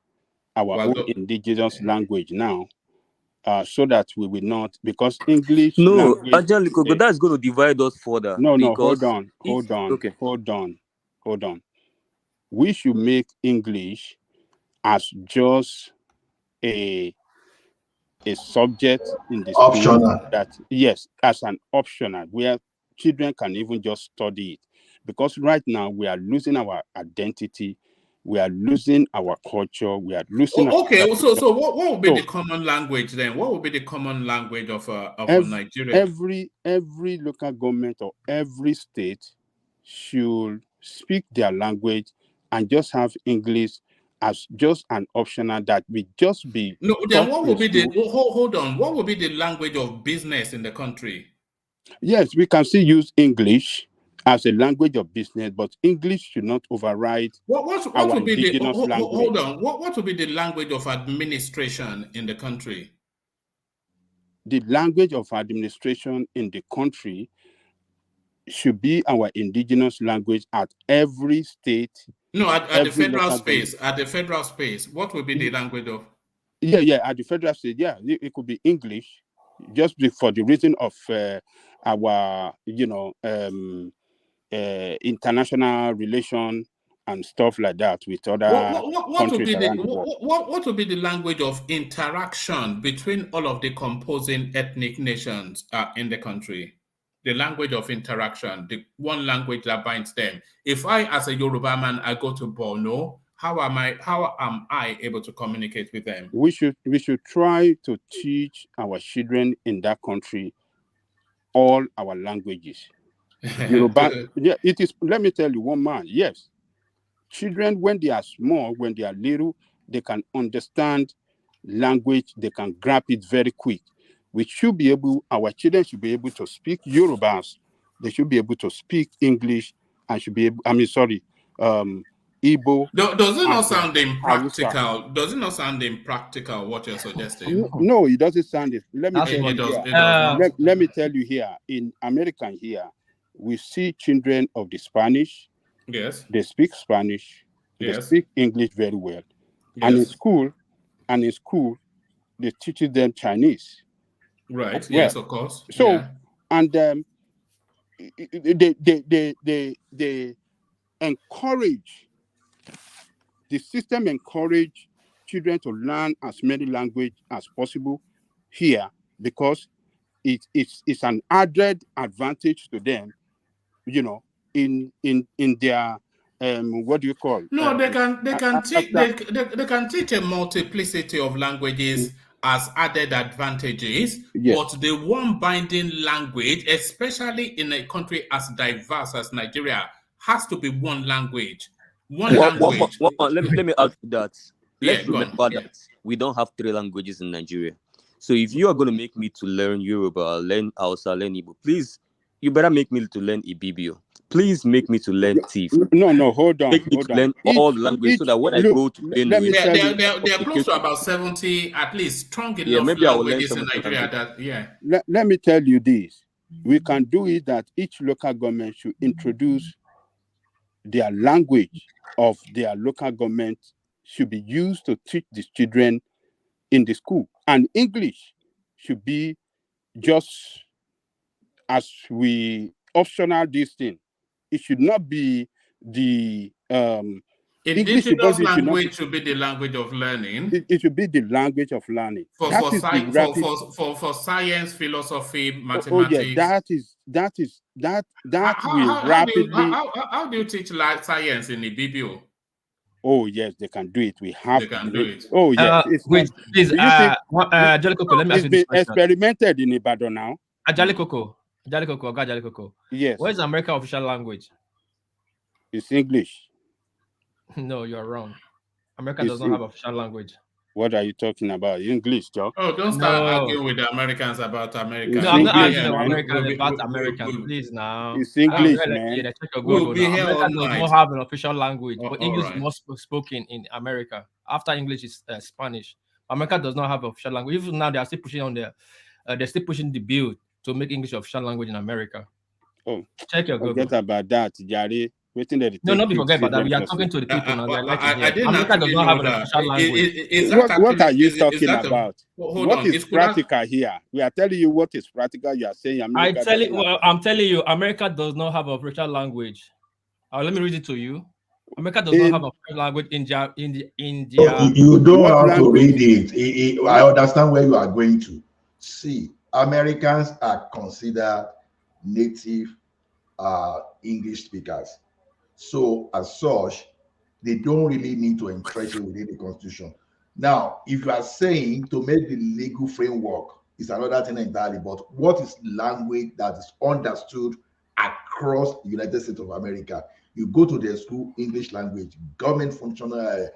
our own indigenous language now, so that we will not, because English language. Angelico, but that's going to divide us further. No, because hold on. We should make English as just a subject in the school, Optional. that yes, as an optional, where children can even just study it. Because right now we are losing our identity, we are losing our culture, we are losing Okay, so what would be the common language then? What would be the common language of Nigeria? Every local government or every state should speak their language and just have English as just an optional that will just be. No, then what would be hold on? What would be the language of business in the country? Yes, we can still use English as a language of business, but English should not override What our would be the indigenous hold language. on? What would be the language of administration in the country? The language of administration in the country should be our indigenous language at every state. No, at the Every federal local space. government. At the federal space, what would be the language of? Yeah, at the federal state, yeah, it could be English, just for the reason of our, international relation and stuff like that with other What would countries be the around the world. what would be the language of interaction between all of the composing ethnic nations in the country? The language of interaction, the one language that binds them. If I, as a Yoruba man, I go to Borno, how am I able to communicate with them? We should try to teach our children in that country all our languages. Yoruba, yeah, it is. Let me tell you, one man. Yes, children, when they are small, when they are little, they can understand language. They can grab it very quick. We should be able. Our children should be able to speak Yorubas. They should be able to speak English and should be able. Igbo. Does it not and, sound Hausa. impractical? Does it not sound impractical what you're suggesting? No, it doesn't sound it. Let me That's tell what you it does. here. It does not. Let me tell you here. In America here, we see children of the Spanish. Yes. They speak Spanish. Yes. They speak English very well. Yes. And in school, they teach them Chinese. Right. Well. Yes, of course. So, yeah. and they encourage. The system encourage children to learn as many languages as possible here because it's an added advantage to them, in their what do you call? No, they can teach a multiplicity of languages as added advantages, Yes. but the one binding language, especially in a country as diverse as Nigeria, has to be one language. Let me add to that. Let's go on. remember that we don't have 3 languages in Nigeria. So if you are going to make me to learn Yoruba, learn Hausa, learn Igbo, please, you better make me to learn Ibibio. Please make me to learn Tiv. No, hold on. Make me to learn all the languages so that when I go to Benue, They're close to about 70, at least, strong enough maybe I will learn languages in some Nigeria that, Let me tell you this. We can do it that each local government should introduce their language of their local government should be used to teach the children in the school. And English should be just as we optional this thing. It should not be the indigenous language should be the language of learning. It should be the language of learning. For science, philosophy, mathematics. Oh yeah, that will rapidly. How do you teach science in Ibibio? Oh yes, they can do it. We have. They can do it. Oh yes, please, Jolly Coco, let me ask you this question. It's been experimented in Ibadan now. Jolly Coco. Yes. What is America's official language? It's English. No, you're wrong. America does not have official language. What are you talking about? English, Joe? Oh, don't start arguing with the Americans about America. It's no, I'm not English, arguing man. about Americans, please now. It's English, man. Yeah, check your Google now. America does not have an official language, but English is more spoken in America. After English is Spanish. America does not have an official language. Even now, they are still pushing on they're still pushing the bill to make English official language in America. Oh, check your Google. Forget about that, Jari. No, not be forget about that. We are talking to the people now. America does not have an official language. What are you talking about? What is practical here? We are telling you what is practical. You are saying America. I'm telling you, America does not have an official language. Let me read it to you. America does not have a official language in India. You don't have to read it. I understand where you are going to. See, Americans are considered native English speakers. So as such, they don't really need to entrench it within the constitution. Now, if you are saying to make the legal framework is another thing entirely, but what is language that is understood across the United States of America? You go to their school, English language, government functional,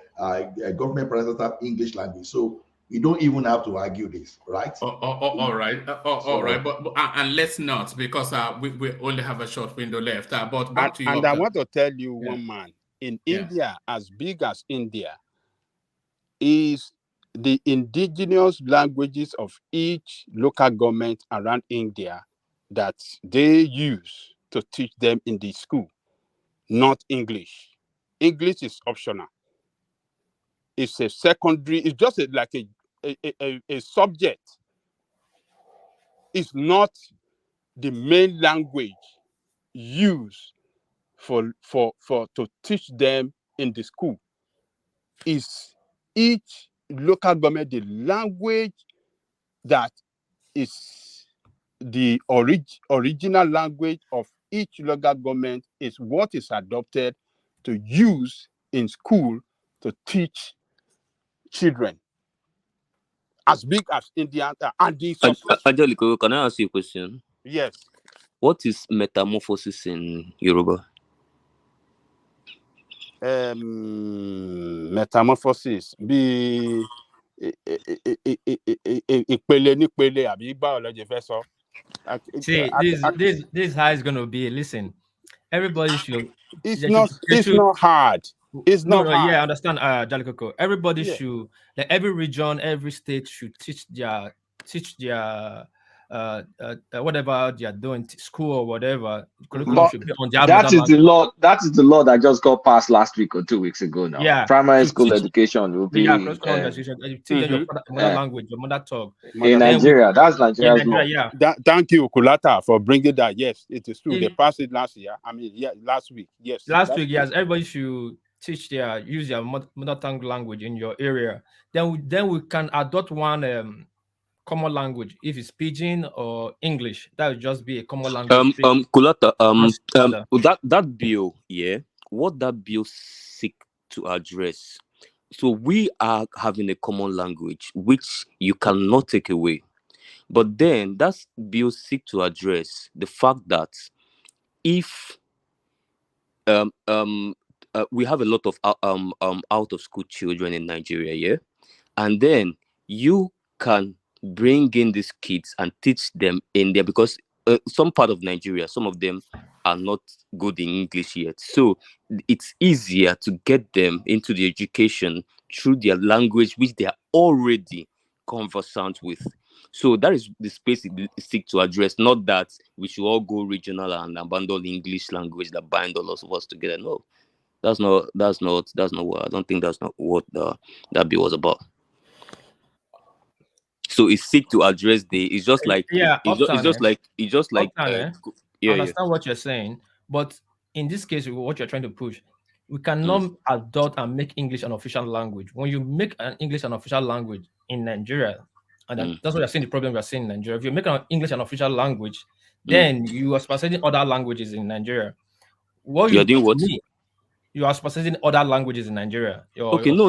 government presence English language. So You don't even have to argue this, right? All right, all right, So but and let's not, because we only have a short window left. But And, back to you, and I Octa. want to tell you, Yeah, one man in yeah. India, as big as India, is the indigenous languages of each local government around India that they use to teach them in the school, not English. English is optional. It's a secondary. It's just like a subject. It's not the main language used for to teach them in the school. Is each local government the language that is the original language of each local government is what is adopted to use in school to teach children as big as India and the successful. Angelico, can I ask you a question? Yes. What is metamorphosis in Yoruba? Metamorphosis bí ìpele nípele àbí báwo lẹ jẹ fẹ́ sọ. See, this how it's gonna be. Listen, everybody should. It's They should. not. They It's should. not hard. It's No, not no, hard. yeah, I understand, Jalikoko. Everybody Yeah. should, like every region, every state should teach their whatever they are doing, school or whatever curriculum But should be on their mother that is the language. law. That is the law that just got passed last week or 2 weeks ago. Now, Yeah, primary should school teach. education will Yeah, be curriculum education. You teach them your mother uh, language, your mother tongue. in Then we Nigeria. That's in Nigeria's law. Nigeria, Thank you, Kulata, for bringing that. Yes, it is true. They yeah. passed it last year. I mean, yeah, last week. Yes, Last that's week, true. yes, everybody should teach their use their mother tongue language in your area. Then we can adopt one common language. If it's pidgin or English, that would just be a common language. Kulata, Father. that bill, yeah, what that bill seek to address. So we are having a common language which you cannot take away. But then that bill seek to address the fact that if we have a lot of out of school children in Nigeria, yeah, and then you can bring in these kids and teach them in there, because some part of Nigeria, some of them are not good in English yet, so it's easier to get them into the education through their language which they are already conversant with. So that is the space it seek to address, not that we should all go regional and abandon the English language that bind all of us together. No, that's not what, I don't think that's not what that bill was about. So it's seek to address the. It's just like Yeah, it's just like Octane, I yeah. understand what you're saying, but in this case, what you're trying to push, we Mm. cannot adopt and make English an official language. When you make an English an official language in Nigeria, and that's what you're seeing the problem we're seeing in Nigeria. If you make English an official language, then you are specifying other languages in Nigeria. You're doing what? You are specifying other languages in Nigeria. Okay, no.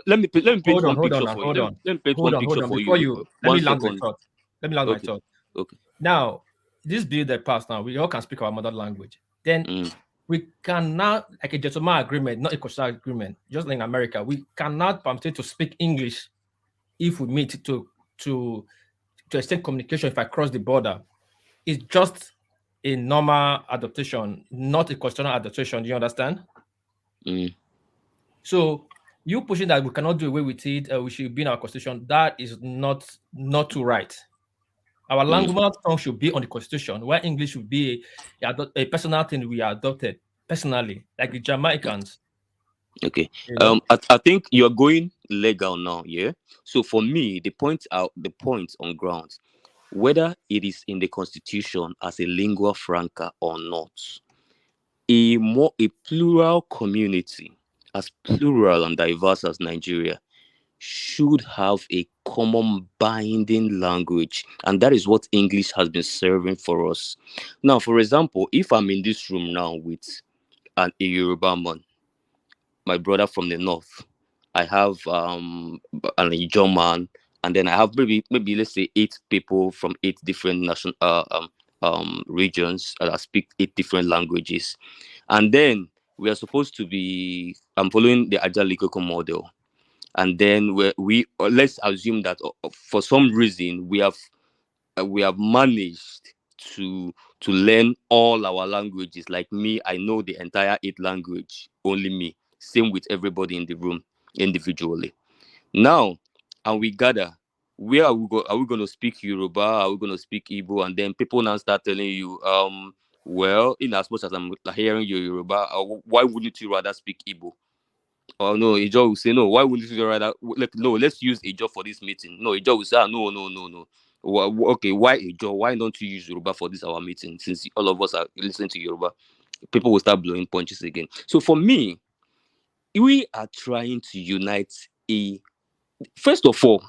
Let me paint one picture for you. Hold Let me paint one on, picture for Before you. you, let me One land my second. thought. Let me land my Okay. thought. Okay. Now, this bill that passed now, we all can speak our mother language. Then we cannot, like a gentleman agreement, not a constitutional agreement, just like in America, we cannot permit to speak English if we meet to extend communication if I cross the border. It's just a normal adaptation, not a constitutional adaptation. Do you understand? So you pushing that we cannot do away with it, we should be in our constitution. That is not too right. Our language mother tongue should be on the constitution, where English should be a personal thing we adopted personally, like the Jamaicans. Okay. You know? I think you're going legal now, yeah. So for me, the point on ground, whether it is in the constitution as a lingua franca or not, a plural community, as plural and diverse as Nigeria, should have a common binding language, and that is what English has been serving for us. Now, for example, if I'm in this room now with a Yoruba man, my brother from the north, I have an Ijaw man, and then I have maybe let's say 8 people from 8 different national regions that speak 8 different languages, and then we are supposed to be. I'm following the Agile Likoko model. and then let's assume that for some reason we have managed to learn all our languages. Like me, I know the entire 8 language, only me. Same with everybody in the room individually. Now, and we gather, where are we going to speak Yoruba? Are we going to speak Igbo? And then people now start telling you, well, in as much as I'm hearing your Yoruba, why wouldn't you rather speak Igbo? Oh no, Ijo will say no. Why wouldn't you rather like no? Let's use Ijo for this meeting. No, Ijo will say no, no, no, no. Okay, why Ijo? Why don't you use Yoruba for this our meeting? Since all of us are listening to Yoruba, people will start blowing punches again. So for me, we are trying to unite first of all,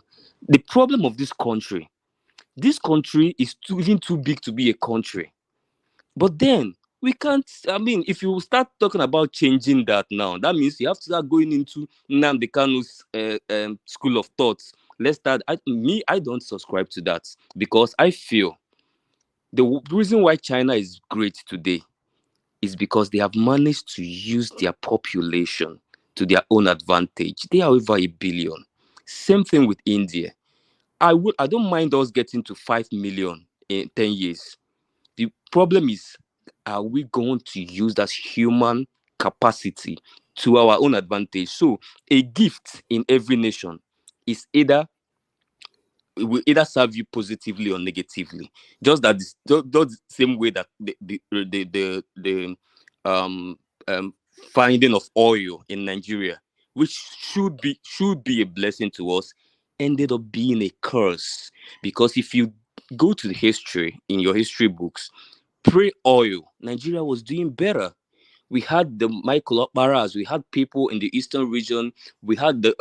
the problem of this country is even too big to be a country. But then we can't. I mean, if you start talking about changing that now, that means you have to start going into Nnamdi Kanu's school of thoughts. Let's start. I don't subscribe to that because I feel reason why China is great today is because they have managed to use their population to their own advantage. They are over 1 billion. Same thing with India. I don't mind us getting to 5 million in 10 years. The problem is, are we going to use that human capacity to our own advantage? So a gift in every nation is it will either serve you positively or negatively. Just that the same way that the um finding of oil in Nigeria, which should be a blessing to us, ended up being a curse. Because if you go to the history in your history books, pre-oil, Nigeria was doing better. We had the Michael Okparas, we had people in the eastern region, we had the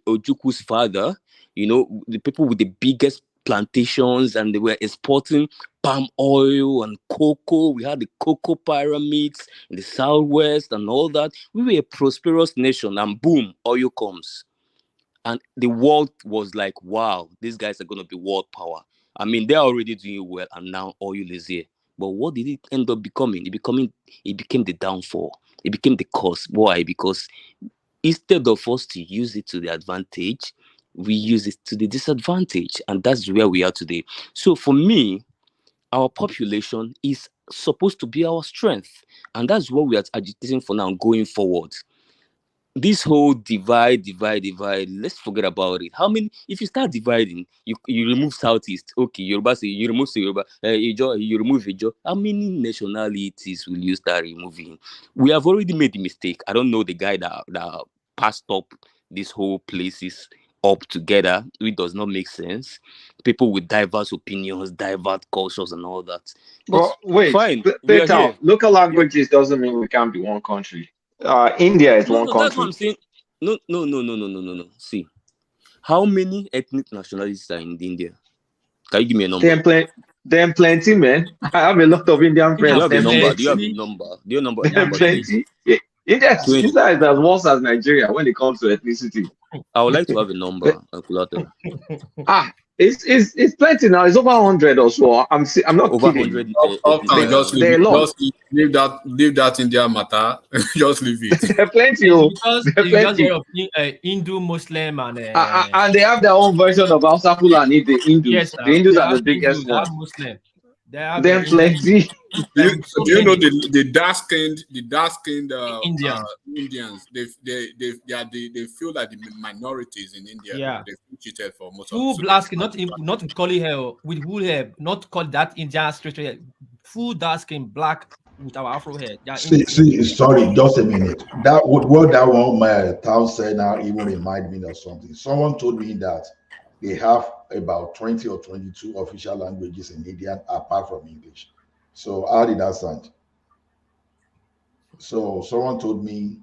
Ojuku's father, the people with the biggest plantations, and they were exporting palm oil and cocoa. We had the cocoa pyramids in the southwest and all that. We were a prosperous nation, and boom, oil comes. And the world was like, wow, these guys are going to be world power. I mean, they're already doing well, and now oil is here. But what did it end up becoming? It became the downfall. It became the cause. Why? Because instead of us to use it to the advantage, we use it to the disadvantage. And that's where we are today. So for me, our population is supposed to be our strength. And that's what we are agitating for now going forward. This whole divide, let's forget about it. How many, if you start dividing, you remove Southeast, okay, Yoruba say, you remove Yoruba, Ijo, you remove Ijo. How many nationalities will you start removing? We have already made the mistake. I don't know the guy that passed up this whole places up together, which does not make sense. People with diverse opinions, diverse cultures, and all that. But But wait, fine, we are Peter, here. local languages doesn't mean we can't be one country. India is one No, that's what country. I'm saying. No, no, no, no, no, no, no, no. See, how many ethnic nationalities are in India? Can you give me a number? Them plenty, man. I have a lot of Indian Do you friends. have a Them number? Do you have a plenty. number? Do you number Them number 20? plenty. India is 20. as worse as Nigeria when it comes to ethnicity. I would like to have a number, calculator. It's plenty now. It's over 100 or so. I'm not Over kidding. 100 Uptown, just leave They're a it. lot. Just leave that India matter. Just leave it. They're plenty. It's Oh, because they're it's just plenty. of Hindu, Muslim, and And they have their own version of Hausa Fulani, the yes, Hindus. The now Hindus they are have the biggest Hindu, they have one. Muslim, they have Them Indian. plenty. So Do you know many the dark skinned Indians. Indians? They feel like the minorities in India. Yeah, They feel cheated for most of. full So black skin, not with curly hair, with wool hair, not call that Indian straight hair. Full dark skin, black with our Afro hair. They are innocent. Sorry, just a minute. What that one my town said now even remind me of something. Someone told me that they have about 20 or 22 official languages in India apart from English. So how did that sound? So someone told me,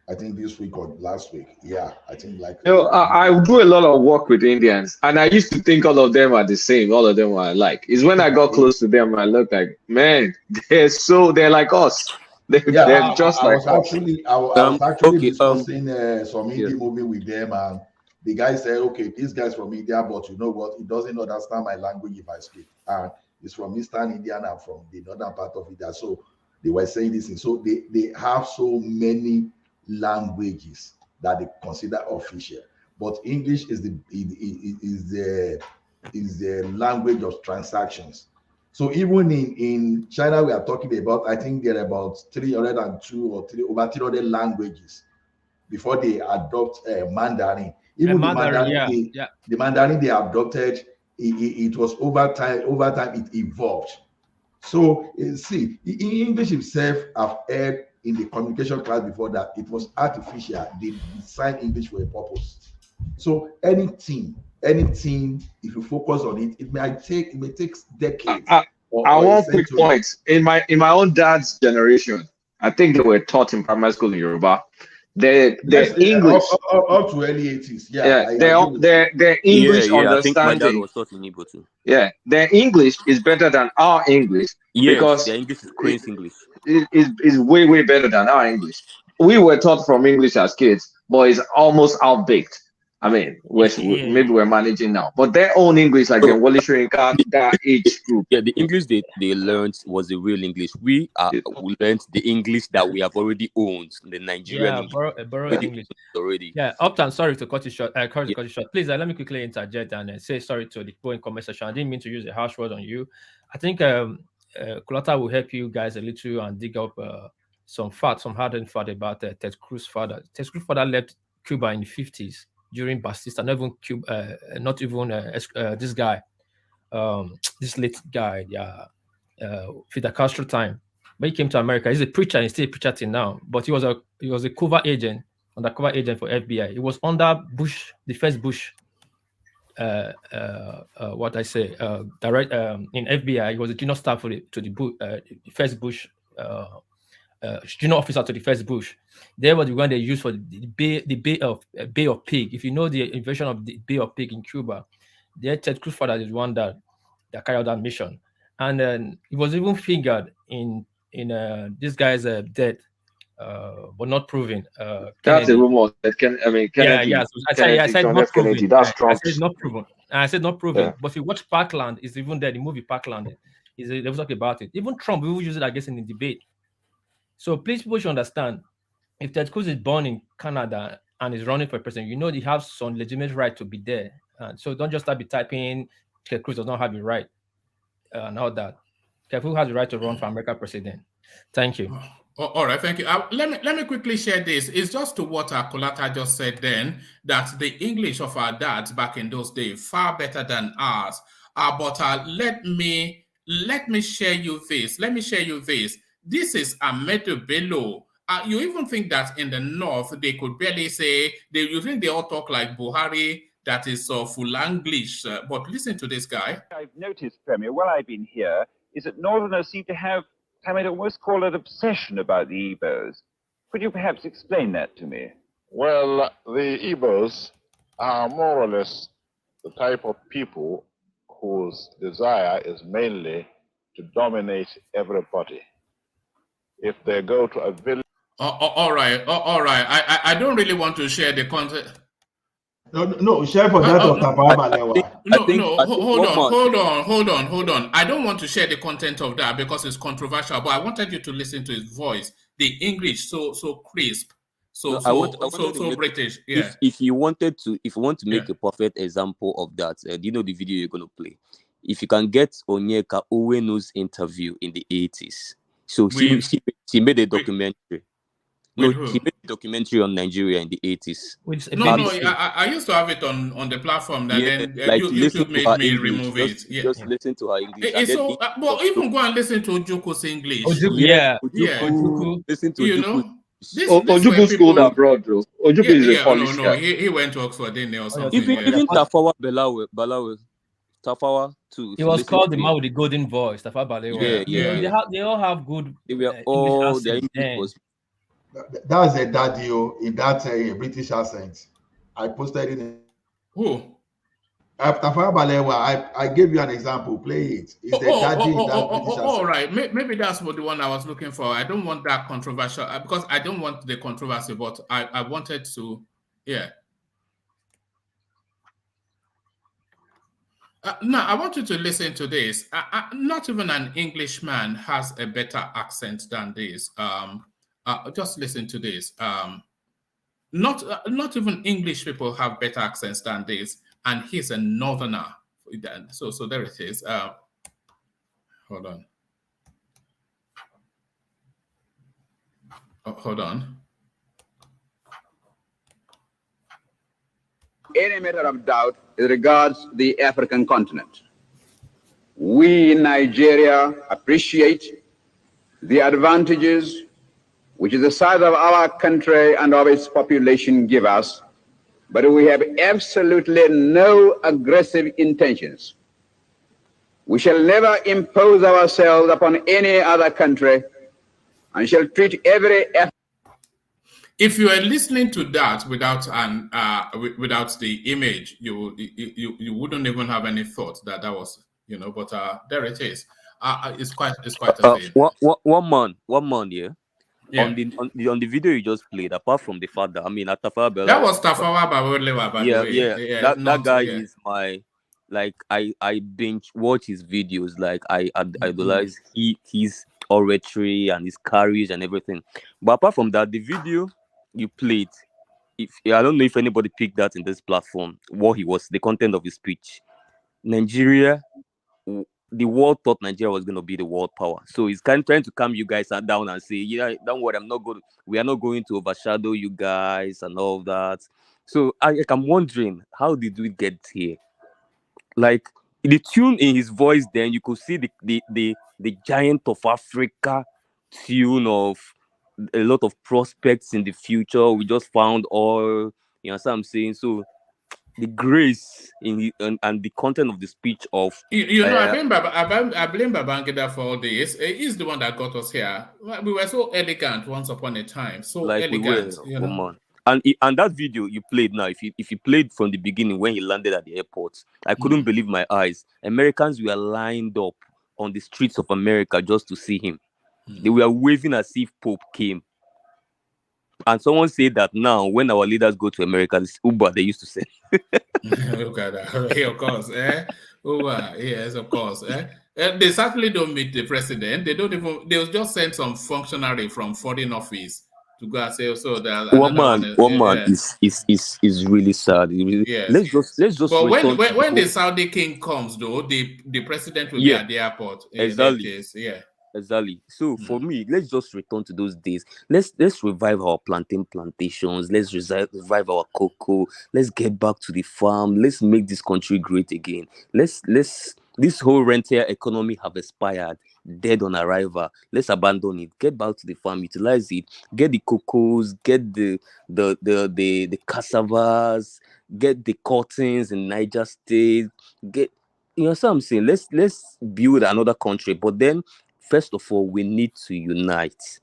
I think this week or last week. Yeah, I think like I do a lot of work with Indians, and I used to think all of them are the same. All of them are alike. It's when I got close to them, I looked like, man, they're like us. yeah, They're just I like was us. actually I was actually Okay, discussing some yeah. indie movie with them, and the guy said, okay, this guy's from India, but you know what? He doesn't understand my language if I speak. And he's from Eastern India and I'm from the northern part of India. So they were saying this thing. So they have so many languages that they consider official. But English is the language of transactions. So even in China, we are talking about, I think there are about 302 or over 300 languages before they adopt Mandarin. Even the Mandarin, Mandarin, yeah, they, yeah. the Mandarin they adopted, it was over time. Over time, it evolved. So see, in English itself, I've heard in the communication class before that it was artificial. They designed English for a purpose. So anything, if you focus on it, it may take decades I or a want quick century. points. In my own dad's generation, I think they were taught in primary school in Yoruba. Yes, Their English, up to early 80s. Yeah, yeah, I agree with you. their Yeah, English yeah. I think my dad understanding, was taught in Igbo too. yeah, their English is better than our English Yes, because their English is Queen's English. it is way better than our English. We were taught from English as kids, but it's almost outbaked. I mean, Yeah. maybe we're managing now, but their own English, like the So Wally Shrinka, that age group. yeah, the English they learned was the real English. We learned the English that we have already owned, the Nigerian Yeah, English. borrowed Already English. already. Yeah, Upton, sorry to cut you short. Yeah. Cut you short. Please let me quickly interject and say sorry to the people in comment section. I didn't mean to use a harsh word on you. I think Kulata will help you guys a little and dig up some hard-earned fact about Ted Cruz's father. Ted Cruz's father left Cuba in the 50s during Batista. Not even Cuba, not even this guy, this late guy, yeah, Fidel Castro time. But he came to America. He's a preacher. He's still a preacher till now. But he was a cover agent, undercover agent for FBI. He was under Bush, the first Bush. What I say, direct in FBI. He was a junior staff for the first Bush. Junior officer to the first Bush. They were the one they used for the Bay of Pig. If you know the invasion of the Bay of Pig in Cuba, their Ted Cruz father is one that carried out that mission, and then he was even fingered in this guy's death, but not proven. That's a Kennedy. rumor that Yeah. So I said John not F. Kennedy. proven. That's I said Trump's. not proven. I said not proven. Yeah. But if you watch Parkland, it's even there. The movie Parkland, they will talk about it. Even Trump will use it, I guess, in the debate. So please, people should understand, if Ted Cruz is born in Canada and is running for president, you know he has some legitimate right to be there. So don't just start be typing Ted Cruz does not have the right and all that. Ted Cruz has the right to run for American president. Thank you. All right, thank you. Let me quickly share this. It's just to what Kolata just said then, that the English of our dads back in those days far better than ours. But let me share you this. Let me share you this. This is Ahmedu Bello. You even think that in the north they could barely say you think they all talk like Buhari, that is full English. But listen to this guy. I've noticed, Premier, while I've been here, is that Northerners seem to have, I might almost call it obsession about the Igbos. Could you perhaps explain that to me? Well, the Igbos are more or less the type of people whose desire is mainly to dominate everybody. If they go to a village... all right. I don't really want to share the content. No, share for that of Tafawa Balewa. Hold on. I don't want to share the content of that because it's controversial, but I wanted you to listen to his voice. The English so crisp, so British. Yeah. If you want to make a perfect example of that, do you know the video you're going to play? If you can get Onyeka Owenu's interview in the 80s. So she made a documentary. She made a documentary on Nigeria in the 80s. I used to have it on the platform that then YouTube made me remove it. Just listen to her English. But even go and listen to Ojuku's English. Ojuku. Listen to Ojuku. Ojuku schooled abroad, though. Ojuku is a Polish guy. He went to Oxford, didn't he, or something? Even Tafawa Balewa. Tafawa too. He was called the man with the golden voice, Tafawa Balewa. Yeah. They all have good. They were all their English was. That's a daddy in that British accent. I posted it. Who? Tafawa Balewa. I gave you an example. Play it. It's the daddy in that British accent. All right. Maybe that's what the one I was looking for. I don't want that controversial because I don't want the controversy, but I wanted to. Yeah. Now, I want you to listen to this. Not even an Englishman has a better accent than this. Just listen to this. not even English people have better accents than this, and he's a northerner. So there it is. Hold on. Hold on. Any matter of doubt as regards the African continent. We in Nigeria appreciate the advantages which the size of our country and of its population give us, but we have absolutely no aggressive intentions. We shall never impose ourselves upon any other country and shall treat every If you are listening to that without without the image, you wouldn't even have any thought that was, But there it is. It's quite a thing. One man, yeah. Yeah. On the video you just played, apart from the fact that Tafawa That Balewa, was Tafawa Balewa, by the way. Yeah, that guy is my, like, I binge watch his videos, like I idolize his oratory and his courage and everything. But apart from that, the video you played, if I don't know if anybody picked that in this platform, what he was, the content of his speech. Nigeria, the world thought Nigeria was going to be the world power. So he's kind of trying to calm you guys down and say, yeah, don't worry, we are not going to overshadow you guys and all of that. So I'm wondering, how did we get here? Like, the tune in his voice, then you could see the giant of Africa tune of a lot of prospects in the future. We just found oil, you know what I'm saying? So the grace in and the content of the speech of I blame Babangida for all this. He's the one that got us here. We were so elegant once upon a time, so like elegant, we were, man. And that video you played now, if you played from the beginning when he landed at the airport, I couldn't believe my eyes. Americans were lined up on the streets of America just to see him. They were waving as if Pope came. And someone said that now, when our leaders go to America, this Uber they used to say. Look at that. Yeah, of course. Uber, yes, of course. They certainly don't meet the president. They'll just send some functionary from foreign office to go and say, so there's another One man is really sad. Yes. Let's just But return when the Saudi king comes, though, the president will be at the airport. In that case, Exactly. So for me, let's just return to those days. Let's revive our plantations. Let's revive our cocoa. Let's get back to the farm. Let's make this country great again. Let's this whole rentier economy have expired, dead on arrival. Let's abandon it. Get back to the farm, utilize it. Get the cocos, get the cassavas, get the cottons in Niger State. Get, you know what I'm saying? Let's build another country, but then first of all, we need to unite.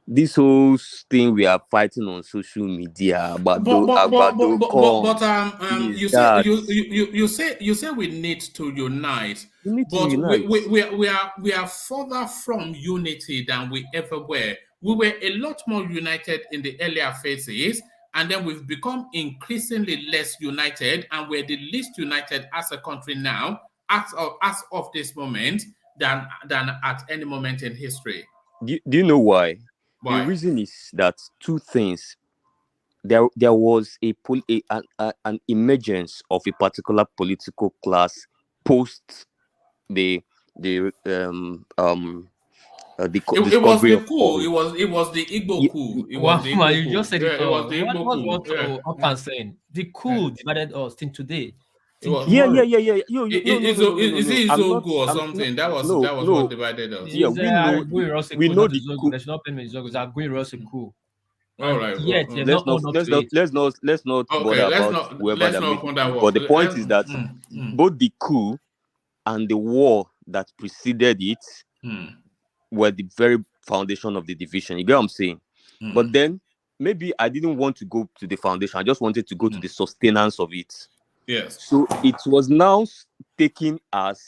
This whole thing we are fighting on social media about you say we need to unite. We need to but unite. we are further from unity than we ever were. We were a lot more united in the earlier phases, and then we've become increasingly less united, and we're the least united as a country now, as of this moment, than at any moment in history. Do you know why? Why? The reason is that two things. There was an emergence of a particular political class post the discovery the of coup. oil. It was the Igbo coup. It was the Wow, Igbo you coup. just said it It was all. the Igbo What coup. was up and saying? The coup divided us till today. Yeah. No. Is it I'm Izogu not. or I'm something? not, That was no. what divided us. Yeah, we know the coup. There's not payment Zogo. It's Aguirre Rossi coup. All right. Yet they've not owned up to it. Let's not bother about whoever that made the coup. But the point is that both the coup and the war that preceded it were the very foundation of the division. You get what I'm saying? But then maybe I didn't want to go to the foundation. I just wanted to go to the sustenance of it. Yes. So it was now taken as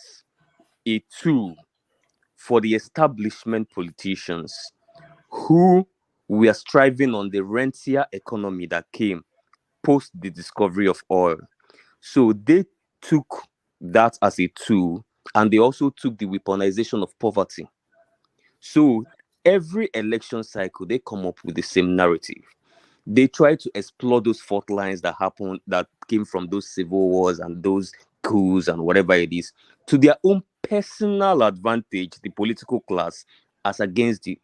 a tool for the establishment politicians who were striving on the rentier economy that came post the discovery of oil. So they took that as a tool, and they also took the weaponization of poverty. So every election cycle, they come up with the same narrative. they try to explore those fault lines that happened, that came from those civil wars and those coups and whatever it is, to their own personal advantage, the political class, as against the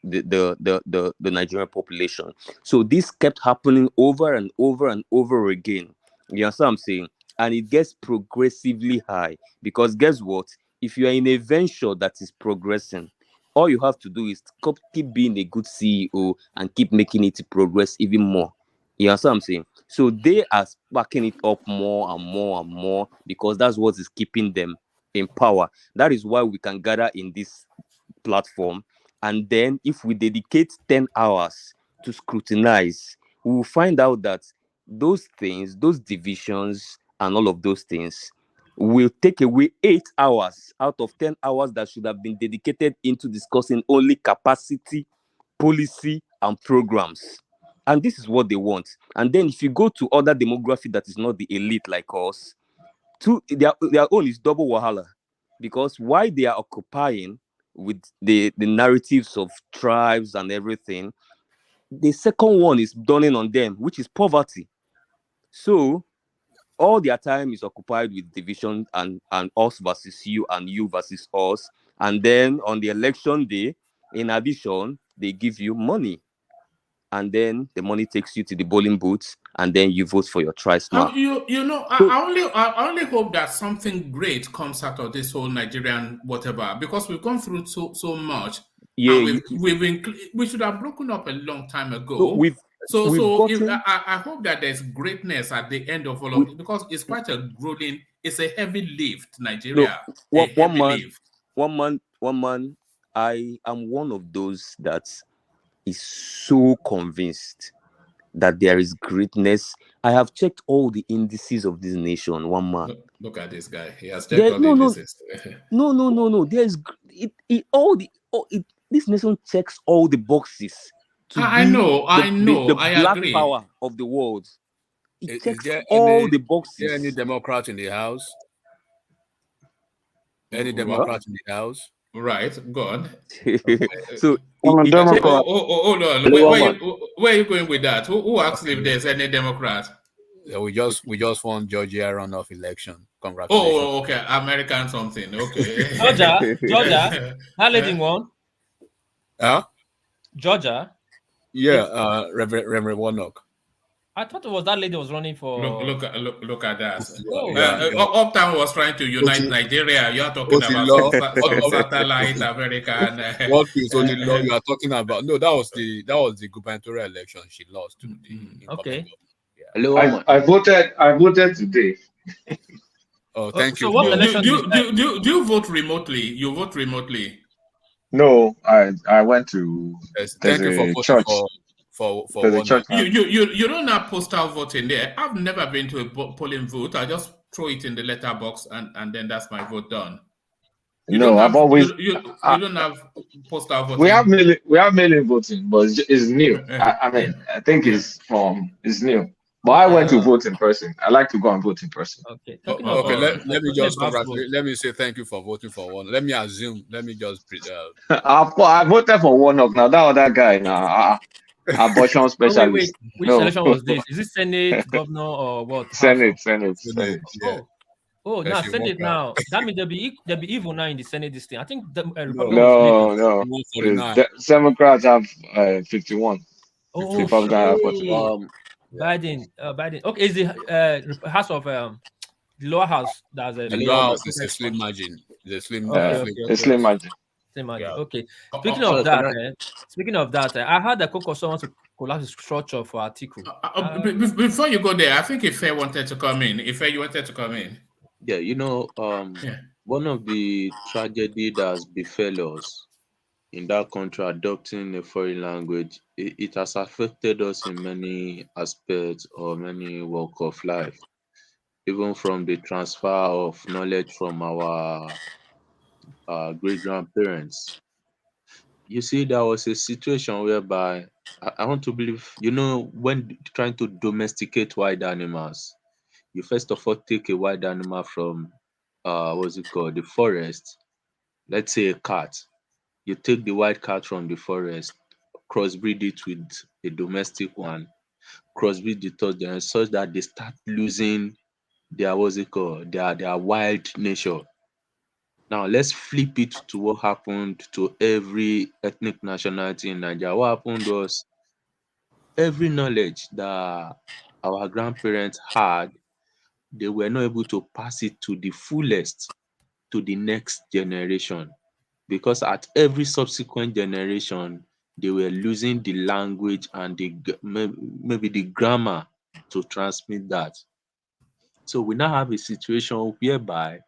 Nigerian population. So this kept happening over and over and over again. You understand what I'm saying? And it gets progressively high, because guess what? If you are in a venture that is progressing, all you have to do is keep being a good CEO and keep making it progress even more. You understand what I'm saying? So they are sparking it up more and more and more, because that's what is keeping them in power. That is why we can gather in this platform. And then if we dedicate 10 hours to scrutinize, we will find out that those things, those divisions and all of those things, will take away 8 hours out of 10 hours that should have been dedicated into discussing only capacity, policy, and programs. And this is what they want. And then if you go to other demography that is not the elite like us, their own is double wahala, because why they are occupying with the narratives of tribes and everything, the second one is dawning on them, which is poverty. So all their time is occupied with division and us versus you and you versus us. And then on the election day, in addition, they give you money. And then the money takes you to the bowling booths, and then you vote for your tribesman. You know, So I only hope that something great comes out of this whole Nigerian whatever, because we've gone through so much, yeah, and we should have broken up a long time no, ago. we've gotten I hope that there's greatness at the end of all we, of it, because it's quite a grueling, it's a heavy lift, no Nigeria, a one, heavy lift. one man. I am one of those that is so convinced that there is greatness. I have checked all the indices of this nation. One man. Look at this guy. He has checked There, all the no, no, indices. no. There's this nation checks all the boxes to I be know, the I black agree. power of the world. It Is checks there all the any boxes. Democrat in the house? Any Right. Democrat in the house? Right, go on. So I'm a it checks. Democrat. Hold on. Where are you going with that? Who asked if there's any Democrat? Yeah, we just won Georgia runoff election. Congratulations. Oh, okay. American something. Okay. Georgia, that lady won. Huh? Georgia. Yeah, Reverend Warnock. I thought it was that lady was running for. Look at that. Yeah. Uptown was trying to unite Nigeria. You are talking about some satellite American. What is on the law you are talking about? No, that was the gubernatorial election. She lost to the incumbent governor. I voted today. Oh, thank you. So what election do you vote remotely? You vote remotely? No, I went to. Yes, There's thank you for a voting church. for There's a one. church. You don't have postal voting there. I've never been to a polling vote. I just throw it in the letter box and then that's my vote done. You No, don't I've have always. you don't have postal voting. We have mail-in voting, but it's new. I mean, I think it's new. But I went to vote in person. I like to go and vote in person. Okay. Okay, let me just congratulate. Let me say thank you for voting for one. Let me assume. Let me just. I voted for Warnock. Now that other guy now, abortion specialist. Wait. Which election was this? Is it Senate, governor, or what? Senate. Yeah. Oh, now Senate now. That means there'll be evil now in the Senate. This thing. I think the Republican No. Democrats have 51. Oh, Republicans have 41. Biden. Okay, is the House of the lower house that's the lower house is a slim margin. It's a slim. Okay. Slim margin. Yeah. Okay. Speaking of that, I heard that Coco wants to collapse the structure for Atiku. Before you go there, I think Ife wanted to come in. Ife, you wanted to come in. Yeah, one of the tragedy that's befell us in that country adopting a foreign language, it has affected us in many aspects or many walk of life, even from the transfer of knowledge from our great grandparents. You see, there was a situation whereby I want to believe, when trying to domesticate wild animals, you first of all take a wild animal from what's it called, the forest. Let's say a cat. You take the wild cat from the forest, crossbreed it with a domestic one, crossbreed the third generation such that they start losing their what's it called, their wild nature. Now let's flip it to what happened to every ethnic nationality in Nigeria. What happened was every knowledge that our grandparents had, they were not able to pass it to the fullest to the next generation, because at every subsequent generation they were losing the language and maybe the grammar to transmit that. So we now have a situation whereby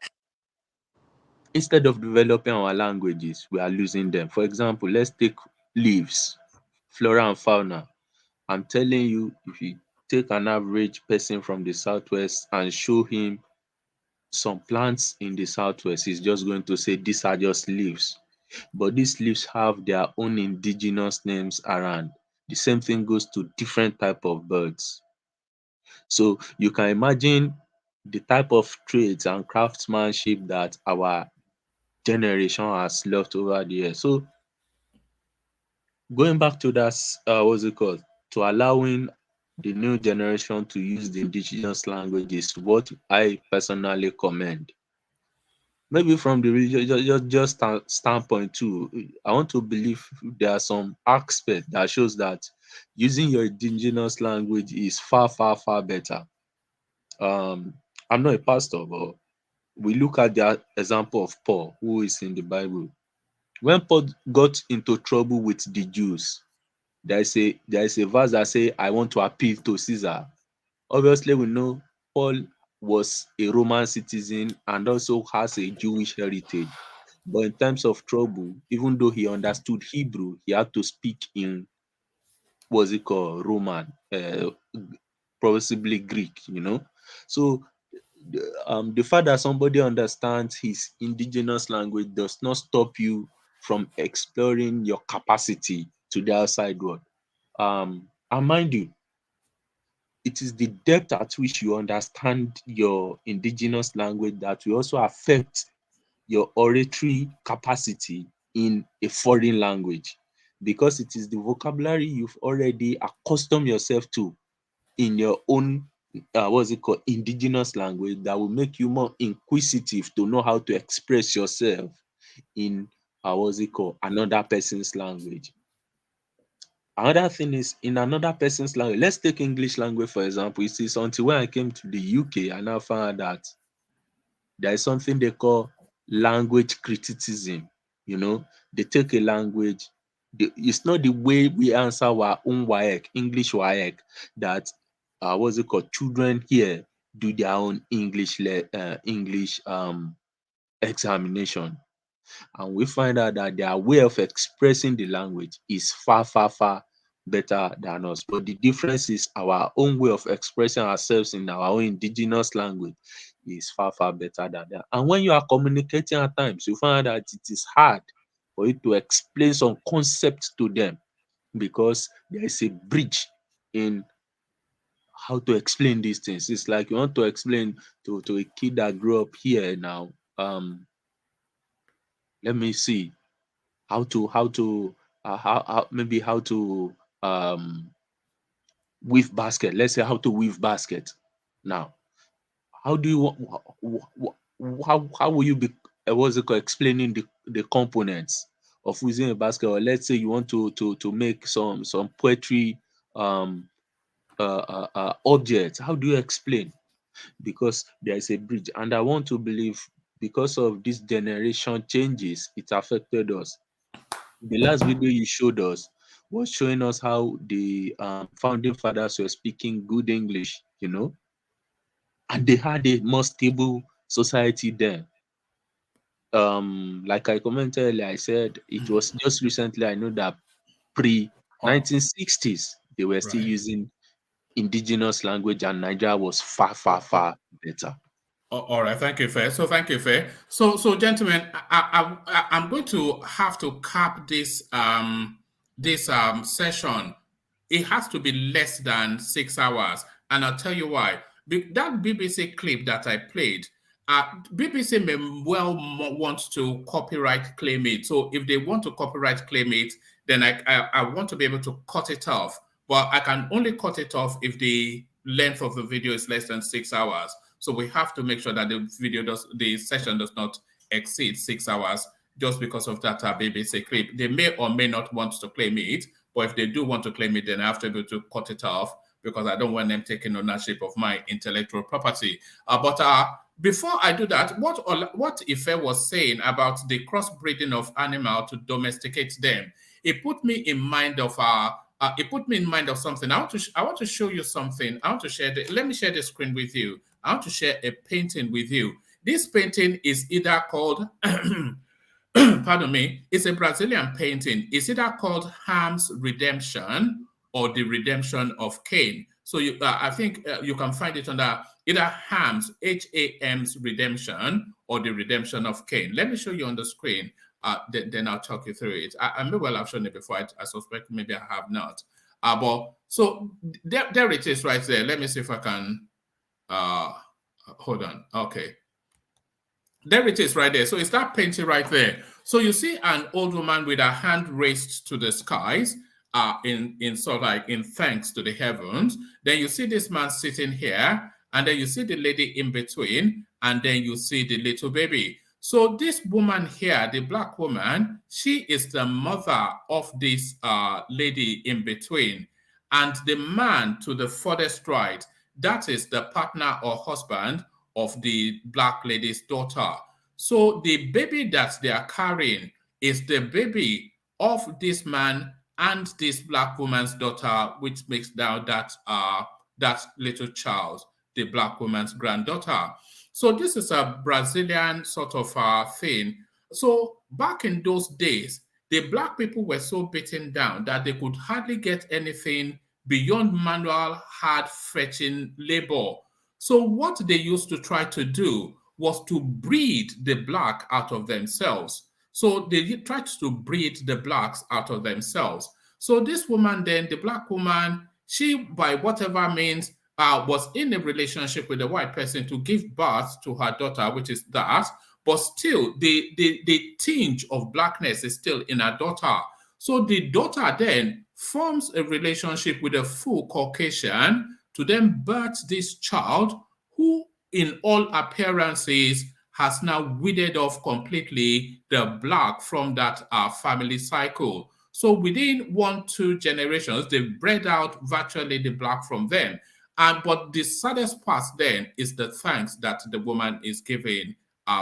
instead of developing our languages, we are losing them. For example, let's take leaves, flora and fauna. I'm telling you, if you take an average person from the southwest and show him some plants in the southwest, he's just going to say these are just leaves. But these leaves have their own indigenous names around. The same thing goes to different type of birds. So you can imagine the type of traits and craftsmanship that our generation has left over the years. So going back to that, what's it called? To allowing the new generation to use the indigenous language is what I personally commend. Maybe from the standpoint too, I want to believe there are some aspects that shows that using your indigenous language is far, far, far better. Um, I'm not a pastor, but we look at the example of Paul, who is in the Bible. When Paul got into trouble with the Jews, there is a verse that say, "I want to appeal to Caesar." Obviously, we know Paul was a Roman citizen and also has a Jewish heritage. But in times of trouble, even though he understood Hebrew, he had to speak in what's it called, Roman, possibly Greek. So the fact that somebody understands his indigenous language does not stop you from exploring your capacity to the outside world. And mind you, it is the depth at which you understand your indigenous language that will also affect your oratory capacity in a foreign language, because it is the vocabulary you've already accustomed yourself to in your own what's it called, indigenous language, that will make you more inquisitive to know how to express yourself in what's it called, another person's language. Another thing is, in another person's language, let's take English language for example. You see, until when I came to the UK, I now found out that there is something they call language criticism. They take a language, it's not the way we answer our own WAEC, English WAEC, that what's it called, children here do their own English examination. And we find out that their way of expressing the language is far, far, far better than us. But the difference is our own way of expressing ourselves in our own indigenous language is far, far better than that. And when you are communicating at times, you find out that it is hard for you to explain some concepts to them, because there is a bridge in how to explain these things. It's like you want to explain to a kid that grew up here now. Let me see how maybe how to weave basket. Let's say how to weave basket. Now, how do you how will you be what's it called, explaining the components of weaving a basket? Or let's say you want to make some poetry objects. How do you explain? Because there is a bridge, and I want to believe because of this generation changes, it affected us. The last video you showed us was showing us how the founding fathers were speaking good English, and they had a more stable society then. Like I commented earlier, I said it was just recently I know that pre 1960s they were still Right. using indigenous language, and Nigeria was far, far, far better. All right, thank you, Fair. So, thank you, Fair. So, gentlemen, I'm going to have to cap this session. It has to be less than 6 hours, and I'll tell you why. That BBC clip that I played, BBC may well want to copyright claim it. So, if they want to copyright claim it, then I want to be able to cut it off but I can only cut it off if the length of the video is less than 6 hours. So we have to make sure that the session does not exceed 6 hours. Just because of that BBC clip, they may or may not want to claim it, but if they do want to claim it, then I have to be able to cut it off because I don't want them taking ownership of my intellectual property. But before I do that, what Ife was saying about the crossbreeding of animal to domesticate them, it put me in mind of something. I want to show you something. I want to share. Let me share the screen with you. I want to share a painting with you. This painting is either called pardon me, it's a Brazilian painting. It's either called Ham's Redemption or The Redemption of Cain. So I think you can find it under either Ham's, Ham's Redemption or The Redemption of Cain. Let me show you on the screen. Then I'll talk you through it. I may well have shown it before. I suspect maybe I have not. But so there it is right there. Let me see if I can. Hold on. Okay. There it is right there. So it's that painting right there. So you see an old woman with her hand raised to the skies, in sort of like in thanks to the heavens. Then you see this man sitting here, and then you see the lady in between, and then you see the little baby. So this woman here, the black woman, she is the mother of this lady in between. And the man to the furthest right, that is the partner or husband of the black lady's daughter. So the baby that they are carrying is the baby of this man and this black woman's daughter, which makes now that little child, the black woman's granddaughter. So this is a Brazilian sort of thing. So back in those days, the black people were so beaten down that they could hardly get anything beyond manual, hard fetching labor. So what they used to try to do was to breed the black out of themselves. So they tried to breed the blacks out of themselves. So this woman then, the black woman, she, by whatever means, was in a relationship with a white person to give birth to her daughter, which is that, but still the tinge of blackness is still in her daughter. So the daughter then forms a relationship with a full Caucasian to then birth this child who, in all appearances, has now weeded off completely the black from that family cycle. So within 1-2 generations, they've bred out virtually the black from them. But the saddest part then is the thanks that the woman is giving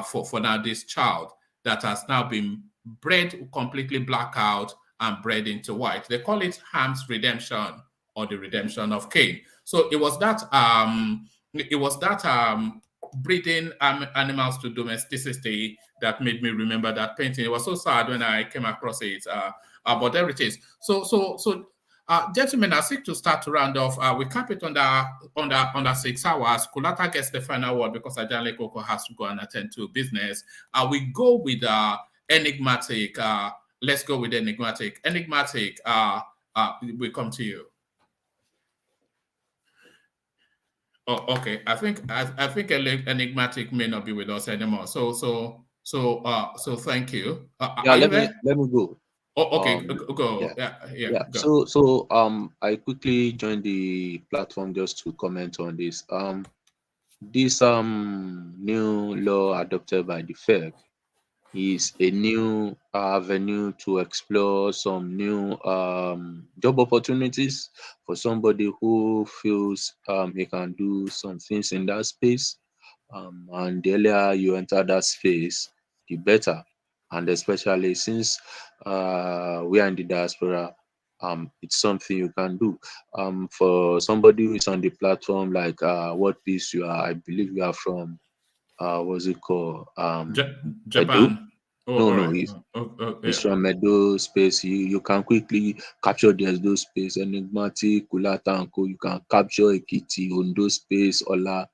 for now this child that has now been bred completely black out and bred into white. They call it Ham's Redemption or the Redemption of Cain. So it was that breeding animals to domesticity that made me remember that painting. It was so sad when I came across it, but there it is. So gentlemen, I seek to start to round off. We cap it under 6 hours. Kulata gets the final word because Ajanle Koko has to go and attend to business. We go with enigmatic. Let's go with enigmatic. Enigmatic. We come to you. Oh, okay. I think enigmatic may not be with us anymore. So thank you. Yeah, let me go. Oh, okay, go. Yeah. Go. So I quickly joined the platform just to comment on this. This new law adopted by the Fed is a new avenue to explore some new job opportunities for somebody who feels he can do some things in that space. And the earlier you enter that space, the better. And especially since we are in the diaspora, it's something you can do. For somebody who is on the platform, like what piece you are, I believe you are from, what's it called? Japan. No, it's from Meadow space. You can quickly capture those space, enigmatic, Kulata and Co. You can capture Ekiti, Ondo space, Ola.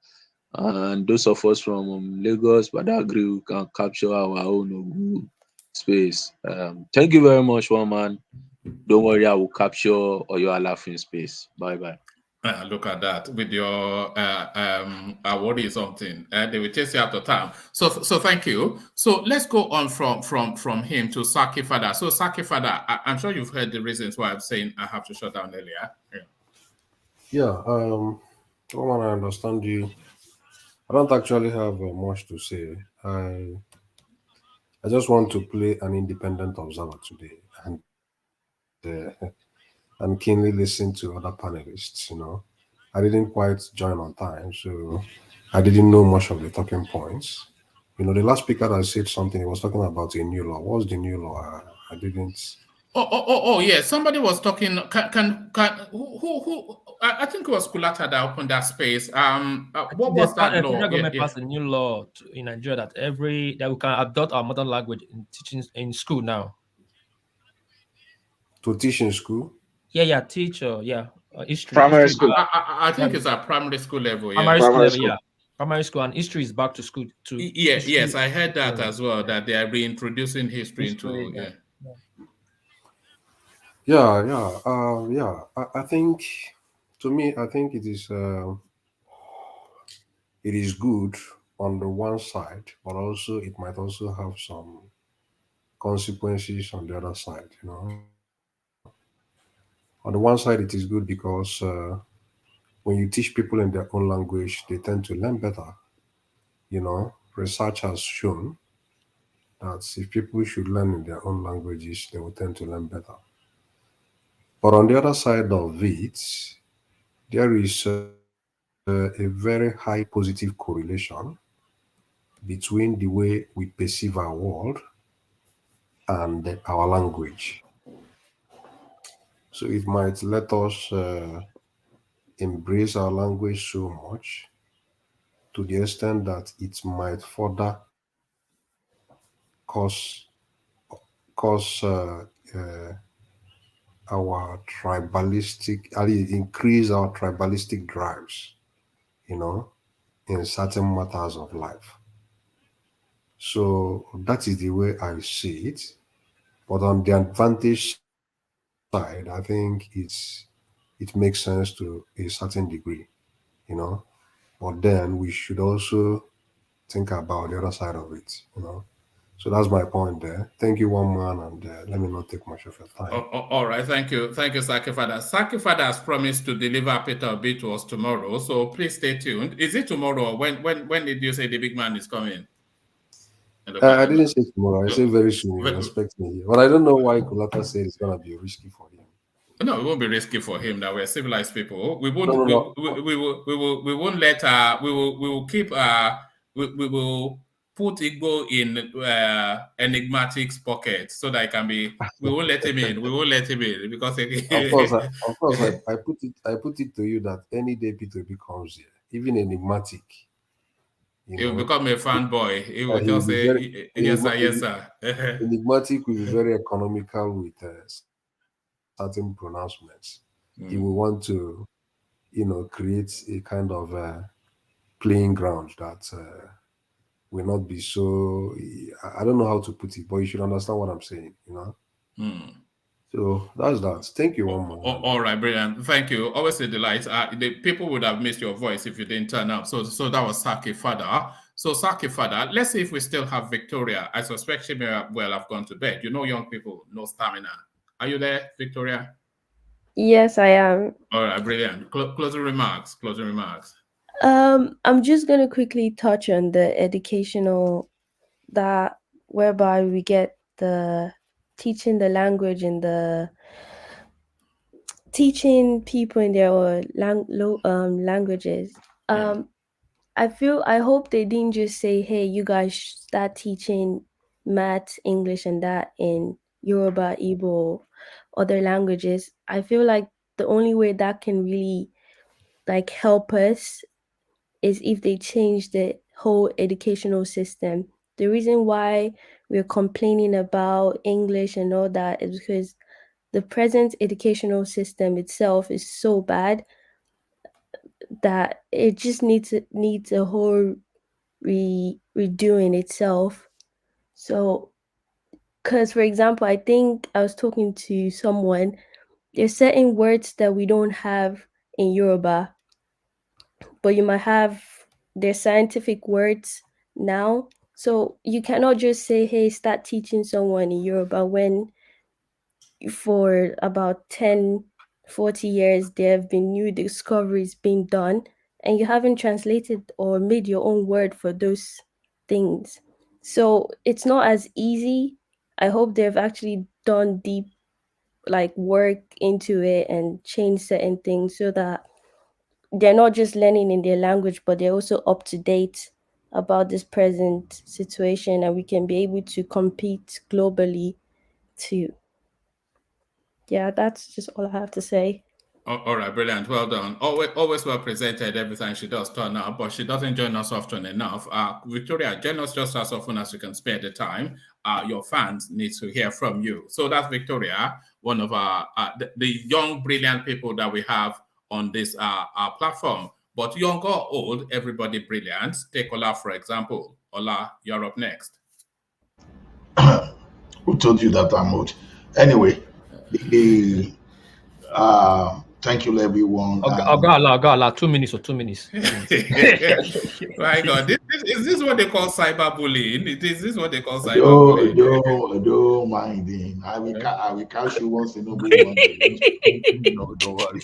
And those of us from Lagos, Badagry, we can capture our own Ogu space. Thank you very much, one man. Don't worry, I will capture Oyo Alafin space. Bye bye. Look at that with your what is something? They will chase you out of town. So thank you. So let's go on from him to Saki Fada. So Saki Fada, I'm sure you've heard the reasons why I'm saying I have to shut down earlier. Yeah, Roman, I understand you. I don't actually have much to say. I just want to play an independent observer today and keenly listen to other panelists. I didn't quite join on time, so I didn't know much of the talking points. The last speaker that said something, he was talking about a new law. What's the new law? I didn't. Oh, yeah. Somebody was talking. Can who? I think it was Kulata that opened that space. What was that law? Federal government passed a new law in Nigeria that we can adopt our mother language in teaching in school now. To teach in school? Yeah, teacher, history. Primary History. school. I think it's at primary school level. Yeah, primary school level. Yeah, primary school, and history is back to school. Yes, I heard that as well. That they are reintroducing history into. Yeah. I think, to me, I think it is good on the one side, but also it might also have some consequences on the other side. On the one side, it is good because when you teach people in their own language, they tend to learn better. Research has shown that if people should learn in their own languages, they will tend to learn better. But on the other side of it, there is a very high positive correlation between the way we perceive our world and our language. So it might let us embrace our language so much to the extent that it might further cause cause our increase our tribalistic drives, you know, in certain matters of life. So that is the way I see it. But on the advantage side, I think it makes sense to a certain degree, you know. But then we should also think about the other side of it. So that's my point there. Thank you, one man, and let me not take much of your time. All right, thank you, Saki Fada. Saki Fada has promised to deliver Peter Obi to us tomorrow, so please stay tuned. Is it tomorrow? When did you say the big man is coming? I didn't say tomorrow. I said very soon. You expect me here, but I don't know why Kulata said it's gonna be risky for him. No, it won't be risky for him. That we're civilized people. We won't. No. We won't let. We will keep. We will put Igbo in enigmatic's pocket so that it can be. We won't let him in. We won't let him in because. Of course, I put it to you that any day Peter becomes here, even enigmatic. He will become a fanboy. He will just say, yes, sir, yes, sir. Enigmatic will be very economical with certain pronouncements. He will want to, create a kind of playing ground that will not be so. I don't know how to put it, but you should understand what I'm saying. So that's that. Thank you, one more. All right, brilliant. Thank you. Always a delight. The people would have missed your voice if you didn't turn up. So that was Saki Fada. So Saki Fada, let's see if we still have Victoria. I suspect she may have gone to bed. Young people, no stamina. Are you there, Victoria? Yes, I am. All right, brilliant. Closing remarks. I'm just gonna quickly touch on the educational that whereby we get the teaching the language and the teaching people in their languages. I hope they didn't just say, hey, you guys start teaching math, English, and that in Yoruba, Igbo, other languages. I feel like the only way that can really help us is if they change the whole educational system. The reason why we're complaining about English and all that is because the present educational system itself is so bad that it just needs a whole redoing itself. So, because for example, I think I was talking to someone. There's certain words that we don't have in Yoruba, but you might have their scientific words now. So you cannot just say, hey, start teaching someone in Yoruba when for about 10, 40 years there have been new discoveries being done and you haven't translated or made your own word for those things. So it's not as easy. I hope they've actually done deep like work into it and changed certain things so that they're not just learning in their language, but they're also up to date about this present situation and we can be able to compete globally too. Yeah, that's just all I have to say. All right, brilliant. Well done. Always well presented every time she does turn up, but she doesn't join us often enough. Victoria, join us just as often as you can spare the time. Your fans need to hear from you. So that's Victoria, one of the young, brilliant people that we have on this our platform. But young or old, everybody brilliant. Take Ola, for example. Ola, you're up next. Who told you that I'm old? Anyway, thank you, everyone. I'll go allow 2 minutes or 2 minutes. My God, is this what they call cyberbullying? Is this what they call cyberbullying? Don't mind him. I will catch you once in a blue one day. No, don't worry.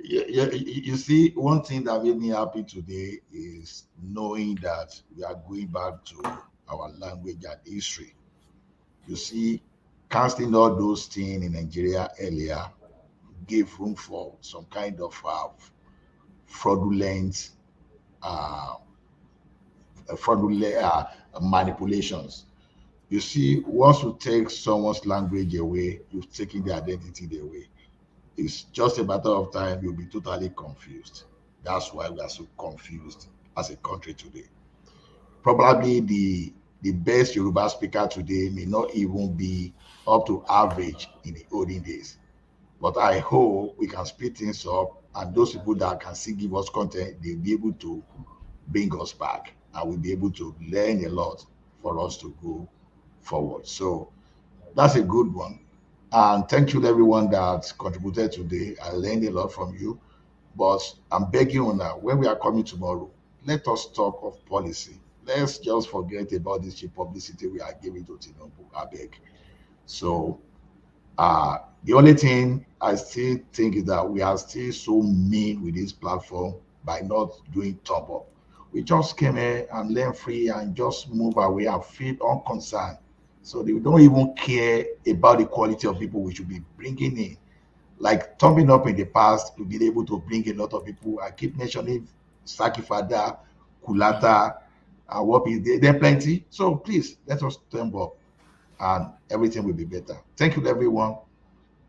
You see, one thing that made me happy today is knowing that we are going back to our language and history. You see, casting all those things in Nigeria earlier gave room for some kind of fraudulent, uh, fraudulent manipulations. You see, once you take someone's language away, you've taken their identity away. It's just a matter of time you'll be totally confused. That's why we are so confused as a country today. Probably the best Yoruba speaker today may not even be up to average in the olden days. But I hope we can speed things up, and those people that can still give us content, they'll be able to bring us back, and we'll be able to learn a lot for us to go forward. So that's a good one. And thank you to everyone that contributed today. I learned a lot from you. But I'm begging you now, when we are coming tomorrow, let us talk of policy. Let's just forget about this cheap publicity we are giving to Tinubu. I beg. So the only thing I still think is that we are still so mean with this platform by not doing top up. We just came here and learn free and just move away and feel unconcerned. So they don't even care about the quality of people we should be bringing in. Like thumbing up in the past, we've been able to bring a lot of people. I keep mentioning Sakifada, Kulata, and what is there? There are plenty. So please let us thumb up and everything will be better. Thank you, everyone.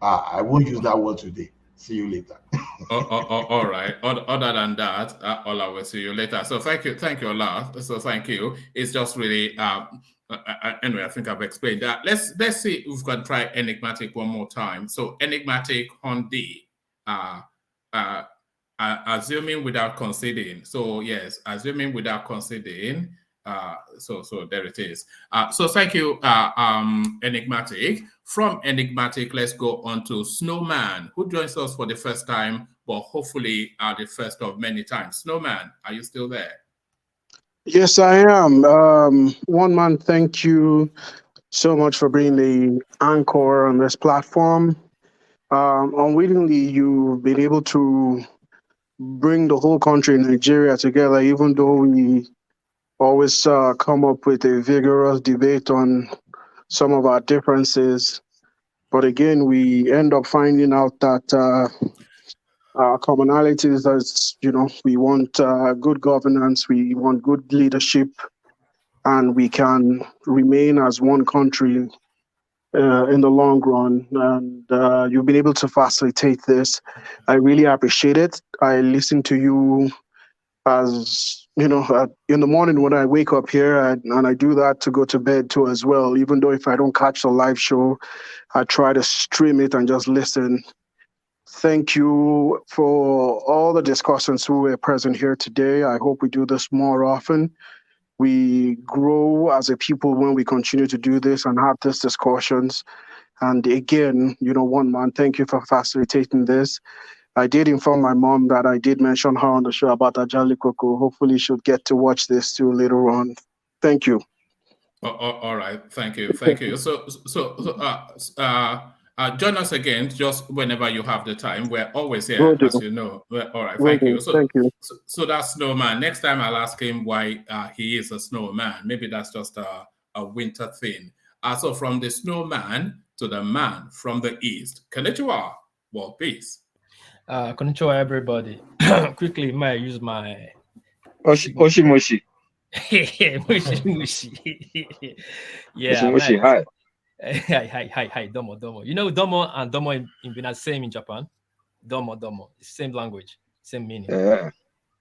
I won't use that word today. See you later. All right. Other than that, Ola, will see you later. So thank you, Ola. So thank you. It's just really anyway. I think I've explained that. Let's see if we can try enigmatic one more time. So enigmatic on D. Assuming without conceding. So yes, assuming without conceding. So there it is. So thank you, Enigmatic. From Enigmatic, let's go on to Snowman, who joins us for the first time, but hopefully the first of many times. Snowman, are you still there? Yes, I am. One man, thank you so much for being the anchor on this platform. Unwittingly, you've been able to bring the whole country, Nigeria, together, even though we always come up with a vigorous debate on some of our differences. But again, we end up finding out that our commonalities is, we want good governance, we want good leadership, and we can remain as one country in the long run. And you've been able to facilitate this. I really appreciate it. I listen to you as in the morning when I wake up here, and I do that to go to bed too as well. Even though if I don't catch the live show, I try to stream it and just listen. Thank you for all the discussants who were present here today. I hope we do this more often. We grow as a people when we continue to do this and have these discussions. And again, one man, thank you for facilitating this. I did inform my mom that I did mention her on the show about Ajali Coco. Hopefully she'll get to watch this too later on. Thank you. All right, thank you. Join us again just whenever you have the time. We're always here, Will do. as you know. All right, Will thank do. you. Thank you. So that snowman. Next time I'll ask him why he is a snowman. Maybe that's just a winter thing. So from the snowman to the man from the east. Konnichiwa, world peace. Konnichiwa, everybody. Quickly, may I use my Oshimoshi. Mushi. Yeah, Oshimoshi, hi. Hi, Domo. You know, Domo and Domo in Benin same in Japan. Domo, same language, same meaning.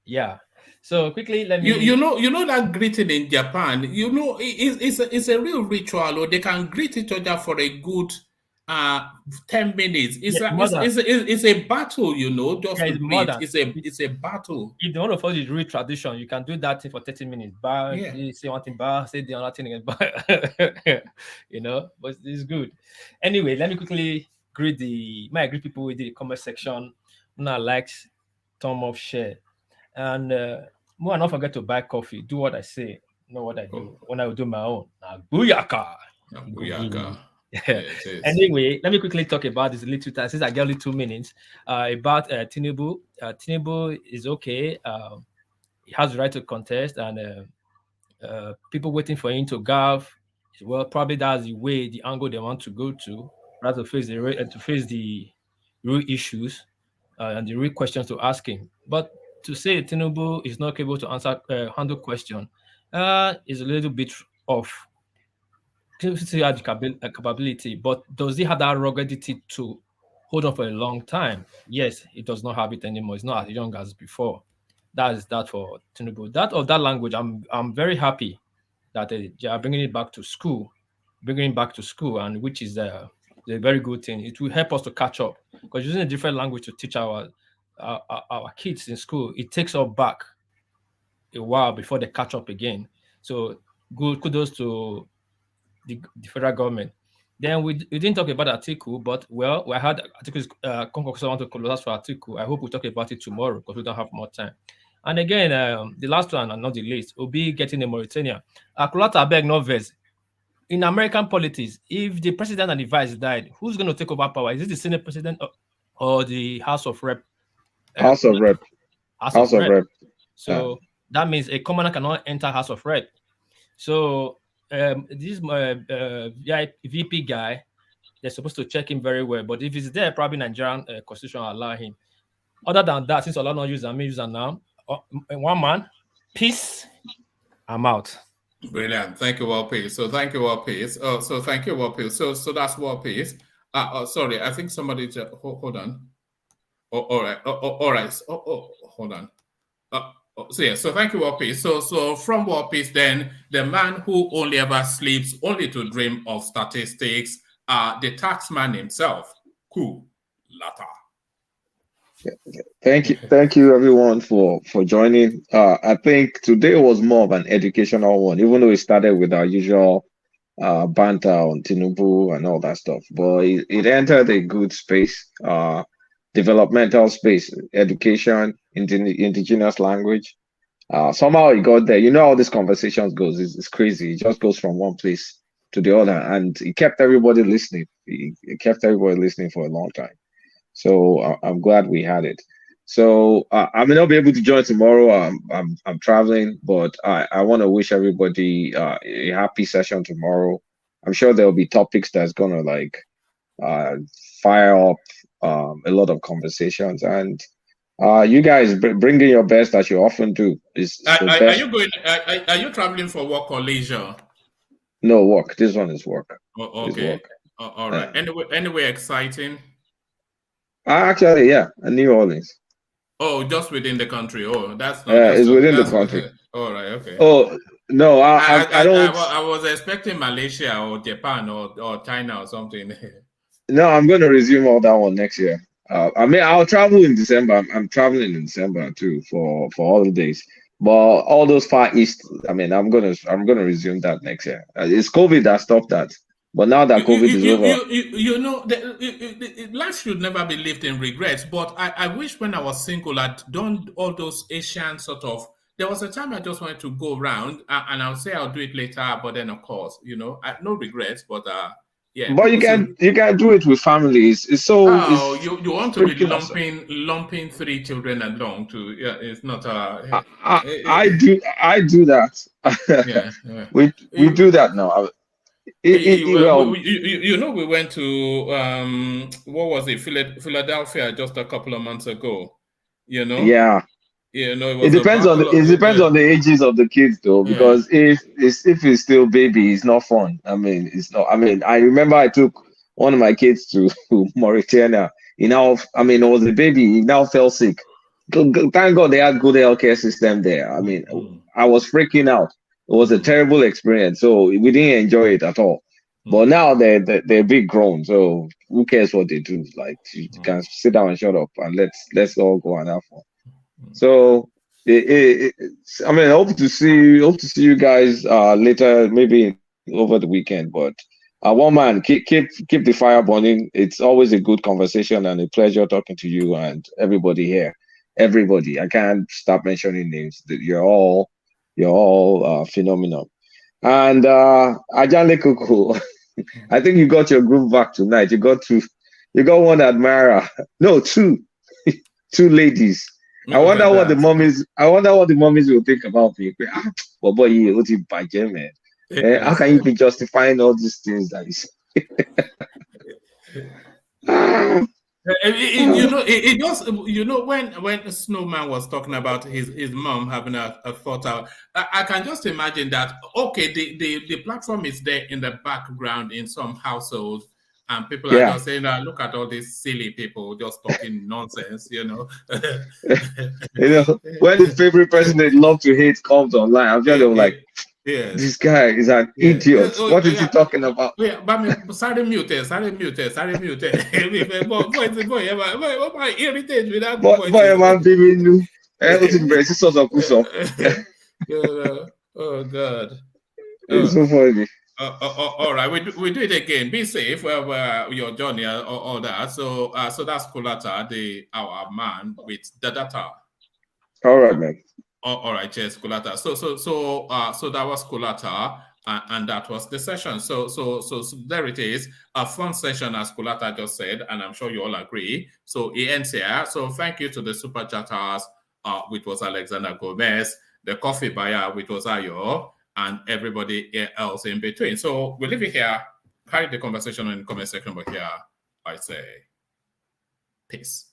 Yeah. So quickly, let me. You know that greeting in Japan. You know, it's a real ritual. Or they can greet each other for a good 10 minutes. It's a battle. You know, just to greet. It's a battle. If they want to follow the real tradition, you can do that thing for 30 minutes. Say one thing, say the other thing again. You know, but it's good. Anyway, let me quickly greet people with the comment section. Una likes, thumb up, share. And more not forget to buy coffee. Do what I say, know what I do. When I will do my own. Booyaka. Booyaka. Anyway, let me quickly talk about this little time since I get only 2 minutes. About Tinubu. Tinubu is okay. He has the right to contest, and people waiting for him to gov. Well, probably that's the angle they want to go to, rather to face the real issues and the real questions to ask him. But to say Tinubu is not able to handle question is a little bit off. He had the capability, but does he have that ruggedity to hold on for a long time? Yes, he does not have it anymore. It's not as young as before. That is that for Tinubu. That language, I'm very happy that they are bringing it back to school, and which is a very good thing. It will help us to catch up because using a different language to teach our kids in school, it takes us back a while before they catch up again. So good kudos to the federal government. Then we didn't talk about Atiku, but well, we had Atiku's Concourse want to close for Atiku. I hope we talk about it tomorrow because we don't have more time. And again, the last one and not the least, Obi getting a Mauritania. Akulata beg novice. In American politics, if the president and the vice died, who's going to take over power? Is it the Senate president or the House of Rep? House of Rep. So that means a commoner cannot enter House of Rep. So this VP guy, they're supposed to check him very well. But if he's there, probably Nigerian constitution will allow him. Other than that, since Allah not use me use now, one man, peace. I'm out. Brilliant. Thank you, World Peace. So thank you, World Peace. So thank you, World Peace. So that's World Peace. Sorry, I think somebody just hold on. All right. All right. Hold on. So thank you, World Peace. So from World Peace, then the man who only ever sleeps only to dream of statistics, the taxman himself, Ku Lata. Thank you everyone for joining. I think today was more of an educational one, even though it started with our usual banter on Tinubu and all that stuff. But it entered a good space, developmental space, education, indigenous language. Somehow it got there. You know how these conversations goes. It's crazy. It just goes from one place to the other, and it kept everybody listening. It kept everybody listening for a long time. So I'm glad we had it. So I may not be able to join tomorrow. I'm traveling, but I want to wish everybody a happy session tomorrow. I'm sure there'll be topics that's gonna like fire up a lot of conversations, and you guys bring in your best as you often do. Are you going? Are you traveling for work or leisure? No, work. This one is work. Oh, okay. Work. All right. Anyway, exciting. Actually, yeah, New Orleans. Oh, just within the country. Oh, that's not. It's within the country. All right. Okay. Oh no, I don't. I was expecting Malaysia or Japan or China or something. No, I'm going to resume all that one next year. I mean, I'll travel in December. I'm traveling in December too for holidays. But all those far east, I mean, I'm gonna resume that next year. It's COVID that stopped that. But now that COVID is over, you know, life should never be lived in regrets. But I wish when I was single, I'd done all those Asian sort of. There was a time I just wanted to go around, and I'll say I'll do it later. But then, of course, you know, no regrets. But yeah, but people should. you can do it with families. It's Oh, it's you want to be freaking awesome. lumping 3 children along to? Yeah, it's not I do that. yeah, yeah. we do that now. Well, You know, we went to what was it, Philadelphia, just a couple of months ago. You know, yeah. it It was a depends on battle. the ages of the kids though, Yeah. because if it's still baby, it's not fun. I mean, it's not. I mean, I remember I took one of my kids to Mauritania. He now, I mean, it was a baby. He now fell sick. Thank God they had good healthcare system there. I mean, I was freaking out. It was a terrible experience. So we didn't enjoy it at all. But now they're big grown. So who cares what they do? Like you can sit down and shut up and let's all go and have fun. So I mean, I hope to see you guys later, maybe over the weekend. But one man, keep the fire burning. It's always a good conversation and a pleasure talking to you and everybody here. Everybody, I can't stop mentioning names. You're all phenomenal. And Ajale Kuku, I think you got your groove back tonight. You got one admirer. No, two ladies. I Look wonder at what the that. mummies will think about me. But boy, man. How Yes. can you be justifying all these things that is? You know, it does. You know, when Snowman was talking about his mom having a thought out, I can just imagine that. Okay, the platform is there in the background in some households, and people are Yeah. just saying, "Look at all these silly people just talking nonsense," you know. You know, when the favorite person they love to hate comes online, I'm just like, Yes. this guy is an idiot. What is he talking about? Yeah, but me sorry mute. Boy, my irritate with that Boy, voice. man, baby, new. Oh God. It's so funny. All right, we do it again. Be safe wherever your journey or all that. So that's Kulata, our man with the data. All right, man. All right, cheers, Kulata. So that was Kulata, and that was the session. So there it is, a fun session, as Kulata just said, and I'm sure you all agree. So it ends here. So thank you to the super chatters, which was Alexander Gomez, the coffee buyer, which was Ayo, and everybody else in between. So we'll leave it here. Carry the conversation in the comment section, but here I say peace.